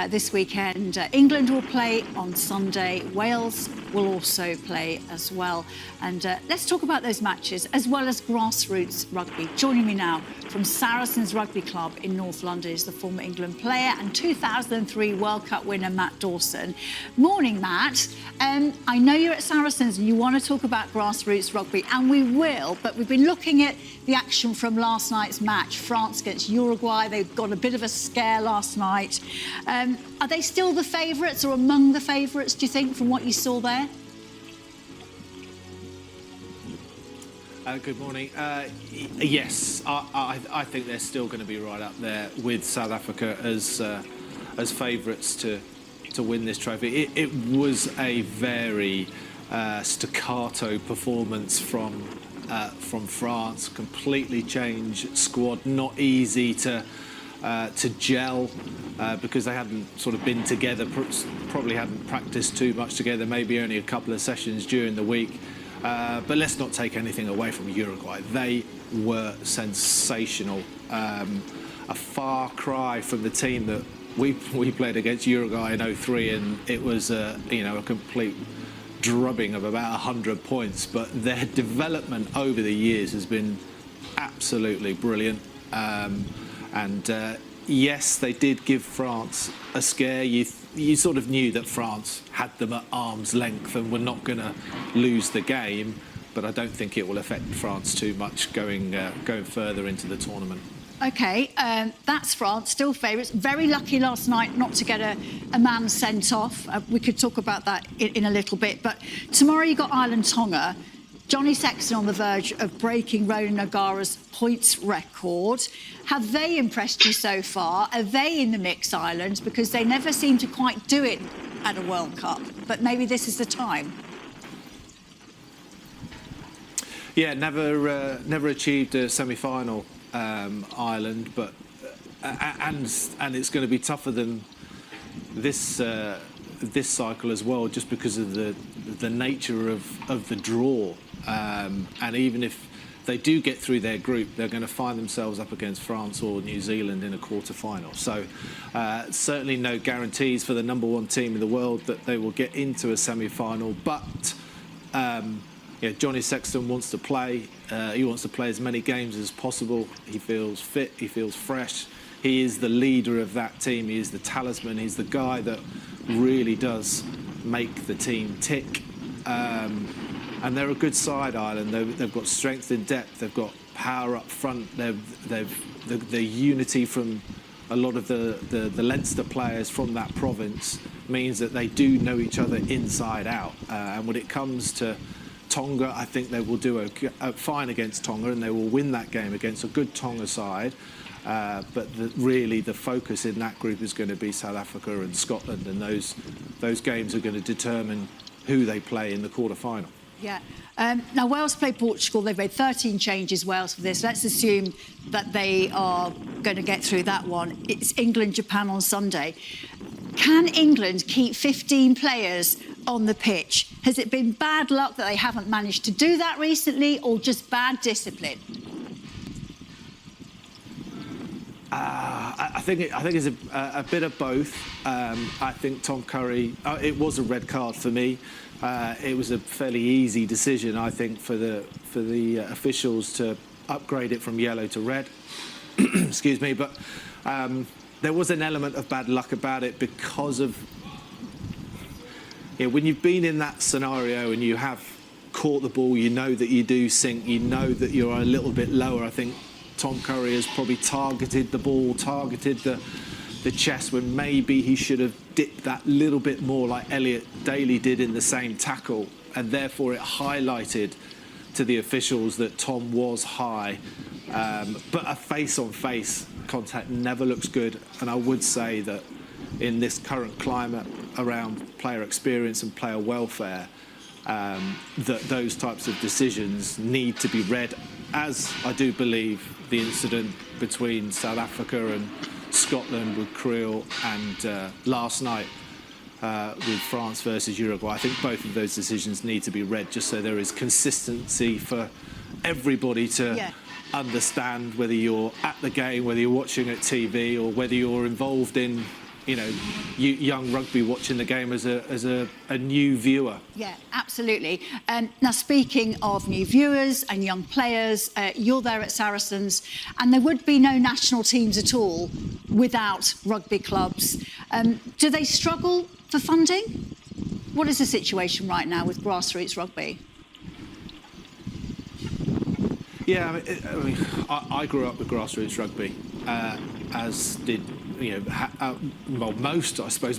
this weekend England will play on Sunday. Wales will also play as well. And let's talk about those matches as well as grassroots rugby. Joining me now from Saracens Rugby Club in North London is the former England player and 2003 World Cup winner Matt Dawson. Morning, Matt. I know you're at Saracens and you want to talk about grassroots rugby, and we will, but we've been looking at the action from last night's match, France against Uruguay. They got a bit of a scare last night. Are they still the favourites or among the favourites, do you think, from what you saw there?
Good morning. Yes, I think they're still going to be right up there with South Africa as favourites to win this trophy. It was a very staccato performance from France. Completely changed squad. Not easy to gel because they hadn't sort of been together. Probably hadn't practiced too much together. Maybe only a couple of sessions during the week. But let's not take anything away from Uruguay. They were sensational. A far cry from the team that we played against Uruguay in 2003, and it was a complete drubbing of about 100 points. But their development over the years has been absolutely brilliant. Yes, they did give France a scare. You sort of knew that France had them at arm's length and were not going to lose the game, but I don't think it will affect France too much going further into the tournament.
OK, that's France, still favourites. Very lucky last night not to get a man sent off. We could talk about that in a little bit. But tomorrow you've got Ireland-Tonga. Johnny Sexton on the verge of breaking Ronan O'Gara's points record. Have they impressed you so far? Are they in the mix, Ireland? Because they never seem to quite do it at a World Cup. But maybe this is the time.
Yeah, never achieved a semi-final, Ireland, but and it's going to be tougher than this cycle as well, just because of the nature of the draw. And even if they do get through their group, they're going to find themselves up against France or New Zealand in a quarter-final. So certainly no guarantees for the number one team in the world that they will get into a semi-final. But Johnny Sexton wants to play. He wants to play as many games as possible. He feels fit. He feels fresh. He is the leader of that team. He is the talisman. He's the guy that really does make the team tick. And they're a good side, Ireland. They've got strength in depth. They've got power up front. The unity from a lot of the Leinster players from that province means that they do know each other inside out. And when it comes to Tonga, I think they will do fine against Tonga, and they will win that game against a good Tonga side. But really the focus in that group is going to be South Africa and Scotland, and those games are going to determine who they play in the quarter-final.
Yeah. Now, Wales play Portugal. They've made 13 changes, Wales, for this. Let's assume that they are going to get through that one. It's England-Japan on Sunday. Can England keep 15 players on the pitch? Has it been bad luck that they haven't managed to do that recently, or just bad discipline?
I think it's a bit of both. I think Tom Curry, it was a red card for me. It was a fairly easy decision, I think, for the officials to upgrade it from yellow to red. Excuse me, but there was an element of bad luck about it because of, when you've been in that scenario and you have caught the ball, you know that you do sink, you know that you're a little bit lower. I think Tom Curry has probably targeted the ball, targeted the chest, when maybe he should have dipped that little bit more like Elliot Daly did in the same tackle, and therefore it highlighted to the officials that Tom was high. But a face-on-face contact never looks good, and I would say that in this current climate around player experience and player welfare, that those types of decisions need to be read, as I do believe the incident between South Africa and Scotland with Creel and last night with France versus Uruguay. I think both of those decisions need to be read, just so there is consistency for everybody to understand, whether you're at the game, whether you're watching at TV, or whether you're involved in, young rugby watching the game as a new viewer.
Yeah, absolutely. Now, speaking of new viewers and young players, you're there at Saracens, and there would be no national teams at all without rugby clubs. Do they struggle for funding? What is the situation right now with grassroots rugby?
Yeah, I grew up with grassroots rugby, as did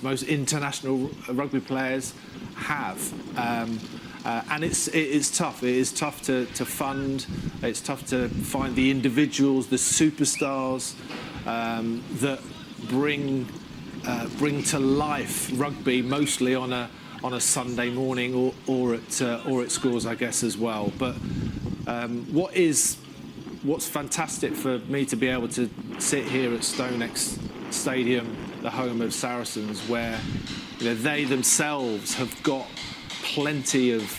most international rugby players have, and it's tough. It is tough to fund. It's tough to find the individuals, the superstars that bring to life rugby, mostly on a Sunday morning or at schools, I guess, as well. But what's fantastic for me to be able to sit here at StoneX Stadium, the home of Saracens, where they themselves have got plenty of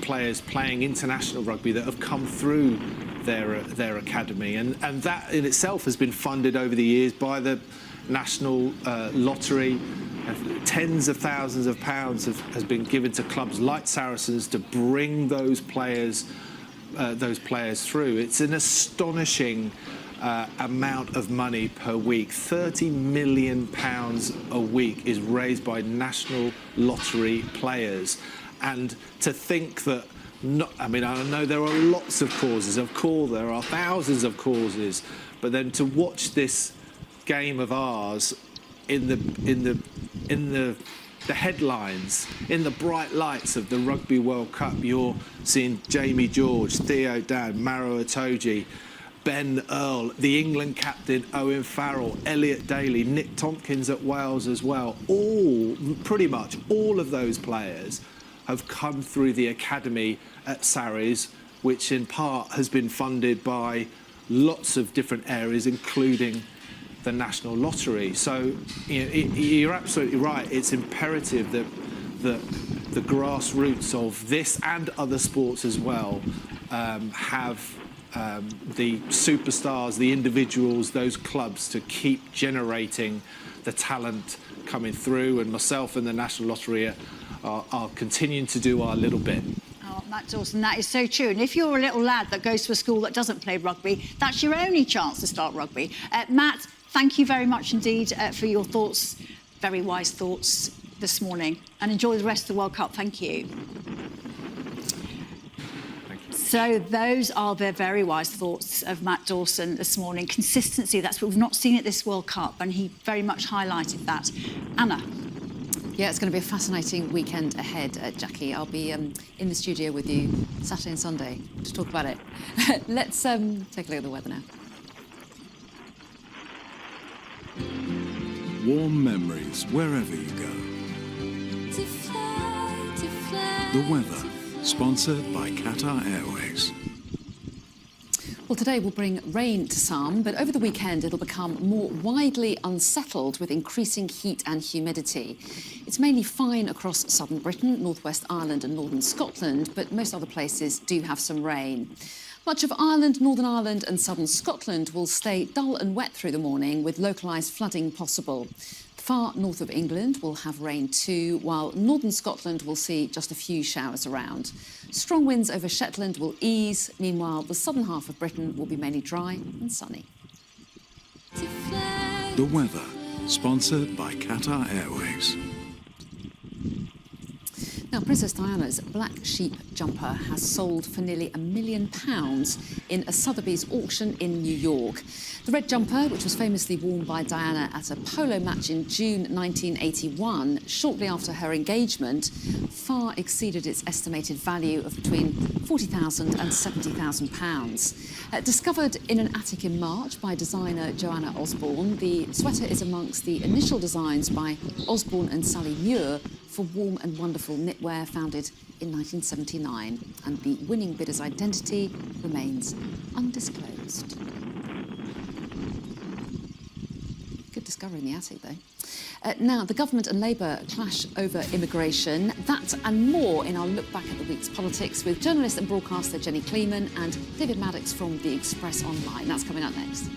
players playing international rugby that have come through their academy, and that in itself has been funded over the years by the National Lottery. Tens of thousands of pounds has been given to clubs like Saracens to bring those players through. It's an astonishing amount of money per week. £30 million a week is raised by National Lottery players. And to think that, I know there are lots of causes. Of course, there are thousands of causes. But then to watch this game of ours in the headlines, in the bright lights of the Rugby World Cup, you're seeing Jamie George, Theo Dan, Maro Itoje, Ben Earl, the England captain Owen Farrell, Elliot Daly, Nick Tompkins at Wales as well. Pretty much all of those players have come through the academy at Sarries, which in part has been funded by lots of different areas, including the National Lottery. So you're absolutely right. It's imperative that the grassroots of this and other sports as well have the superstars, the individuals, those clubs to keep generating the talent coming through. And myself and the National Lottery are continuing to do our little bit.
Oh, Matt Dawson, that is so true. And if you're a little lad that goes to a school that doesn't play rugby, that's your only chance to start rugby. Matt, thank you very much indeed for your thoughts, very wise thoughts this morning. And enjoy the rest of the World Cup. Thank you. So those are the very wise thoughts of Matt Dawson this morning. Consistency, that's what we've not seen at this World Cup, and he very much highlighted that. Anna.
Yeah, it's going to be a fascinating weekend ahead, Jackie. I'll be in the studio with you Saturday and Sunday to talk about it. Let's take a look at the weather now.
warm memories wherever you go. The weather, sponsored by Qatar Airways.
Well, today will bring rain to some, but over the weekend it'll become more widely unsettled with increasing heat and humidity. It's mainly fine across southern Britain, northwest Ireland and northern Scotland, but most other places do have some rain. Much of Ireland, Northern Ireland and southern Scotland will stay dull and wet through the morning with localised flooding possible. Far north of England will have rain too, while northern Scotland will see just a few showers around. Strong winds over Shetland will ease. Meanwhile, the southern half of Britain will be mainly dry and sunny.
The weather, sponsored by Qatar Airways.
Now, Princess Diana's black sheep jumper has sold for nearly £1 million in a Sotheby's auction in New York. The red jumper, which was famously worn by Diana at a polo match in June 1981, shortly after her engagement, far exceeded its estimated value of between £40,000 and £70,000. Discovered in an attic in March by designer Joanna Osborne, the sweater is amongst the initial designs by Osborne and Sally Muir for Warm and Wonderful knitwear, founded in 1979, and the winning bidder's identity remains undisclosed. Good discovery in the attic, though. Now, the government and Labour clash over immigration. That and more in our look back at the week's politics with journalist and broadcaster Jenny Kleeman and David Maddox from The Express Online. That's coming up next.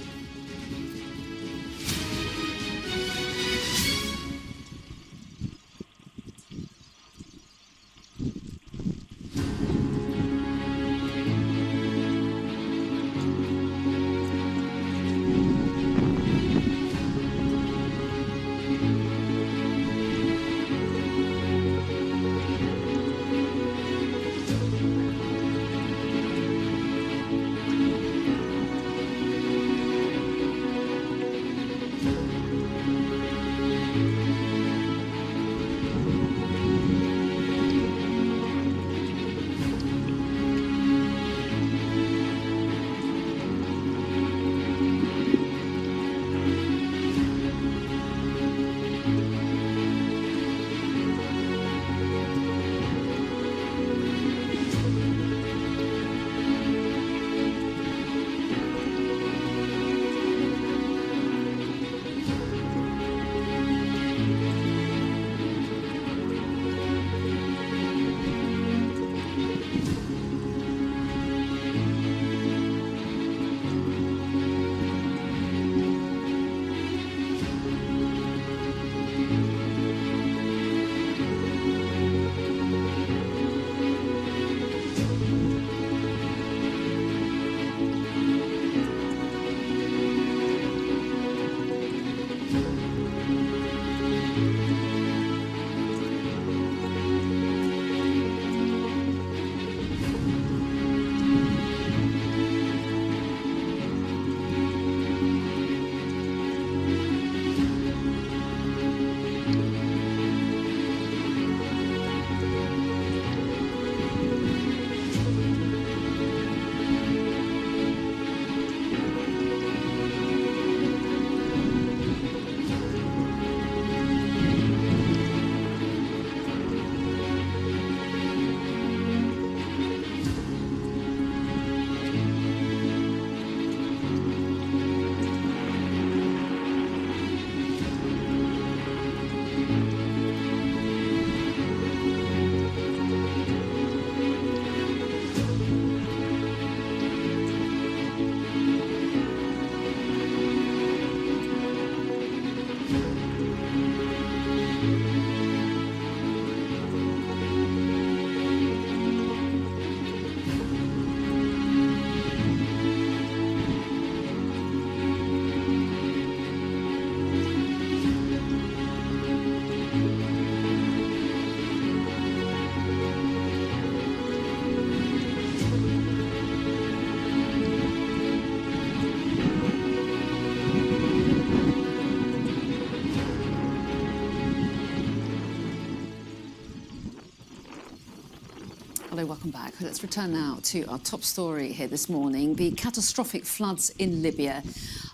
Hello, welcome back. Let's return now to our top story here this morning, the catastrophic floods in Libya.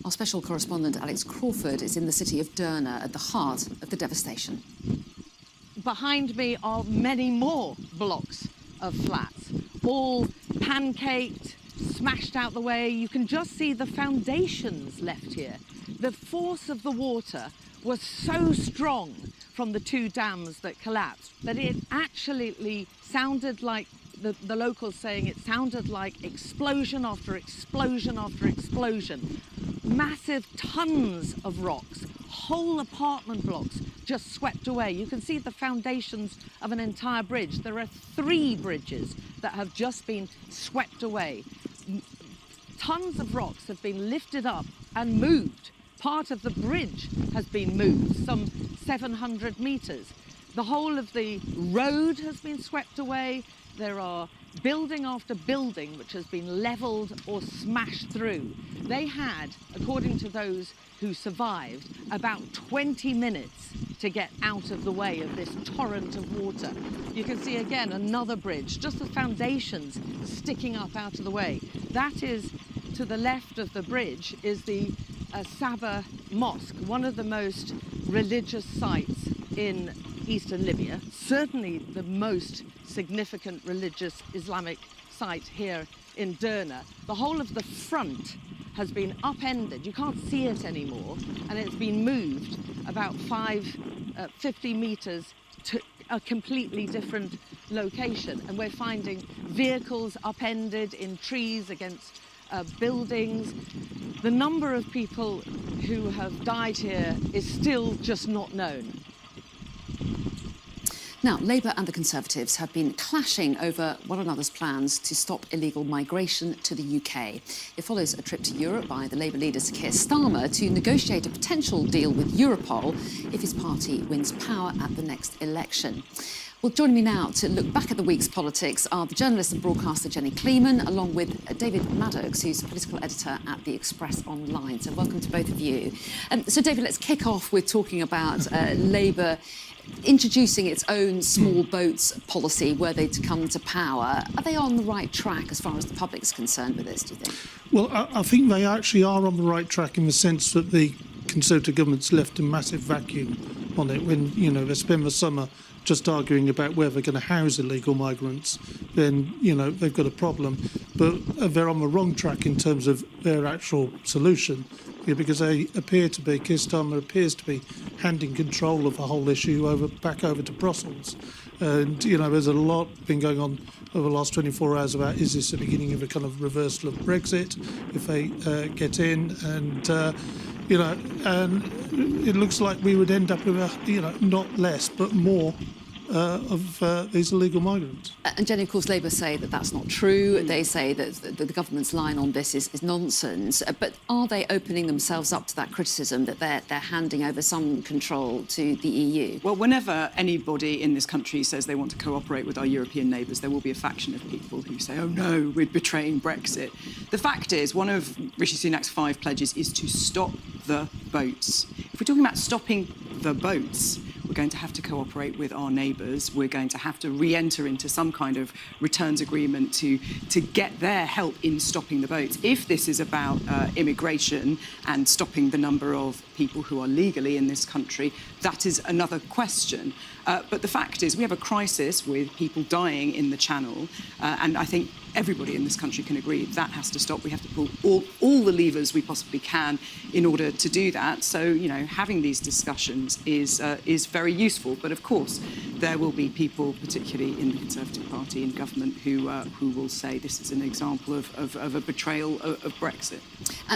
Our special correspondent Alex Crawford is in the city of Derna at the heart of the devastation.
Behind me are many more blocks of flats, all pancaked, smashed out the way. You can just see the foundations left here. The force of the water was so strong from the two dams that collapsed that it actually sounded like, the locals saying it sounded like explosion after explosion after explosion. Massive tons of rocks, whole apartment blocks just swept away. You can see the foundations of an entire bridge. There are 3 bridges that have just been swept away. Tons of rocks have been lifted up and moved. Part of the bridge has been moved, some 700 metres. The whole of the road has been swept away. There are building after building which has been levelled or smashed through. They had, according to those who survived, about 20 minutes to get out of the way of this torrent of water. You can see again another bridge, just the foundations sticking up out of the way. That is, to the left of the bridge, is the Saba Mosque, one of the most religious sites in eastern Libya, certainly the most significant religious Islamic site here in Derna. The whole of the front has been upended. You can't see it anymore, and it's been moved about 50 metres to a completely different location. And we're finding vehicles upended in trees against buildings. The number of people who have died here is still just not known.
Now, Labour and the Conservatives have been clashing over one another's plans to stop illegal migration to the UK. It follows a trip to Europe by the Labour leader Sir Keir Starmer to negotiate a potential deal with Europol if his party wins power at the next election. Well, joining me now to look back at the week's politics are the journalist and broadcaster Jenny Kleeman, along with David Maddox, who's political editor at The Express Online. So welcome to both of you. So, David, let's kick off with talking about Labour introducing its own small boats policy were they to come to power. Are they on the right track as far as the public's concerned with this, do you think?
Well, I think they actually are on the right track in the sense that the Conservative government's left a massive vacuum on it. When, you know, they spend the summer just arguing about where they're going to house illegal migrants, then, you know, they've got a problem. But they're on the wrong track in terms of their actual solution, because they appear to be, Keir Starmer appears to be handing control of the whole issue back over to Brussels. And, you know, there's a lot been going on over the last 24 hours about, is this the beginning of a kind of reversal of Brexit if they get in? And, you know, and it looks like we would end up with, you know, not less, but more of these illegal migrants.
And Jenny, of course, Labour say that that's not true. They say that the government's line on this is nonsense. But are they opening themselves up to that criticism that they're handing over some control to the EU?
Well, whenever anybody in this country says they want to cooperate with our European neighbours, there will be a faction of people who say, oh no, we're betraying Brexit. The fact is, one of Rishi Sunak's 5 pledges is to stop the boats. If we're talking about stopping the boats, we're going to have to cooperate with our neighbours. We're going to have to re-enter into some kind of returns agreement to get their help in stopping the boats. If this is about immigration and stopping the number of people who are legally in this country, that is another question. But the fact is we have a crisis with people dying in the Channel, and I think everybody in this country can agree that has to stop. We have to pull all the levers we possibly can in order to do that. So, you know, having these discussions is very useful. But of course, there will be people, particularly in the Conservative Party in government, who will say this is an example of a betrayal of Brexit.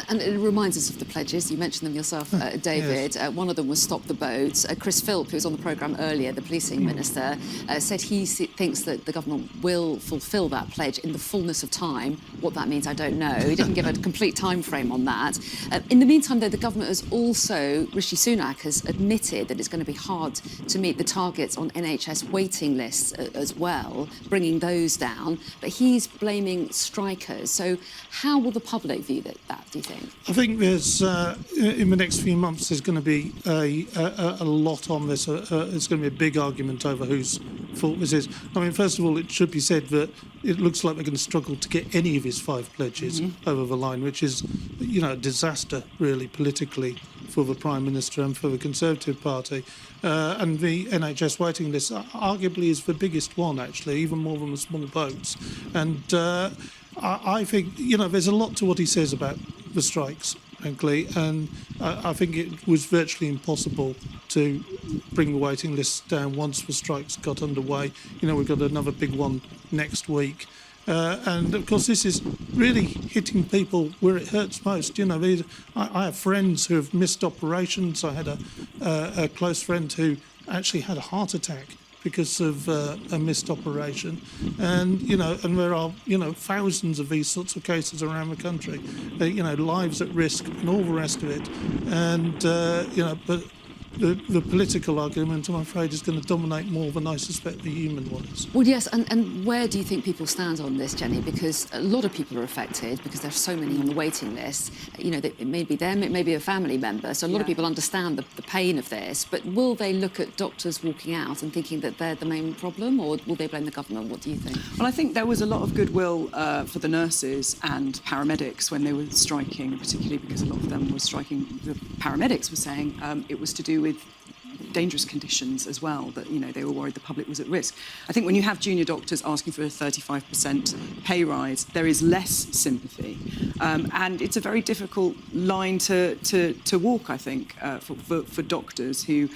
And it reminds us of the pledges. You mentioned them yourself, David. Yes. One of them was stop the boats. Chris Philp, who was on the programme earlier, the policing minister, said he thinks that the government will fulfil that pledge in the fullness of time. What that means, I don't know. He didn't give a complete time frame on that. In the meantime, though, the government has also, Rishi Sunak has admitted that it's going to be hard to meet the targets on NHS waiting lists as well, bringing those down. But he's blaming strikers. So how will the public view that, do you think?
I think there's, in the next few months, there's going to be a lot on this. It's going to be a big argument over who's fault this is. I mean, first of all, it should be said that it looks like they're going to struggle to get any of his 5 pledges over the line, which is, a disaster, really, politically, for the Prime Minister and for the Conservative Party. And the NHS waiting list arguably is the biggest one, actually, even more than the small boats. And I think, there's a lot to what he says about the strikes, frankly, and I think it was virtually impossible to bring the waiting lists down once the strikes got underway. We've got another big one next week. And of course, this is really hitting people where it hurts most. I have friends who have missed operations. I had a close friend who actually had a heart attack because of a missed operation, and and there are thousands of these sorts of cases around the country. Lives at risk and all the rest of it, and but. The political argument, I'm afraid, is going to dominate more than I suspect the human ones.
Well, yes, and where do you think people stand on this, Jenny? Because a lot of people are affected because there's so many on the waiting list. It may be them, it may be a family member. So a lot of people understand the pain of this. But will they look at doctors walking out and thinking that they're the main problem, or will they blame the government? What do you think?
Well, I think there was a lot of goodwill for the nurses and paramedics when they were striking, particularly because a lot of them were striking. The paramedics were saying it was to do with dangerous conditions as well, that they were worried the public was at risk. I think when you have junior doctors asking for a 35% pay rise, there is less sympathy, and it's a very difficult line to walk, I think, for doctors who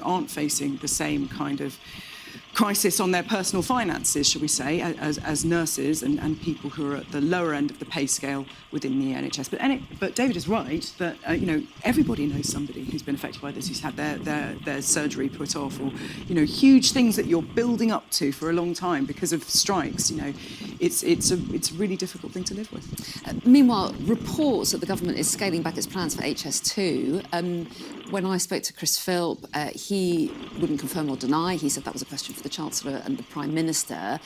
aren't facing the same kind of crisis on their personal finances, shall we say, as nurses and people who are at the lower end of the pay scale within the NHS. But David is right that everybody knows somebody who's been affected by this, who's had their surgery put off, or huge things that you're building up to for a long time because of strikes. It's a really difficult thing to live with.
Meanwhile, reports that the government is scaling back its plans for HS2. When I spoke to Chris Philp, he wouldn't confirm or deny. He said that was a question for the Chancellor and the Prime Minister.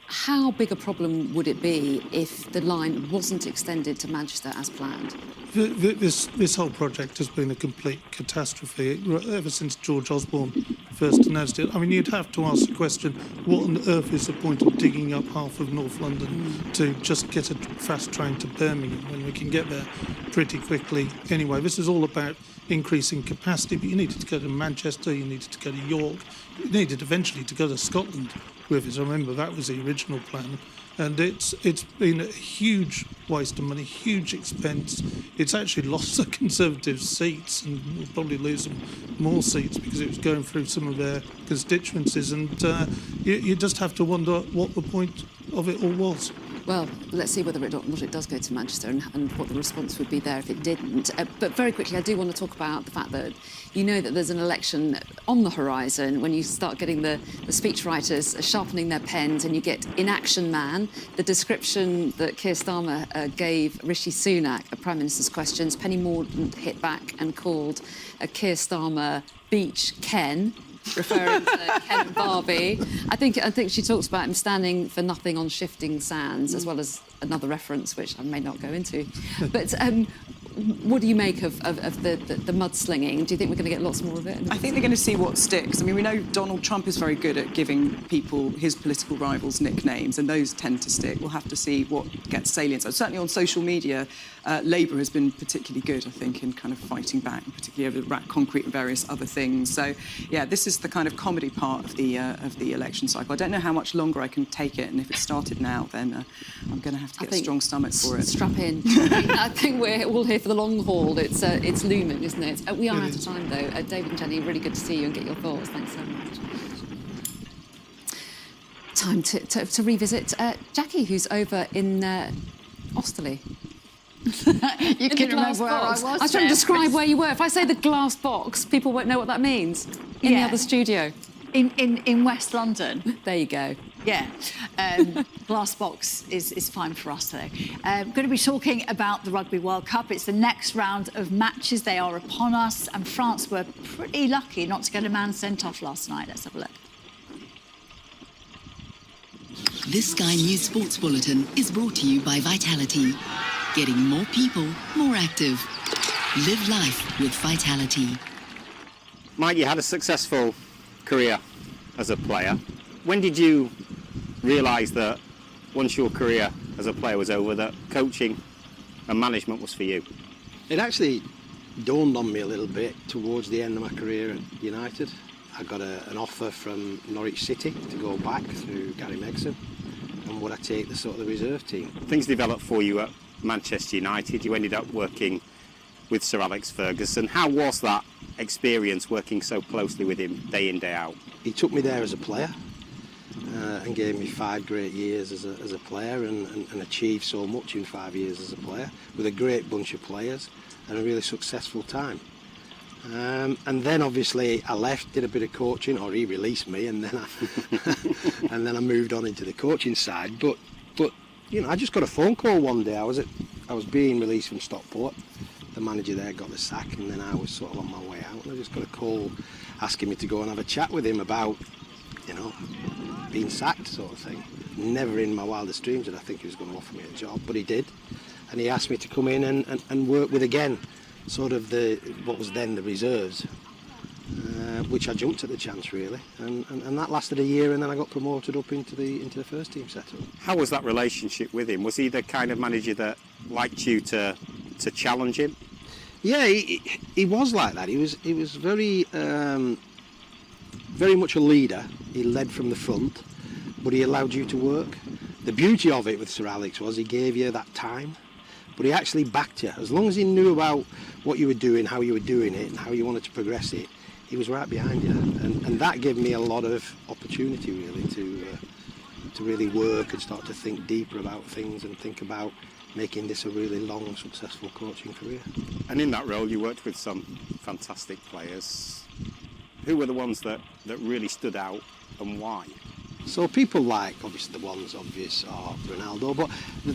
How big a problem would it be if the line wasn't extended to Manchester as planned?
This whole project has been a complete catastrophe ever since George Osborne first announced it. I mean, you'd have to ask the question, what on earth is the point of digging up half of North London to just get a fast train to Birmingham when we can get there pretty quickly anyway? This is all about increasing capacity, but you needed to go to Manchester, you needed to go to York, you needed eventually to go to Scotland with it. I remember that was the original plan. And it's been a huge waste of money, huge expense. It's actually lost the Conservative seats, and will probably lose them more seats because it was going through some of their constituencies. And you just have to wonder what the point of it all was.
Well, let's see whether it does go to Manchester and what the response would be there if it didn't. But very quickly, I do want to talk about the fact that that there's an election on the horizon when you start getting the speechwriters sharpening their pens and you get inaction man, the description that Keir Starmer gave Rishi Sunak at Prime Minister's questions. Penny Mordaunt hit back and called Keir Starmer Beach Ken, referring to Ken and Barbie. I think she talks about him standing for nothing on shifting sands, as well as another reference which I may not go into. But what do you make of the mudslinging? Do you think we're going to get lots more of it?
I think they're going to see what sticks. I mean, we know Donald Trump is very good at giving people, his political rivals, nicknames, and those tend to stick. We'll have to see what gets salient. So certainly on social media, Labour has been particularly good, I think, in kind of fighting back, particularly over rat concrete and various other things. So, yeah, this is the kind of comedy part of the election cycle. I don't know how much longer I can take it, and if it started now, then I'm going to have to get a strong stomach for it.
Strap in. I think we're all here for the long haul. It's looming, isn't it? We are out of time, though. David and Jenny, really good to see you and get your thoughts. Thanks so much. Time to revisit Jackie, who's over in Osterley.
You can remember where I was.
I was trying to describe where you were. If I say the glass box, people won't know what that means. In the other studio.
In West London.
There you go.
Yeah. Glass box is fine for us, though. Going to be talking about the Rugby World Cup. It's the next round of matches. They are upon us, and France were pretty lucky not to get a man sent off last night. Let's have a look.
This Sky News Sports Bulletin is brought to you by Vitality. Getting more people more active. Live life with Vitality.
Mike, you had a successful career as a player.
When did you realise that once your career as a player was over, that coaching and management was for you?
It actually dawned on me a little bit towards the end of my career at United. I got an offer from Norwich City to go back through Gary Megson, and would I take the sort of the reserve team.
Things developed for you at Manchester United. You ended up working with Sir Alex Ferguson. How was that experience working so closely with him day in, day out?
He took me there as a player and gave me 5 great years as a player and achieved so much in 5 years as a player with a great bunch of players and a really successful time. And then obviously I left, did a bit of coaching, or he released me, and then I moved on into the coaching side. But you know, I just got a phone call one day. I was being released from Stockport. The manager there got the sack, and then I was sort of on my way out, and I just got a call asking me to go and have a chat with him about, you know, being sacked sort of thing. Never in my wildest dreams did I think he was going to offer me a job, but he did, and he asked me to come in and work with, again, sort of what was then the reserves, which I jumped at the chance really, and that lasted a year, and then I got promoted up into the first team setup.
How was that relationship with him? Was he the kind of manager that liked you to challenge him?
Yeah, he was like that. He was very very much a leader. He led from the front, but he allowed you to work. The beauty of it with Sir Alex was he gave you that time, but he actually backed you. As long as he knew about what you were doing, how you were doing it, and how you wanted to progress it, he was right behind you. And that gave me a lot of opportunity, really, to really work and start to think deeper about things and think about making this a really long, successful coaching career.
And in that role, you worked with some fantastic players. Who were the ones that really stood out, and why?
So people like, obviously the ones obvious are Ronaldo, but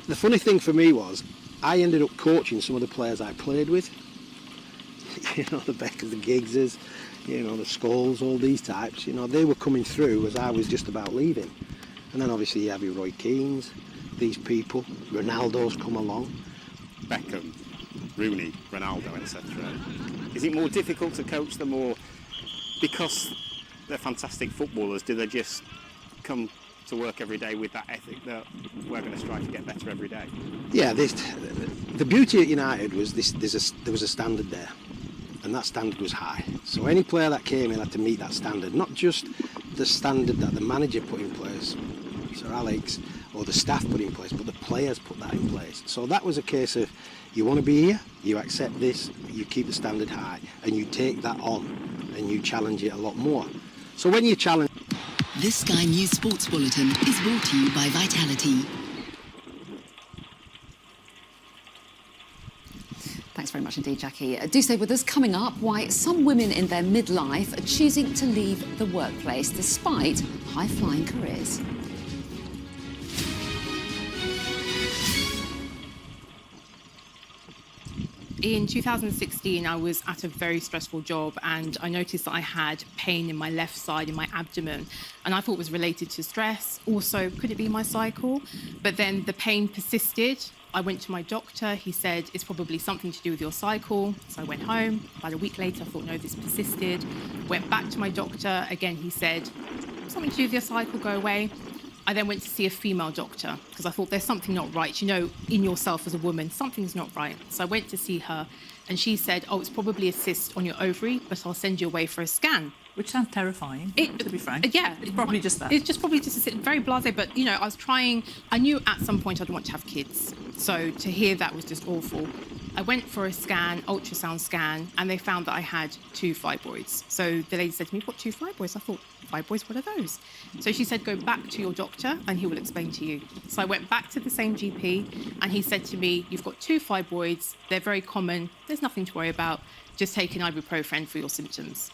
the funny thing for me was I ended up coaching some of the players I played with. You know, the Beckers, the Giggses, you know, the Scholes, all these types, you know, they were coming through as I was just about leaving. And then obviously you have your Roy Keanes, these people, Ronaldo's come along.
Beckham, Rooney, Ronaldo, etc. Is it more difficult to coach them, or because they're fantastic footballers, do they just come to work every day with that ethic that we're going to strive to get better every day?
Yeah, the beauty at United was there was a standard there, and that standard was high. So any player that came in had to meet that standard, not just the standard that the manager put in place, Sir Alex, or the staff put in place, but the players put that in place. So that was a case of, you want to be here, you accept this, you keep the standard high, and you take that on, and you challenge it a lot more. So when you challenge...
This Sky News Sports Bulletin is brought to you by Vitality.
Thanks very much indeed, Jackie. Do stay with us. Coming up, why some women in their midlife are choosing to leave the workplace despite high-flying careers.
In 2016, I was at a very stressful job, and I noticed that I had pain in my left side, in my abdomen, and I thought it was related to stress. Also, could it be my cycle? But then the pain persisted. I went to my doctor. He said, it's probably something to do with your cycle. So I went home. About a week later, I thought, no, this persisted. Went back to my doctor. Again, he said, something to do with your cycle, go away. I then went to see a female doctor because I thought there's something not right. You know, in yourself as a woman, something's not right. So I went to see her, and she said, oh, it's probably a cyst on your ovary, but I'll send you away for a scan.
Which sounds terrifying, to be frank.
Yeah.
It's probably just that.
It's just probably just very blasé, but, you know, I knew at some point I'd want to have kids. So to hear that was just awful. I went for a scan, ultrasound scan, and they found that I had 2 fibroids. So the lady said to me, what, 2 fibroids? I thought, fibroids, what are those? So she said, go back to your doctor and he will explain to you. So I went back to the same GP, and he said to me, you've got 2 fibroids, they're very common, there's nothing to worry about, just take an ibuprofen for your symptoms.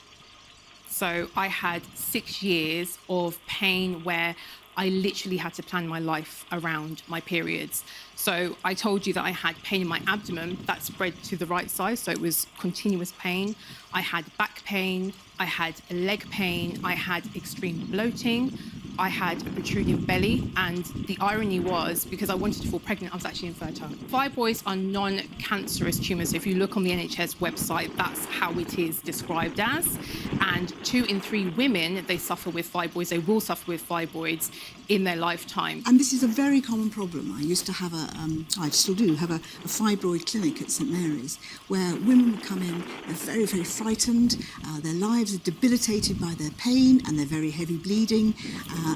So I had 6 years of pain where I literally had to plan my life around my periods. So I told you that I had pain in my abdomen that spread to the right side, so it was continuous pain. I had back pain, I had leg pain, I had extreme bloating,
I had a protruding belly, and the irony was, because I wanted to fall pregnant, I was actually infertile. Fibroids are non-cancerous tumours. So if you look on the NHS website, that's how it is described as. And 2 in 3 women, they suffer with fibroids. They will suffer with fibroids in their lifetime.
And this is a very common problem. I used to have I still do, have a fibroid clinic at St Mary's, where women would come in, they're very, very frightened, their lives are debilitated by their pain and their very heavy bleeding,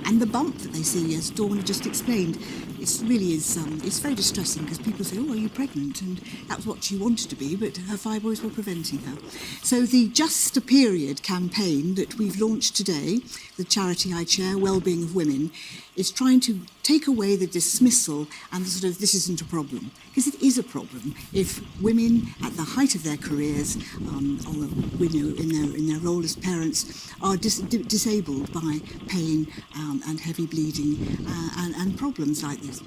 and the bump that they see, as Dawn had just explained. It really is, it's very distressing, because people say, oh, are you pregnant? And that was what she wanted to be, but her fibroids were preventing her. So the Just a Period campaign that we've launched today, the charity I chair, Wellbeing of Women, is trying to take away the dismissal and the sort of, this isn't a problem. Because it is a problem if women at the height of their careers, or in their role as parents, are disabled by pain and heavy bleeding and problems like this.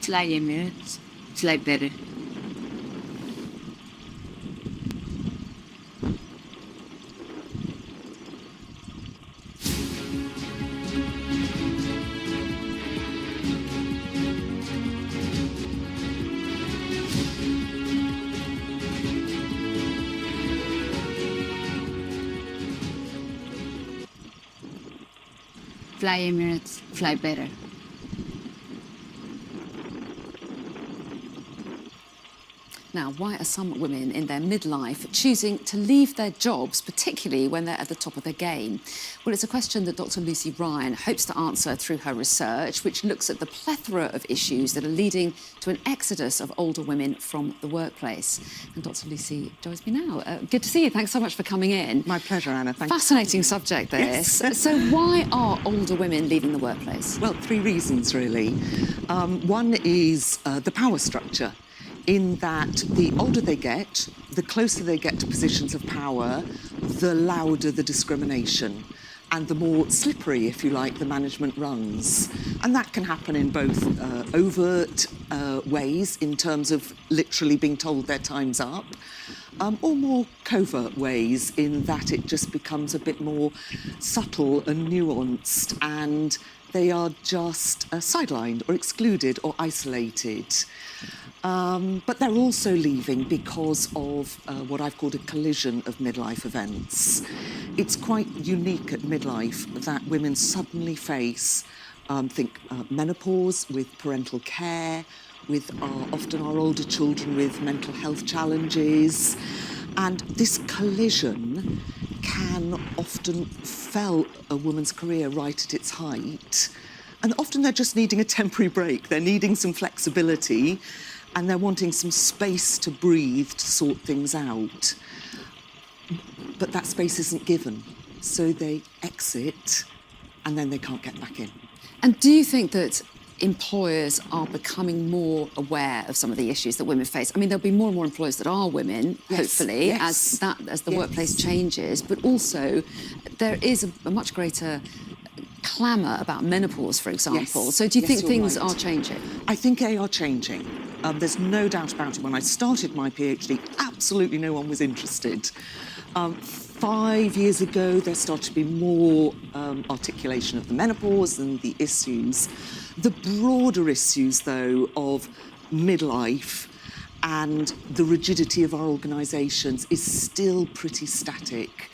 Fly Emirates, fly better. Fly Emirates, fly better.
Now, why are some women in their midlife choosing to leave their jobs, particularly when they're at the top of their game? Well, it's a question that Dr. Lucy Ryan hopes to answer through her research, which looks at the plethora of issues that are leading to an exodus of older women from the workplace. And Dr. Lucy joins me now. Good to see you. Thanks so much for coming in.
My pleasure, Anna. Thank you.
Fascinating subject, this. Yes. So why are older women leaving the workplace?
Well, 3 reasons, really. One is the power structure, in that the older they get, the closer they get to positions of power, the louder the discrimination and the more slippery, if you like, the management runs. And that can happen in both overt ways, in terms of literally being told their time's up, or more covert ways, in that it just becomes a bit more subtle and nuanced, and they are just sidelined or excluded or isolated. But they're also leaving because of what I've called a collision of midlife events. It's quite unique at midlife that women suddenly face, menopause with parental care, with often our older children with mental health challenges. And this collision can often fell a woman's career right at its height. And often they're just needing a temporary break. They're needing some flexibility, and they're wanting some space to breathe, to sort things out. But that space isn't given. So they exit, and then they can't get back in.
And do you think that employers are becoming more aware of some of the issues that women face? I mean, there'll be more and more employers that are women, hopefully, as the workplace changes. But also, there is a much greater clamour about menopause, for example. So do you think things are changing?
I think they are changing. There's no doubt about it. When I started my PhD, absolutely no one was interested. 5 years ago, there started to be more articulation of the menopause and the issues. The broader issues, though, of midlife and the rigidity of our organisations is still pretty static.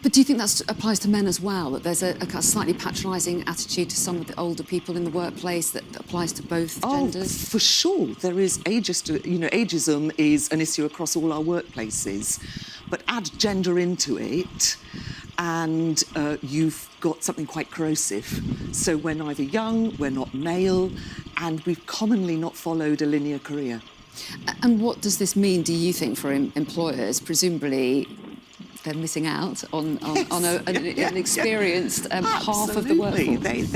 But do you think that applies to men as well, that there's a slightly patronising attitude to some of the older people in the workplace that applies to both genders?
For sure. There is ageism is an issue across all our workplaces. But add gender into it, and you've got something quite corrosive. So we're neither young, we're not male, and we've commonly not followed a linear career.
And what does this mean, do you think, for employers? Presumably, they're missing out on an experienced half of the workforce.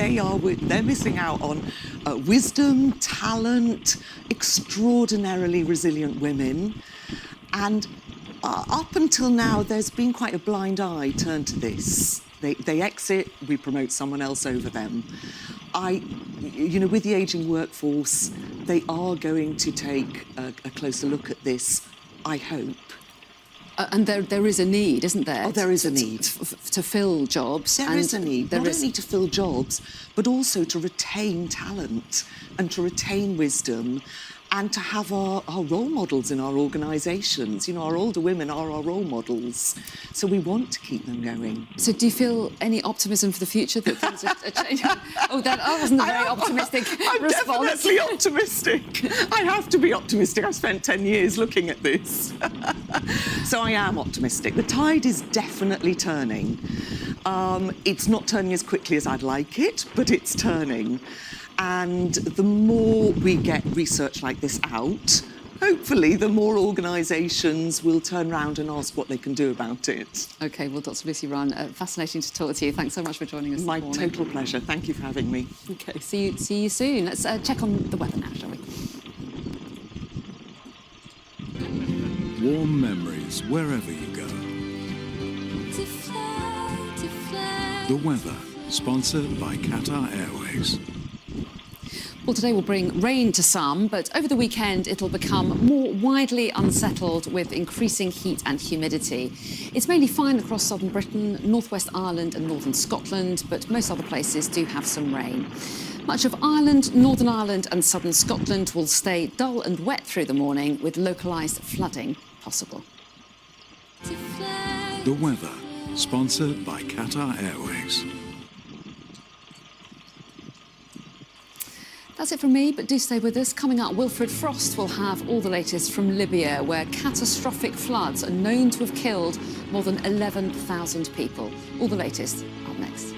They're missing out on wisdom, talent, extraordinarily resilient women, and up until now, there's been quite a blind eye turned to this. They exit, we promote someone else over them. With the ageing workforce, they are going to take a closer look at this, I hope.
And there is a need, isn't there?
Oh, there is a need.
To fill jobs.
There is a need. Not only to fill jobs, but also to retain talent and to retain wisdom and to have our role models in our organisations. Our older women are our role models, so we want to keep them going.
So do you feel any optimism for the future that things are changing? That wasn't a very optimistic response.
I'm definitely optimistic. I have to be optimistic. I've spent 10 years looking at this. So I am optimistic. The tide is definitely turning. It's not turning as quickly as I'd like it, but it's turning. And the more we get research like this out, hopefully the more organisations will turn around and ask what they can do about it.
OK, well, Dr. Lucy Runn, fascinating to talk to you. Thanks so much for joining us this morning.
My total pleasure. Thank you for having me.
OK, see you soon. Let's check on the weather now, shall we?
Warm memories wherever you go. The weather, sponsored by Qatar Airways.
Well, today will bring rain to some, but over the weekend it'll become more widely unsettled with increasing heat and humidity. It's mainly fine across southern Britain, northwest Ireland and northern Scotland, but most other places do have some rain. Much of Ireland, Northern Ireland and southern Scotland will stay dull and wet through the morning, with localised flooding possible.
The weather, sponsored by Qatar Airways.
That's it from me, but do stay with us. Coming up, Wilfred Frost will have all the latest from Libya, where catastrophic floods are known to have killed more than 11,000 people. All the latest up next.